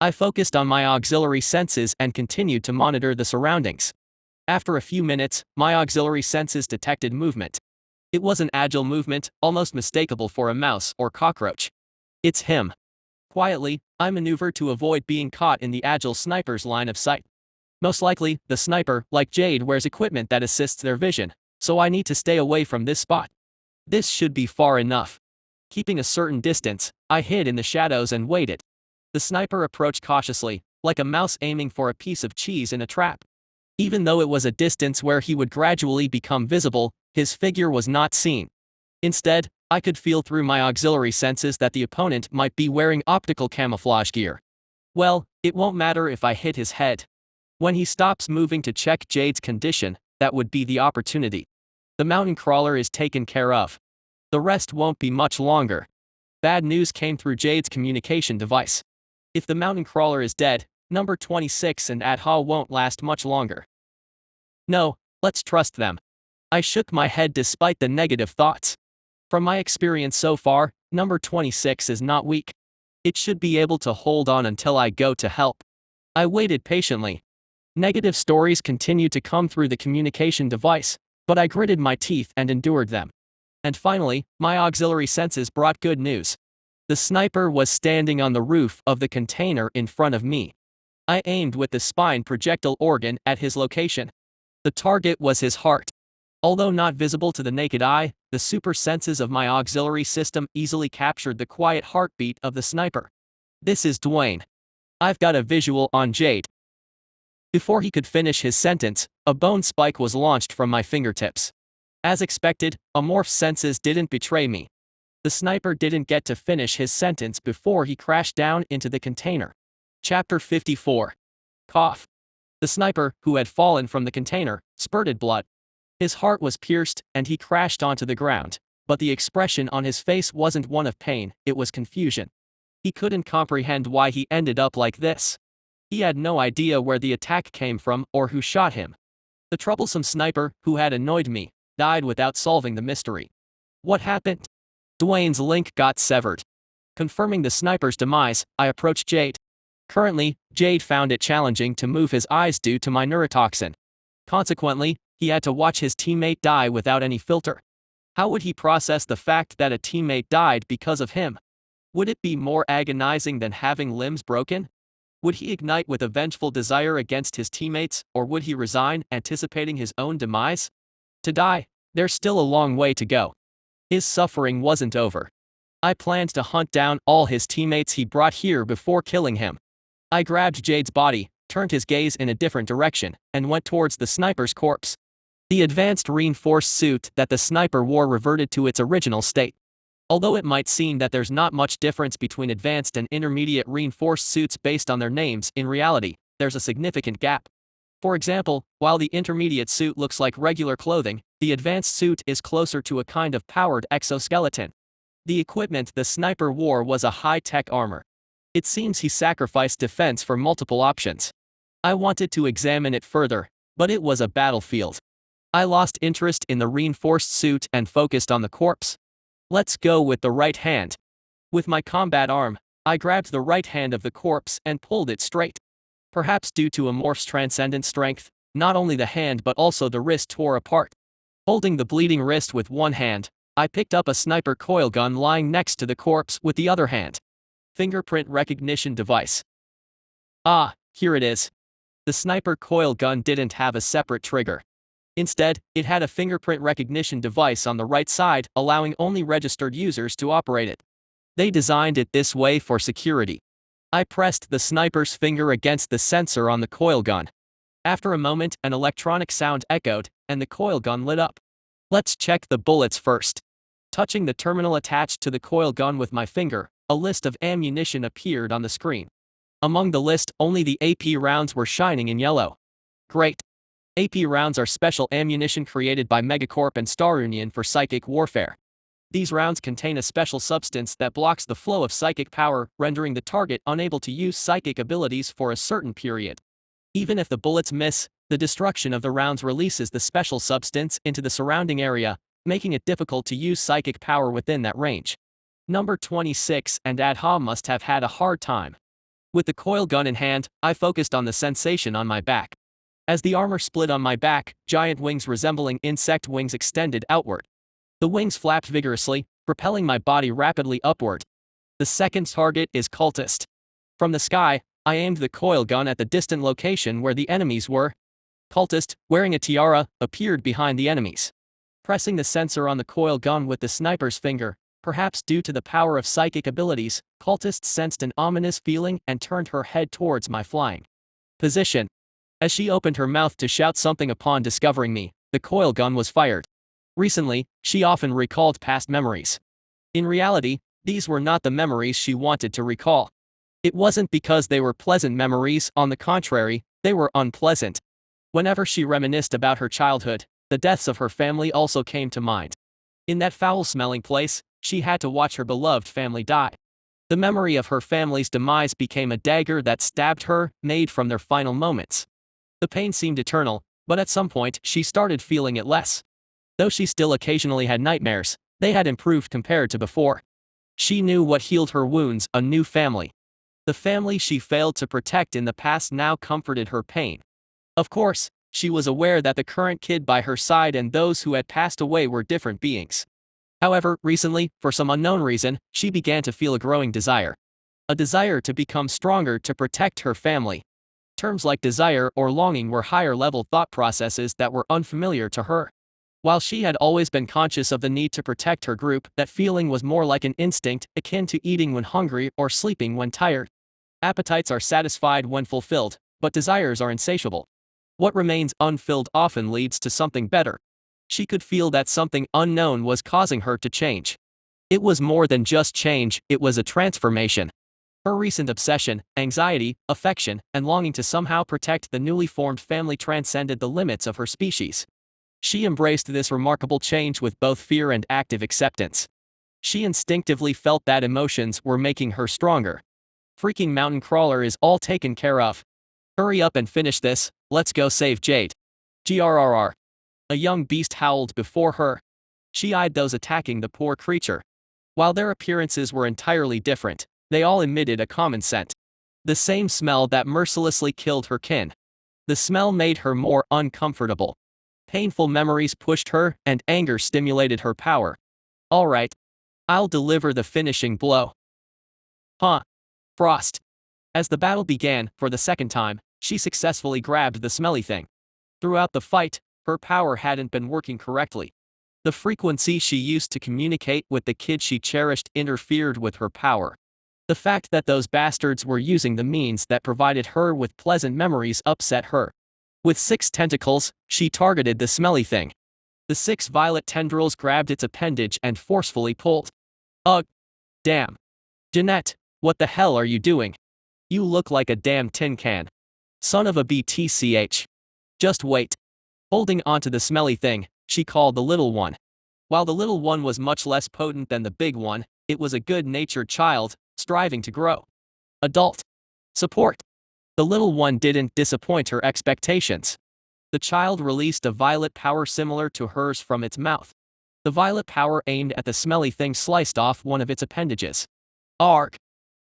I focused on my auxiliary senses and continued to monitor the surroundings. After a few minutes, my auxiliary senses detected movement. It was an agile movement, almost mistakable for a mouse or cockroach. It's him. Quietly, I maneuver to avoid being caught in the agile sniper's line of sight. Most likely, the sniper, like Jade, wears equipment that assists their vision, so I need to stay away from this spot. This should be far enough. Keeping a certain distance, I hid in the shadows and waited. The sniper approached cautiously, like a mouse aiming for a piece of cheese in a trap. Even though it was a distance where he would gradually become visible, his figure was not seen. Instead, I could feel through my auxiliary senses that the opponent might be wearing optical camouflage gear. Well, it won't matter if I hit his head. When he stops moving to check Jade's condition, that would be the opportunity. The mountain crawler is taken care of. The rest won't be much longer. Bad news came through Jade's communication device. If the mountain crawler is dead, number 26 and ATHA won't last much longer. No, let's trust them. I shook my head despite the negative thoughts. From my experience so far, number 26 is not weak. It should be able to hold on until I go to help. I waited patiently. Negative stories continued to come through the communication device, but I gritted my teeth and endured them. And finally, my auxiliary senses brought good news. The sniper was standing on the roof of the container in front of me. I aimed with the spine projectile organ at his location. The target was his heart. Although not visible to the naked eye, the super senses of my auxiliary system easily captured the quiet heartbeat of the sniper. This is Dwayne. I've got a visual on Jade. Before he could finish his sentence, a bone spike was launched from my fingertips. As expected, Amorph's senses didn't betray me. The sniper didn't get to finish his sentence before he crashed down into the container. Chapter 54. Cough. The sniper, who had fallen from the container, spurted blood. His heart was pierced, and he crashed onto the ground, but the expression on his face wasn't one of pain, it was confusion. He couldn't comprehend why he ended up like this. He had no idea where the attack came from or who shot him. The troublesome sniper, who had annoyed me, died without solving the mystery. What happened? Dwayne's link got severed. Confirming the sniper's demise, I approached Jade. Currently, Jade found it challenging to move his eyes due to my neurotoxin. Consequently, he had to watch his teammate die without any filter. How would he process the fact that a teammate died because of him? Would it be more agonizing than having limbs broken? Would he ignite with a vengeful desire against his teammates, or would he resign, anticipating his own demise? To die? There's still a long way to go. His suffering wasn't over. I planned to hunt down all his teammates he brought here before killing him. I grabbed Jade's body, turned his gaze in a different direction, and went towards the sniper's corpse. The advanced reinforced suit that the sniper wore reverted to its original state. Although it might seem that there's not much difference between advanced and intermediate reinforced suits based on their names, in reality, there's a significant gap. For example, while the intermediate suit looks like regular clothing, the advanced suit is closer to a kind of powered exoskeleton. The equipment the sniper wore was a high-tech armor. It seems he sacrificed defense for multiple options. I wanted to examine it further, but it was a battlefield. I lost interest in the reinforced suit and focused on the corpse. Let's go with the right hand. With my combat arm, I grabbed the right hand of the corpse and pulled it straight. Perhaps due to a morph's transcendent strength, not only the hand but also the wrist tore apart. Holding the bleeding wrist with one hand, I picked up a sniper coil gun lying next to the corpse with the other hand. Fingerprint recognition device. Ah, here it is. The sniper coil gun didn't have a separate trigger. Instead, it had a fingerprint recognition device on the right side, allowing only registered users to operate it. They designed it this way for security. I pressed the sniper's finger against the sensor on the coil gun. After a moment, an electronic sound echoed, and the coil gun lit up. Let's check the bullets first. Touching the terminal attached to the coil gun with my finger, a list of ammunition appeared on the screen. Among the list, only the AP rounds were shining in yellow. Great. AP rounds are special ammunition created by Megacorp and Star Union for psychic warfare. These rounds contain a special substance that blocks the flow of psychic power, rendering the target unable to use psychic abilities for a certain period. Even if the bullets miss, the destruction of the rounds releases the special substance into the surrounding area, making it difficult to use psychic power within that range. Number 26 and Adha must have had a hard time. With the coil gun in hand, I focused on the sensation on my back. As the armor split on my back, giant wings resembling insect wings extended outward. The wings flapped vigorously, propelling my body rapidly upward. The second target is Cultist. From the sky, I aimed the coil gun at the distant location where the enemies were. Cultist, wearing a tiara, appeared behind the enemies. Pressing the sensor on the coil gun with the sniper's finger, perhaps due to the power of psychic abilities, Cultist sensed an ominous feeling and turned her head towards my flying position. As she opened her mouth to shout something upon discovering me, the coil gun was fired. Recently, she often recalled past memories. In reality, these were not the memories she wanted to recall. It wasn't because they were pleasant memories, on the contrary, they were unpleasant. Whenever she reminisced about her childhood, the deaths of her family also came to mind. In that foul-smelling place, she had to watch her beloved family die. The memory of her family's demise became a dagger that stabbed her, made from their final moments. The pain seemed eternal, but at some point she started feeling it less. Though she still occasionally had nightmares, they had improved compared to before. She knew what healed her wounds, a new family. The family she failed to protect in the past now comforted her pain. Of course, she was aware that the current kid by her side and those who had passed away were different beings. However, recently, for some unknown reason, she began to feel a growing desire. A desire to become stronger to protect her family. Terms like desire or longing were higher-level thought processes that were unfamiliar to her. While she had always been conscious of the need to protect her group, that feeling was more like an instinct, akin to eating when hungry or sleeping when tired. Appetites are satisfied when fulfilled, but desires are insatiable. What remains unfilled often leads to something better. She could feel that something unknown was causing her to change. It was more than just change, it was a transformation. Her recent obsession, anxiety, affection, and longing to somehow protect the newly formed family transcended the limits of her species. She embraced this remarkable change with both fear and active acceptance. She instinctively felt that emotions were making her stronger. Freaking mountain crawler is all taken care of. Hurry up and finish this, let's go save Jade. Grrr. A young beast howled before her. She eyed those attacking the poor creature. While their appearances were entirely different, they all emitted a common scent. The same smell that mercilessly killed her kin. The smell made her more uncomfortable. Painful memories pushed her, and anger stimulated her power. All right. I'll deliver the finishing blow. Huh. Frost. As the battle began, for the second time, she successfully grabbed the smelly thing. Throughout the fight, her power hadn't been working correctly. The frequency she used to communicate with the kid she cherished interfered with her power. The fact that those bastards were using the means that provided her with pleasant memories upset her. With 6 tentacles, she targeted the smelly thing. The 6 violet tendrils grabbed its appendage and forcefully pulled. Ugh. Damn. Jeanette, what the hell are you doing? You look like a damn tin can. Son of a BTCH. Just wait. Holding onto the smelly thing, she called the little one. While the little one was much less potent than the big one, it was a good-natured child, striving to grow. Adult. Support. The little one didn't disappoint her expectations. The child released a violet power similar to hers from its mouth. The violet power aimed at the smelly thing sliced off one of its appendages. Arg.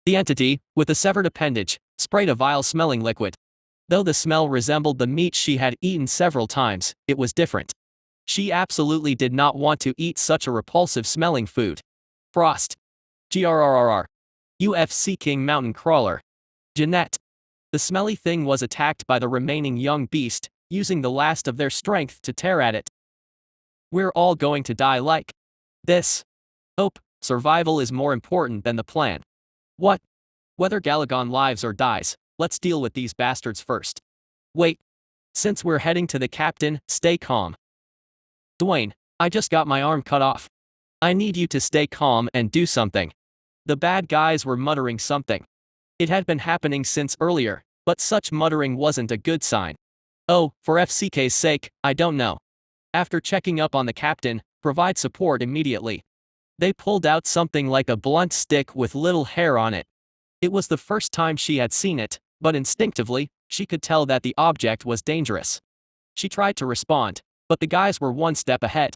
The entity, with a severed appendage, sprayed a vile-smelling liquid. Though the smell resembled the meat she had eaten several times, it was different. She absolutely did not want to eat such a repulsive-smelling food. Frost. GRRRR. UFC King Mountain Crawler. Jeanette. The smelly thing was attacked by the remaining young beast, using the last of their strength to tear at it. We're all going to die like this. Hope, survival is more important than the plan. What? Whether Galagon lives or dies, let's deal with these bastards first. Wait. Since we're heading to the captain, stay calm. Dwayne, I just got my arm cut off. I need you to stay calm and do something. The bad guys were muttering something. It had been happening since earlier, but such muttering wasn't a good sign. Oh, for FCK's sake, I don't know. After checking up on the captain, provide support immediately. They pulled out something like a blunt stick with little hair on it. It was the first time she had seen it, but instinctively, she could tell that the object was dangerous. She tried to respond, but the guys were one step ahead.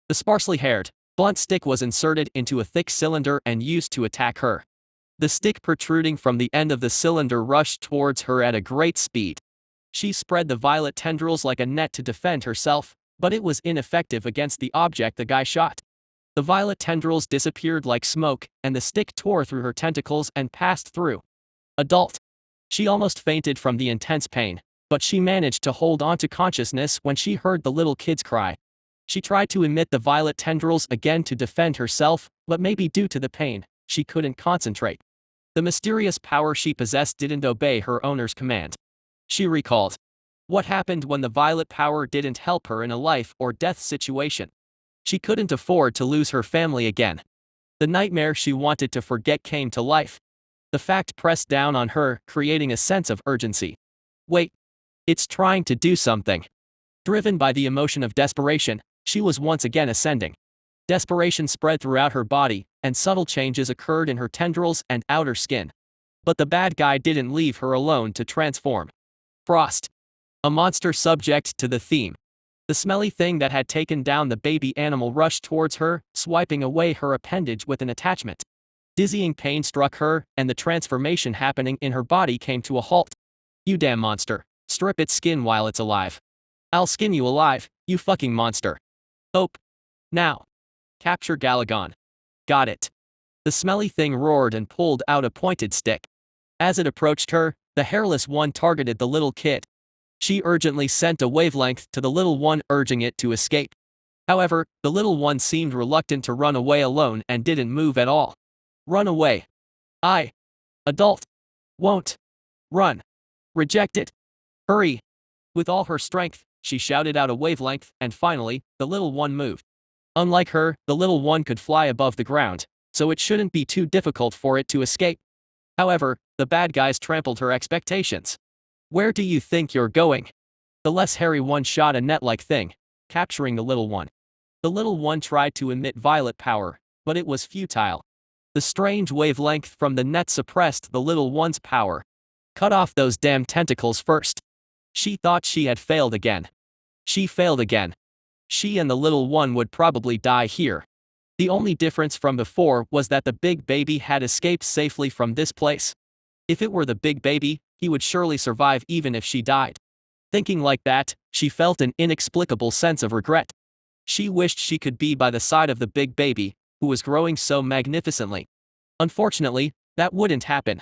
The sparsely haired, blunt stick was inserted into a thick cylinder and used to attack her. The stick protruding from the end of the cylinder rushed towards her at a great speed. She spread the violet tendrils like a net to defend herself, but it was ineffective against the object the guy shot. The violet tendrils disappeared like smoke, and the stick tore through her tentacles and passed through. Adult. She almost fainted from the intense pain, but she managed to hold on to consciousness when she heard the little kid's cry. She tried to emit the violet tendrils again to defend herself, but maybe due to the pain, she couldn't concentrate. The mysterious power she possessed didn't obey her owner's command. She recalled. What happened when the violet power didn't help her in a life or death situation? She couldn't afford to lose her family again. The nightmare she wanted to forget came to life. The fact pressed down on her, creating a sense of urgency. Wait. It's trying to do something. Driven by the emotion of desperation, she was once again ascending. Desperation spread throughout her body, and subtle changes occurred in her tendrils and outer skin. But the bad guy didn't leave her alone to transform. Frost. A monster subject to the theme. The smelly thing that had taken down the baby animal rushed towards her, swiping away her appendage with an attachment. Dizzying pain struck her, and the transformation happening in her body came to a halt. You damn monster. Strip its skin while it's alive. I'll skin you alive, you fucking monster. Hope. Now. Capture Galagon. Got it. The smelly thing roared and pulled out a pointed stick. As it approached her, the hairless one targeted the little kid. She urgently sent a wavelength to the little one, urging it to escape. However, the little one seemed reluctant to run away alone and didn't move at all. Run away. I. Adult. Won't. Run. Reject it. Hurry. With all her strength, she shouted out a wavelength, and finally, the little one moved. Unlike her, the little one could fly above the ground, so it shouldn't be too difficult for it to escape. However, the bad guys trampled her expectations. Where do you think you're going? The less hairy one shot a net-like thing, capturing the little one. The little one tried to emit violet power, but it was futile. The strange wavelength from the net suppressed the little one's power. Cut off those damn tentacles first. She thought she had failed again. She failed again. She and the little one would probably die here. The only difference from before was that the big baby had escaped safely from this place. If it were the big baby, he would surely survive even if she died. Thinking like that, she felt an inexplicable sense of regret. She wished she could be by the side of the big baby, who was growing so magnificently. Unfortunately, that wouldn't happen.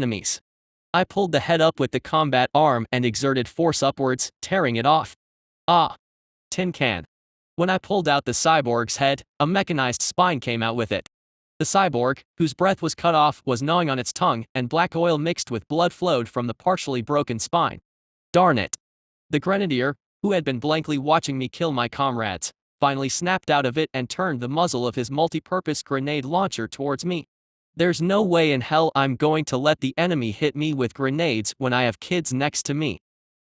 enemies. I pulled the head up with the combat arm and exerted force upwards, tearing it off. Ah! Tin can. When I pulled out the cyborg's head, a mechanized spine came out with it. The cyborg, whose breath was cut off, was gnawing on its tongue, and black oil mixed with blood flowed from the partially broken spine. Darn it! The grenadier, who had been blankly watching me kill my comrades, finally snapped out of it and turned the muzzle of his multi-purpose grenade launcher towards me. There's no way in hell I'm going to let the enemy hit me with grenades when I have kids next to me.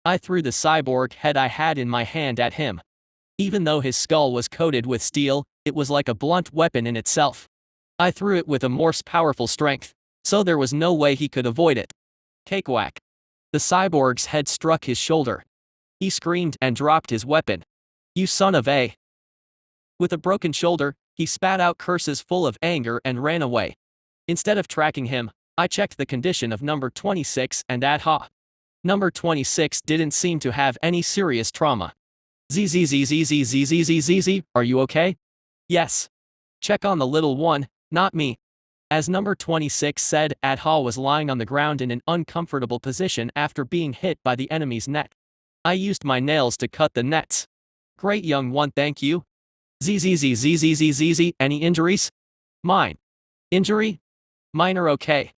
I threw the cyborg head I had in my hand at him. Even though his skull was coated with steel, it was like a blunt weapon in itself. I threw it with a Morse's powerful strength, so there was no way he could avoid it. Cakewhack. The cyborg's head struck his shoulder. He screamed and dropped his weapon. "You son of a..." With a broken shoulder, he spat out curses full of anger and ran away. Instead of tracking him, I checked the condition of number 26 and ADHA. Number 26 didn't seem to have any serious trauma. "ZZZZZZZZZZ, are you okay?" "Yes." "Check on the little one, not me." As number 26 said, ADHA was lying on the ground in an uncomfortable position after being hit by the enemy's net. I used my nails to cut the nets. "Great young one, thank you." "ZZZZZZZZ, any injuries?" "Mine." "Injury?" "Mine are okay."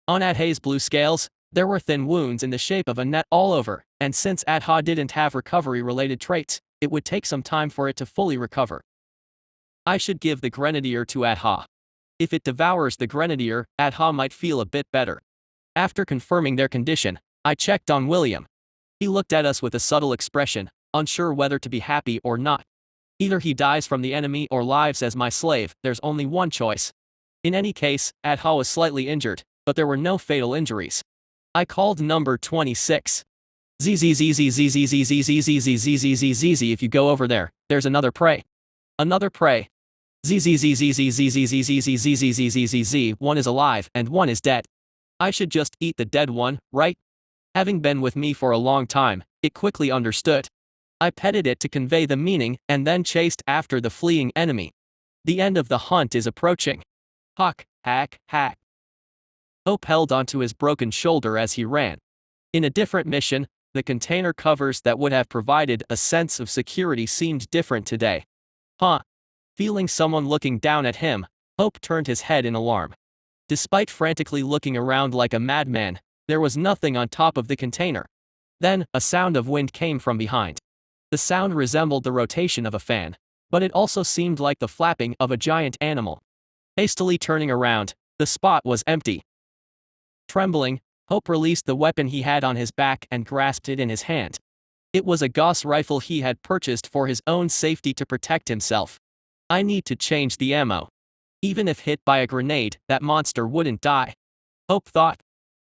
On ADHA's blue scales, there were thin wounds in the shape of a net all over, and since ADHA didn't have recovery-related traits, it would take some time for it to fully recover. I should give the grenadier to ADHA. If it devours the grenadier, ADHA might feel a bit better. After confirming their condition, I checked on William. He looked at us with a subtle expression, unsure whether to be happy or not. Either he dies from the enemy or lives as my slave, there's only one choice. In any case, ADHA was slightly injured, but there were no fatal injuries. I called number 26. "ZZZZZZZZZZZZZZZZ, if you go over there, there's another prey." "Another prey." "ZZZZZZZZZZZZZZZ, one is alive and one is dead." "I should just eat the dead one, right?" Having been with me for a long time, it quickly understood. I petted it to convey the meaning and then chased after the fleeing enemy. The end of the hunt is approaching. Hawk, hack, hack. Hope held onto his broken shoulder as he ran. In a different mission, the container covers that would have provided a sense of security seemed different today. Huh. Feeling someone looking down at him, Hope turned his head in alarm. Despite frantically looking around like a madman, there was nothing on top of the container. Then, a sound of wind came from behind. The sound resembled the rotation of a fan, but it also seemed like the flapping of a giant animal. Hastily turning around, the spot was empty. Trembling, Hope released the weapon he had on his back and grasped it in his hand. It was a Gauss rifle he had purchased for his own safety to protect himself. I need to change the ammo. Even if hit by a grenade, that monster wouldn't die. Hope thought.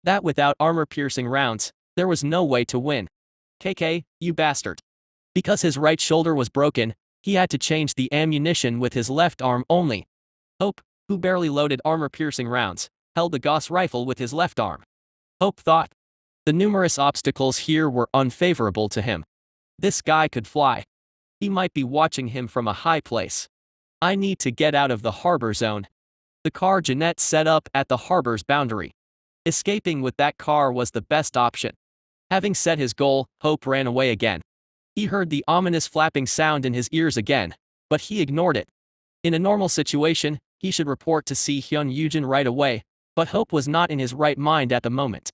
That without armor-piercing rounds, there was no way to win. KK, you bastard. Because his right shoulder was broken, he had to change the ammunition with his left arm only. Hope, who barely loaded armor-piercing rounds, held the Gauss rifle with his left arm. Hope thought. The numerous obstacles here were unfavorable to him. This guy could fly. He might be watching him from a high place. I need to get out of the harbor zone. The car Jeanette set up at the harbor's boundary. Escaping with that car was the best option. Having set his goal, Hope ran away again. He heard the ominous flapping sound in his ears again, but he ignored it. In a normal situation, he should report to see Hyun Yujin right away, but Hope was not in his right mind at the moment.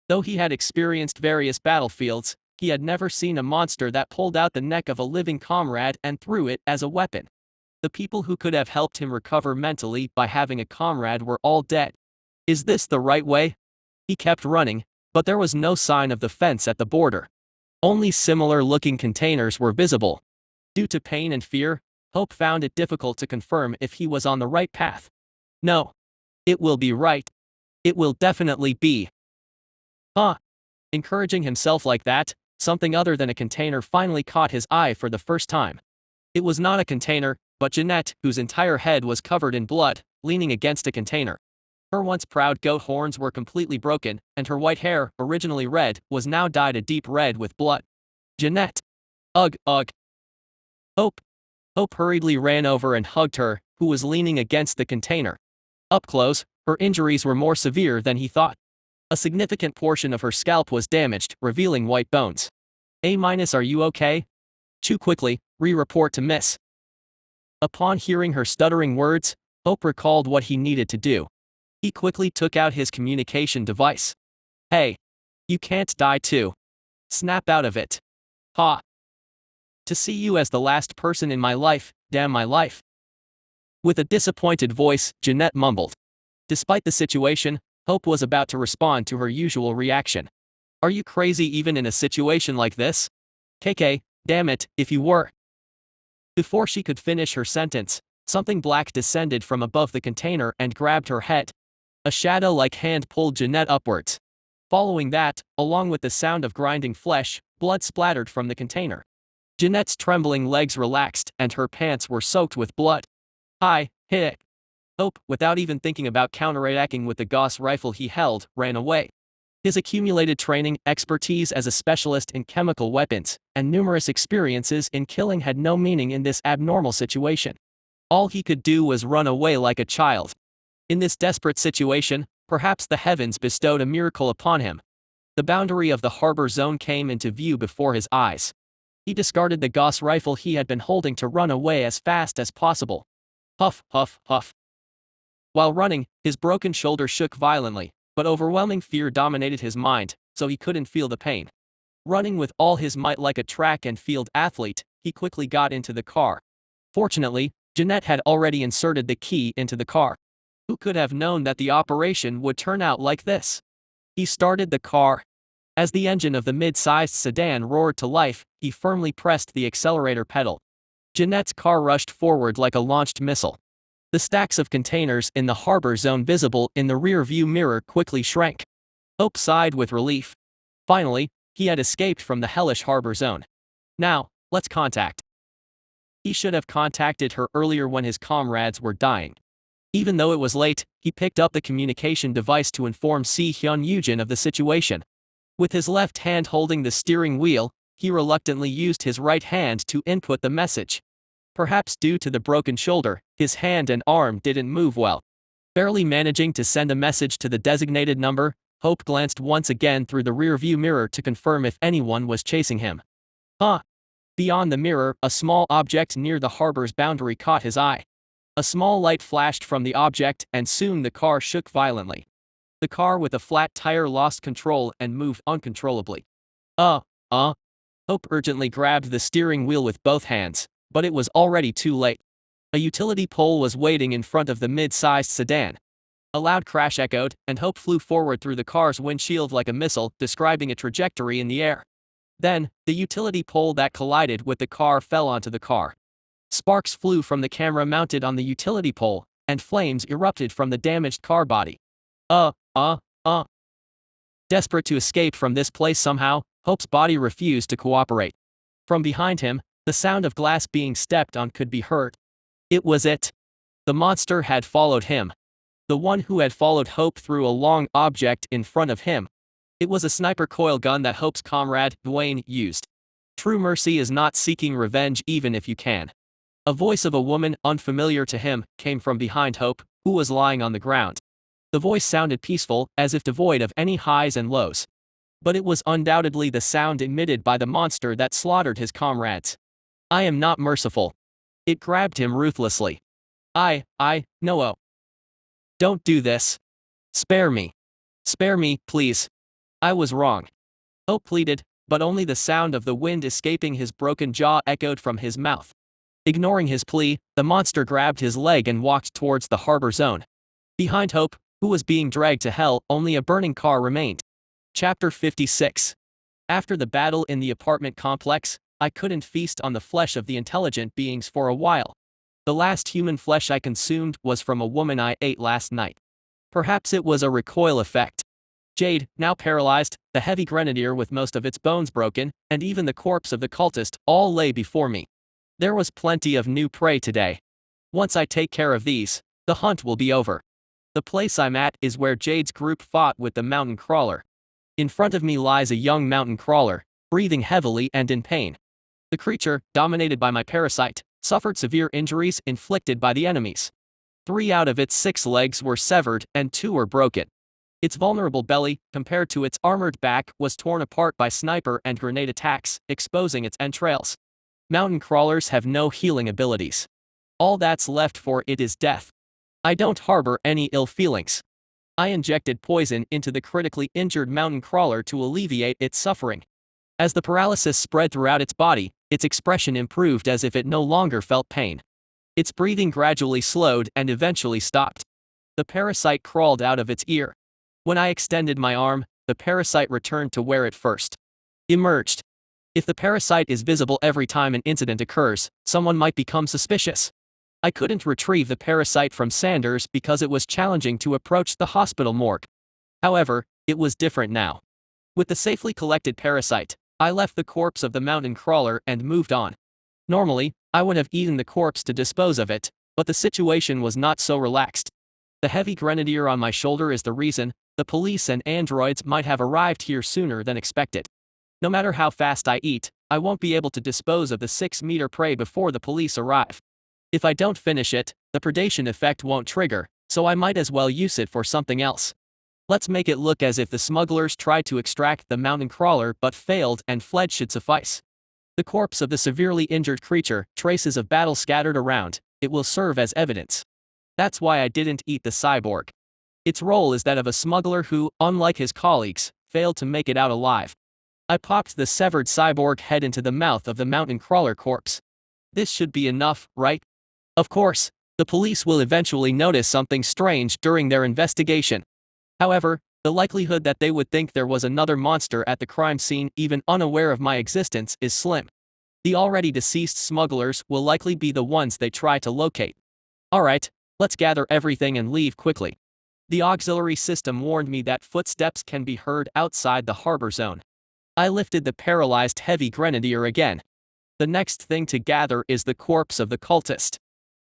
Though he had experienced various battlefields, he had never seen a monster that pulled out the neck of a living comrade and threw it as a weapon. The people who could have helped him recover mentally by having a comrade were all dead. Is this the right way? He kept running, but there was no sign of the fence at the border. Only similar-looking containers were visible. Due to pain and fear, Hope found it difficult to confirm if he was on the right path. No. It will be right. It will definitely be. Huh. Encouraging himself like that, something other than a container finally caught his eye for the first time. It was not a container, but Jeanette, whose entire head was covered in blood, leaning against a container. Her once proud goat horns were completely broken, and her white hair, originally red, was now dyed a deep red with blood. Jeanette. Ugh, ugh. Hope. Hope hurriedly ran over and hugged her, who was leaning against the container. Up close, her injuries were more severe than he thought. A significant portion of her scalp was damaged, revealing white bones. A-, are you okay? Chew quickly, report to Miss. Upon hearing her stuttering words, Hope recalled what he needed to do. He quickly took out his communication device. Hey. You can't die too. Snap out of it. Ha. To see you as the last person in my life, damn my life. With a disappointed voice, Jeanette mumbled. Despite the situation, Hope was about to respond to her usual reaction. Are you crazy even in a situation like this? KK, damn it, if you were. Before she could finish her sentence, something black descended from above the container and grabbed her head. A shadow-like hand pulled Jeanette upwards. Following that, along with the sound of grinding flesh, blood splattered from the container. Jeanette's trembling legs relaxed and her pants were soaked with blood. Hi, hit. Hope, without even thinking about counterattacking with the Gauss rifle he held, ran away. His accumulated training, expertise as a specialist in chemical weapons, and numerous experiences in killing had no meaning in this abnormal situation. All he could do was run away like a child. In this desperate situation, perhaps the heavens bestowed a miracle upon him. The boundary of the harbor zone came into view before his eyes. He discarded the Gauss rifle he had been holding to run away as fast as possible. Huff, huff, huff. While running, his broken shoulder shook violently, but overwhelming fear dominated his mind, so he couldn't feel the pain. Running with all his might like a track and field athlete, he quickly got into the car. Fortunately, Jeanette had already inserted the key into the car. Who could have known that the operation would turn out like this? He started the car. As the engine of the mid-sized sedan roared to life, he firmly pressed the accelerator pedal. Jeanette's car rushed forward like a launched missile. The stacks of containers in the harbor zone visible in the rear-view mirror quickly shrank. Hope sighed with relief. Finally, he had escaped from the hellish harbor zone. Now, let's contact. He should have contacted her earlier when his comrades were dying. Even though it was late, he picked up the communication device to inform Si-hyun Yujin of the situation. With his left hand holding the steering wheel, he reluctantly used his right hand to input the message. Perhaps due to the broken shoulder, his hand and arm didn't move well. Barely managing to send a message to the designated number, Hope glanced once again through the rearview mirror to confirm if anyone was chasing him. Beyond the mirror, a small object near the harbor's boundary caught his eye. A small light flashed from the object and soon the car shook violently. The car with a flat tire lost control and moved uncontrollably. Hope urgently grabbed the steering wheel with both hands, but it was already too late. A utility pole was waiting in front of the mid-sized sedan. A loud crash echoed, and Hope flew forward through the car's windshield like a missile, describing a trajectory in the air. Then, the utility pole that collided with the car fell onto the car. Sparks flew from the camera mounted on the utility pole, and flames erupted from the damaged car body. Desperate to escape from this place somehow, Hope's body refused to cooperate. From behind him, the sound of glass being stepped on could be heard. It was it. The monster had followed him. The one who had followed Hope through a long object in front of him. It was a sniper coil gun that Hope's comrade, Dwayne, used. True mercy is not seeking revenge even if you can. A voice of a woman, unfamiliar to him, came from behind Hope, who was lying on the ground. The voice sounded peaceful, as if devoid of any highs and lows. But it was undoubtedly the sound emitted by the monster that slaughtered his comrades. I am not merciful. It grabbed him ruthlessly. No. Don't do this. Spare me. Spare me, please. I was wrong. Hope pleaded, but only the sound of the wind escaping his broken jaw echoed from his mouth. Ignoring his plea, the monster grabbed his leg and walked towards the harbor zone. Behind Hope, who was being dragged to hell, only a burning car remained. Chapter 56. After the battle in the apartment complex, I couldn't feast on the flesh of the intelligent beings for a while. The last human flesh I consumed was from a woman I ate last night. Perhaps it was a recoil effect. Jade, now paralyzed, the heavy grenadier with most of its bones broken, and even the corpse of the cultist, all lay before me. There was plenty of new prey today. Once I take care of these, the hunt will be over. The place I'm at is where Jade's group fought with the mountain crawler. In front of me lies a young mountain crawler, breathing heavily and in pain. The creature, dominated by my parasite, suffered severe injuries inflicted by the enemies. 3 out of its 6 legs were severed and 2 were broken. Its vulnerable belly, compared to its armored back, was torn apart by sniper and grenade attacks, exposing its entrails. Mountain crawlers have no healing abilities. All that's left for it is death. I don't harbor any ill feelings. I injected poison into the critically injured mountain crawler to alleviate its suffering. As the paralysis spread throughout its body, its expression improved as if it no longer felt pain. Its breathing gradually slowed and eventually stopped. The parasite crawled out of its ear. When I extended my arm, the parasite returned to where it first emerged. If the parasite is visible every time an incident occurs, someone might become suspicious. I couldn't retrieve the parasite from Sanders because it was challenging to approach the hospital morgue. However, It was different now. With the safely collected parasite, I left the corpse of the mountain crawler and moved on. Normally, I would have eaten the corpse to dispose of it, but the situation was not so relaxed. The heavy grenadier on my shoulder is the reason. The police and androids might have arrived here sooner than expected. No matter how fast I eat, I won't be able to dispose of the 6-meter prey before the police arrive. If I don't finish it, the predation effect won't trigger, so I might as well use it for something else. Let's make it look as if the smugglers tried to extract the mountain crawler but failed and fled should suffice. The corpse of the severely injured creature, traces of battle scattered around, it will serve as evidence. That's why I didn't eat the cyborg. Its role is that of a smuggler who, unlike his colleagues, failed to make it out alive. I popped the severed cyborg head into the mouth of the mountain crawler corpse. This should be enough, right? Of course, the police will eventually notice something strange during their investigation. However, the likelihood that they would think there was another monster at the crime scene even unaware of my existence is slim. The already deceased smugglers will likely be the ones they try to locate. Alright, let's gather everything and leave quickly. The auxiliary system warned me that footsteps can be heard outside the harbor zone. I lifted the paralyzed heavy grenadier again. The next thing to gather is the corpse of the cultist.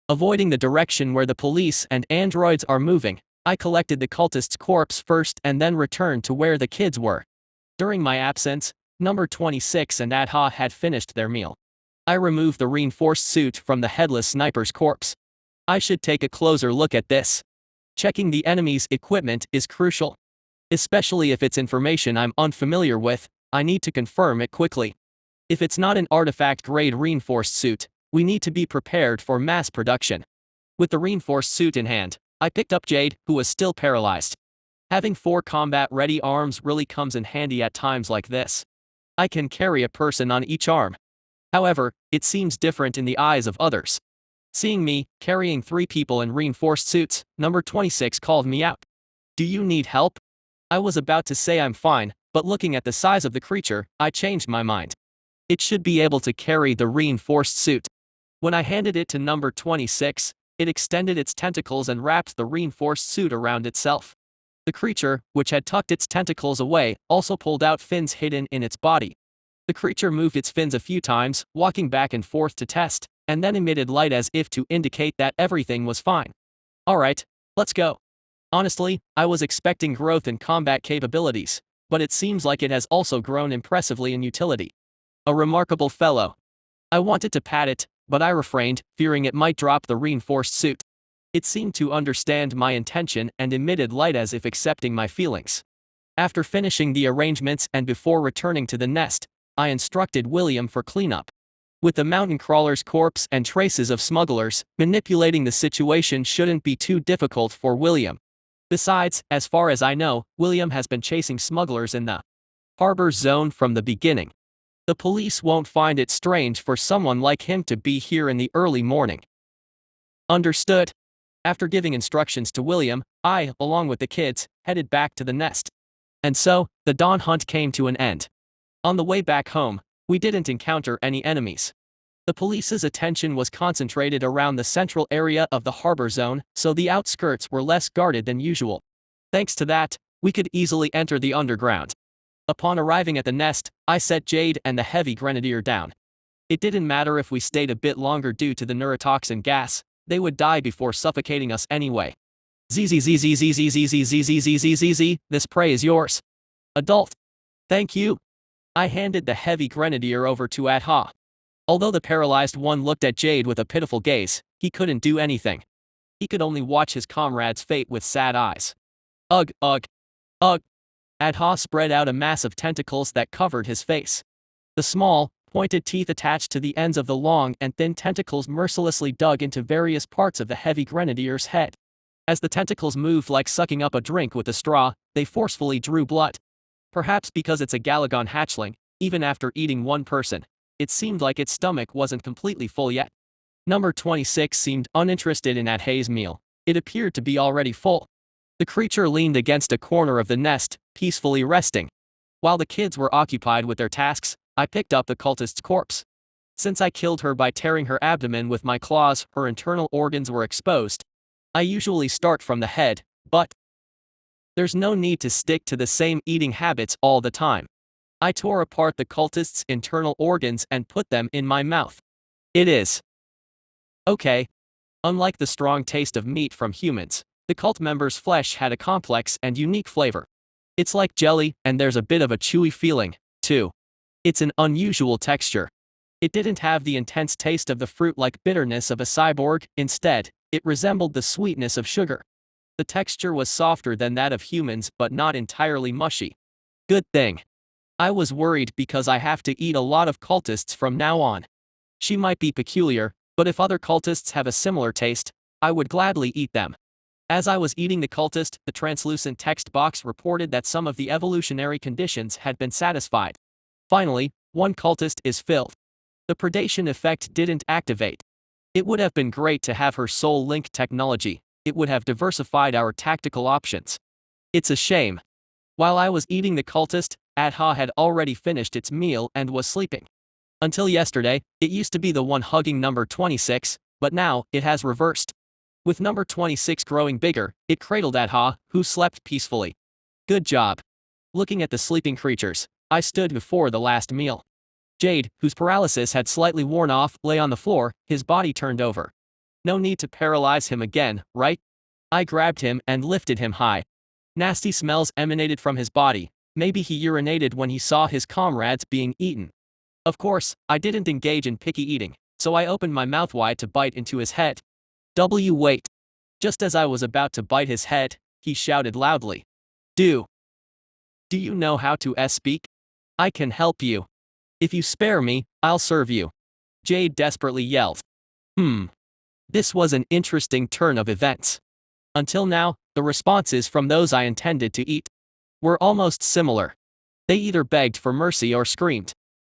Avoiding the direction where the police and androids are moving, I collected the cultist's corpse first and then returned to where the kids were. During my absence, number 26 and Adha had finished their meal. I removed the reinforced suit from the headless sniper's corpse. I should take a closer look at this. Checking the enemy's equipment is crucial. Especially if it's information I'm unfamiliar with, I need to confirm it quickly. If it's not an artifact-grade reinforced suit, we need to be prepared for mass production. With the reinforced suit in hand, I picked up Jade, who was still paralyzed. Having 4 combat-ready arms really comes in handy at times like this. I can carry a person on each arm. However, it seems different in the eyes of others. Seeing me, carrying 3 people in reinforced suits, number 26 called me out. Do you need help? I was about to say I'm fine, but looking at the size of the creature, I changed my mind. It should be able to carry the reinforced suit. When I handed it to number 26, it extended its tentacles and wrapped the reinforced suit around itself. The creature, which had tucked its tentacles away, also pulled out fins hidden in its body. The creature moved its fins a few times, walking back and forth to test, and then emitted light as if to indicate that everything was fine. Alright, let's go. Honestly, I was expecting growth in combat capabilities, but it seems like it has also grown impressively in utility. A remarkable fellow. I wanted to pat it, but I refrained, fearing it might drop the reinforced suit. It seemed to understand my intention and emitted light as if accepting my feelings. After finishing the arrangements and before returning to the nest, I instructed William for cleanup. With the mountain crawler's corpse and traces of smugglers, manipulating the situation shouldn't be too difficult for William. Besides, as far as I know, William has been chasing smugglers in the harbor zone from the beginning. The police won't find it strange for someone like him to be here in the early morning. Understood. After giving instructions to William, I, along with the kids, headed back to the nest. And so, the dawn hunt came to an end. On the way back home, we didn't encounter any enemies. The police's attention was concentrated around the central area of the harbor zone, so the outskirts were less guarded than usual. Thanks to that, we could easily enter the underground. Upon arriving at the nest, I set Jade and the heavy grenadier down. It didn't matter if we stayed a bit longer due to the neurotoxin gas, they would die before suffocating us anyway. ZZZZZZZZZZZZZZ, this prey is yours. Adult. Thank you. I handed the heavy grenadier over to Adha. Although the paralyzed one looked at Jade with a pitiful gaze, he couldn't do anything. He could only watch his comrade's fate with sad eyes. Ugh, ugh, ugh. Adha spread out a mass of tentacles that covered his face. The small, pointed teeth attached to the ends of the long and thin tentacles mercilessly dug into various parts of the heavy grenadier's head. As the tentacles moved like sucking up a drink with a straw, they forcefully drew blood. Perhaps because it's a Galagon hatchling, even after eating one person, it seemed like its stomach wasn't completely full yet. Number 26 seemed uninterested in Adha's meal. It appeared to be already full. The creature leaned against a corner of the nest, peacefully resting. While the kids were occupied with their tasks, I picked up the cultist's corpse. Since I killed her by tearing her abdomen with my claws, her internal organs were exposed. I usually start from the head, but There's no need to stick to the same eating habits all the time. I tore apart the cultist's internal organs and put them in my mouth. It is okay. Unlike the strong taste of meat from humans, the cult member's flesh had a complex and unique flavor. It's like jelly, and there's a bit of a chewy feeling, too. It's an unusual texture. It didn't have the intense taste of the fruit-like bitterness of a cyborg. Instead, it resembled the sweetness of sugar. The texture was softer than that of humans but not entirely mushy. Good thing. I was worried because I have to eat a lot of cultists from now on. She might be peculiar, but if other cultists have a similar taste, I would gladly eat them. As I was eating the cultist, the translucent text box reported that some of the evolutionary conditions had been satisfied. Finally, one cultist is filled. The predation effect didn't activate. It would have been great to have her soul link technology. It would have diversified our tactical options. It's a shame. While I was eating the cultist, Adha had already finished its meal and was sleeping. Until yesterday, it used to be the one hugging number 26, but now, it has reversed. With number 26 growing bigger, it cradled Adha, who slept peacefully. Good job. Looking at the sleeping creatures, I stood before the last meal. Jade, whose paralysis had slightly worn off, lay on the floor, his body turned over. No need to paralyze him again, right? I grabbed him and lifted him high. Nasty smells emanated from his body. Maybe he urinated when he saw his comrades being eaten. Of course, I didn't engage in picky eating, so I opened my mouth wide to bite into his head. Wait. Just as I was about to bite his head, he shouted loudly. Do you know how to speak? I can help you. If you spare me, I'll serve you. Jade desperately yelled. This was an interesting turn of events. Until now, the responses from those I intended to eat were almost similar. They either begged for mercy or screamed.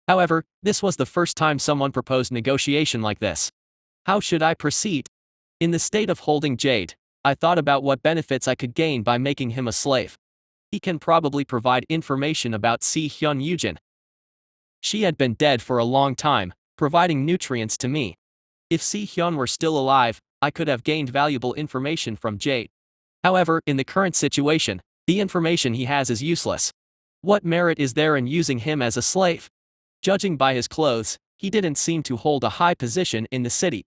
However, this was the first time someone proposed negotiation like this. How should I proceed? In the state of holding Jade, I thought about what benefits I could gain by making him a slave. He can probably provide information about Si-Hyun Yujin. She had been dead for a long time, providing nutrients to me. If Si-Hyun were still alive, I could have gained valuable information from Jade. However, in the current situation, the information he has is useless. What merit is there in using him as a slave? Judging by his clothes, he didn't seem to hold a high position in the city.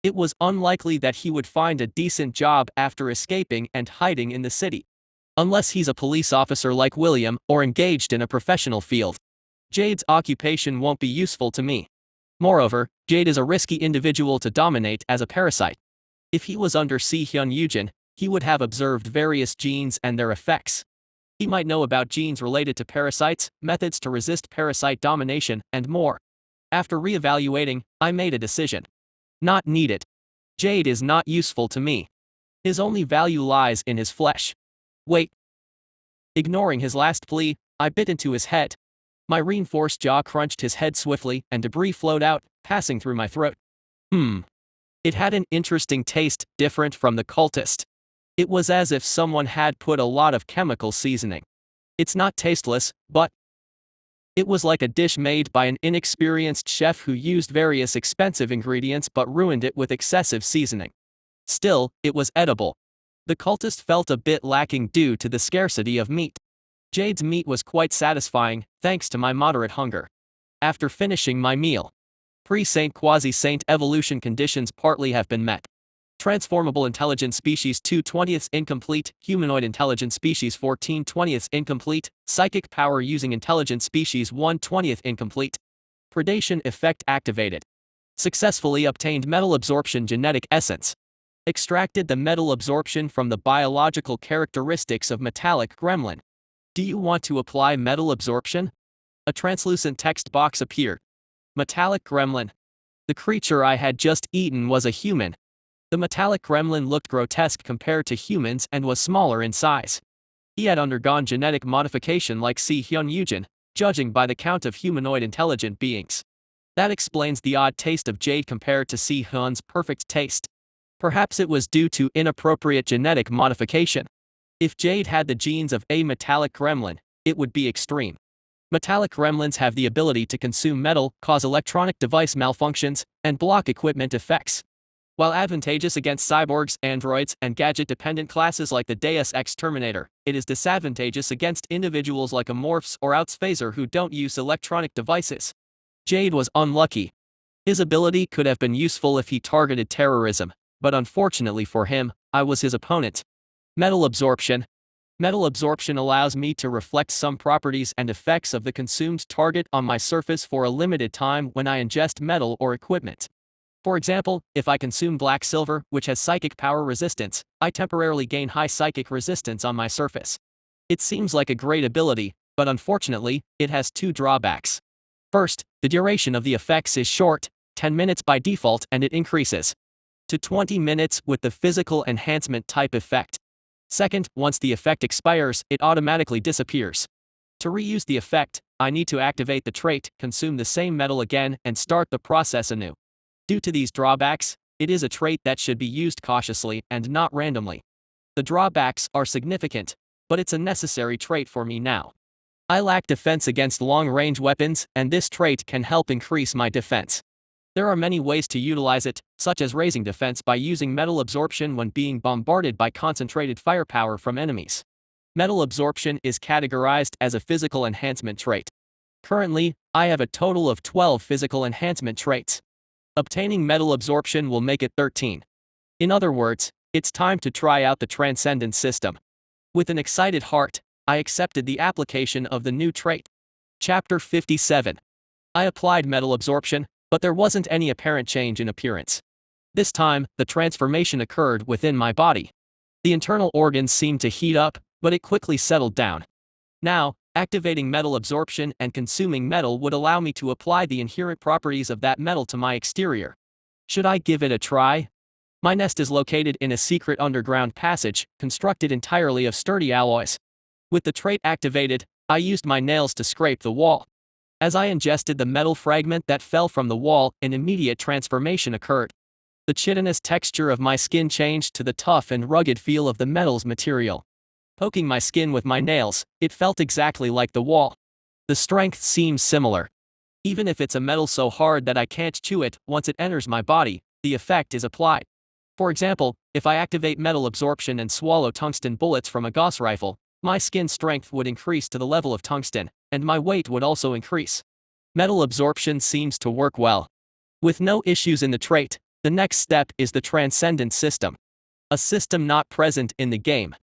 It was unlikely that he would find a decent job after escaping and hiding in the city. Unless he's a police officer like William or engaged in a professional field. Jade's occupation won't be useful to me. Moreover, Jade is a risky individual to dominate as a parasite. If he was under Si-Hyun Yujin, he would have observed various genes and their effects. He might know about genes related to parasites, methods to resist parasite domination, and more. After re-evaluating, I made a decision. Not needed. Jade is not useful to me. His only value lies in his flesh. Wait. Ignoring his last plea, I bit into his head. My reinforced jaw crunched his head swiftly, and debris flowed out, passing through my throat. It had an interesting taste, different from the cultist. It was as if someone had put a lot of chemical seasoning. It's not tasteless, but it was like a dish made by an inexperienced chef who used various expensive ingredients but ruined it with excessive seasoning. Still, it was edible. The cultist felt a bit lacking due to the scarcity of meat. Jade's meat was quite satisfying, thanks to my moderate hunger. After finishing my meal, pre-Saint quasi-Saint evolution conditions partly have been met. Transformable intelligent species 2/20 incomplete, humanoid intelligent species 14/20 incomplete, psychic power using intelligent species 1/20 incomplete. Predation effect activated. Successfully obtained metal absorption genetic essence. Extracted the metal absorption from the biological characteristics of metallic gremlin. Do you want to apply metal absorption? A translucent text box appeared. Metallic gremlin. The creature I had just eaten was a human. The metallic gremlin looked grotesque compared to humans and was smaller in size. He had undergone genetic modification like Si-Hyun Yujin, judging by the count of humanoid intelligent beings. That explains the odd taste of Jade compared to Si-Hyun's perfect taste. Perhaps it was due to inappropriate genetic modification. If Jade had the genes of a metallic gremlin, it would be extreme. Metallic gremlins have the ability to consume metal, cause electronic device malfunctions, and block equipment effects. While advantageous against cyborgs, androids, and gadget-dependent classes like the Deus Ex Terminator, it is disadvantageous against individuals like Amorphs or Outsphaser who don't use electronic devices. Jade was unlucky. His ability could have been useful if he targeted terrorism, but unfortunately for him, I was his opponent. Metal absorption. Metal absorption allows me to reflect some properties and effects of the consumed target on my surface for a limited time when I ingest metal or equipment. For example, if I consume black silver, which has psychic power resistance, I temporarily gain high psychic resistance on my surface. It seems like a great ability, but unfortunately, it has two drawbacks. First, the duration of the effects is short, 10 minutes by default, and it increases to 20 minutes with the physical enhancement type effect. Second, once the effect expires, it automatically disappears. To reuse the effect, I need to activate the trait, consume the same metal again, and start the process anew. Due to these drawbacks, it is a trait that should be used cautiously and not randomly. The drawbacks are significant, but it's a necessary trait for me now. I lack defense against long-range weapons, and this trait can help increase my defense. There are many ways to utilize it, such as raising defense by using metal absorption when being bombarded by concentrated firepower from enemies. Metal absorption is categorized as a physical enhancement trait. Currently, I have a total of 12 physical enhancement traits. Obtaining metal absorption will make it 13. In other words, it's time to try out the transcendent system. With an excited heart, I accepted the application of the new trait. Chapter 57. I applied metal absorption, but there wasn't any apparent change in appearance. This time, the transformation occurred within my body. The internal organs seemed to heat up, but it quickly settled down. Now, activating metal absorption and consuming metal would allow me to apply the inherent properties of that metal to my exterior. Should I give it a try? My nest is located in a secret underground passage, constructed entirely of sturdy alloys. With the trait activated, I used my nails to scrape the wall. As I ingested the metal fragment that fell from the wall, an immediate transformation occurred. The chitinous texture of my skin changed to the tough and rugged feel of the metal's material. Poking my skin with my nails, it felt exactly like the wall. The strength seems similar. Even if it's a metal so hard that I can't chew it, once it enters my body, the effect is applied. For example, if I activate metal absorption and swallow tungsten bullets from a Gauss rifle, my skin strength would increase to the level of tungsten, and my weight would also increase. Metal absorption seems to work well. With no issues in the trait, the next step is the transcendent system. A system not present in the game.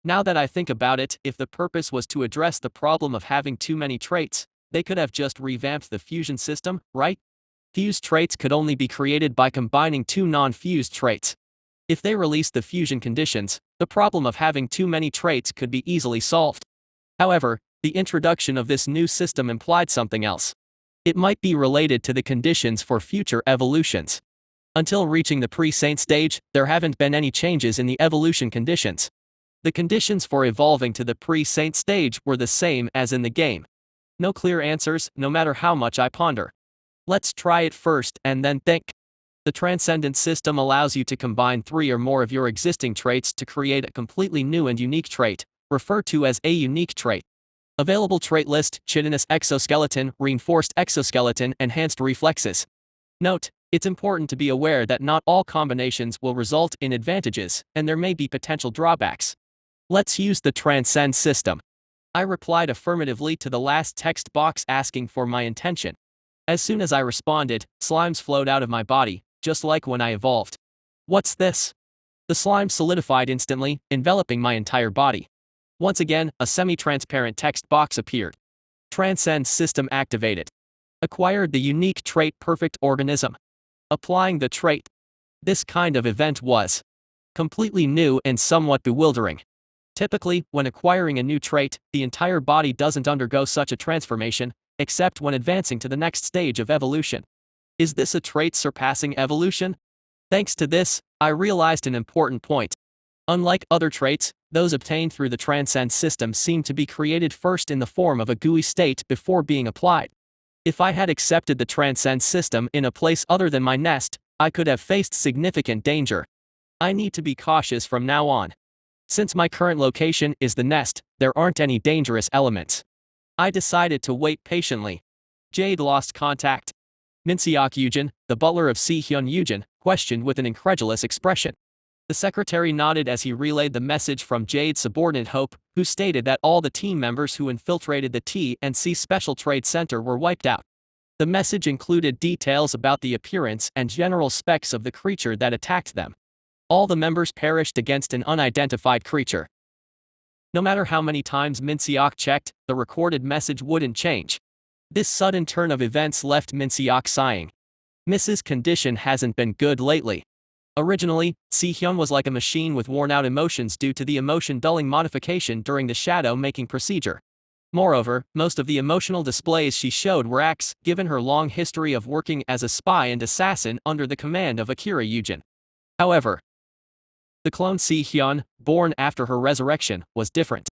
Now that I think about it, if the purpose was to address the problem of having too many traits, they could have just revamped the fusion system, right? Fused traits could only be created by combining two non-fused traits. If they released the fusion conditions, the problem of having too many traits could be easily solved. However, the introduction of this new system implied something else. It might be related to the conditions for future evolutions. Until reaching the pre-Saint stage, there haven't been any changes in the evolution conditions. The conditions for evolving to the pre-Saint stage were the same as in the game. No clear answers, no matter how much I ponder. Let's try it first and then think. The transcendent system allows you to combine 3 or more of your existing traits to create a completely new and unique trait, referred to as a unique trait. Available trait list: chitinous exoskeleton, reinforced exoskeleton, enhanced reflexes. Note, it's important to be aware that not all combinations will result in advantages, and there may be potential drawbacks. Let's use the transcend system. I replied affirmatively to the last text box asking for my intention. As soon as I responded, slimes flowed out of my body, just like when I evolved. What's this? The slime solidified instantly, enveloping my entire body. Once again, a semi-transparent text box appeared. Transcend system activated. Acquired the unique trait perfect organism. Applying the trait. This kind of event was completely new and somewhat bewildering. Typically, when acquiring a new trait, the entire body doesn't undergo such a transformation, except when advancing to the next stage of evolution. Is this a trait surpassing evolution? Thanks to this, I realized an important point. Unlike other traits, those obtained through the transcend system seem to be created first in the form of a GUI state before being applied. If I had accepted the transcend system in a place other than my nest, I could have faced significant danger. I need to be cautious from now on. Since my current location is the nest, there aren't any dangerous elements. I decided to wait patiently. Jade lost contact. Minseok Yujin, the butler of Si Hyun Yujin, questioned with an incredulous expression. The secretary nodded as he relayed the message from Jade's subordinate Hope, who stated that all the team members who infiltrated the T&C Special Trade Center were wiped out. The message included details about the appearance and general specs of the creature that attacked them. All the members perished against an unidentified creature. No matter how many times Minseok checked, the recorded message wouldn't change. This sudden turn of events left Minseok sighing. Mrs. Condition hasn't been good lately. Originally, Si-hyun was like a machine with worn-out emotions due to the emotion dulling modification during the shadow-making procedure. Moreover, most of the emotional displays she showed were acts, given her long history of working as a spy and assassin under the command of Akira Yujin. However, the clone Si-hyun, born after her resurrection, was different.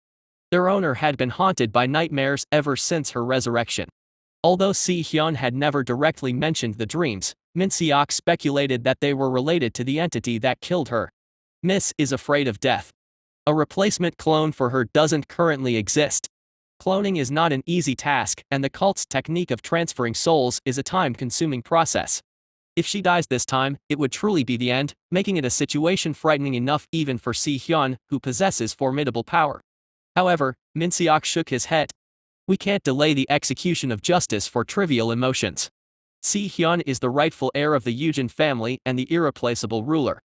Their owner had been haunted by nightmares ever since her resurrection. Although Si-hyun had never directly mentioned the dreams, Minseok speculated that they were related to the entity that killed her. Miss is afraid of death. A replacement clone for her doesn't currently exist. Cloning is not an easy task, and the cult's technique of transferring souls is a time-consuming process. If she dies this time, it would truly be the end, making it a situation frightening enough even for Si-hyun, who possesses formidable power. However, Minseok shook his head. We can't delay the execution of justice for trivial emotions. Si-hyun is the rightful heir of the Yujin family and the irreplaceable ruler.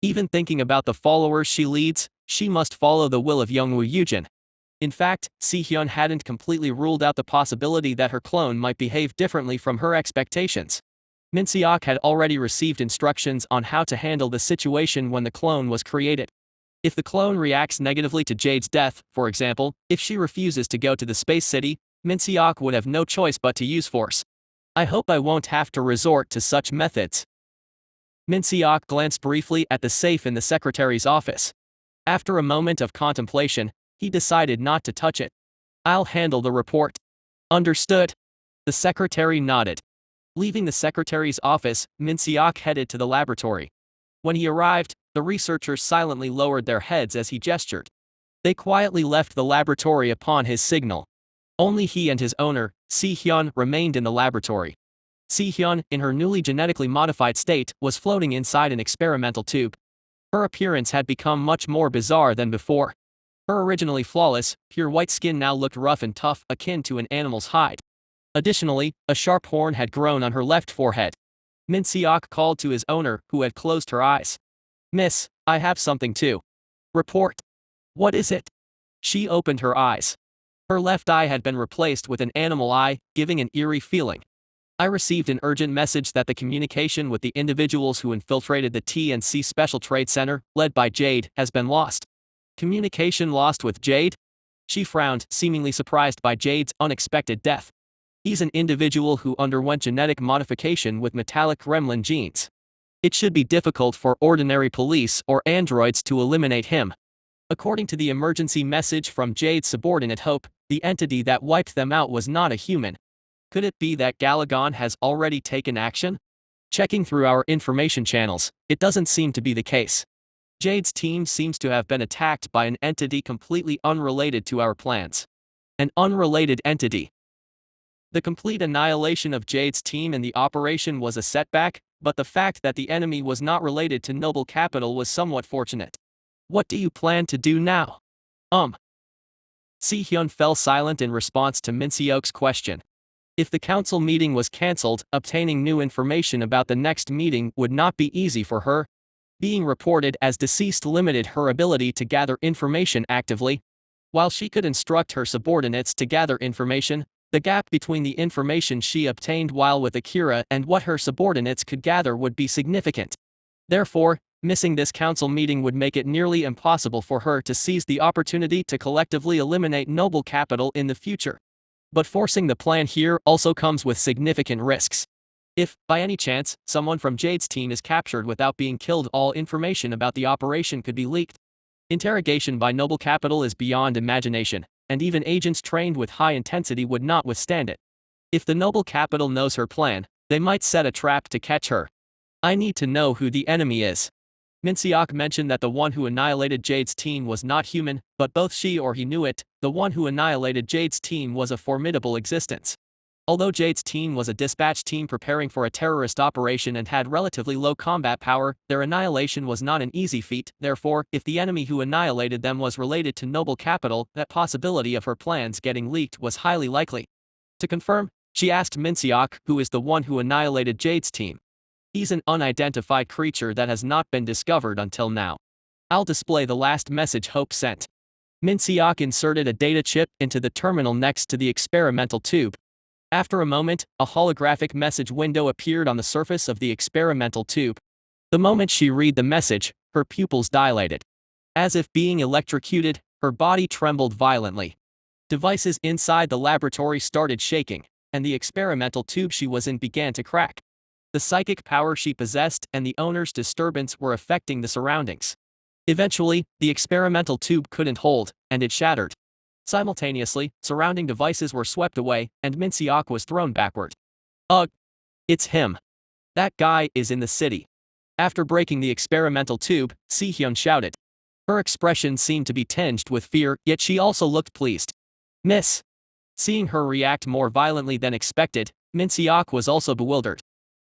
Even thinking about the followers she leads, she must follow the will of Youngwoo Yujin. In fact, Si-hyun hadn't completely ruled out the possibility that her clone might behave differently from her expectations. Minseok had already received instructions on how to handle the situation when the clone was created. If the clone reacts negatively to Jade's death, for example, if she refuses to go to the space city, Minseok would have no choice but to use force. I hope I won't have to resort to such methods. Minseok glanced briefly at the safe in the secretary's office. After a moment of contemplation, he decided not to touch it. I'll handle the report. Understood. The secretary nodded. Leaving the secretary's office, Minseok headed to the laboratory. When he arrived, the researchers silently lowered their heads as he gestured. They quietly left the laboratory upon his signal. Only he and his owner, Si-hyun, remained in the laboratory. Si-hyun, in her newly genetically modified state, was floating inside an experimental tube. Her appearance had become much more bizarre than before. Her originally flawless, pure white skin now looked rough and tough, akin to an animal's hide. Additionally, a sharp horn had grown on her left forehead. Minseok called to his owner, who had closed her eyes. Miss, I have something to report. What is it? She opened her eyes. Her left eye had been replaced with an animal eye, giving an eerie feeling. I received an urgent message that the communication with the individuals who infiltrated the T&C Special Trade Center, led by Jade, has been lost. Communication lost with Jade? She frowned, seemingly surprised by Jade's unexpected death. He's an individual who underwent genetic modification with metallic gremlin genes. It should be difficult for ordinary police or androids to eliminate him. According to the emergency message from Jade's subordinate Hope, the entity that wiped them out was not a human. Could it be that Galagon has already taken action? Checking through our information channels, it doesn't seem to be the case. Jade's team seems to have been attacked by an entity completely unrelated to our plans. An unrelated entity. The complete annihilation of Jade's team in the operation was a setback, but the fact that the enemy was not related to Noble Capital was somewhat fortunate. What do you plan to do now? Si-hyun fell silent in response to Minseok's question. If the council meeting was cancelled, obtaining new information about the next meeting would not be easy for her. Being reported as deceased limited her ability to gather information actively. While she could instruct her subordinates to gather information, the gap between the information she obtained while with Akira and what her subordinates could gather would be significant. Therefore, missing this council meeting would make it nearly impossible for her to seize the opportunity to collectively eliminate Noble Capital in the future. But forcing the plan here also comes with significant risks. If, by any chance, someone from Jade's team is captured without being killed, all information about the operation could be leaked. Interrogation by Noble Capital is beyond imagination, and even agents trained with high intensity would not withstand it. If the Noble Capital knows her plan, they might set a trap to catch her. I need to know who the enemy is. Minseok mentioned that the one who annihilated Jade's team was not human, but both she or he knew it. The one who annihilated Jade's team was a formidable existence. Although Jade's team was a dispatch team preparing for a terrorist operation and had relatively low combat power, their annihilation was not an easy feat. Therefore, if the enemy who annihilated them was related to noble capital, that possibility of her plans getting leaked was highly likely. To confirm, she asked Minseok, who is the one who annihilated Jade's team. He's an unidentified creature that has not been discovered until now. I'll display the last message Hope sent. Minseok inserted a data chip into the terminal next to the experimental tube. After a moment, a holographic message window appeared on the surface of the experimental tube. The moment she read the message, her pupils dilated. As if being electrocuted, her body trembled violently. Devices inside the laboratory started shaking, and the experimental tube she was in began to crack. The psychic power she possessed and the owner's disturbance were affecting the surroundings. Eventually, the experimental tube couldn't hold, and it shattered. Simultaneously, surrounding devices were swept away, and Minseok was thrown backward. Ugh! It's him. That guy is in the city. After breaking the experimental tube, Si-hyun shouted. Her expression seemed to be tinged with fear, yet she also looked pleased. Miss! Seeing her react more violently than expected, Minseok was also bewildered.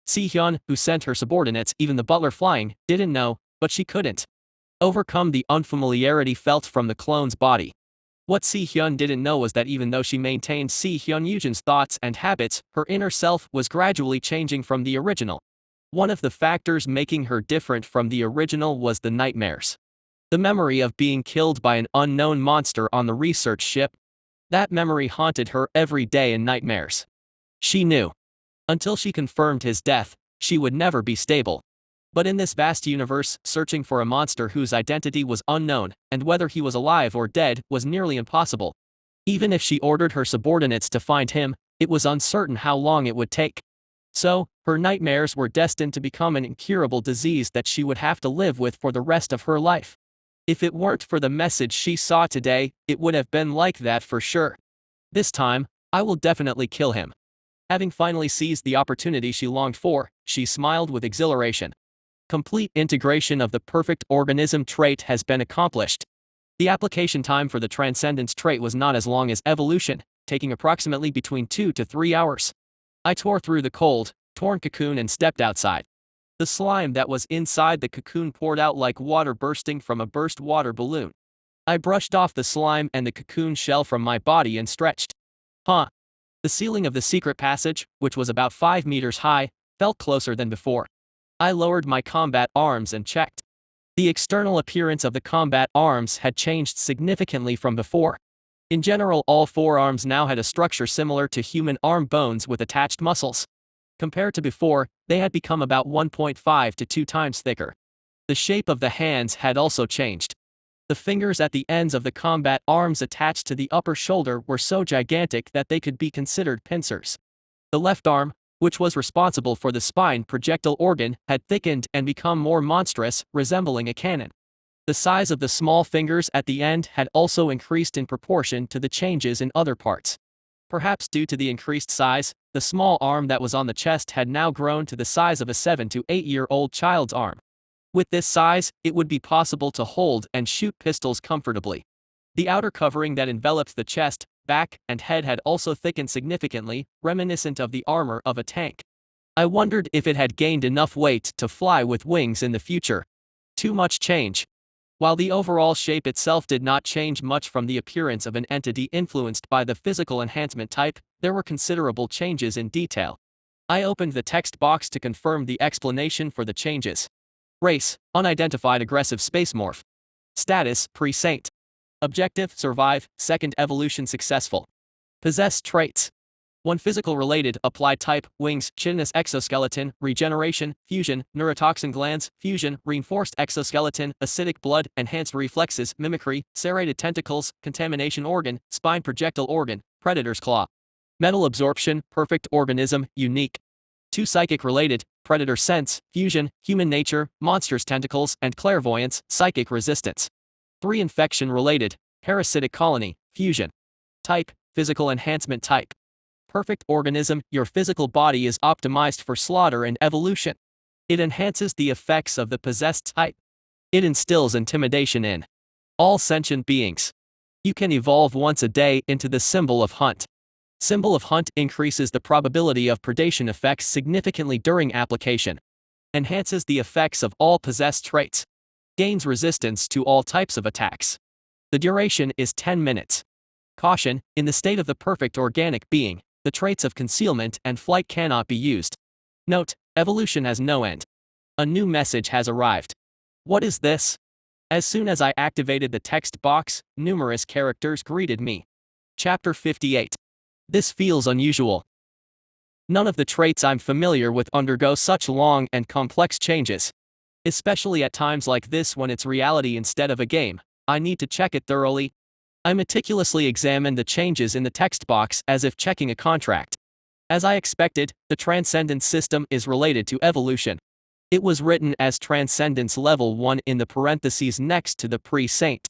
Si-hyun, who sent her subordinates, even the butler flying, didn't know, but she couldn't overcome the unfamiliarity felt from the clone's body. What Si-hyun didn't know was that even though she maintained Si-hyun Yujin's thoughts and habits, her inner self was gradually changing from the original. One of the factors making her different from the original was the nightmares. The memory of being killed by an unknown monster on the research ship. That memory haunted her every day in nightmares. She knew. Until she confirmed his death, she would never be stable. But in this vast universe, searching for a monster whose identity was unknown, and whether he was alive or dead, was nearly impossible. Even if she ordered her subordinates to find him, it was uncertain how long it would take. So, her nightmares were destined to become an incurable disease that she would have to live with for the rest of her life. If it weren't for the message she saw today, it would have been like that for sure. This time, I will definitely kill him. Having finally seized the opportunity she longed for, she smiled with exhilaration. Complete integration of the perfect organism trait has been accomplished. The application time for the transcendence trait was not as long as evolution, taking approximately between 2 to 3 hours. I tore through the cold, torn cocoon and stepped outside. The slime that was inside the cocoon poured out like water bursting from a burst water balloon. I brushed off the slime and the cocoon shell from my body and stretched. The ceiling of the secret passage, which was about 5 meters high, felt closer than before. I lowered my combat arms and checked. The external appearance of the combat arms had changed significantly from before. In general, all 4 arms now had a structure similar to human arm bones with attached muscles. Compared to before, they had become about 1.5 to 2 times thicker. The shape of the hands had also changed. The fingers at the ends of the combat arms attached to the upper shoulder were so gigantic that they could be considered pincers. The left arm, which was responsible for the spine projectile organ, had thickened and become more monstrous, resembling a cannon. The size of the small fingers at the end had also increased in proportion to the changes in other parts. Perhaps due to the increased size, the small arm that was on the chest had now grown to the size of a 7 to 8-year-old child's arm. With this size, it would be possible to hold and shoot pistols comfortably. The outer covering that enveloped the chest, back, and head had also thickened significantly, reminiscent of the armor of a tank. I wondered if it had gained enough weight to fly with wings in the future. Too much change. While the overall shape itself did not change much from the appearance of an entity influenced by the physical enhancement type, there were considerable changes in detail. I opened the text box to confirm the explanation for the changes. Race: unidentified aggressive space morph. Status: pre-saint. Objective: survive, second evolution successful. Possess traits. 1 physical related, applied type, wings, chitinous exoskeleton, regeneration, fusion, neurotoxin glands, fusion, reinforced exoskeleton, acidic blood, enhanced reflexes, mimicry, serrated tentacles, contamination organ, spine projectile organ, predator's claw. Metal absorption, perfect organism, unique. 2 psychic related, predator sense, fusion, human nature, monster's tentacles, and clairvoyance, psychic resistance. 3 infection related, parasitic colony, fusion. Type: physical enhancement type. Perfect organism, your physical body is optimized for slaughter and evolution. It enhances the effects of the possessed type. It instills intimidation in all sentient beings. You can evolve once a day into the symbol of hunt. Symbol of Hunt increases the probability of predation effects significantly during application. Enhances the effects of all possessed traits. Gains resistance to all types of attacks. The duration is 10 minutes. Caution, in the state of the perfect organic being, the traits of concealment and flight cannot be used. Note, evolution has no end. A new message has arrived. What is this? As soon as I activated the text box, numerous characters greeted me. Chapter 58. This feels unusual. None of the traits I'm familiar with undergo such long and complex changes. Especially at times like this when it's reality instead of a game, I need to check it thoroughly. I meticulously examined the changes in the text box as if checking a contract. As I expected, the Transcendence system is related to evolution. It was written as Transcendence Level 1 in the parentheses next to the pre-saint.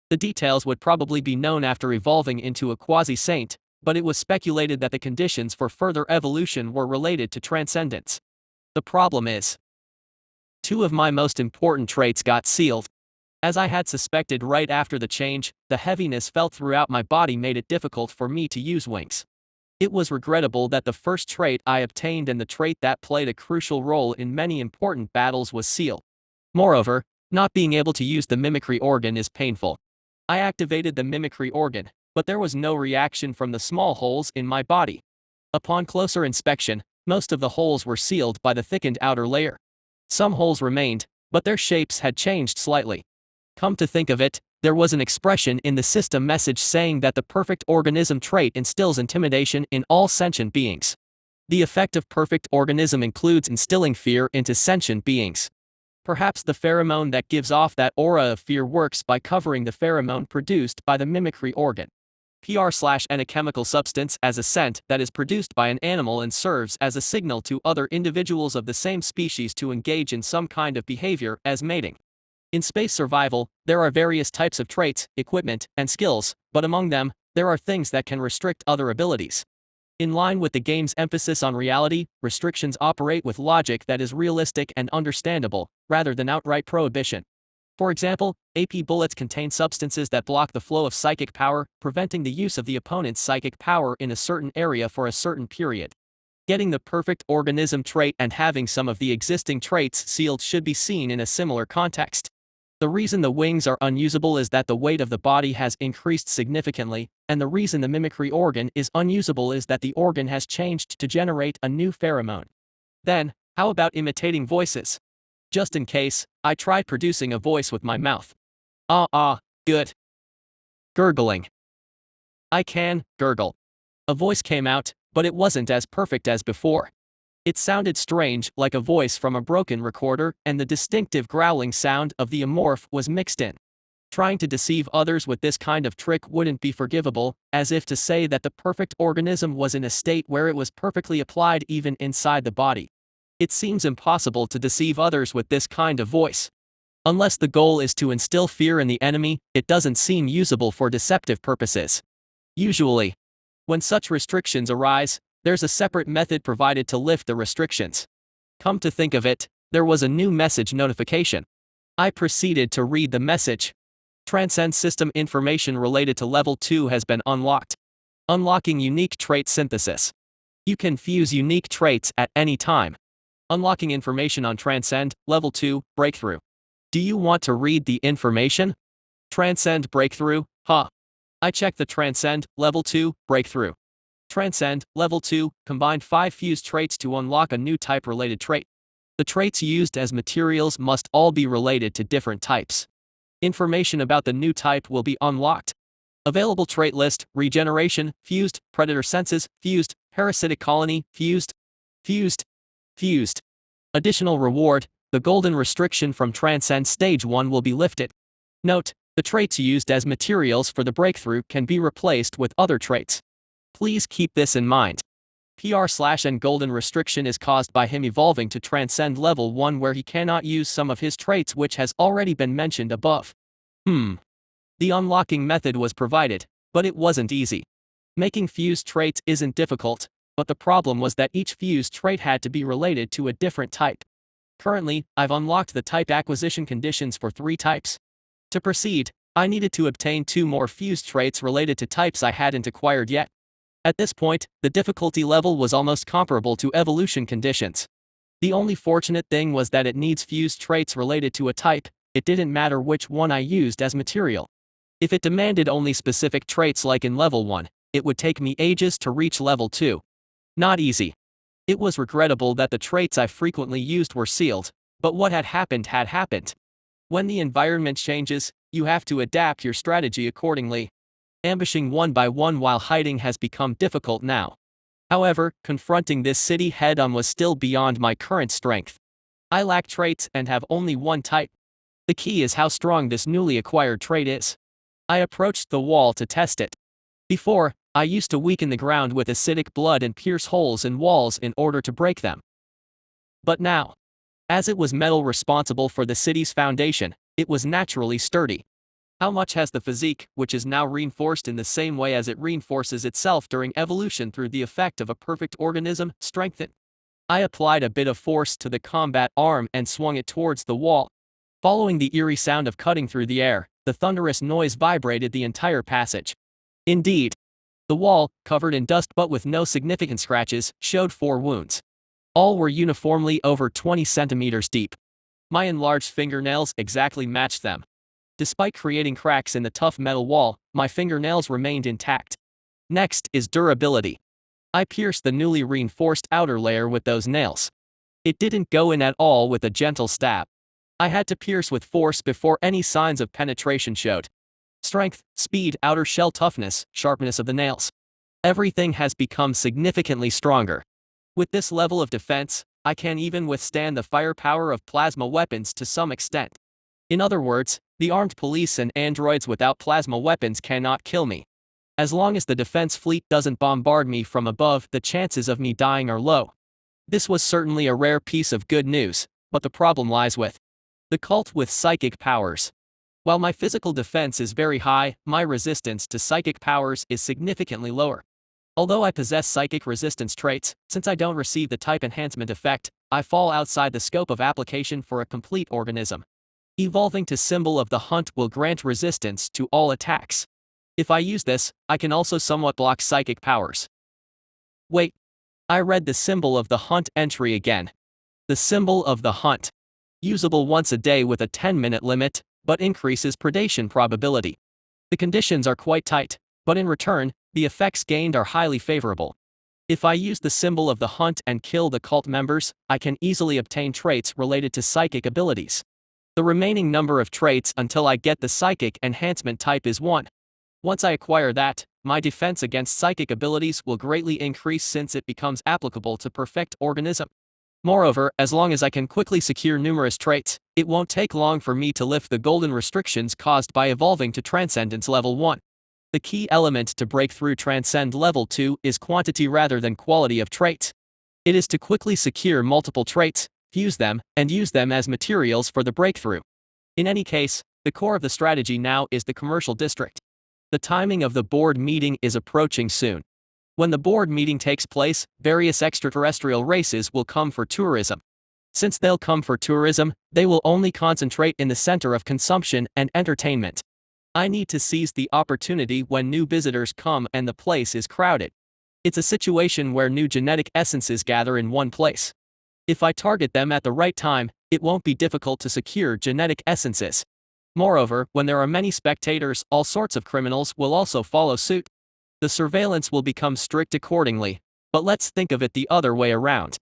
The details would probably be known after evolving into a quasi-saint, but it was speculated that the conditions for further evolution were related to transcendence. The problem is, two of my most important traits got sealed. As I had suspected right after the change, the heaviness felt throughout my body made it difficult for me to use wings. It was regrettable that the first trait I obtained and the trait that played a crucial role in many important battles was sealed. Moreover, not being able to use the mimicry organ is painful. I activated the mimicry organ, but there was no reaction from the small holes in my body. Upon closer inspection, most of the holes were sealed by the thickened outer layer. Some holes remained, but their shapes had changed slightly. Come to think of it, there was an expression in the system message saying that the perfect organism trait instills intimidation in all sentient beings. The effect of perfect organism includes instilling fear into sentient beings. Perhaps the pheromone that gives off that aura of fear works by covering the pheromone produced by the mimicry organ. N a chemical substance as a scent that is produced by an animal and serves as a signal to other individuals of the same species to engage in some kind of behavior as mating. In space survival, there are various types of traits, equipment, and skills, but among them, there are things that can restrict other abilities. In line with the game's emphasis on reality, restrictions operate with logic that is realistic and understandable, rather than outright prohibition. For example, AP bullets contain substances that block the flow of psychic power, preventing the use of the opponent's psychic power in a certain area for a certain period. Getting the perfect organism trait and having some of the existing traits sealed should be seen in a similar context. The reason the wings are unusable is that the weight of the body has increased significantly, and the reason the mimicry organ is unusable is that the organ has changed to generate a new pheromone. Then, how about imitating voices? Just in case, I tried producing a voice with my mouth. Good. Gurgling. I can gurgle. A voice came out, but it wasn't as perfect as before. It sounded strange, like a voice from a broken recorder, and the distinctive growling sound of the amorph was mixed in. Trying to deceive others with this kind of trick wouldn't be forgivable, as if to say that the perfect organism was in a state where it was perfectly applied even inside the body. It seems impossible to deceive others with this kind of voice. Unless the goal is to instill fear in the enemy, it doesn't seem usable for deceptive purposes. Usually, when such restrictions arise, there's a separate method provided to lift the restrictions. Come to think of it, there was a new message notification. I proceeded to read the message. Transcend system information related to Level 2 has been unlocked. Unlocking unique trait synthesis. You can fuse unique traits at any time. Unlocking information on Transcend, Level 2, Breakthrough. Do you want to read the information? Transcend Breakthrough, I checked the Transcend, Level 2, Breakthrough. Transcend, Level 2, combined 5 fused traits to unlock a new type-related trait. The traits used as materials must all be related to different types. Information about the new type will be unlocked. Available trait list: regeneration, fused, predator senses, fused, parasitic colony, fused. Additional reward: the golden restriction from Transcend Stage 1 will be lifted. Note, the traits used as materials for the breakthrough can be replaced with other traits. Please keep this in mind. /N golden restriction is caused by him evolving to Transcend Level 1 where he cannot use some of his traits which has already been mentioned above. The unlocking method was provided, but it wasn't easy. Making fused traits isn't difficult, but the problem was that each fused trait had to be related to a different type. Currently, I've unlocked the type acquisition conditions for 3 types. To proceed, I needed to obtain 2 more fused traits related to types I hadn't acquired yet. At this point, the difficulty level was almost comparable to evolution conditions. The only fortunate thing was that it needs fused traits related to a type. It didn't matter which one I used as material. If it demanded only specific traits like in level 1, it would take me ages to reach level 2. Not easy. It was regrettable that the traits I frequently used were sealed, but what had happened had happened. When the environment changes, you have to adapt your strategy accordingly. Ambushing one by one while hiding has become difficult now. However, confronting this city head-on was still beyond my current strength. I lack traits and have only one type. The key is how strong this newly acquired trait is. I approached the wall to test it. Before, I used to weaken the ground with acidic blood and pierce holes in walls in order to break them. But now, as it was metal responsible for the city's foundation, it was naturally sturdy. How much has the physique, which is now reinforced in the same way as it reinforces itself during evolution through the effect of a perfect organism, strengthened? I applied a bit of force to the combat arm and swung it towards the wall. Following the eerie sound of cutting through the air, the thunderous noise vibrated the entire passage. Indeed, the wall, covered in dust but with no significant scratches, showed 4 wounds. All were uniformly over 20 centimeters deep. My enlarged fingernails exactly matched them. Despite creating cracks in the tough metal wall, my fingernails remained intact. Next is durability. I pierced the newly reinforced outer layer with those nails. It didn't go in at all with a gentle stab. I had to pierce with force before any signs of penetration showed. Strength, speed, outer shell toughness, sharpness of the nails. Everything has become significantly stronger. With this level of defense, I can even withstand the firepower of plasma weapons to some extent. In other words, the armed police and androids without plasma weapons cannot kill me. As long as the defense fleet doesn't bombard me from above, the chances of me dying are low. This was certainly a rare piece of good news, but the problem lies with the cult with psychic powers. While my physical defense is very high, my resistance to psychic powers is significantly lower. Although I possess psychic resistance traits, since I don't receive the type enhancement effect, I fall outside the scope of application for a complete organism. Evolving to Symbol of the Hunt will grant resistance to all attacks. If I use this, I can also somewhat block psychic powers. Wait. I read the Symbol of the Hunt entry again. The Symbol of the Hunt. Usable once a day with a 10-minute limit, but increases predation probability. The conditions are quite tight, but in return, the effects gained are highly favorable. If I use the Symbol of the Hunt and kill the cult members, I can easily obtain traits related to psychic abilities. The remaining number of traits until I get the psychic enhancement type is 1. Once I acquire that, my defense against psychic abilities will greatly increase since it becomes applicable to perfect organism. Moreover, as long as I can quickly secure numerous traits, it won't take long for me to lift the golden restrictions caused by evolving to Transcendence level 1. The key element to break through Transcend level 2 is quantity rather than quality of traits. It is to quickly secure multiple traits, fuse them, and use them as materials for the breakthrough. In any case, the core of the strategy now is the commercial district. The timing of the board meeting is approaching soon. When the board meeting takes place, various extraterrestrial races will come for tourism. Since they'll come for tourism, they will only concentrate in the center of consumption and entertainment. I need to seize the opportunity when new visitors come and the place is crowded. It's a situation where new genetic essences gather in one place. If I target them at the right time, it won't be difficult to secure genetic essences. Moreover, when there are many spectators, all sorts of criminals will also follow suit. The surveillance will become strict accordingly, but let's think of it the other way around.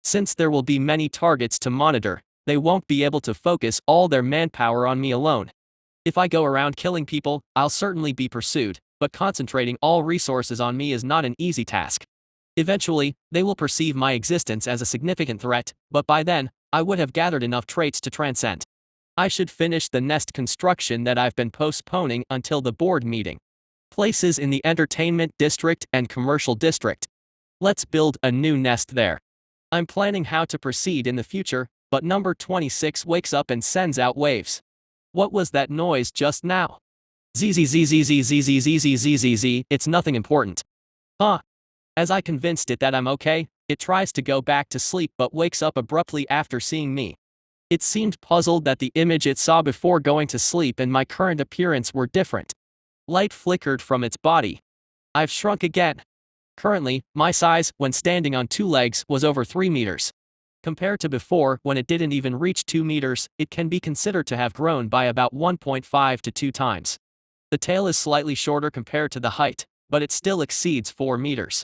Since there will be many targets to monitor, they won't be able to focus all their manpower on me alone. If I go around killing people, I'll certainly be pursued, but concentrating all resources on me is not an easy task. Eventually, they will perceive my existence as a significant threat, but by then, I would have gathered enough traits to transcend. I should finish the nest construction that I've been postponing until the board meeting. Places in the entertainment district and commercial district. Let's build a new nest there. I'm planning how to proceed in the future, but number 26 wakes up and sends out waves. What was that noise just now? Zzzzzzzzzzzzzzzzzzz, it's nothing important. Huh? As I convinced it that I'm okay, it tries to go back to sleep but wakes up abruptly after seeing me. It seemed puzzled that the image it saw before going to sleep and my current appearance were different. Light flickered from its body. I've shrunk again. Currently, my size, when standing on 2 legs, was over 3 meters. Compared to before, when it didn't even reach 2 meters, it can be considered to have grown by about 1.5 to 2 times. The tail is slightly shorter compared to the height, but it still exceeds 4 meters.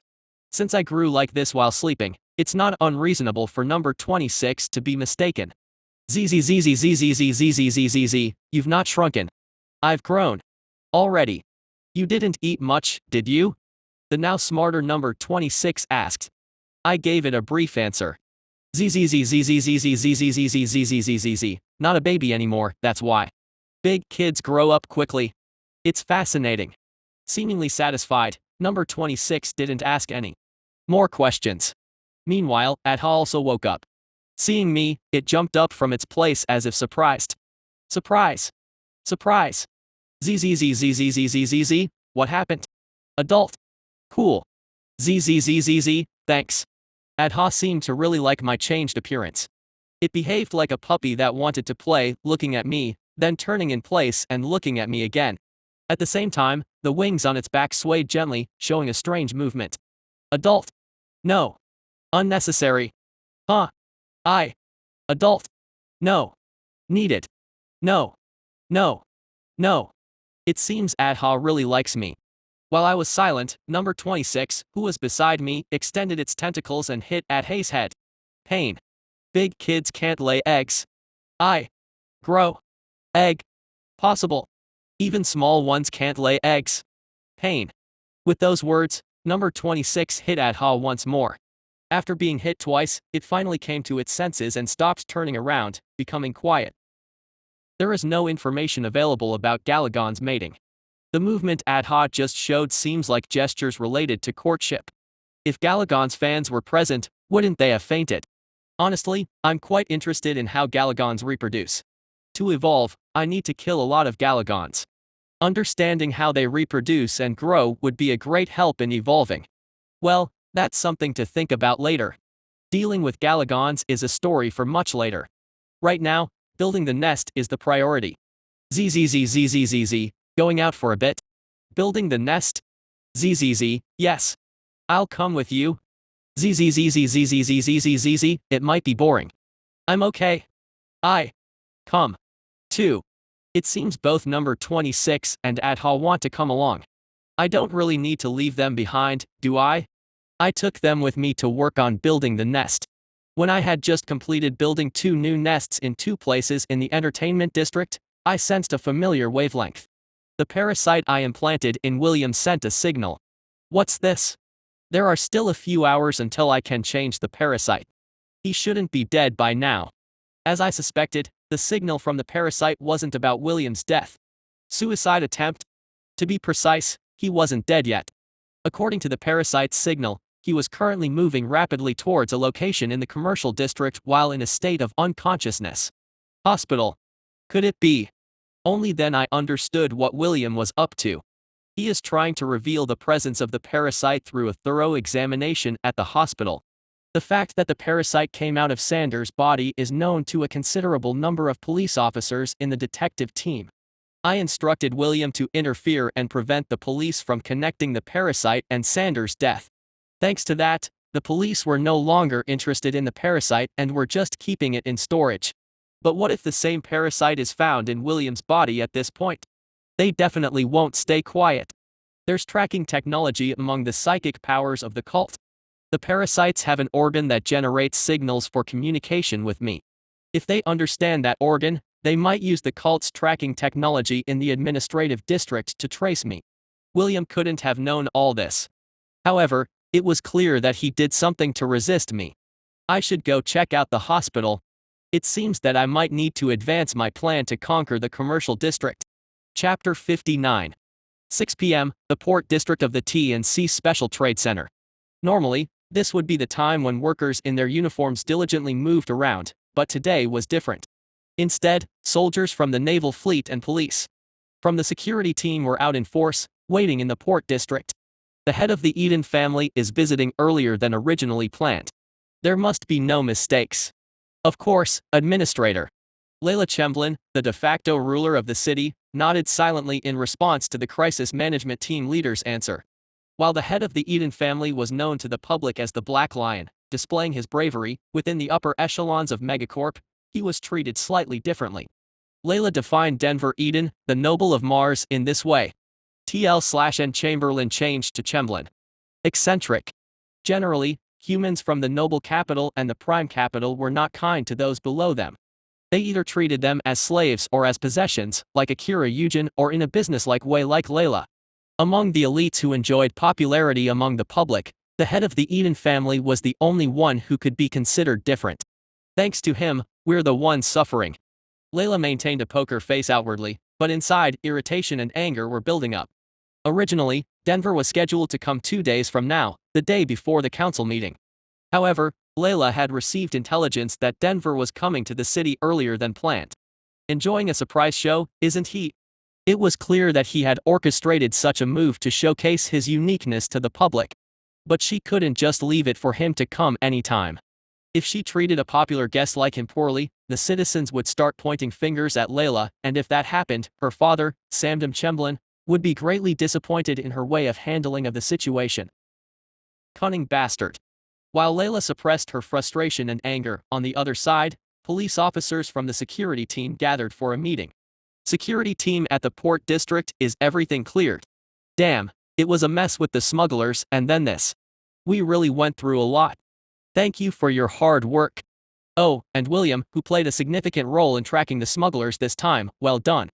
Since I grew like this while sleeping, it's not unreasonable for number 26 to be mistaken. ZZZZZZZZZZZZ, you've not shrunken. I've grown. Already. You didn't eat much, did you? The now smarter number 26 asked. I gave it a brief answer. ZZZZZZZZZZZZZZZZZ, not a baby anymore, that's why. Big kids grow up quickly. It's fascinating. Seemingly satisfied, number 26 didn't ask any more questions. Meanwhile, Adha also woke up. Seeing me, it jumped up from its place as if surprised. Surprise. Surprise. ZZZZZZZZZ, what happened? Adult. Cool. ZZZZZ, thanks. Adha seemed to really like my changed appearance. It behaved like a puppy that wanted to play, looking at me, then turning in place and looking at me again. At the same time, the wings on its back swayed gently, showing a strange movement. Adult. No. Unnecessary. Huh. Adult. No. Needed. No. No. No. It seems Adha really likes me. While I was silent, number 26, who was beside me, extended its tentacles and hit Adha's head. Pain. Big kids can't lay eggs. Grow. Egg. Possible. Even small ones can't lay eggs. Pain. With those words, number 26 hit Adha once more. After being hit twice, it finally came to its senses and stopped turning around, becoming quiet. There is no information available about Galagon's mating. The movement Adha just showed seems like gestures related to courtship. If Galagon's fans were present, wouldn't they have fainted? Honestly, I'm quite interested in how Galagons reproduce. To evolve, I need to kill a lot of Galagons. Understanding how they reproduce and grow would be a great help in evolving. Well, that's something to think about later. Dealing with Galagons is a story for much later. Right now, building the nest is the priority. ZZZZZZZ, going out for a bit? Building the nest? ZZZ, yes. I'll come with you. ZZZZZZZZZZ, it might be boring. I'm okay. Come. Too. It seems both number 26 and Adha want to come along. I don't really need to leave them behind, do I? I took them with me to work on building the nest. When I had just completed building 2 new nests in 2 places in the entertainment district, I sensed a familiar wavelength. The parasite I implanted in William sent a signal. What's this? There are still a few hours until I can change the parasite. He shouldn't be dead by now. As I suspected, the signal from the parasite wasn't about William's death. Suicide attempt? To be precise, he wasn't dead yet. According to the parasite's signal, he was currently moving rapidly towards a location in the commercial district while in a state of unconsciousness. Hospital. Could it be? Only then I understood what William was up to. He is trying to reveal the presence of the parasite through a thorough examination at the hospital. The fact that the parasite came out of Sanders' body is known to a considerable number of police officers in the detective team. I instructed William to interfere and prevent the police from connecting the parasite and Sanders' death. Thanks to that, the police were no longer interested in the parasite and were just keeping it in storage. But what if the same parasite is found in William's body at this point? They definitely won't stay quiet. There's tracking technology among the psychic powers of the cult. The parasites have an organ that generates signals for communication with me. If they understand that organ, they might use the cult's tracking technology in the administrative district to trace me. William couldn't have known all this. However, it was clear that he did something to resist me. I should go check out the hospital. It seems that I might need to advance my plan to conquer the commercial district. Chapter 59. 6 p.m., the port district of the T&C Special Trade Center. Normally, this would be the time when workers in their uniforms diligently moved around, but today was different. Instead, soldiers from the naval fleet and police from the security team were out in force, waiting in the port district. The head of the Eden family is visiting earlier than originally planned. There must be no mistakes. Of course, Administrator Layla Chemblin, the de facto ruler of the city, nodded silently in response to the crisis management team leader's answer. While the head of the Eden family was known to the public as the Black Lion, displaying his bravery within the upper echelons of Megacorp, he was treated slightly differently. Layla defined Denver Eden, the noble of Mars, in this way. TL/N Chamberlain changed to Chemblin. Eccentric. Generally, humans from the noble capital and the prime capital were not kind to those below them. They either treated them as slaves or as possessions, like Akira Eugen, or in a businesslike way like Layla. Among the elites who enjoyed popularity among the public, the head of the Eden family was the only one who could be considered different. Thanks to him, we're the ones suffering. Layla maintained a poker face outwardly, but inside, irritation and anger were building up. Originally, Denver was scheduled to come 2 days from now, the day before the council meeting. However, Layla had received intelligence that Denver was coming to the city earlier than planned. Enjoying a surprise show, isn't he? It was clear that he had orchestrated such a move to showcase his uniqueness to the public. But she couldn't just leave it for him to come anytime. If she treated a popular guest like him poorly, the citizens would start pointing fingers at Layla, and if that happened, her father, Samdam Chemblin, would be greatly disappointed in her way of handling of the situation. Cunning bastard. While Layla suppressed her frustration and anger, on the other side, police officers from the security team gathered for a meeting. Security team at the port district, is everything cleared? Damn, it was a mess with the smugglers and then this. We really went through a lot. Thank you for your hard work. Oh, and William, who played a significant role in tracking the smugglers this time, well done.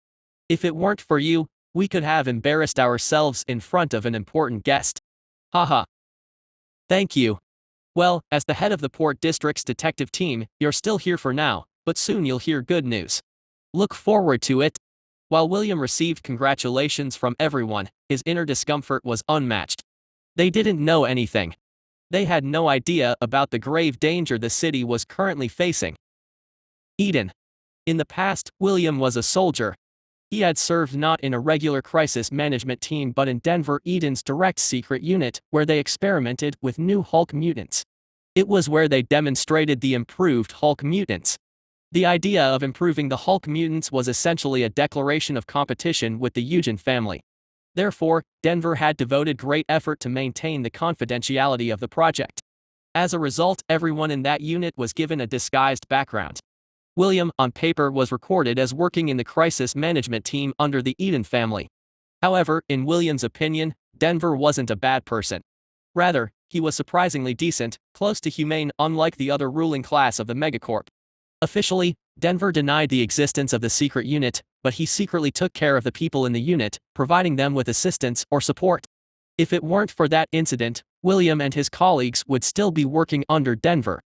If it weren't for you, we could have embarrassed ourselves in front of an important guest. Haha. Thank you. Well, as the head of the Port District's detective team, you're still here for now, but soon you'll hear good news. Look forward to it. While William received congratulations from everyone, his inner discomfort was unmatched. They didn't know anything. They had no idea about the grave danger the city was currently facing. Eden. In the past, William was a soldier. He had served not in a regular crisis management team but in Denver Eden's direct secret unit, where they experimented with new Hulk mutants. It was where they demonstrated the improved Hulk mutants. The idea of improving the Hulk mutants was essentially a declaration of competition with the Eugen family. Therefore, Denver had devoted great effort to maintain the confidentiality of the project. As a result, everyone in that unit was given a disguised background. William, on paper, was recorded as working in the crisis management team under the Eden family. However, in William's opinion, Denver wasn't a bad person. Rather, he was surprisingly decent, close to humane, unlike the other ruling class of the Megacorp. Officially, Denver denied the existence of the secret unit, but he secretly took care of the people in the unit, providing them with assistance or support. If it weren't for that incident, William and his colleagues would still be working under Denver.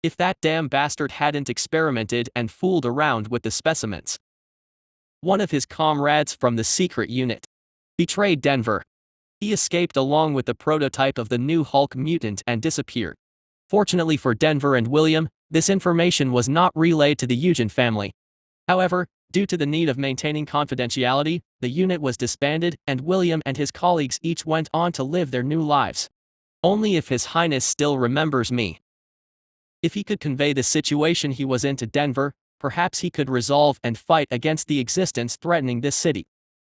If that damn bastard hadn't experimented and fooled around with the specimens. One of his comrades from the secret unit betrayed Denver. He escaped along with the prototype of the new Hulk mutant and disappeared. Fortunately for Denver and William, this information was not relayed to the Eugen family. However, due to the need of maintaining confidentiality, the unit was disbanded and William and his colleagues each went on to live their new lives. Only if His Highness still remembers me. If he could convey the situation he was in to Denver, perhaps he could resolve and fight against the existence threatening this city.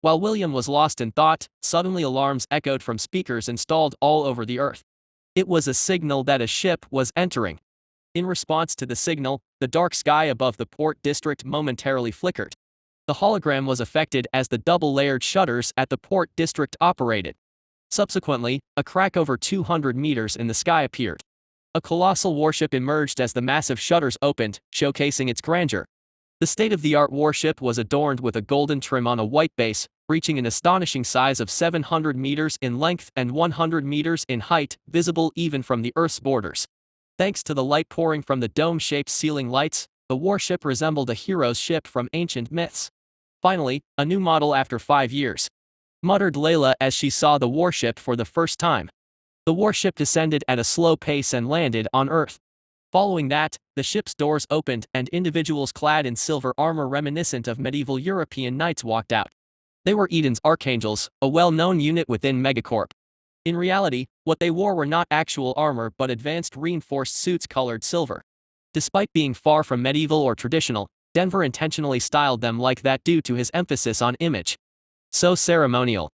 While William was lost in thought, suddenly alarms echoed from speakers installed all over the earth. It was a signal that a ship was entering. In response to the signal, the dark sky above the port district momentarily flickered. The hologram was affected as the double-layered shutters at the port district operated. Subsequently, a crack over 200 meters in the sky appeared. A colossal warship emerged as the massive shutters opened, showcasing its grandeur. The state-of-the-art warship was adorned with a golden trim on a white base, reaching an astonishing size of 700 meters in length and 100 meters in height, visible even from the Earth's borders. Thanks to the light pouring from the dome-shaped ceiling lights, the warship resembled a hero's ship from ancient myths. Finally, a new model after 5 years. Muttered Layla as she saw the warship for the first time. The warship descended at a slow pace and landed on Earth. Following that, the ship's doors opened and individuals clad in silver armor reminiscent of medieval European knights walked out. They were Eden's Archangels, a well-known unit within Megacorp. In reality, what they wore were not actual armor but advanced reinforced suits colored silver. Despite being far from medieval or traditional, Denver intentionally styled them like that due to his emphasis on image. So ceremonial.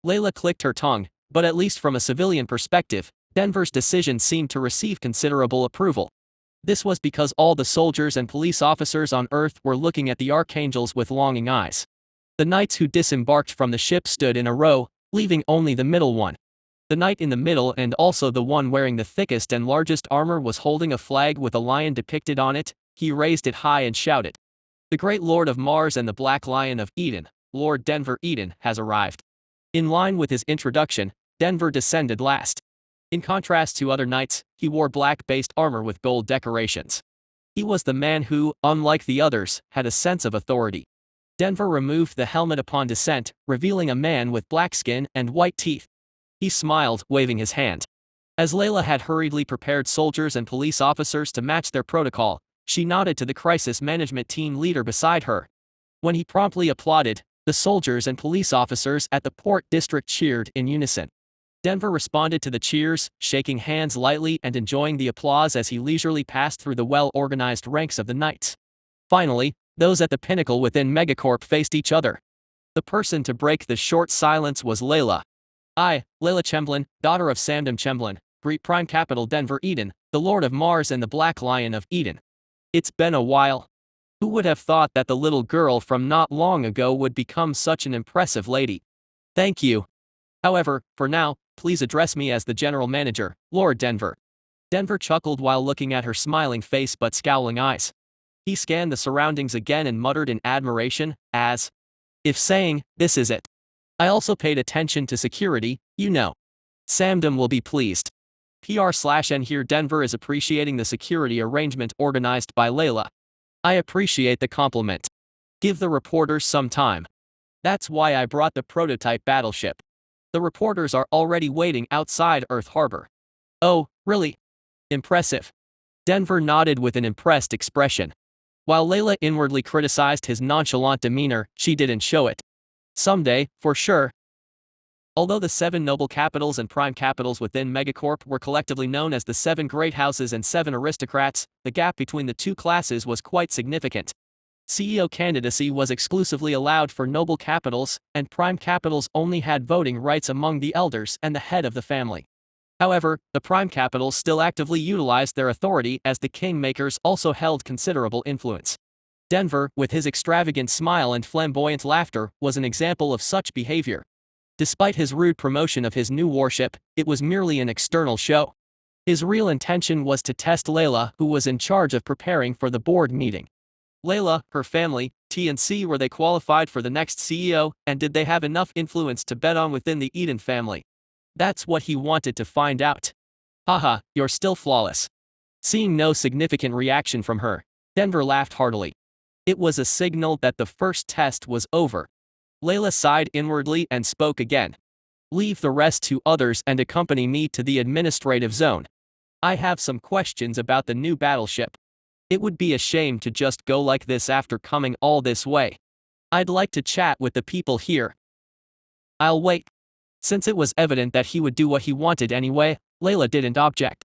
Layla clicked her tongue, But at least from a civilian perspective, Denver's decision seemed to receive considerable approval. This was because all the soldiers and police officers on Earth were looking at the archangels with longing eyes. The knights who disembarked from the ship stood in a row, leaving only the middle one. The knight in the middle and also the one wearing the thickest and largest armor was holding a flag with a lion depicted on it. He raised it high and shouted, "The great Lord of Mars and the Black Lion of Eden, Lord Denver Eden, has arrived." In line with his introduction, Denver descended last. In contrast to other knights, he wore black-based armor with gold decorations. He was the man who, unlike the others, had a sense of authority. Denver removed the helmet upon descent, revealing a man with black skin and white teeth. He smiled, waving his hand. As Layla had hurriedly prepared soldiers and police officers to match their protocol, she nodded to the crisis management team leader beside her. When he promptly applauded, the soldiers and police officers at the port district cheered in unison. Denver responded to the cheers, shaking hands lightly and enjoying the applause as he leisurely passed through the well-organized ranks of the knights. Finally, those at the pinnacle within Megacorp faced each other. The person to break the short silence was Layla. "I, Layla Chemblin, daughter of Samdam Chemblin, greet Prime Capital Denver Eden, the Lord of Mars and the Black Lion of Eden. It's been a while. Who would have thought that the little girl from not long ago would become such an impressive lady? Thank you. However, for now, please address me as the General Manager, Lord Denver." Denver chuckled while looking at her smiling face but scowling eyes. He scanned the surroundings again and muttered in admiration, as if saying, "This is it. I also paid attention to security, you know. Samdam will be pleased." PR/N here. Denver is appreciating the security arrangement organized by Layla. "I appreciate the compliment. Give the reporters some time. That's why I brought the prototype battleship. The reporters are already waiting outside Earth Harbor." "Oh, really? Impressive." Denver nodded with an impressed expression. While Layla inwardly criticized his nonchalant demeanor, she didn't show it. "Someday, for sure." Although the 7 noble capitals and prime capitals within Megacorp were collectively known as the 7 great houses and 7 aristocrats, the gap between the two classes was quite significant. CEO candidacy was exclusively allowed for noble capitals, and prime capitals only had voting rights among the elders and the head of the family. However, the prime capitals still actively utilized their authority as the kingmakers also held considerable influence. Denver, with his extravagant smile and flamboyant laughter, was an example of such behavior. Despite his rude promotion of his new warship, it was merely an external show. His real intention was to test Layla, who was in charge of preparing for the board meeting. Layla, her family, T&C, were they qualified for the next CEO, and did they have enough influence to bet on within the Eden family? That's what he wanted to find out. "Haha, you're still flawless." Seeing no significant reaction from her, Denver laughed heartily. It was a signal that the first test was over. Layla sighed inwardly and spoke again. "Leave the rest to others and accompany me to the administrative zone. I have some questions about the new battleship. It would be a shame to just go like this after coming all this way. I'd like to chat with the people here." "I'll wait." Since it was evident that he would do what he wanted anyway, Layla didn't object.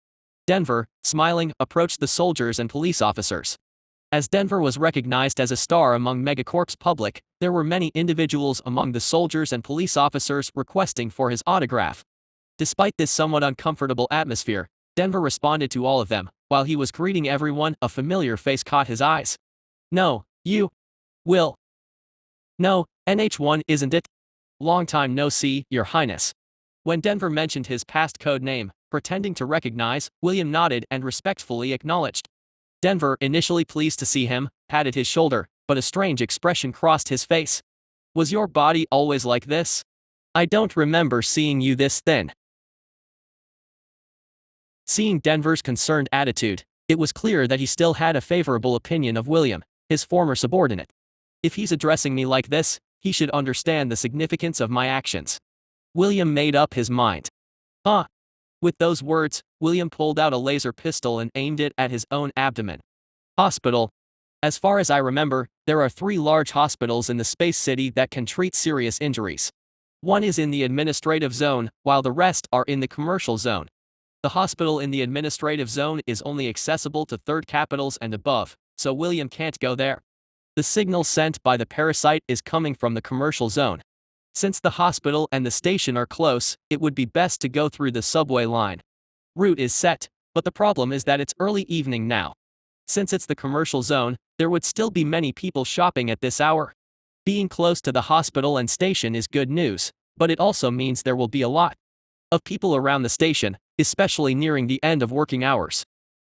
Denver, smiling, approached the soldiers and police officers. As Denver was recognized as a star among Megacorp's public, there were many individuals among the soldiers and police officers requesting for his autograph. Despite this somewhat uncomfortable atmosphere, Denver responded to all of them. While he was greeting everyone, a familiar face caught his eyes. "No, you. Will." "No, NH1 isn't it? Long time no see, Your Highness." When Denver mentioned his past code name, pretending to recognize, William nodded and respectfully acknowledged. Denver, initially pleased to see him, patted his shoulder, but a strange expression crossed his face. "Was your body always like this? I don't remember seeing you this thin." Seeing Denver's concerned attitude, it was clear that he still had a favorable opinion of William, his former subordinate. "If he's addressing me like this, he should understand the significance of my actions." William made up his mind. "Huh?" With those words, William pulled out a laser pistol and aimed it at his own abdomen. "Hospital. As far as I remember, there are 3 large hospitals in the space city that can treat serious injuries. One is in the administrative zone, while the rest are in the commercial zone. The hospital in the administrative zone is only accessible to 3rd capitals and above, so William can't go there. The signal sent by the parasite is coming from the commercial zone. Since the hospital and the station are close, it would be best to go through the subway line. Route is set, but the problem is that it's early evening now. Since it's the commercial zone, there would still be many people shopping at this hour. Being close to the hospital and station is good news, but it also means there will be a lot of people around the station, especially nearing the end of working hours.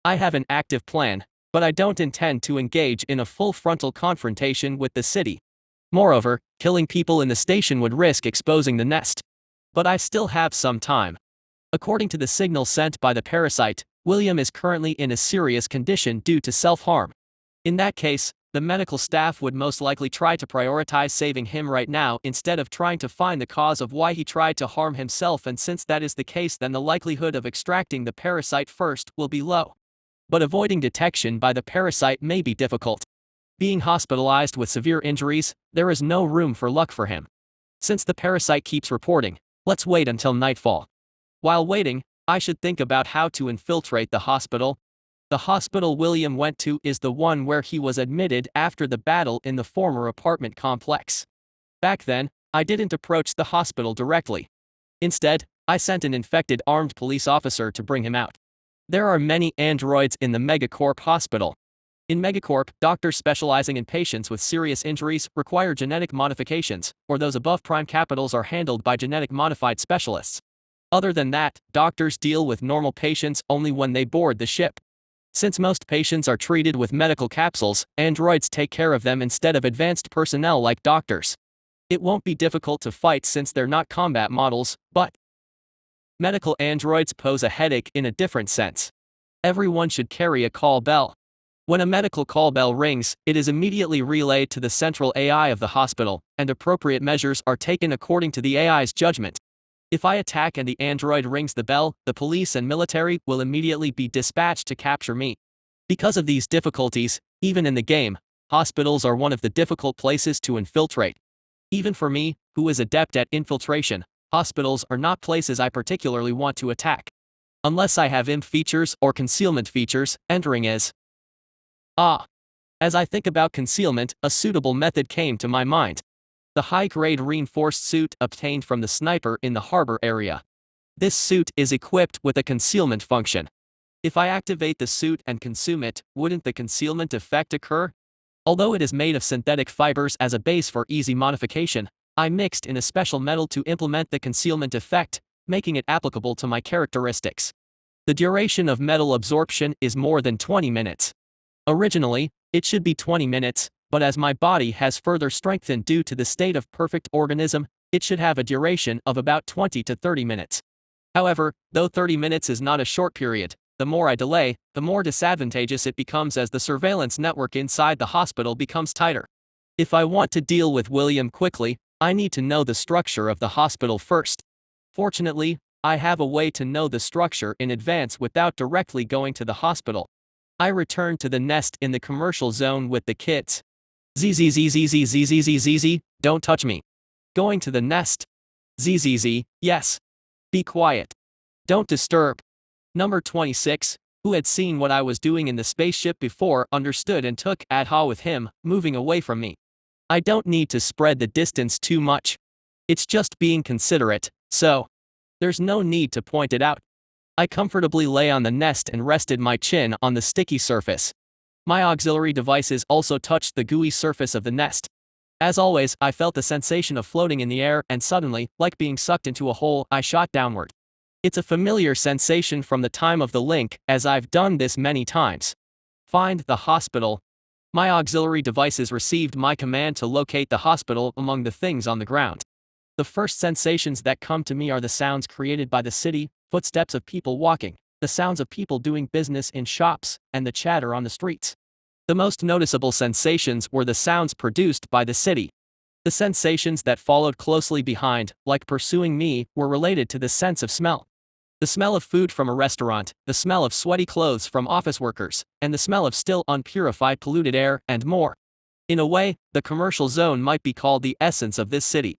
I have an active plan, but I don't intend to engage in a full frontal confrontation with the city. Moreover, killing people in the station would risk exposing the nest. But I still have some time. According to the signal sent by the parasite, William is currently in a serious condition due to self-harm. In that case, the medical staff would most likely try to prioritize saving him right now instead of trying to find the cause of why he tried to harm himself, and since that is the case, then the likelihood of extracting the parasite first will be low. But avoiding detection by the parasite may be difficult. Being hospitalized with severe injuries, there is no room for luck for him. Since the parasite keeps reporting, let's wait until nightfall. While waiting, I should think about how to infiltrate the hospital. The hospital William went to is the one where he was admitted after the battle in the former apartment complex. Back then, I didn't approach the hospital directly. Instead, I sent an infected armed police officer to bring him out. There are many androids in the Megacorp hospital. In Megacorp, doctors specializing in patients with serious injuries require genetic modifications, or those above prime capitals are handled by genetic modified specialists. Other than that, doctors deal with normal patients only when they board the ship. Since most patients are treated with medical capsules, androids take care of them instead of advanced personnel like doctors. It won't be difficult to fight since they're not combat models, but medical androids pose a headache in a different sense. Everyone should carry a call bell. When a medical call bell rings, it is immediately relayed to the central AI of the hospital, and appropriate measures are taken according to the AI's judgment. If I attack and the android rings the bell, the police and military will immediately be dispatched to capture me. Because of these difficulties, even in the game, hospitals are one of the difficult places to infiltrate. Even for me, who is adept at infiltration, hospitals are not places I particularly want to attack. Unless I have imp features or concealment features, entering is. As I think about concealment, a suitable method came to my mind. The high-grade reinforced suit obtained from the sniper in the harbor area. This suit is equipped with a concealment function. If I activate the suit and consume it, wouldn't the concealment effect occur? Although it is made of synthetic fibers as a base for easy modification, I mixed in a special metal to implement the concealment effect, making it applicable to my characteristics. The duration of metal absorption is more than 20 minutes. Originally, it should be 20 minutes, but as my body has further strengthened due to the state of perfect organism, it should have a duration of about 20 to 30 minutes. However, though 30 minutes is not a short period, the more I delay, the more disadvantageous it becomes as the surveillance network inside the hospital becomes tighter. If I want to deal with William quickly, I need to know the structure of the hospital first. Fortunately, I have a way to know the structure in advance without directly going to the hospital. I return to the nest in the commercial zone with the kids. ZZZZZZZZZZ, don't touch me. Going to the nest. ZZZ, yes. Be quiet. Don't disturb. Number 26, who had seen what I was doing in the spaceship before, understood and took ADHA with him, moving away from me. I don't need to spread the distance too much. It's just being considerate, so there's no need to point it out. I comfortably lay on the nest and rested my chin on the sticky surface. My auxiliary devices also touched the gooey surface of the nest. As always, I felt the sensation of floating in the air, and suddenly, like being sucked into a hole, I shot downward. It's a familiar sensation from the time of the link, as I've done this many times. Find the hospital. My auxiliary devices received my command to locate the hospital among the things on the ground. The first sensations that come to me are the sounds created by the city, footsteps of people walking, the sounds of people doing business in shops, and the chatter on the streets. The most noticeable sensations were the sounds produced by the city. The sensations that followed closely behind, like pursuing me, were related to the sense of smell. The smell of food from a restaurant, the smell of sweaty clothes from office workers, and the smell of still unpurified polluted air, and more. In a way, the commercial zone might be called the essence of this city.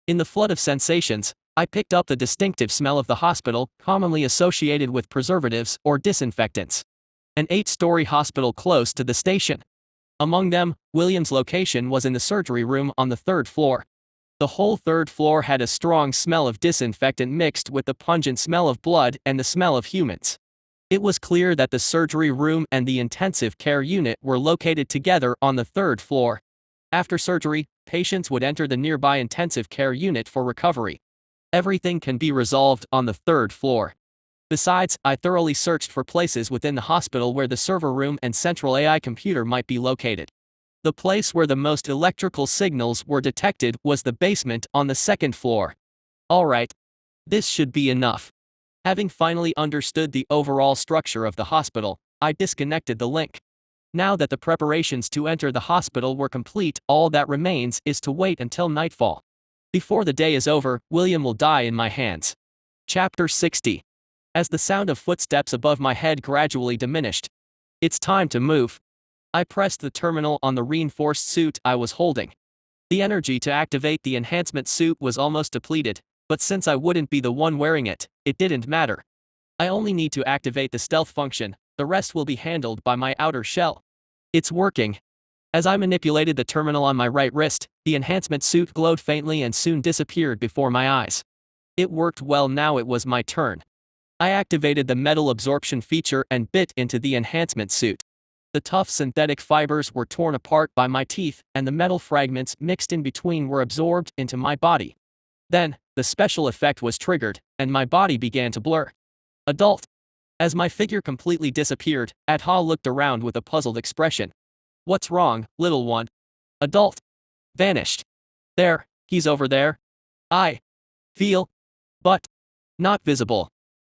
In the flood of sensations, I picked up the distinctive smell of the hospital, commonly associated with preservatives or disinfectants. An 8-story hospital close to the station. Among them, William's location was in the surgery room on the 3rd floor. The whole third floor had a strong smell of disinfectant mixed with the pungent smell of blood and the smell of humans. It was clear that the surgery room and the intensive care unit were located together on the third floor. After surgery, patients would enter the nearby intensive care unit for recovery. Everything can be resolved on the third floor. Besides, I thoroughly searched for places within the hospital where the server room and central AI computer might be located. The place where the most electrical signals were detected was the basement on the second floor. Alright. This should be enough. Having finally understood the overall structure of the hospital, I disconnected the link. Now that the preparations to enter the hospital were complete, all that remains is to wait until nightfall. Before the day is over, William will die in my hands. Chapter 60. As the sound of footsteps above my head gradually diminished. It's time to move. I pressed the terminal on the reinforced suit I was holding. The energy to activate the enhancement suit was almost depleted, but since I wouldn't be the one wearing it, it didn't matter. I only need to activate the stealth function, the rest will be handled by my outer shell. It's working. As I manipulated the terminal on my right wrist, the enhancement suit glowed faintly and soon disappeared before my eyes. It worked well. Now it was my turn. I activated the metal absorption feature and bit into the enhancement suit. The tough synthetic fibers were torn apart by my teeth, and the metal fragments mixed in between were absorbed into my body. Then, the special effect was triggered, and my body began to blur. Adult. As my figure completely disappeared, Adha looked around with a puzzled expression. What's wrong, little one? Adult. Vanished. There, he's over there. I feel, but not visible.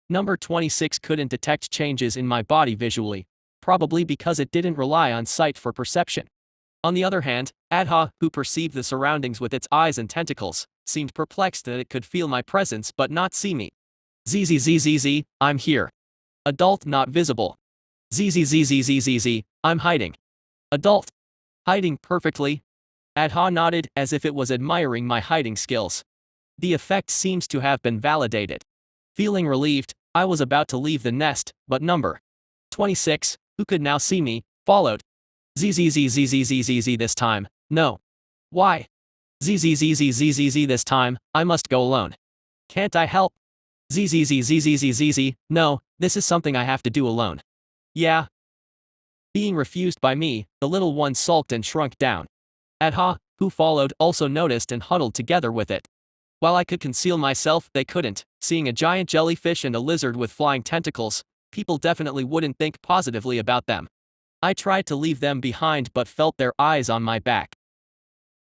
Number 26 couldn't detect changes in my body visually, probably because it didn't rely on sight for perception. On the other hand, Adha, who perceived the surroundings with its eyes and tentacles, seemed perplexed that it could feel my presence but not see me. ZZZZZ, I'm here. Adult not visible. ZZZZZZZ, I'm hiding. Adult. Hiding perfectly. Adha nodded as if it was admiring my hiding skills. The effect seems to have been validated. Feeling relieved, I was about to leave the nest, but number 26, who could now see me, followed. ZZZZZZZZ this time, no. Why? ZZZZZZZ this time, I must go alone. Can't I help? ZZZZZZZ, no, this is something I have to do alone. Yeah. Being refused by me, the little one sulked and shrunk down. Adha, who followed, also noticed and huddled together with it. While I could conceal myself, they couldn't. Seeing a giant jellyfish and a lizard with flying tentacles, people definitely wouldn't think positively about them. I tried to leave them behind but felt their eyes on my back.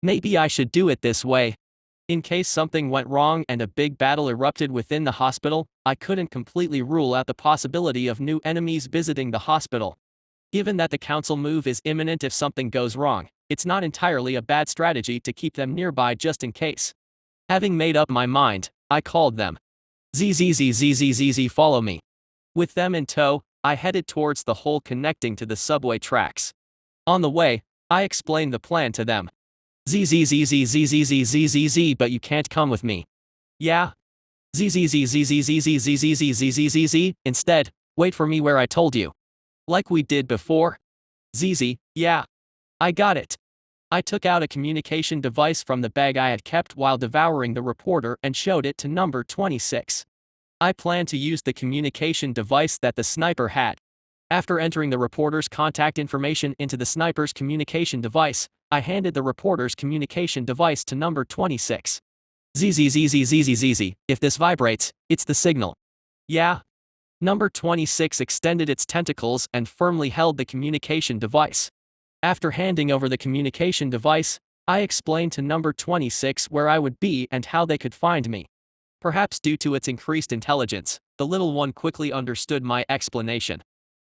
Maybe I should do it this way. In case something went wrong and a big battle erupted within the hospital, I couldn't completely rule out the possibility of new enemies visiting the hospital. Given that the council move is imminent if something goes wrong, it's not entirely a bad strategy to keep them nearby just in case. Having made up my mind, I called them. ZZZZZZZ, follow me. With them in tow, I headed towards the hole connecting to the subway tracks. On the way, I explained the plan to them. ZZZZZZZZZZ, but you can't come with me. Yeah? ZZZZZZZZZZZZ, instead, wait for me where I told you. Like we did before? ZZ, yeah. I got it. I took out a communication device from the bag I had kept while devouring the reporter and showed it to number 26. I planned to use the communication device that the sniper had. After entering the reporter's contact information into the sniper's communication device, I handed the reporter's communication device to number 26. ZZZZZZZ, if this vibrates, it's the signal. Yeah? Number 26 extended its tentacles and firmly held the communication device. After handing over the communication device, I explained to number 26 where I would be and how they could find me. Perhaps due to its increased intelligence, the little one quickly understood my explanation.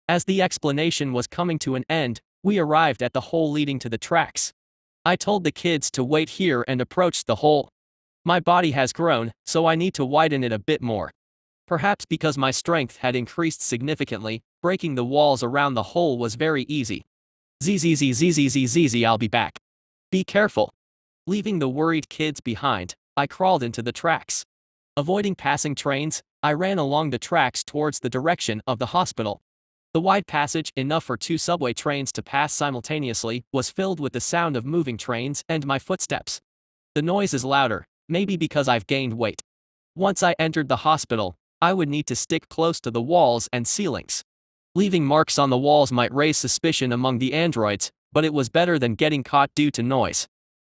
As the explanation was coming to an end, we arrived at the hole leading to the tracks. I told the kids to wait here and approached the hole. My body has grown, so I need to widen it a bit more. Perhaps because my strength had increased significantly, breaking the walls around the hole was very easy. ZZZZZZZZ, I'll be back. Be careful. Leaving the worried kids behind, I crawled into the tracks. Avoiding passing trains, I ran along the tracks towards the direction of the hospital. The wide passage, enough for 2 subway trains to pass simultaneously, was filled with the sound of moving trains and my footsteps. The noise is louder, maybe because I've gained weight. Once I entered the hospital, I would need to stick close to the walls and ceilings. Leaving marks on the walls might raise suspicion among the androids, but it was better than getting caught due to noise.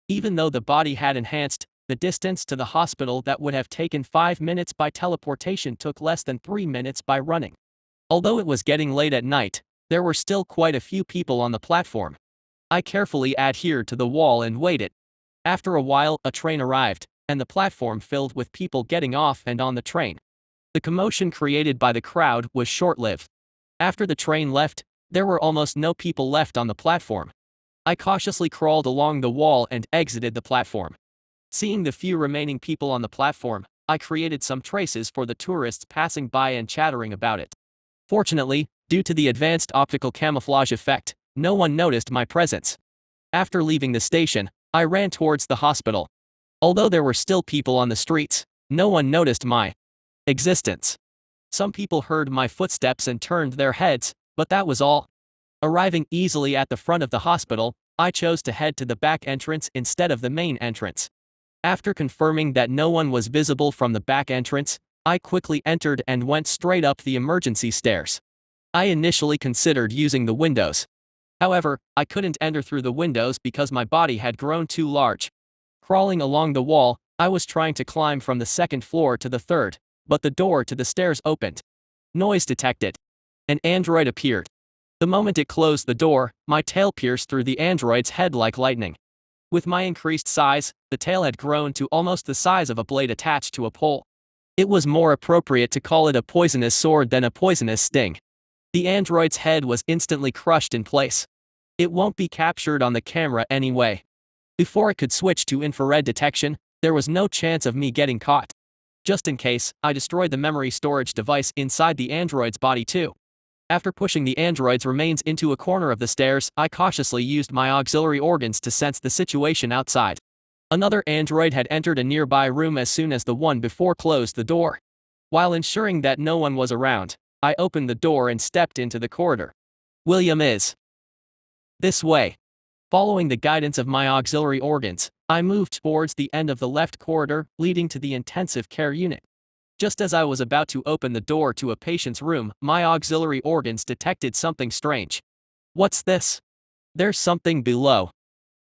Even though the body had enhanced, the distance to the hospital that would have taken 5 minutes by teleportation took less than 3 minutes by running. Although it was getting late at night, there were still quite a few people on the platform. I carefully adhered to the wall and waited. After a while, a train arrived, and the platform filled with people getting off and on the train. The commotion created by the crowd was short-lived. After the train left, there were almost no people left on the platform. I cautiously crawled along the wall and exited the platform. Seeing the few remaining people on the platform, I created some traces for the tourists passing by and chattering about it. Fortunately, due to the advanced optical camouflage effect, no one noticed my presence. After leaving the station, I ran towards the hospital. Although there were still people on the streets, no one noticed my existence. Some people heard my footsteps and turned their heads, but that was all. Arriving easily at the front of the hospital, I chose to head to the back entrance instead of the main entrance. After confirming that no one was visible from the back entrance, I quickly entered and went straight up the emergency stairs. I initially considered using the windows. However, I couldn't enter through the windows because my body had grown too large. Crawling along the wall, I was trying to climb from the second floor to the third, but the door to the stairs opened. Noise detected. An android appeared. The moment it closed the door, my tail pierced through the android's head like lightning. With my increased size, the tail had grown to almost the size of a blade attached to a pole. It was more appropriate to call it a poisonous sword than a poisonous sting. The android's head was instantly crushed in place. It won't be captured on the camera anyway. Before it could switch to infrared detection, there was no chance of me getting caught. Just in case, I destroyed the memory storage device inside the android's body too. After pushing the android's remains into a corner of the stairs, I cautiously used my auxiliary organs to sense the situation outside. Another android had entered a nearby room as soon as the one before closed the door. While ensuring that no one was around, I opened the door and stepped into the corridor. William is this way. Following the guidance of my auxiliary organs, I moved towards the end of the left corridor, leading to the intensive care unit. Just as I was about to open the door to a patient's room, my auxiliary organs detected something strange. What's this? There's something below.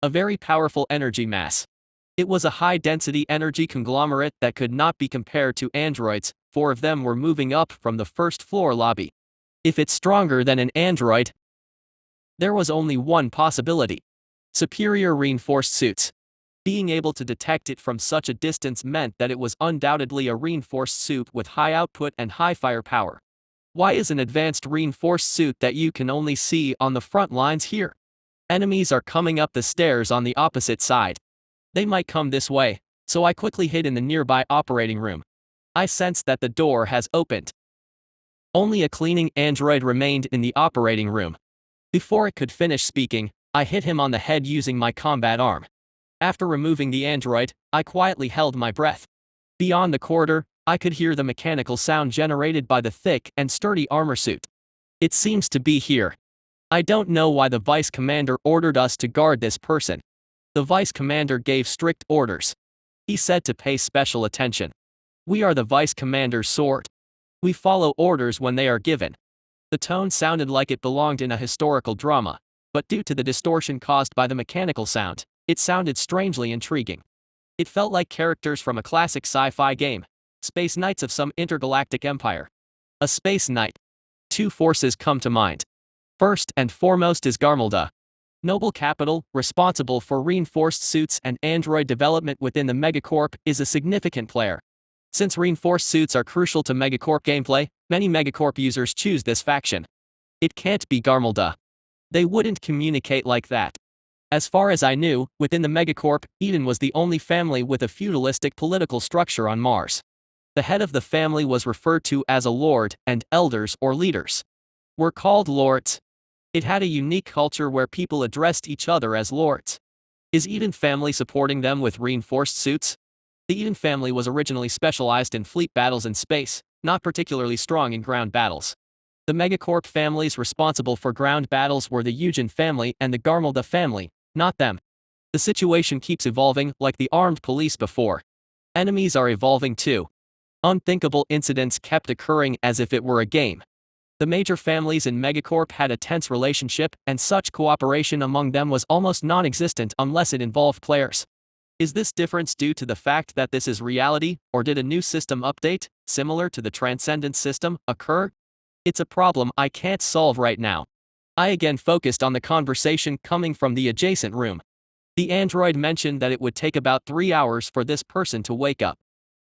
A very powerful energy mass. It was a high-density energy conglomerate that could not be compared to androids. 4 of them were moving up from the first floor lobby. If it's stronger than an android, there was only one possibility. Superior reinforced suits. Being able to detect it from such a distance meant that it was undoubtedly a reinforced suit with high output and high firepower. Why is an advanced reinforced suit that you can only see on the front lines here? Enemies are coming up the stairs on the opposite side. They might come this way, so I quickly hid in the nearby operating room. I sensed that the door has opened. Only a cleaning android remained in the operating room. Before it could finish speaking, I hit him on the head using my combat arm. After removing the android, I quietly held my breath. Beyond the corridor, I could hear the mechanical sound generated by the thick and sturdy armor suit. It seems to be here. I don't know why the vice commander ordered us to guard this person. The vice commander gave strict orders. He said to pay special attention. We are the vice commander's sword. We follow orders when they are given. The tone sounded like it belonged in a historical drama, but due to the distortion caused by the mechanical sound, it sounded strangely intriguing. It felt like characters from a classic sci-fi game. Space knights of some intergalactic empire. A space knight. 2 forces come to mind. First and foremost is Garmalda. Noble capital, responsible for reinforced suits and android development within the Megacorp, is a significant player. Since reinforced suits are crucial to Megacorp gameplay, many Megacorp users choose this faction. It can't be Garmalda. They wouldn't communicate like that. As far as I knew, within the Megacorp, Eden was the only family with a feudalistic political structure on Mars. The head of the family was referred to as a lord, and elders or leaders were called lords. It had a unique culture where people addressed each other as lords. Is Eden family supporting them with reinforced suits? The Eden family was originally specialized in fleet battles in space, not particularly strong in ground battles. The Megacorp families responsible for ground battles were the Eugen family and the Garmalda family, not them. The situation keeps evolving like the armed police before. Enemies are evolving too. Unthinkable incidents kept occurring as if it were a game. The major families in Megacorp had a tense relationship, and such cooperation among them was almost non-existent unless it involved players. Is this difference due to the fact that this is reality, or did a new system update, similar to the Transcendence system, occur? It's a problem I can't solve right now. I again focused on the conversation coming from the adjacent room. The android mentioned that it would take about 3 hours for this person to wake up.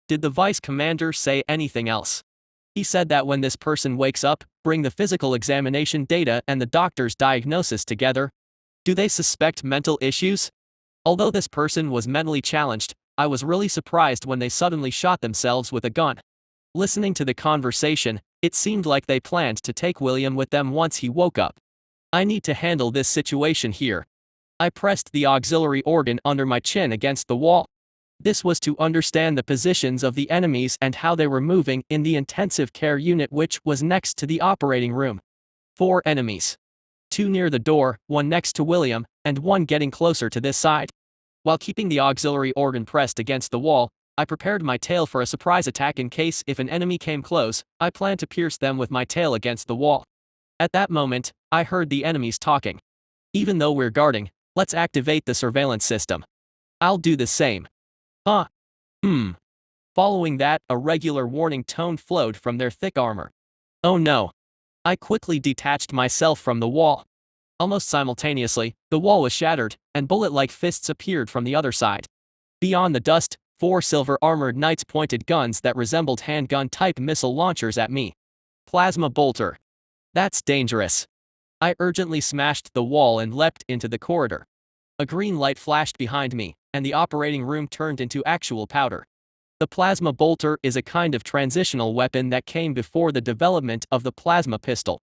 Did the vice commander say anything else? He said that when this person wakes up, bring the physical examination data and the doctor's diagnosis together. Do they suspect mental issues? Although this person was mentally challenged, I was really surprised when they suddenly shot themselves with a gun. Listening to the conversation, it seemed like they planned to take William with them once he woke up. I need to handle this situation here. I pressed the auxiliary organ under my chin against the wall. This was to understand the positions of the enemies and how they were moving in the intensive care unit, which was next to the operating room. 4 enemies. 2 near the door, 1 next to William, and 1 getting closer to this side. While keeping the auxiliary organ pressed against the wall, I prepared my tail for a surprise attack in case if an enemy came close. I planned to pierce them with my tail against the wall. At that moment, I heard the enemies talking. Even though we're guarding, let's activate the surveillance system. I'll do the same. Following that, a regular warning tone flowed from their thick armor. Oh no. I quickly detached myself from the wall. Almost simultaneously, the wall was shattered, and bullet-like fists appeared from the other side. Beyond the dust, 4 silver-armored knights pointed guns that resembled handgun-type missile launchers at me. Plasma bolter. That's dangerous. I urgently smashed the wall and leapt into the corridor. A green light flashed behind me, and the operating room turned into actual powder. The plasma bolter is a kind of transitional weapon that came before the development of the plasma pistol.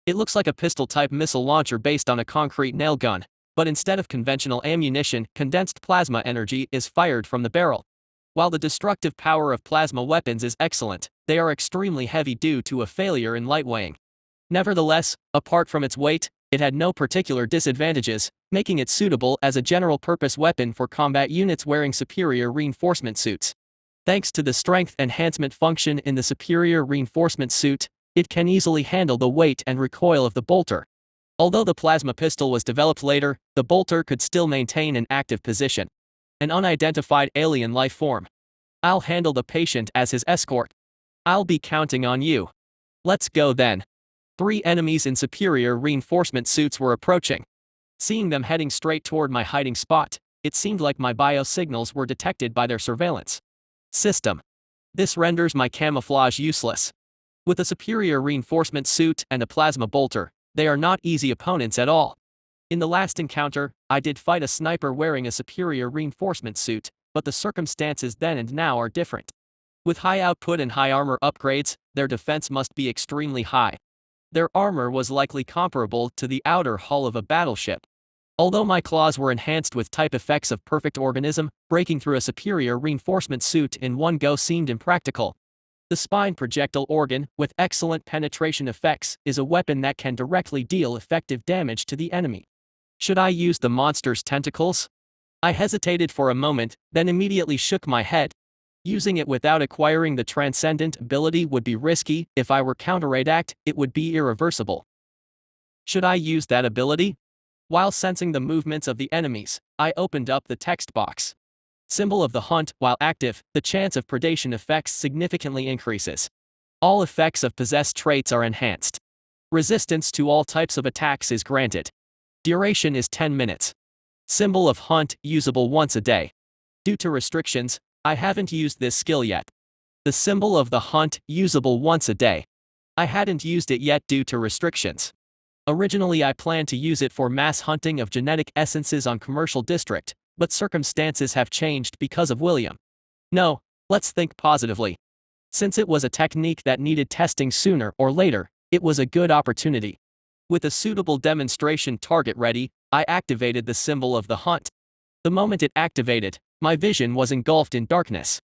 It looks like a pistol-type missile launcher based on a concrete nail gun, but instead of conventional ammunition, condensed plasma energy is fired from the barrel. While the destructive power of plasma weapons is excellent, they are extremely heavy due to a failure in lightweighting. Nevertheless, apart from its weight, it had no particular disadvantages, making it suitable as a general-purpose weapon for combat units wearing superior reinforcement suits. Thanks to the strength enhancement function in the superior reinforcement suit, it can easily handle the weight and recoil of the bolter. Although the plasma pistol was developed later, the bolter could still maintain an active position. An unidentified alien life form. I'll handle the patient as his escort. I'll be counting on you. Let's go then. 3 enemies in superior reinforcement suits were approaching. Seeing them heading straight toward my hiding spot, it seemed like my biosignals were detected by their surveillance system. This renders my camouflage useless. With a superior reinforcement suit and a plasma bolter, they are not easy opponents at all. In the last encounter, I did fight a sniper wearing a superior reinforcement suit, but the circumstances then and now are different. With high output and high armor upgrades, their defense must be extremely high. Their armor was likely comparable to the outer hull of a battleship. Although my claws were enhanced with type effects of perfect organism, breaking through a superior reinforcement suit in one go seemed impractical. The spine projectile organ, with excellent penetration effects, is a weapon that can directly deal effective damage to the enemy. Should I use the monster's tentacles? I hesitated for a moment, then immediately shook my head. Using it without acquiring the transcendent ability would be risky. If I were counterattacked, it would be irreversible. Should I use that ability? While sensing the movements of the enemies, I opened up the text box. Symbol of the hunt. While active, the chance of predation effects significantly increases. All effects of possessed traits are enhanced. Resistance to all types of attacks is granted. Duration is 10 minutes. Symbol of hunt, usable once a day. Due to restrictions, I haven't used this skill yet. The symbol of the hunt, usable once a day. I hadn't used it yet due to restrictions. Originally I planned to use it for mass hunting of genetic essences on commercial district, but circumstances have changed because of William. No, let's think positively. Since it was a technique that needed testing sooner or later, it was a good opportunity. With a suitable demonstration target ready, I activated the symbol of the hunt. The moment it activated, my vision was engulfed in darkness.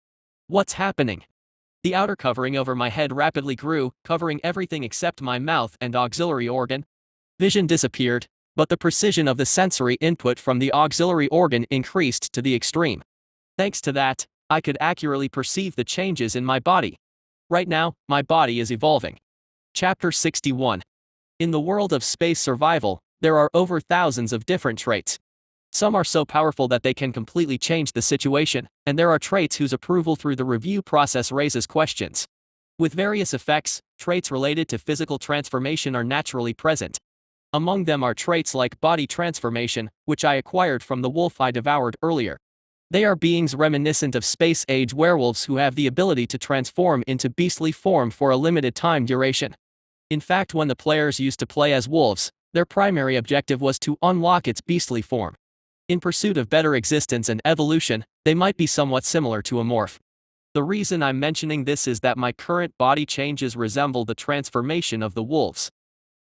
What's happening? The outer covering over my head rapidly grew, covering everything except my mouth and auxiliary organ. Vision disappeared, but the precision of the sensory input from the auxiliary organ increased to the extreme. Thanks to that, I could accurately perceive the changes in my body. Right now, my body is evolving. Chapter 61. In the world of space survival, there are over thousands of different traits. Some are so powerful that they can completely change the situation, and there are traits whose approval through the review process raises questions. With various effects, traits related to physical transformation are naturally present. Among them are traits like body transformation, which I acquired from the wolf I devoured earlier. They are beings reminiscent of space-age werewolves who have the ability to transform into beastly form for a limited time duration. In fact, when the players used to play as wolves, their primary objective was to unlock its beastly form. In pursuit of better existence and evolution, they might be somewhat similar to a morph. The reason I'm mentioning this is that my current body changes resemble the transformation of the wolves.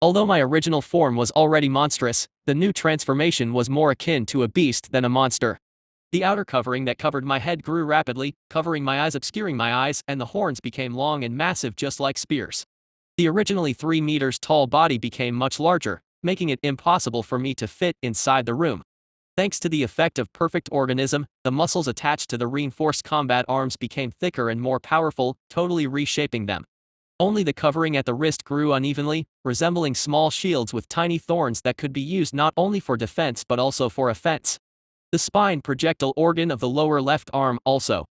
Although my original form was already monstrous, the new transformation was more akin to a beast than a monster. The outer covering that covered my head grew rapidly, covering my eyes, obscuring my eyes, and the horns became long and massive just like spears. The originally 3 meters tall body became much larger, making it impossible for me to fit inside the room. Thanks to the effect of perfect organism, the muscles attached to the reinforced combat arms became thicker and more powerful, totally reshaping them. Only the covering at the wrist grew unevenly, resembling small shields with tiny thorns that could be used not only for defense but also for offense. The spine projectile organ of the lower left arm also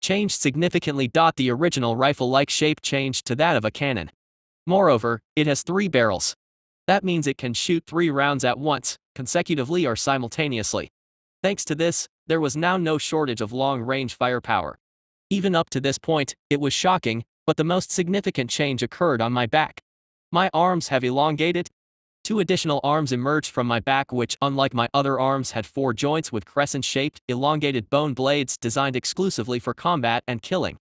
changed significantly. The original rifle-like shape changed to that of a cannon. Moreover, it has 3 barrels. That means it can shoot 3 rounds at once, consecutively or simultaneously. Thanks to this, there was now no shortage of long-range firepower. Even up to this point, it was shocking, but the most significant change occurred on my back. My arms have elongated. 2 additional arms emerged from my back which, unlike my other arms, had 4 joints with crescent-shaped, elongated bone blades designed exclusively for combat and killing.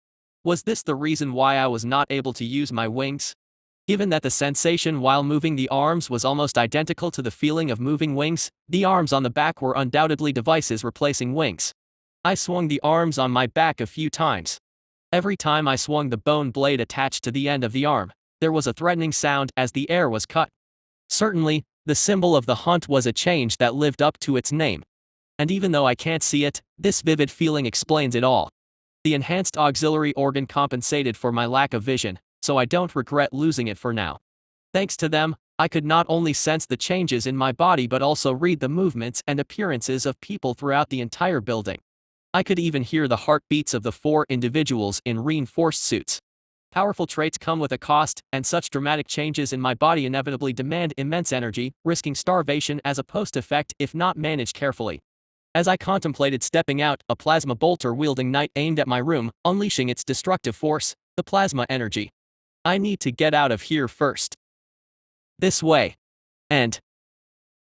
Was this the reason why I was not able to use my wings? Given that the sensation while moving the arms was almost identical to the feeling of moving wings, the arms on the back were undoubtedly devices replacing wings. I swung the arms on my back a few times. Every time I swung the bone blade attached to the end of the arm, there was a threatening sound as the air was cut. Certainly, the symbol of the hunt was a change that lived up to its name. And even though I can't see it, this vivid feeling explains it all. The enhanced auxiliary organ compensated for my lack of vision, so I don't regret losing it for now. Thanks to them, I could not only sense the changes in my body but also read the movements and appearances of people throughout the entire building. I could even hear the heartbeats of the 4 individuals in reinforced suits. Powerful traits come with a cost, and such dramatic changes in my body inevitably demand immense energy, risking starvation as a post-effect if not managed carefully. As I contemplated stepping out, a plasma bolter-wielding knight aimed at my room, unleashing its destructive force, the plasma energy. I need to get out of here first. This way. And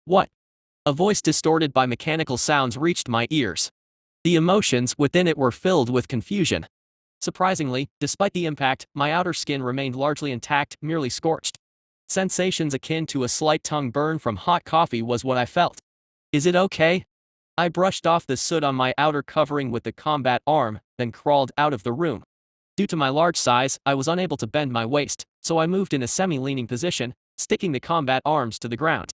what? A voice distorted by mechanical sounds reached my ears. The emotions within it were filled with confusion. Surprisingly, despite the impact, my outer skin remained largely intact, merely scorched. Sensations akin to a slight tongue burn from hot coffee was what I felt. Is it okay? I brushed off the soot on my outer covering with the combat arm, then crawled out of the room. Due to my large size, I was unable to bend my waist, so I moved in a semi-leaning position, sticking the combat arms to the ground.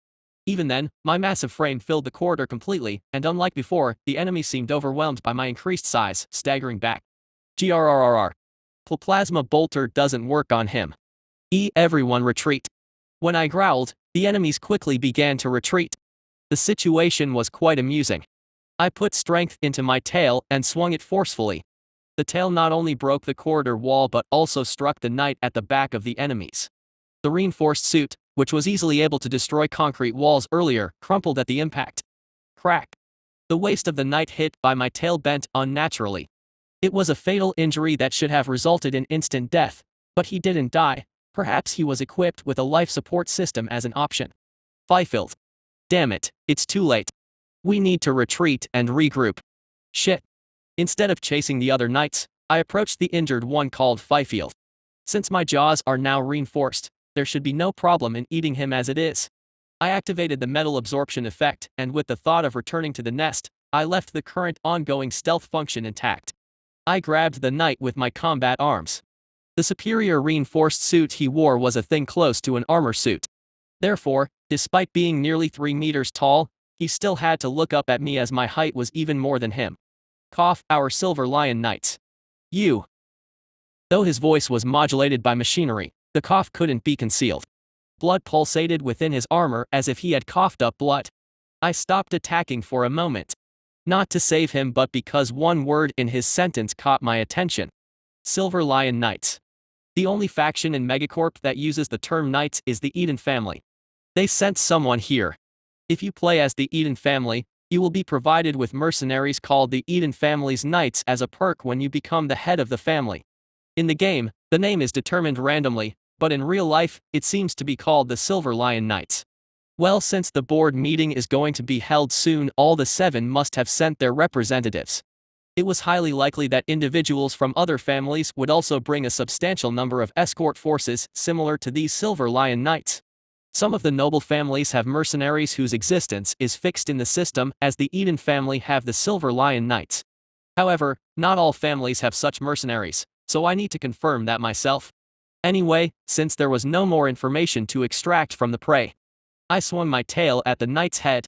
Even then, my massive frame filled the corridor completely, and unlike before, the enemy seemed overwhelmed by my increased size, staggering back. Grrrr. Plasma bolter doesn't work on him. Everyone retreat. When I growled, the enemies quickly began to retreat. The situation was quite amusing. I put strength into my tail and swung it forcefully. The tail not only broke the corridor wall but also struck the knight at the back of the enemies. The reinforced suit, which was easily able to destroy concrete walls earlier, crumpled at the impact. Crack. The waist of the knight hit by my tail bent unnaturally. It was a fatal injury that should have resulted in instant death, but he didn't die. Perhaps he was equipped with a life support system as an option. Fifield. Damn it, it's too late. We need to retreat and regroup. Shit. Instead of chasing the other knights, I approached the injured one called Fifield. Since my jaws are now reinforced, there should be no problem in eating him as it is. I activated the metal absorption effect, and with the thought of returning to the nest, I left the current ongoing stealth function intact. I grabbed the knight with my combat arms. The superior reinforced suit he wore was a thing close to an armor suit. Therefore, Despite being nearly 3 meters tall, he still had to look up at me as my height was even more than him. Cough, our Silver Lion Knights. You. Though his voice was modulated by machinery, the cough couldn't be concealed. Blood pulsated within his armor as if he had coughed up blood. I stopped attacking for a moment. Not to save him but because one word in his sentence caught my attention. Silver Lion Knights. The only faction in Megacorp that uses the term Knights is the Eden family. They sent someone here. If you play as the Eden family, you will be provided with mercenaries called the Eden family's Knights as a perk when you become the head of the family. In the game, the name is determined randomly, but in real life, it seems to be called the Silver Lion Knights. Well, since the board meeting is going to be held soon, all the 7 must have sent their representatives. It was highly likely that individuals from other families would also bring a substantial number of escort forces similar to these Silver Lion Knights. Some of the noble families have mercenaries whose existence is fixed in the system, as the Eden family have the Silver Lion Knights. However, not all families have such mercenaries, so I need to confirm that myself. Anyway, since there was no more information to extract from the prey, I swung my tail at the knight's head.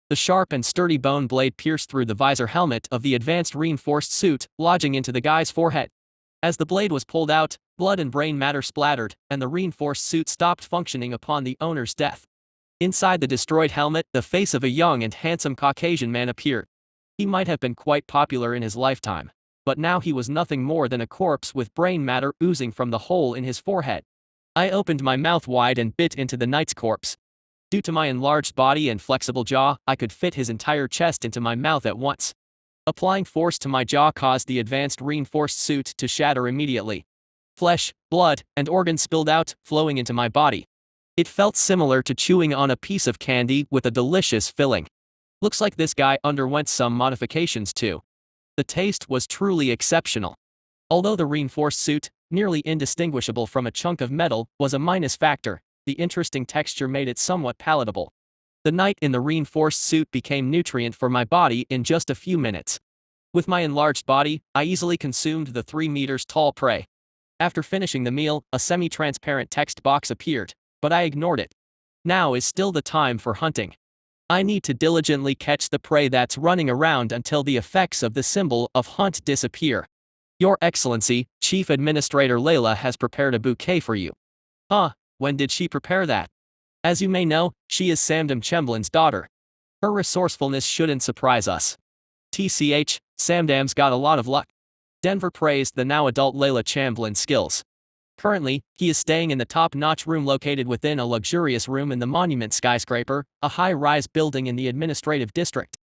The sharp and sturdy bone blade pierced through the visor helmet of the advanced reinforced suit, lodging into the guy's forehead. As the blade was pulled out, blood and brain matter splattered, and the reinforced suit stopped functioning upon the owner's death. Inside the destroyed helmet, the face of a young and handsome Caucasian man appeared. He might have been quite popular in his lifetime, but now he was nothing more than a corpse with brain matter oozing from the hole in his forehead. I opened my mouth wide and bit into the knight's corpse. Due to my enlarged body and flexible jaw, I could fit his entire chest into my mouth at once. Applying force to my jaw caused the advanced reinforced suit to shatter immediately. Flesh, blood, and organs spilled out, flowing into my body. It felt similar to chewing on a piece of candy with a delicious filling. Looks like this guy underwent some modifications too. The taste was truly exceptional. Although the reinforced suit, nearly indistinguishable from a chunk of metal, was a minus factor, the interesting texture made it somewhat palatable. The knight in the reinforced suit became nutrient for my body in just a few minutes. With my enlarged body, I easily consumed the 3 meters tall prey. After finishing the meal, a semi-transparent text box appeared, but I ignored it. Now is still the time for hunting. I need to diligently catch the prey that's running around until the effects of the symbol of hunt disappear. Your Excellency, Chief Administrator Layla has prepared a bouquet for you. Huh, when did she prepare that? As you may know, she is Samdam Chemblin's daughter. Her resourcefulness shouldn't surprise us. TCH, Samdam's got a lot of luck. Denver praised the now-adult Layla Chamblin's skills. Currently, he is staying in the top-notch room located within a luxurious room in the Monument Skyscraper, a high-rise building in the administrative district.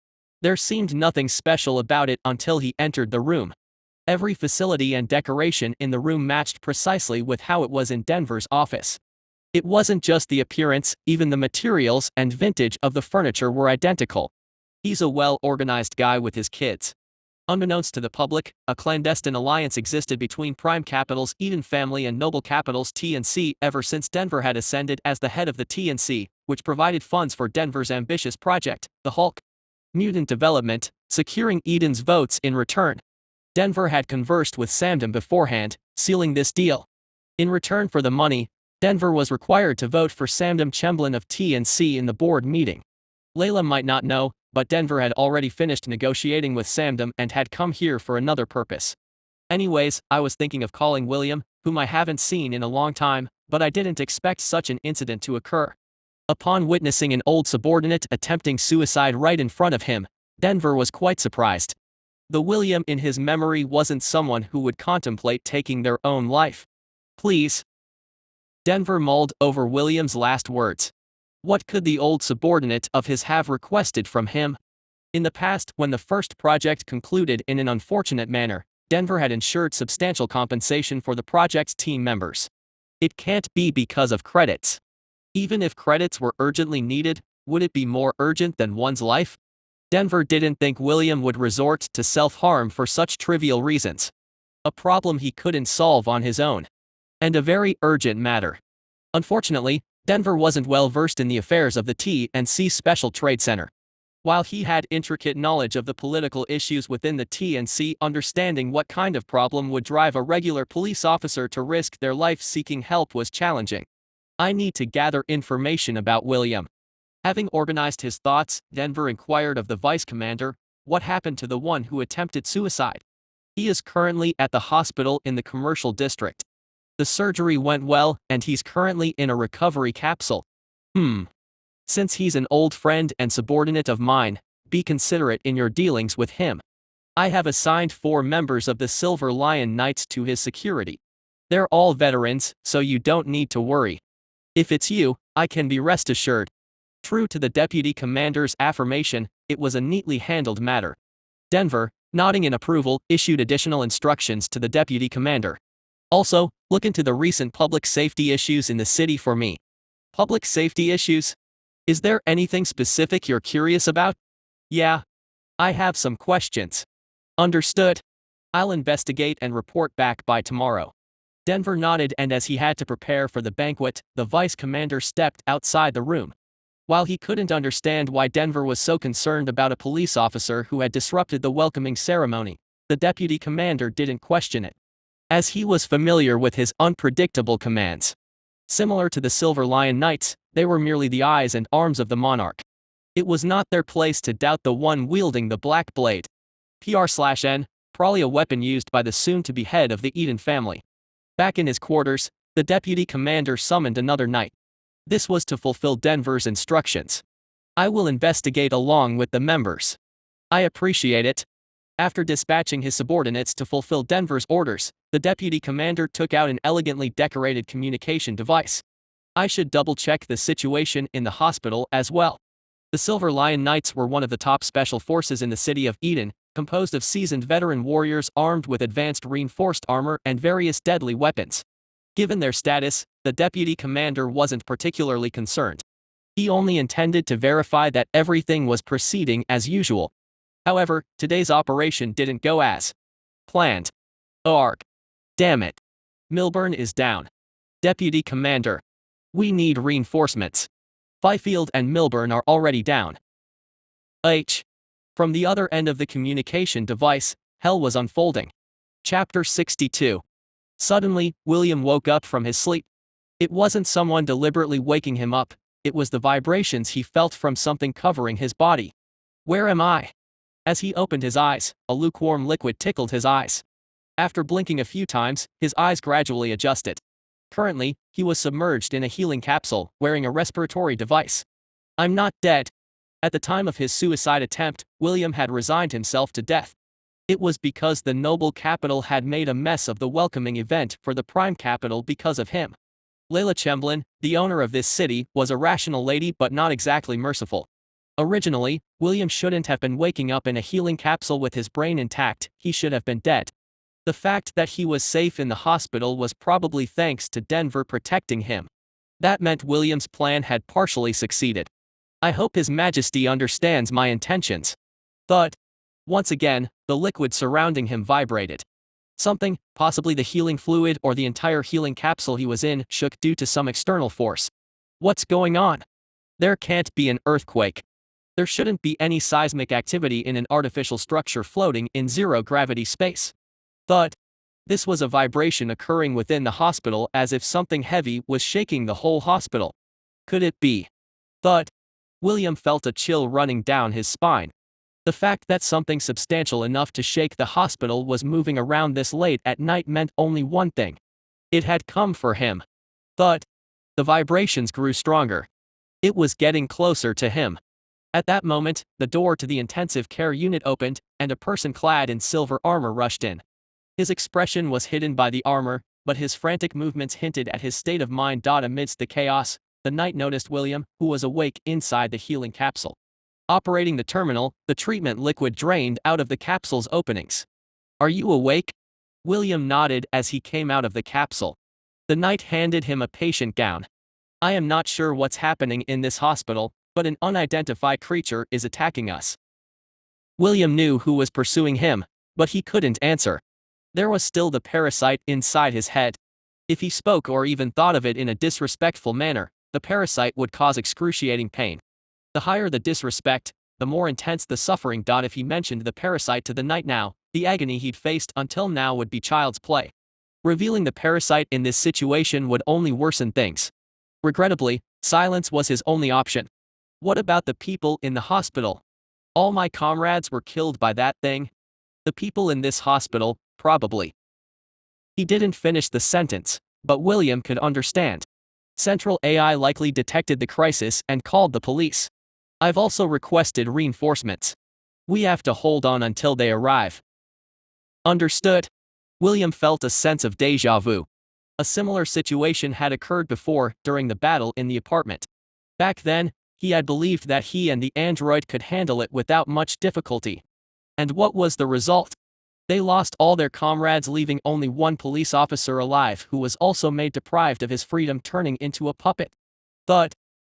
There seemed nothing special about it until he entered the room. Every facility and decoration in the room matched precisely with how it was in Denver's office. It wasn't just the appearance, even the materials and vintage of the furniture were identical. He's a well-organized guy with his kids. Unbeknownst to the public, a clandestine alliance existed between Prime Capital's Eden family and Noble Capital's TNC ever since Denver had ascended as the head of the TNC, which provided funds for Denver's ambitious project, the Hulk Mutant Development, securing Eden's votes in return. Denver had conversed with Samdam beforehand, sealing this deal. In return for the money, Denver was required to vote for Samdam Chemblin of TNC in the board meeting. Layla might not know, but Denver had already finished negotiating with Samdam and had come here for another purpose. Anyways, I was thinking of calling William, whom I haven't seen in a long time, but I didn't expect such an incident to occur. Upon witnessing an old subordinate attempting suicide right in front of him, Denver was quite surprised. The William in his memory wasn't someone who would contemplate taking their own life. Please. Denver mulled over William's last words. What could the old subordinate of his have requested from him? In the past, when the first project concluded in an unfortunate manner, Denver had ensured substantial compensation for the project's team members. It can't be because of credits. Even if credits were urgently needed, would it be more urgent than one's life? Denver didn't think William would resort to self-harm for such trivial reasons. A problem he couldn't solve on his own. And a very urgent matter. Unfortunately, Denver wasn't well versed in the affairs of the T&C Special Trade Center. While he had intricate knowledge of the political issues within the T&C, understanding what kind of problem would drive a regular police officer to risk their life seeking help was challenging. I need to gather information about William. Having organized his thoughts, Denver inquired of the vice commander, what happened to the one who attempted suicide? He is currently at the hospital in the commercial district. The surgery went well, and he's currently in a recovery capsule. Since he's an old friend and subordinate of mine, be considerate in your dealings with him. I have assigned 4 members of the Silver Lion Knights to his security. They're all veterans, so you don't need to worry. If it's you, I can be rest assured. True to the deputy commander's affirmation, it was a neatly handled matter. Denver, nodding in approval, issued additional instructions to the deputy commander. Also, look into the recent public safety issues in the city for me. Public safety issues? Is there anything specific you're curious about? Yeah. I have some questions. Understood. I'll investigate and report back by tomorrow. Denver nodded, and as he had to prepare for the banquet, the vice commander stepped outside the room. While he couldn't understand why Denver was so concerned about a police officer who had disrupted the welcoming ceremony, the deputy commander didn't question it, as he was familiar with his unpredictable commands. Similar to the Silver Lion Knights, they were merely the eyes and arms of the monarch. It was not their place to doubt the one wielding the black blade. PR/N, probably a weapon used by the soon-to-be head of the Eden family. Back in his quarters, the deputy commander summoned another knight. This was to fulfill Denver's instructions. I will investigate along with the members. I appreciate it. After dispatching his subordinates to fulfill Denver's orders, the deputy commander took out an elegantly decorated communication device. I should double-check the situation in the hospital as well. The Silver Lion Knights were one of the top special forces in the city of Eden, composed of seasoned veteran warriors armed with advanced reinforced armor and various deadly weapons. Given their status, the deputy commander wasn't particularly concerned. He only intended to verify that everything was proceeding as usual. However, today's operation didn't go as planned. Arg. Damn it. Milburn is down. Deputy Commander. We need reinforcements. Fifield and Milburn are already down. From the other end of the communication device, hell was unfolding. Chapter 62. Suddenly, William woke up from his sleep. It wasn't someone deliberately waking him up, it was the vibrations he felt from something covering his body. Where am I? As he opened his eyes, a lukewarm liquid tickled his eyes. After blinking a few times, his eyes gradually adjusted. Currently, he was submerged in a healing capsule, wearing a respiratory device. I'm not dead. At the time of his suicide attempt, William had resigned himself to death. It was because the noble capital had made a mess of the welcoming event for the prime capital because of him. Layla Chamberlain, the owner of this city, was a rational lady but not exactly merciful. Originally, William shouldn't have been waking up in a healing capsule with his brain intact, he should have been dead. The fact that he was safe in the hospital was probably thanks to Denver protecting him. That meant William's plan had partially succeeded. I hope His Majesty understands my intentions. Thud. Once again, the liquid surrounding him vibrated. Something, possibly the healing fluid or the entire healing capsule he was in, shook due to some external force. What's going on? There can't be an earthquake. There shouldn't be any seismic activity in an artificial structure floating in zero-gravity space. Thud. This was a vibration occurring within the hospital as if something heavy was shaking the whole hospital. Could it be? Thud. William felt a chill running down his spine. The fact that something substantial enough to shake the hospital was moving around this late at night meant only one thing. It had come for him. Thud. The vibrations grew stronger. It was getting closer to him. At that moment, the door to the intensive care unit opened, and a person clad in silver armor rushed in. His expression was hidden by the armor, but his frantic movements hinted at his state of mind. Amidst the chaos, the knight noticed William, who was awake inside the healing capsule. Operating the terminal, the treatment liquid drained out of the capsule's openings. Are you awake? William nodded as he came out of the capsule. The knight handed him a patient gown. I am not sure what's happening in this hospital, but an unidentified creature is attacking us. William knew who was pursuing him, but he couldn't answer. There was still the parasite inside his head. If he spoke or even thought of it in a disrespectful manner, the parasite would cause excruciating pain. The higher the disrespect, the more intense the suffering. If he mentioned the parasite to the knight now, the agony he'd faced until now would be child's play. Revealing the parasite in this situation would only worsen things. Regrettably, silence was his only option. What about the people in the hospital? All my comrades were killed by that thing. The people in this hospital, probably. He didn't finish the sentence, but William could understand. Central AI likely detected the crisis and called the police. I've also requested reinforcements. We have to hold on until they arrive. Understood. William felt a sense of déjà vu. A similar situation had occurred before during the battle in the apartment. Back then, he had believed that he and the android could handle it without much difficulty. And what was the result? They lost all their comrades, leaving only one police officer alive, who was also made deprived of his freedom, turning into a puppet. Thud.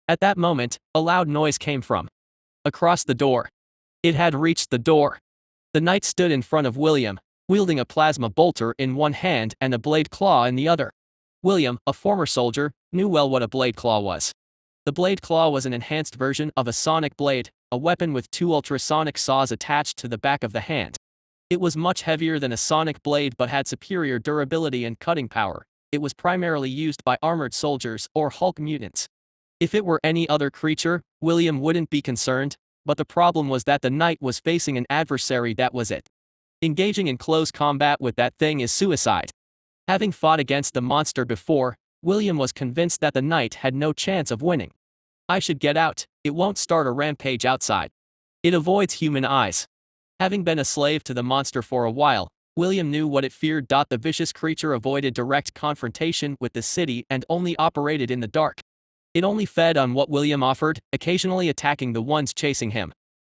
At that moment, a loud noise came from across the door. It had reached the door. The knight stood in front of William, wielding a plasma bolter in one hand and a blade claw in the other. William, a former soldier, knew well what a blade claw was. The blade claw was an enhanced version of a sonic blade, a weapon with two ultrasonic saws attached to the back of the hand. It was much heavier than a sonic blade but had superior durability and cutting power. It was primarily used by armored soldiers or Hulk mutants. If it were any other creature, William wouldn't be concerned, but the problem was that the knight was facing an adversary that was it. Engaging in close combat with that thing is suicide. Having fought against the monster before, William was convinced that the knight had no chance of winning. I should get out, it won't start a rampage outside. It avoids human eyes. Having been a slave to the monster for a while, William knew what it feared. The vicious creature avoided direct confrontation with the city and only operated in the dark. It only fed on what William offered, occasionally attacking the ones chasing him.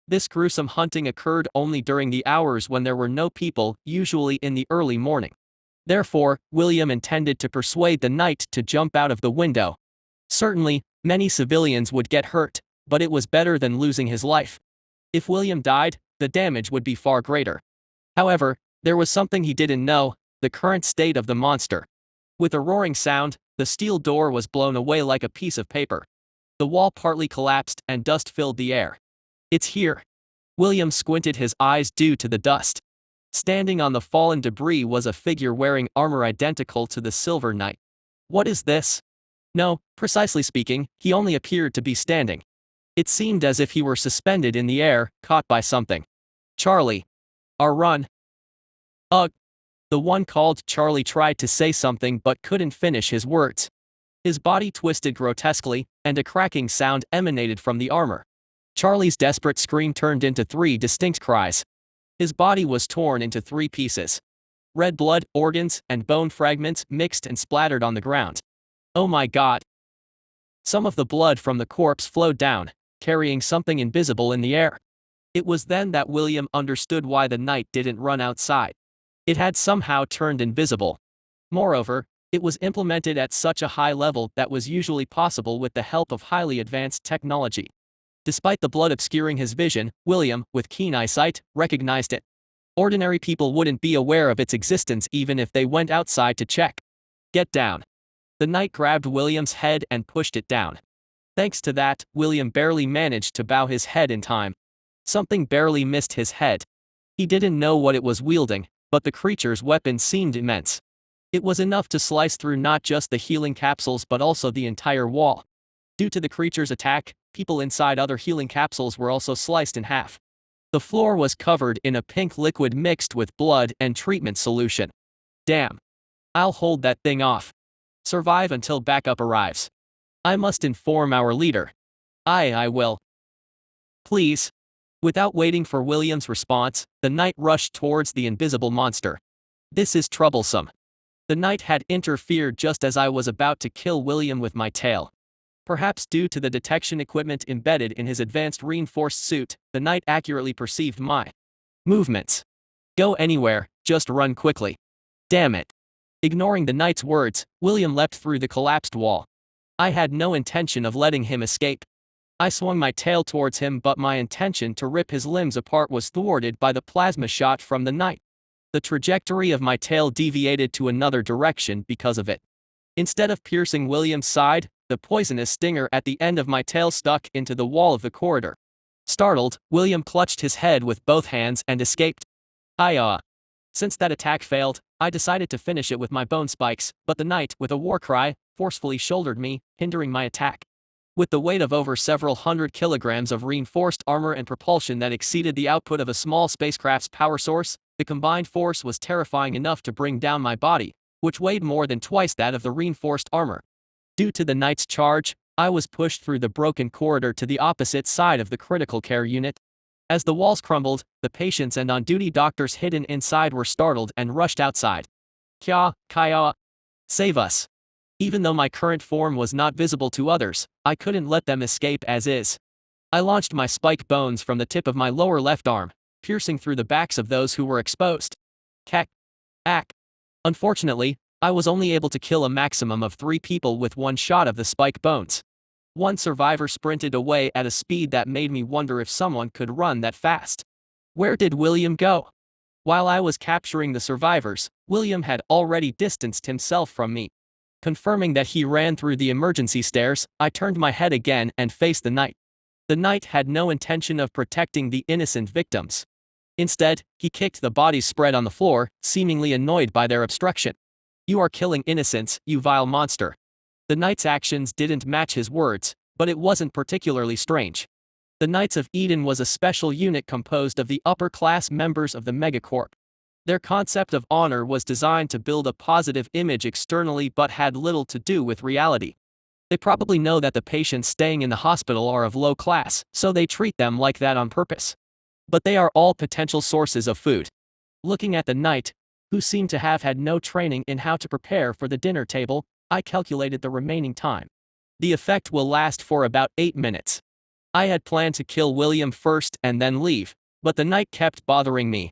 This gruesome hunting occurred only during the hours when there were no people, usually in the early morning. Therefore, William intended to persuade the knight to jump out of the window. Certainly, many civilians would get hurt, but it was better than losing his life. If William died, the damage would be far greater. However, there was something he didn't know: the current state of the monster. With a roaring sound, the steel door was blown away like a piece of paper. The wall partly collapsed and dust filled the air. It's here. William squinted his eyes due to the dust. Standing on the fallen debris was a figure wearing armor identical to the Silver Knight. What is this? No, precisely speaking, he only appeared to be standing. It seemed as if he were suspended in the air, caught by something. Charlie. Our run. Ugh. The one called Charlie tried to say something but couldn't finish his words. His body twisted grotesquely, and a cracking sound emanated from the armor. Charlie's desperate scream turned into three distinct cries. His body was torn into three pieces. Red blood, organs, and bone fragments mixed and splattered on the ground. Oh my God. Some of the blood from the corpse flowed down, carrying something invisible in the air. It was then that William understood why the knight didn't run outside. It had somehow turned invisible. Moreover, it was implemented at such a high level that was usually possible with the help of highly advanced technology. Despite the blood obscuring his vision, William, with keen eyesight, recognized it. Ordinary people wouldn't be aware of its existence even if they went outside to check. Get down. The knight grabbed William's head and pushed it down. Thanks to that, William barely managed to bow his head in time. Something barely missed his head. He didn't know what it was wielding, but the creature's weapon seemed immense. It was enough to slice through not just the healing capsules but also the entire wall. Due to the creature's attack, people inside other healing capsules were also sliced in half. The floor was covered in a pink liquid mixed with blood and treatment solution. Damn. I'll hold that thing off. Survive until backup arrives. I must inform our leader. I will. Please. Without waiting for William's response, the knight rushed towards the invisible monster. This is troublesome. The knight had interfered just as I was about to kill William with my tail. Perhaps due to the detection equipment embedded in his advanced reinforced suit, the knight accurately perceived my movements. Go anywhere, just run quickly. Damn it. Ignoring the knight's words, William leapt through the collapsed wall. I had no intention of letting him escape. I swung my tail towards him, but my intention to rip his limbs apart was thwarted by the plasma shot from the knight. The trajectory of my tail deviated to another direction because of it. Instead of piercing William's side, the poisonous stinger at the end of my tail stuck into the wall of the corridor. Startled, William clutched his head with both hands and escaped. Since that attack failed, I decided to finish it with my bone spikes, but the knight, with a war cry, forcefully shouldered me, hindering my attack. With the weight of over several hundred kilograms of reinforced armor and propulsion that exceeded the output of a small spacecraft's power source, the combined force was terrifying enough to bring down my body, which weighed more than twice that of the reinforced armor. Due to the Knight's charge, I was pushed through the broken corridor to the opposite side of the critical care unit. As the walls crumbled, the patients and on-duty doctors hidden inside were startled and rushed outside. Kya, save us. Even though my current form was not visible to others, I couldn't let them escape as is. I launched my spike bones from the tip of my lower left arm, piercing through the backs of those who were exposed. Ack. Unfortunately, I was only able to kill a maximum of 3 people with one shot of the spike bones. One survivor sprinted away at a speed that made me wonder if someone could run that fast. Where did William go? While I was capturing the survivors, William had already distanced himself from me. Confirming that he ran through the emergency stairs, I turned my head again and faced the Knight. The Knight had no intention of protecting the innocent victims. Instead, he kicked the bodies spread on the floor, seemingly annoyed by their obstruction. You are killing innocents, you vile monster. The Knight's actions didn't match his words, but it wasn't particularly strange. The Knights of Eden was a special unit composed of the upper-class members of the Megacorp. Their concept of honor was designed to build a positive image externally but had little to do with reality. They probably know that the patients staying in the hospital are of low class, so they treat them like that on purpose. But they are all potential sources of food. Looking at the Knight, who seemed to have had no training in how to prepare for the dinner table, I calculated the remaining time. The effect will last for about 8 minutes. I had planned to kill William first and then leave, but the Knight kept bothering me.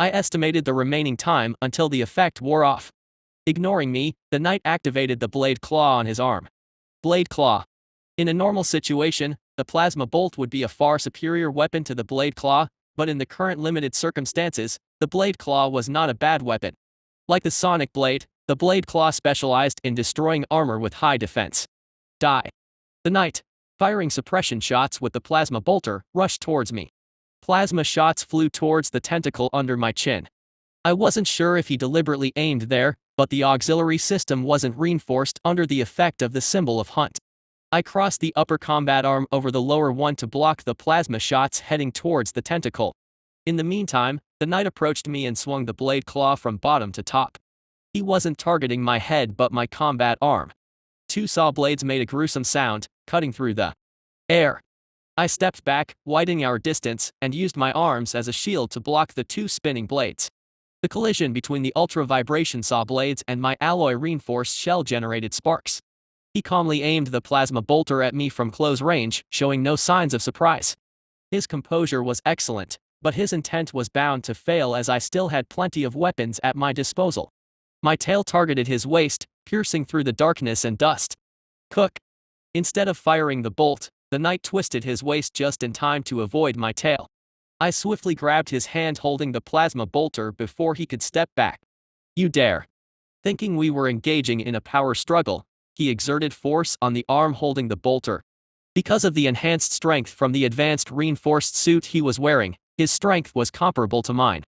I estimated the remaining time until the effect wore off. Ignoring me, the Knight activated the blade claw on his arm. Blade claw. In a normal situation, the plasma bolt would be a far superior weapon to the blade claw, but in the current limited circumstances, the blade claw was not a bad weapon. Like the sonic blade, the blade claw specialized in destroying armor with high defense. Die. The Knight, firing suppression shots with the plasma bolter, rushed towards me. Plasma shots flew towards the tentacle under my chin. I wasn't sure if he deliberately aimed there, but the auxiliary system wasn't reinforced under the effect of the symbol of hunt. I crossed the upper combat arm over the lower one to block the plasma shots heading towards the tentacle. In the meantime, the Knight approached me and swung the blade claw from bottom to top. He wasn't targeting my head but my combat arm. 2 saw blades made a gruesome sound, cutting through the air. I stepped back, widening our distance, and used my arms as a shield to block the 2 spinning blades. The collision between the ultra-vibration saw blades and my alloy-reinforced shell generated sparks. He calmly aimed the plasma bolter at me from close range, showing no signs of surprise. His composure was excellent, but his intent was bound to fail as I still had plenty of weapons at my disposal. My tail targeted his waist, piercing through the darkness and dust. Cook. Instead of firing the bolt, the Knight twisted his waist just in time to avoid my tail. I swiftly grabbed his hand holding the plasma bolter before he could step back. You dare. Thinking we were engaging in a power struggle, he exerted force on the arm holding the bolter. Because of the enhanced strength from the advanced reinforced suit he was wearing, his strength was comparable to mine.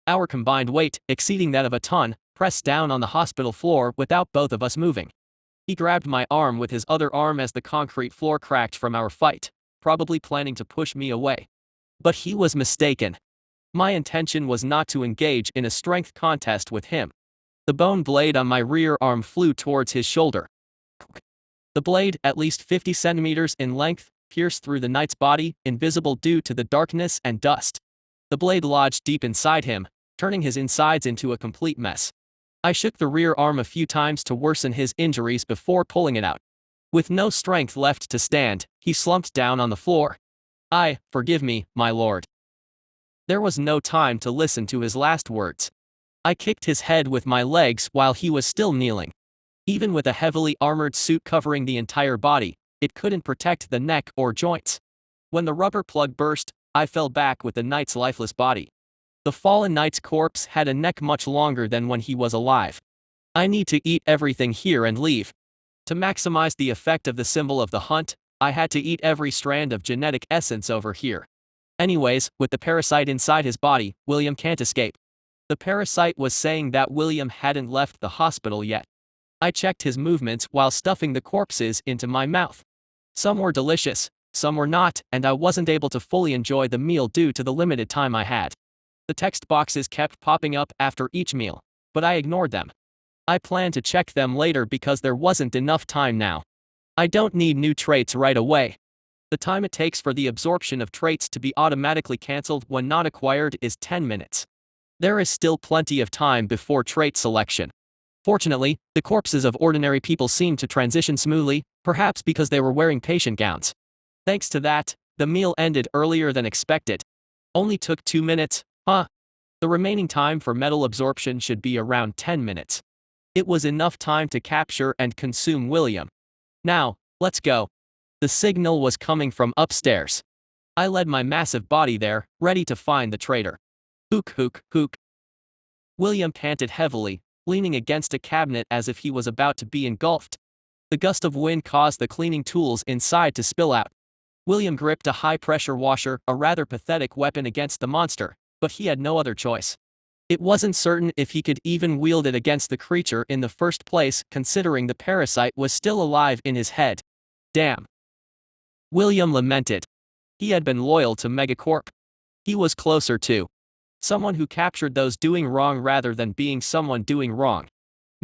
Our combined weight, exceeding that of a ton, pressed down on the hospital floor without both of us moving. He grabbed my arm with his other arm as the concrete floor cracked from our fight, probably planning to push me away. But he was mistaken. My intention was not to engage in a strength contest with him. The bone blade on my rear arm flew towards his shoulder. The blade, at least 50 centimeters in length, pierced through the Knight's body, invisible due to the darkness and dust. The blade lodged deep inside him, turning his insides into a complete mess. I shook the rear arm a few times to worsen his injuries before pulling it out. With no strength left to stand, he slumped down on the floor. Forgive me, my lord. There was no time to listen to his last words. I kicked his head with my legs while he was still kneeling. Even with a heavily armored suit covering the entire body, it couldn't protect the neck or joints. When the rubber plug burst, I fell back with the Knight's lifeless body. The fallen Knight's corpse had a neck much longer than when he was alive. I need to eat everything here and leave. To maximize the effect of the symbol of the hunt, I had to eat every strand of genetic essence over here. Anyways, with the parasite inside his body, William can't escape. The parasite was saying that William hadn't left the hospital yet. I checked his movements while stuffing the corpses into my mouth. Some were delicious, some were not, and I wasn't able to fully enjoy the meal due to the limited time I had. The text boxes kept popping up after each meal, but I ignored them. I planned to check them later because there wasn't enough time now. I don't need new traits right away. The time it takes for the absorption of traits to be automatically cancelled when not acquired is 10 minutes. There is still plenty of time before trait selection. Fortunately, the corpses of ordinary people seemed to transition smoothly, perhaps because they were wearing patient gowns. Thanks to that, the meal ended earlier than expected. Only took 2 minutes, huh? The remaining time for metal absorption should be around 10 minutes. It was enough time to capture and consume William. Now, let's go. The signal was coming from upstairs. I led my massive body there, ready to find the traitor. Hook, hook, hook. William panted heavily, leaning against a cabinet as if he was about to be engulfed. The gust of wind caused the cleaning tools inside to spill out. William gripped a high-pressure washer, a rather pathetic weapon against the monster, but he had no other choice. It wasn't certain if he could even wield it against the creature in the first place, considering the parasite was still alive in his head. Damn. William lamented. He had been loyal to Megacorp. He was closer to someone who captured those doing wrong rather than being someone doing wrong.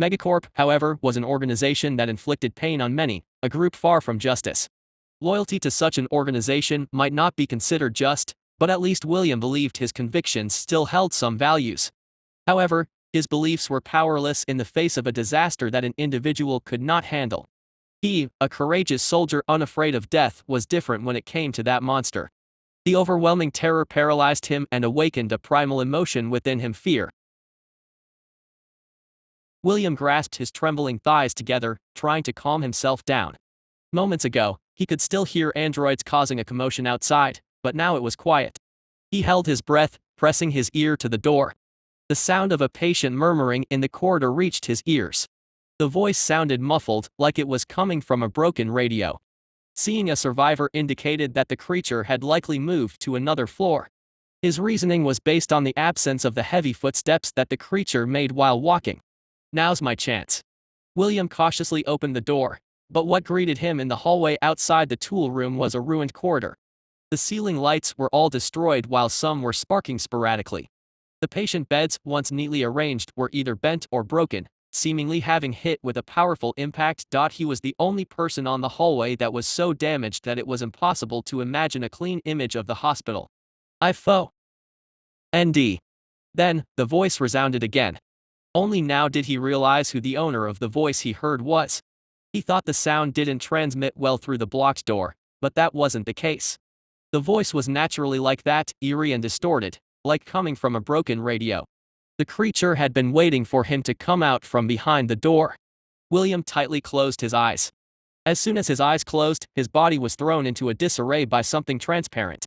Megacorp, however, was an organization that inflicted pain on many, a group far from justice. Loyalty to such an organization might not be considered just, but at least William believed his convictions still held some values. However, his beliefs were powerless in the face of a disaster that an individual could not handle. He, a courageous soldier unafraid of death, was different when it came to that monster. The overwhelming terror paralyzed him and awakened a primal emotion within him: fear. William grasped his trembling thighs together, trying to calm himself down. Moments ago, he could still hear androids causing a commotion outside, but now it was quiet. He held his breath, pressing his ear to the door. The sound of a patient murmuring in the corridor reached his ears. The voice sounded muffled, like it was coming from a broken radio. Seeing a survivor indicated that the creature had likely moved to another floor. His reasoning was based on the absence of the heavy footsteps that the creature made while walking. Now's my chance. William cautiously opened the door, but what greeted him in the hallway outside the tool room was a ruined corridor. The ceiling lights were all destroyed while some were sparking sporadically. The patient beds, once neatly arranged, were either bent or broken, seemingly having hit with a powerful impact. He was the only person on the hallway that was so damaged that it was impossible to imagine a clean image of the hospital. IFO. ND. Then, the voice resounded again. Only now did he realize who the owner of the voice he heard was. He thought the sound didn't transmit well through the blocked door, but that wasn't the case. The voice was naturally like that, eerie and distorted, like coming from a broken radio. The creature had been waiting for him to come out from behind the door. William tightly closed his eyes. As soon as his eyes closed, his body was thrown into a disarray by something transparent.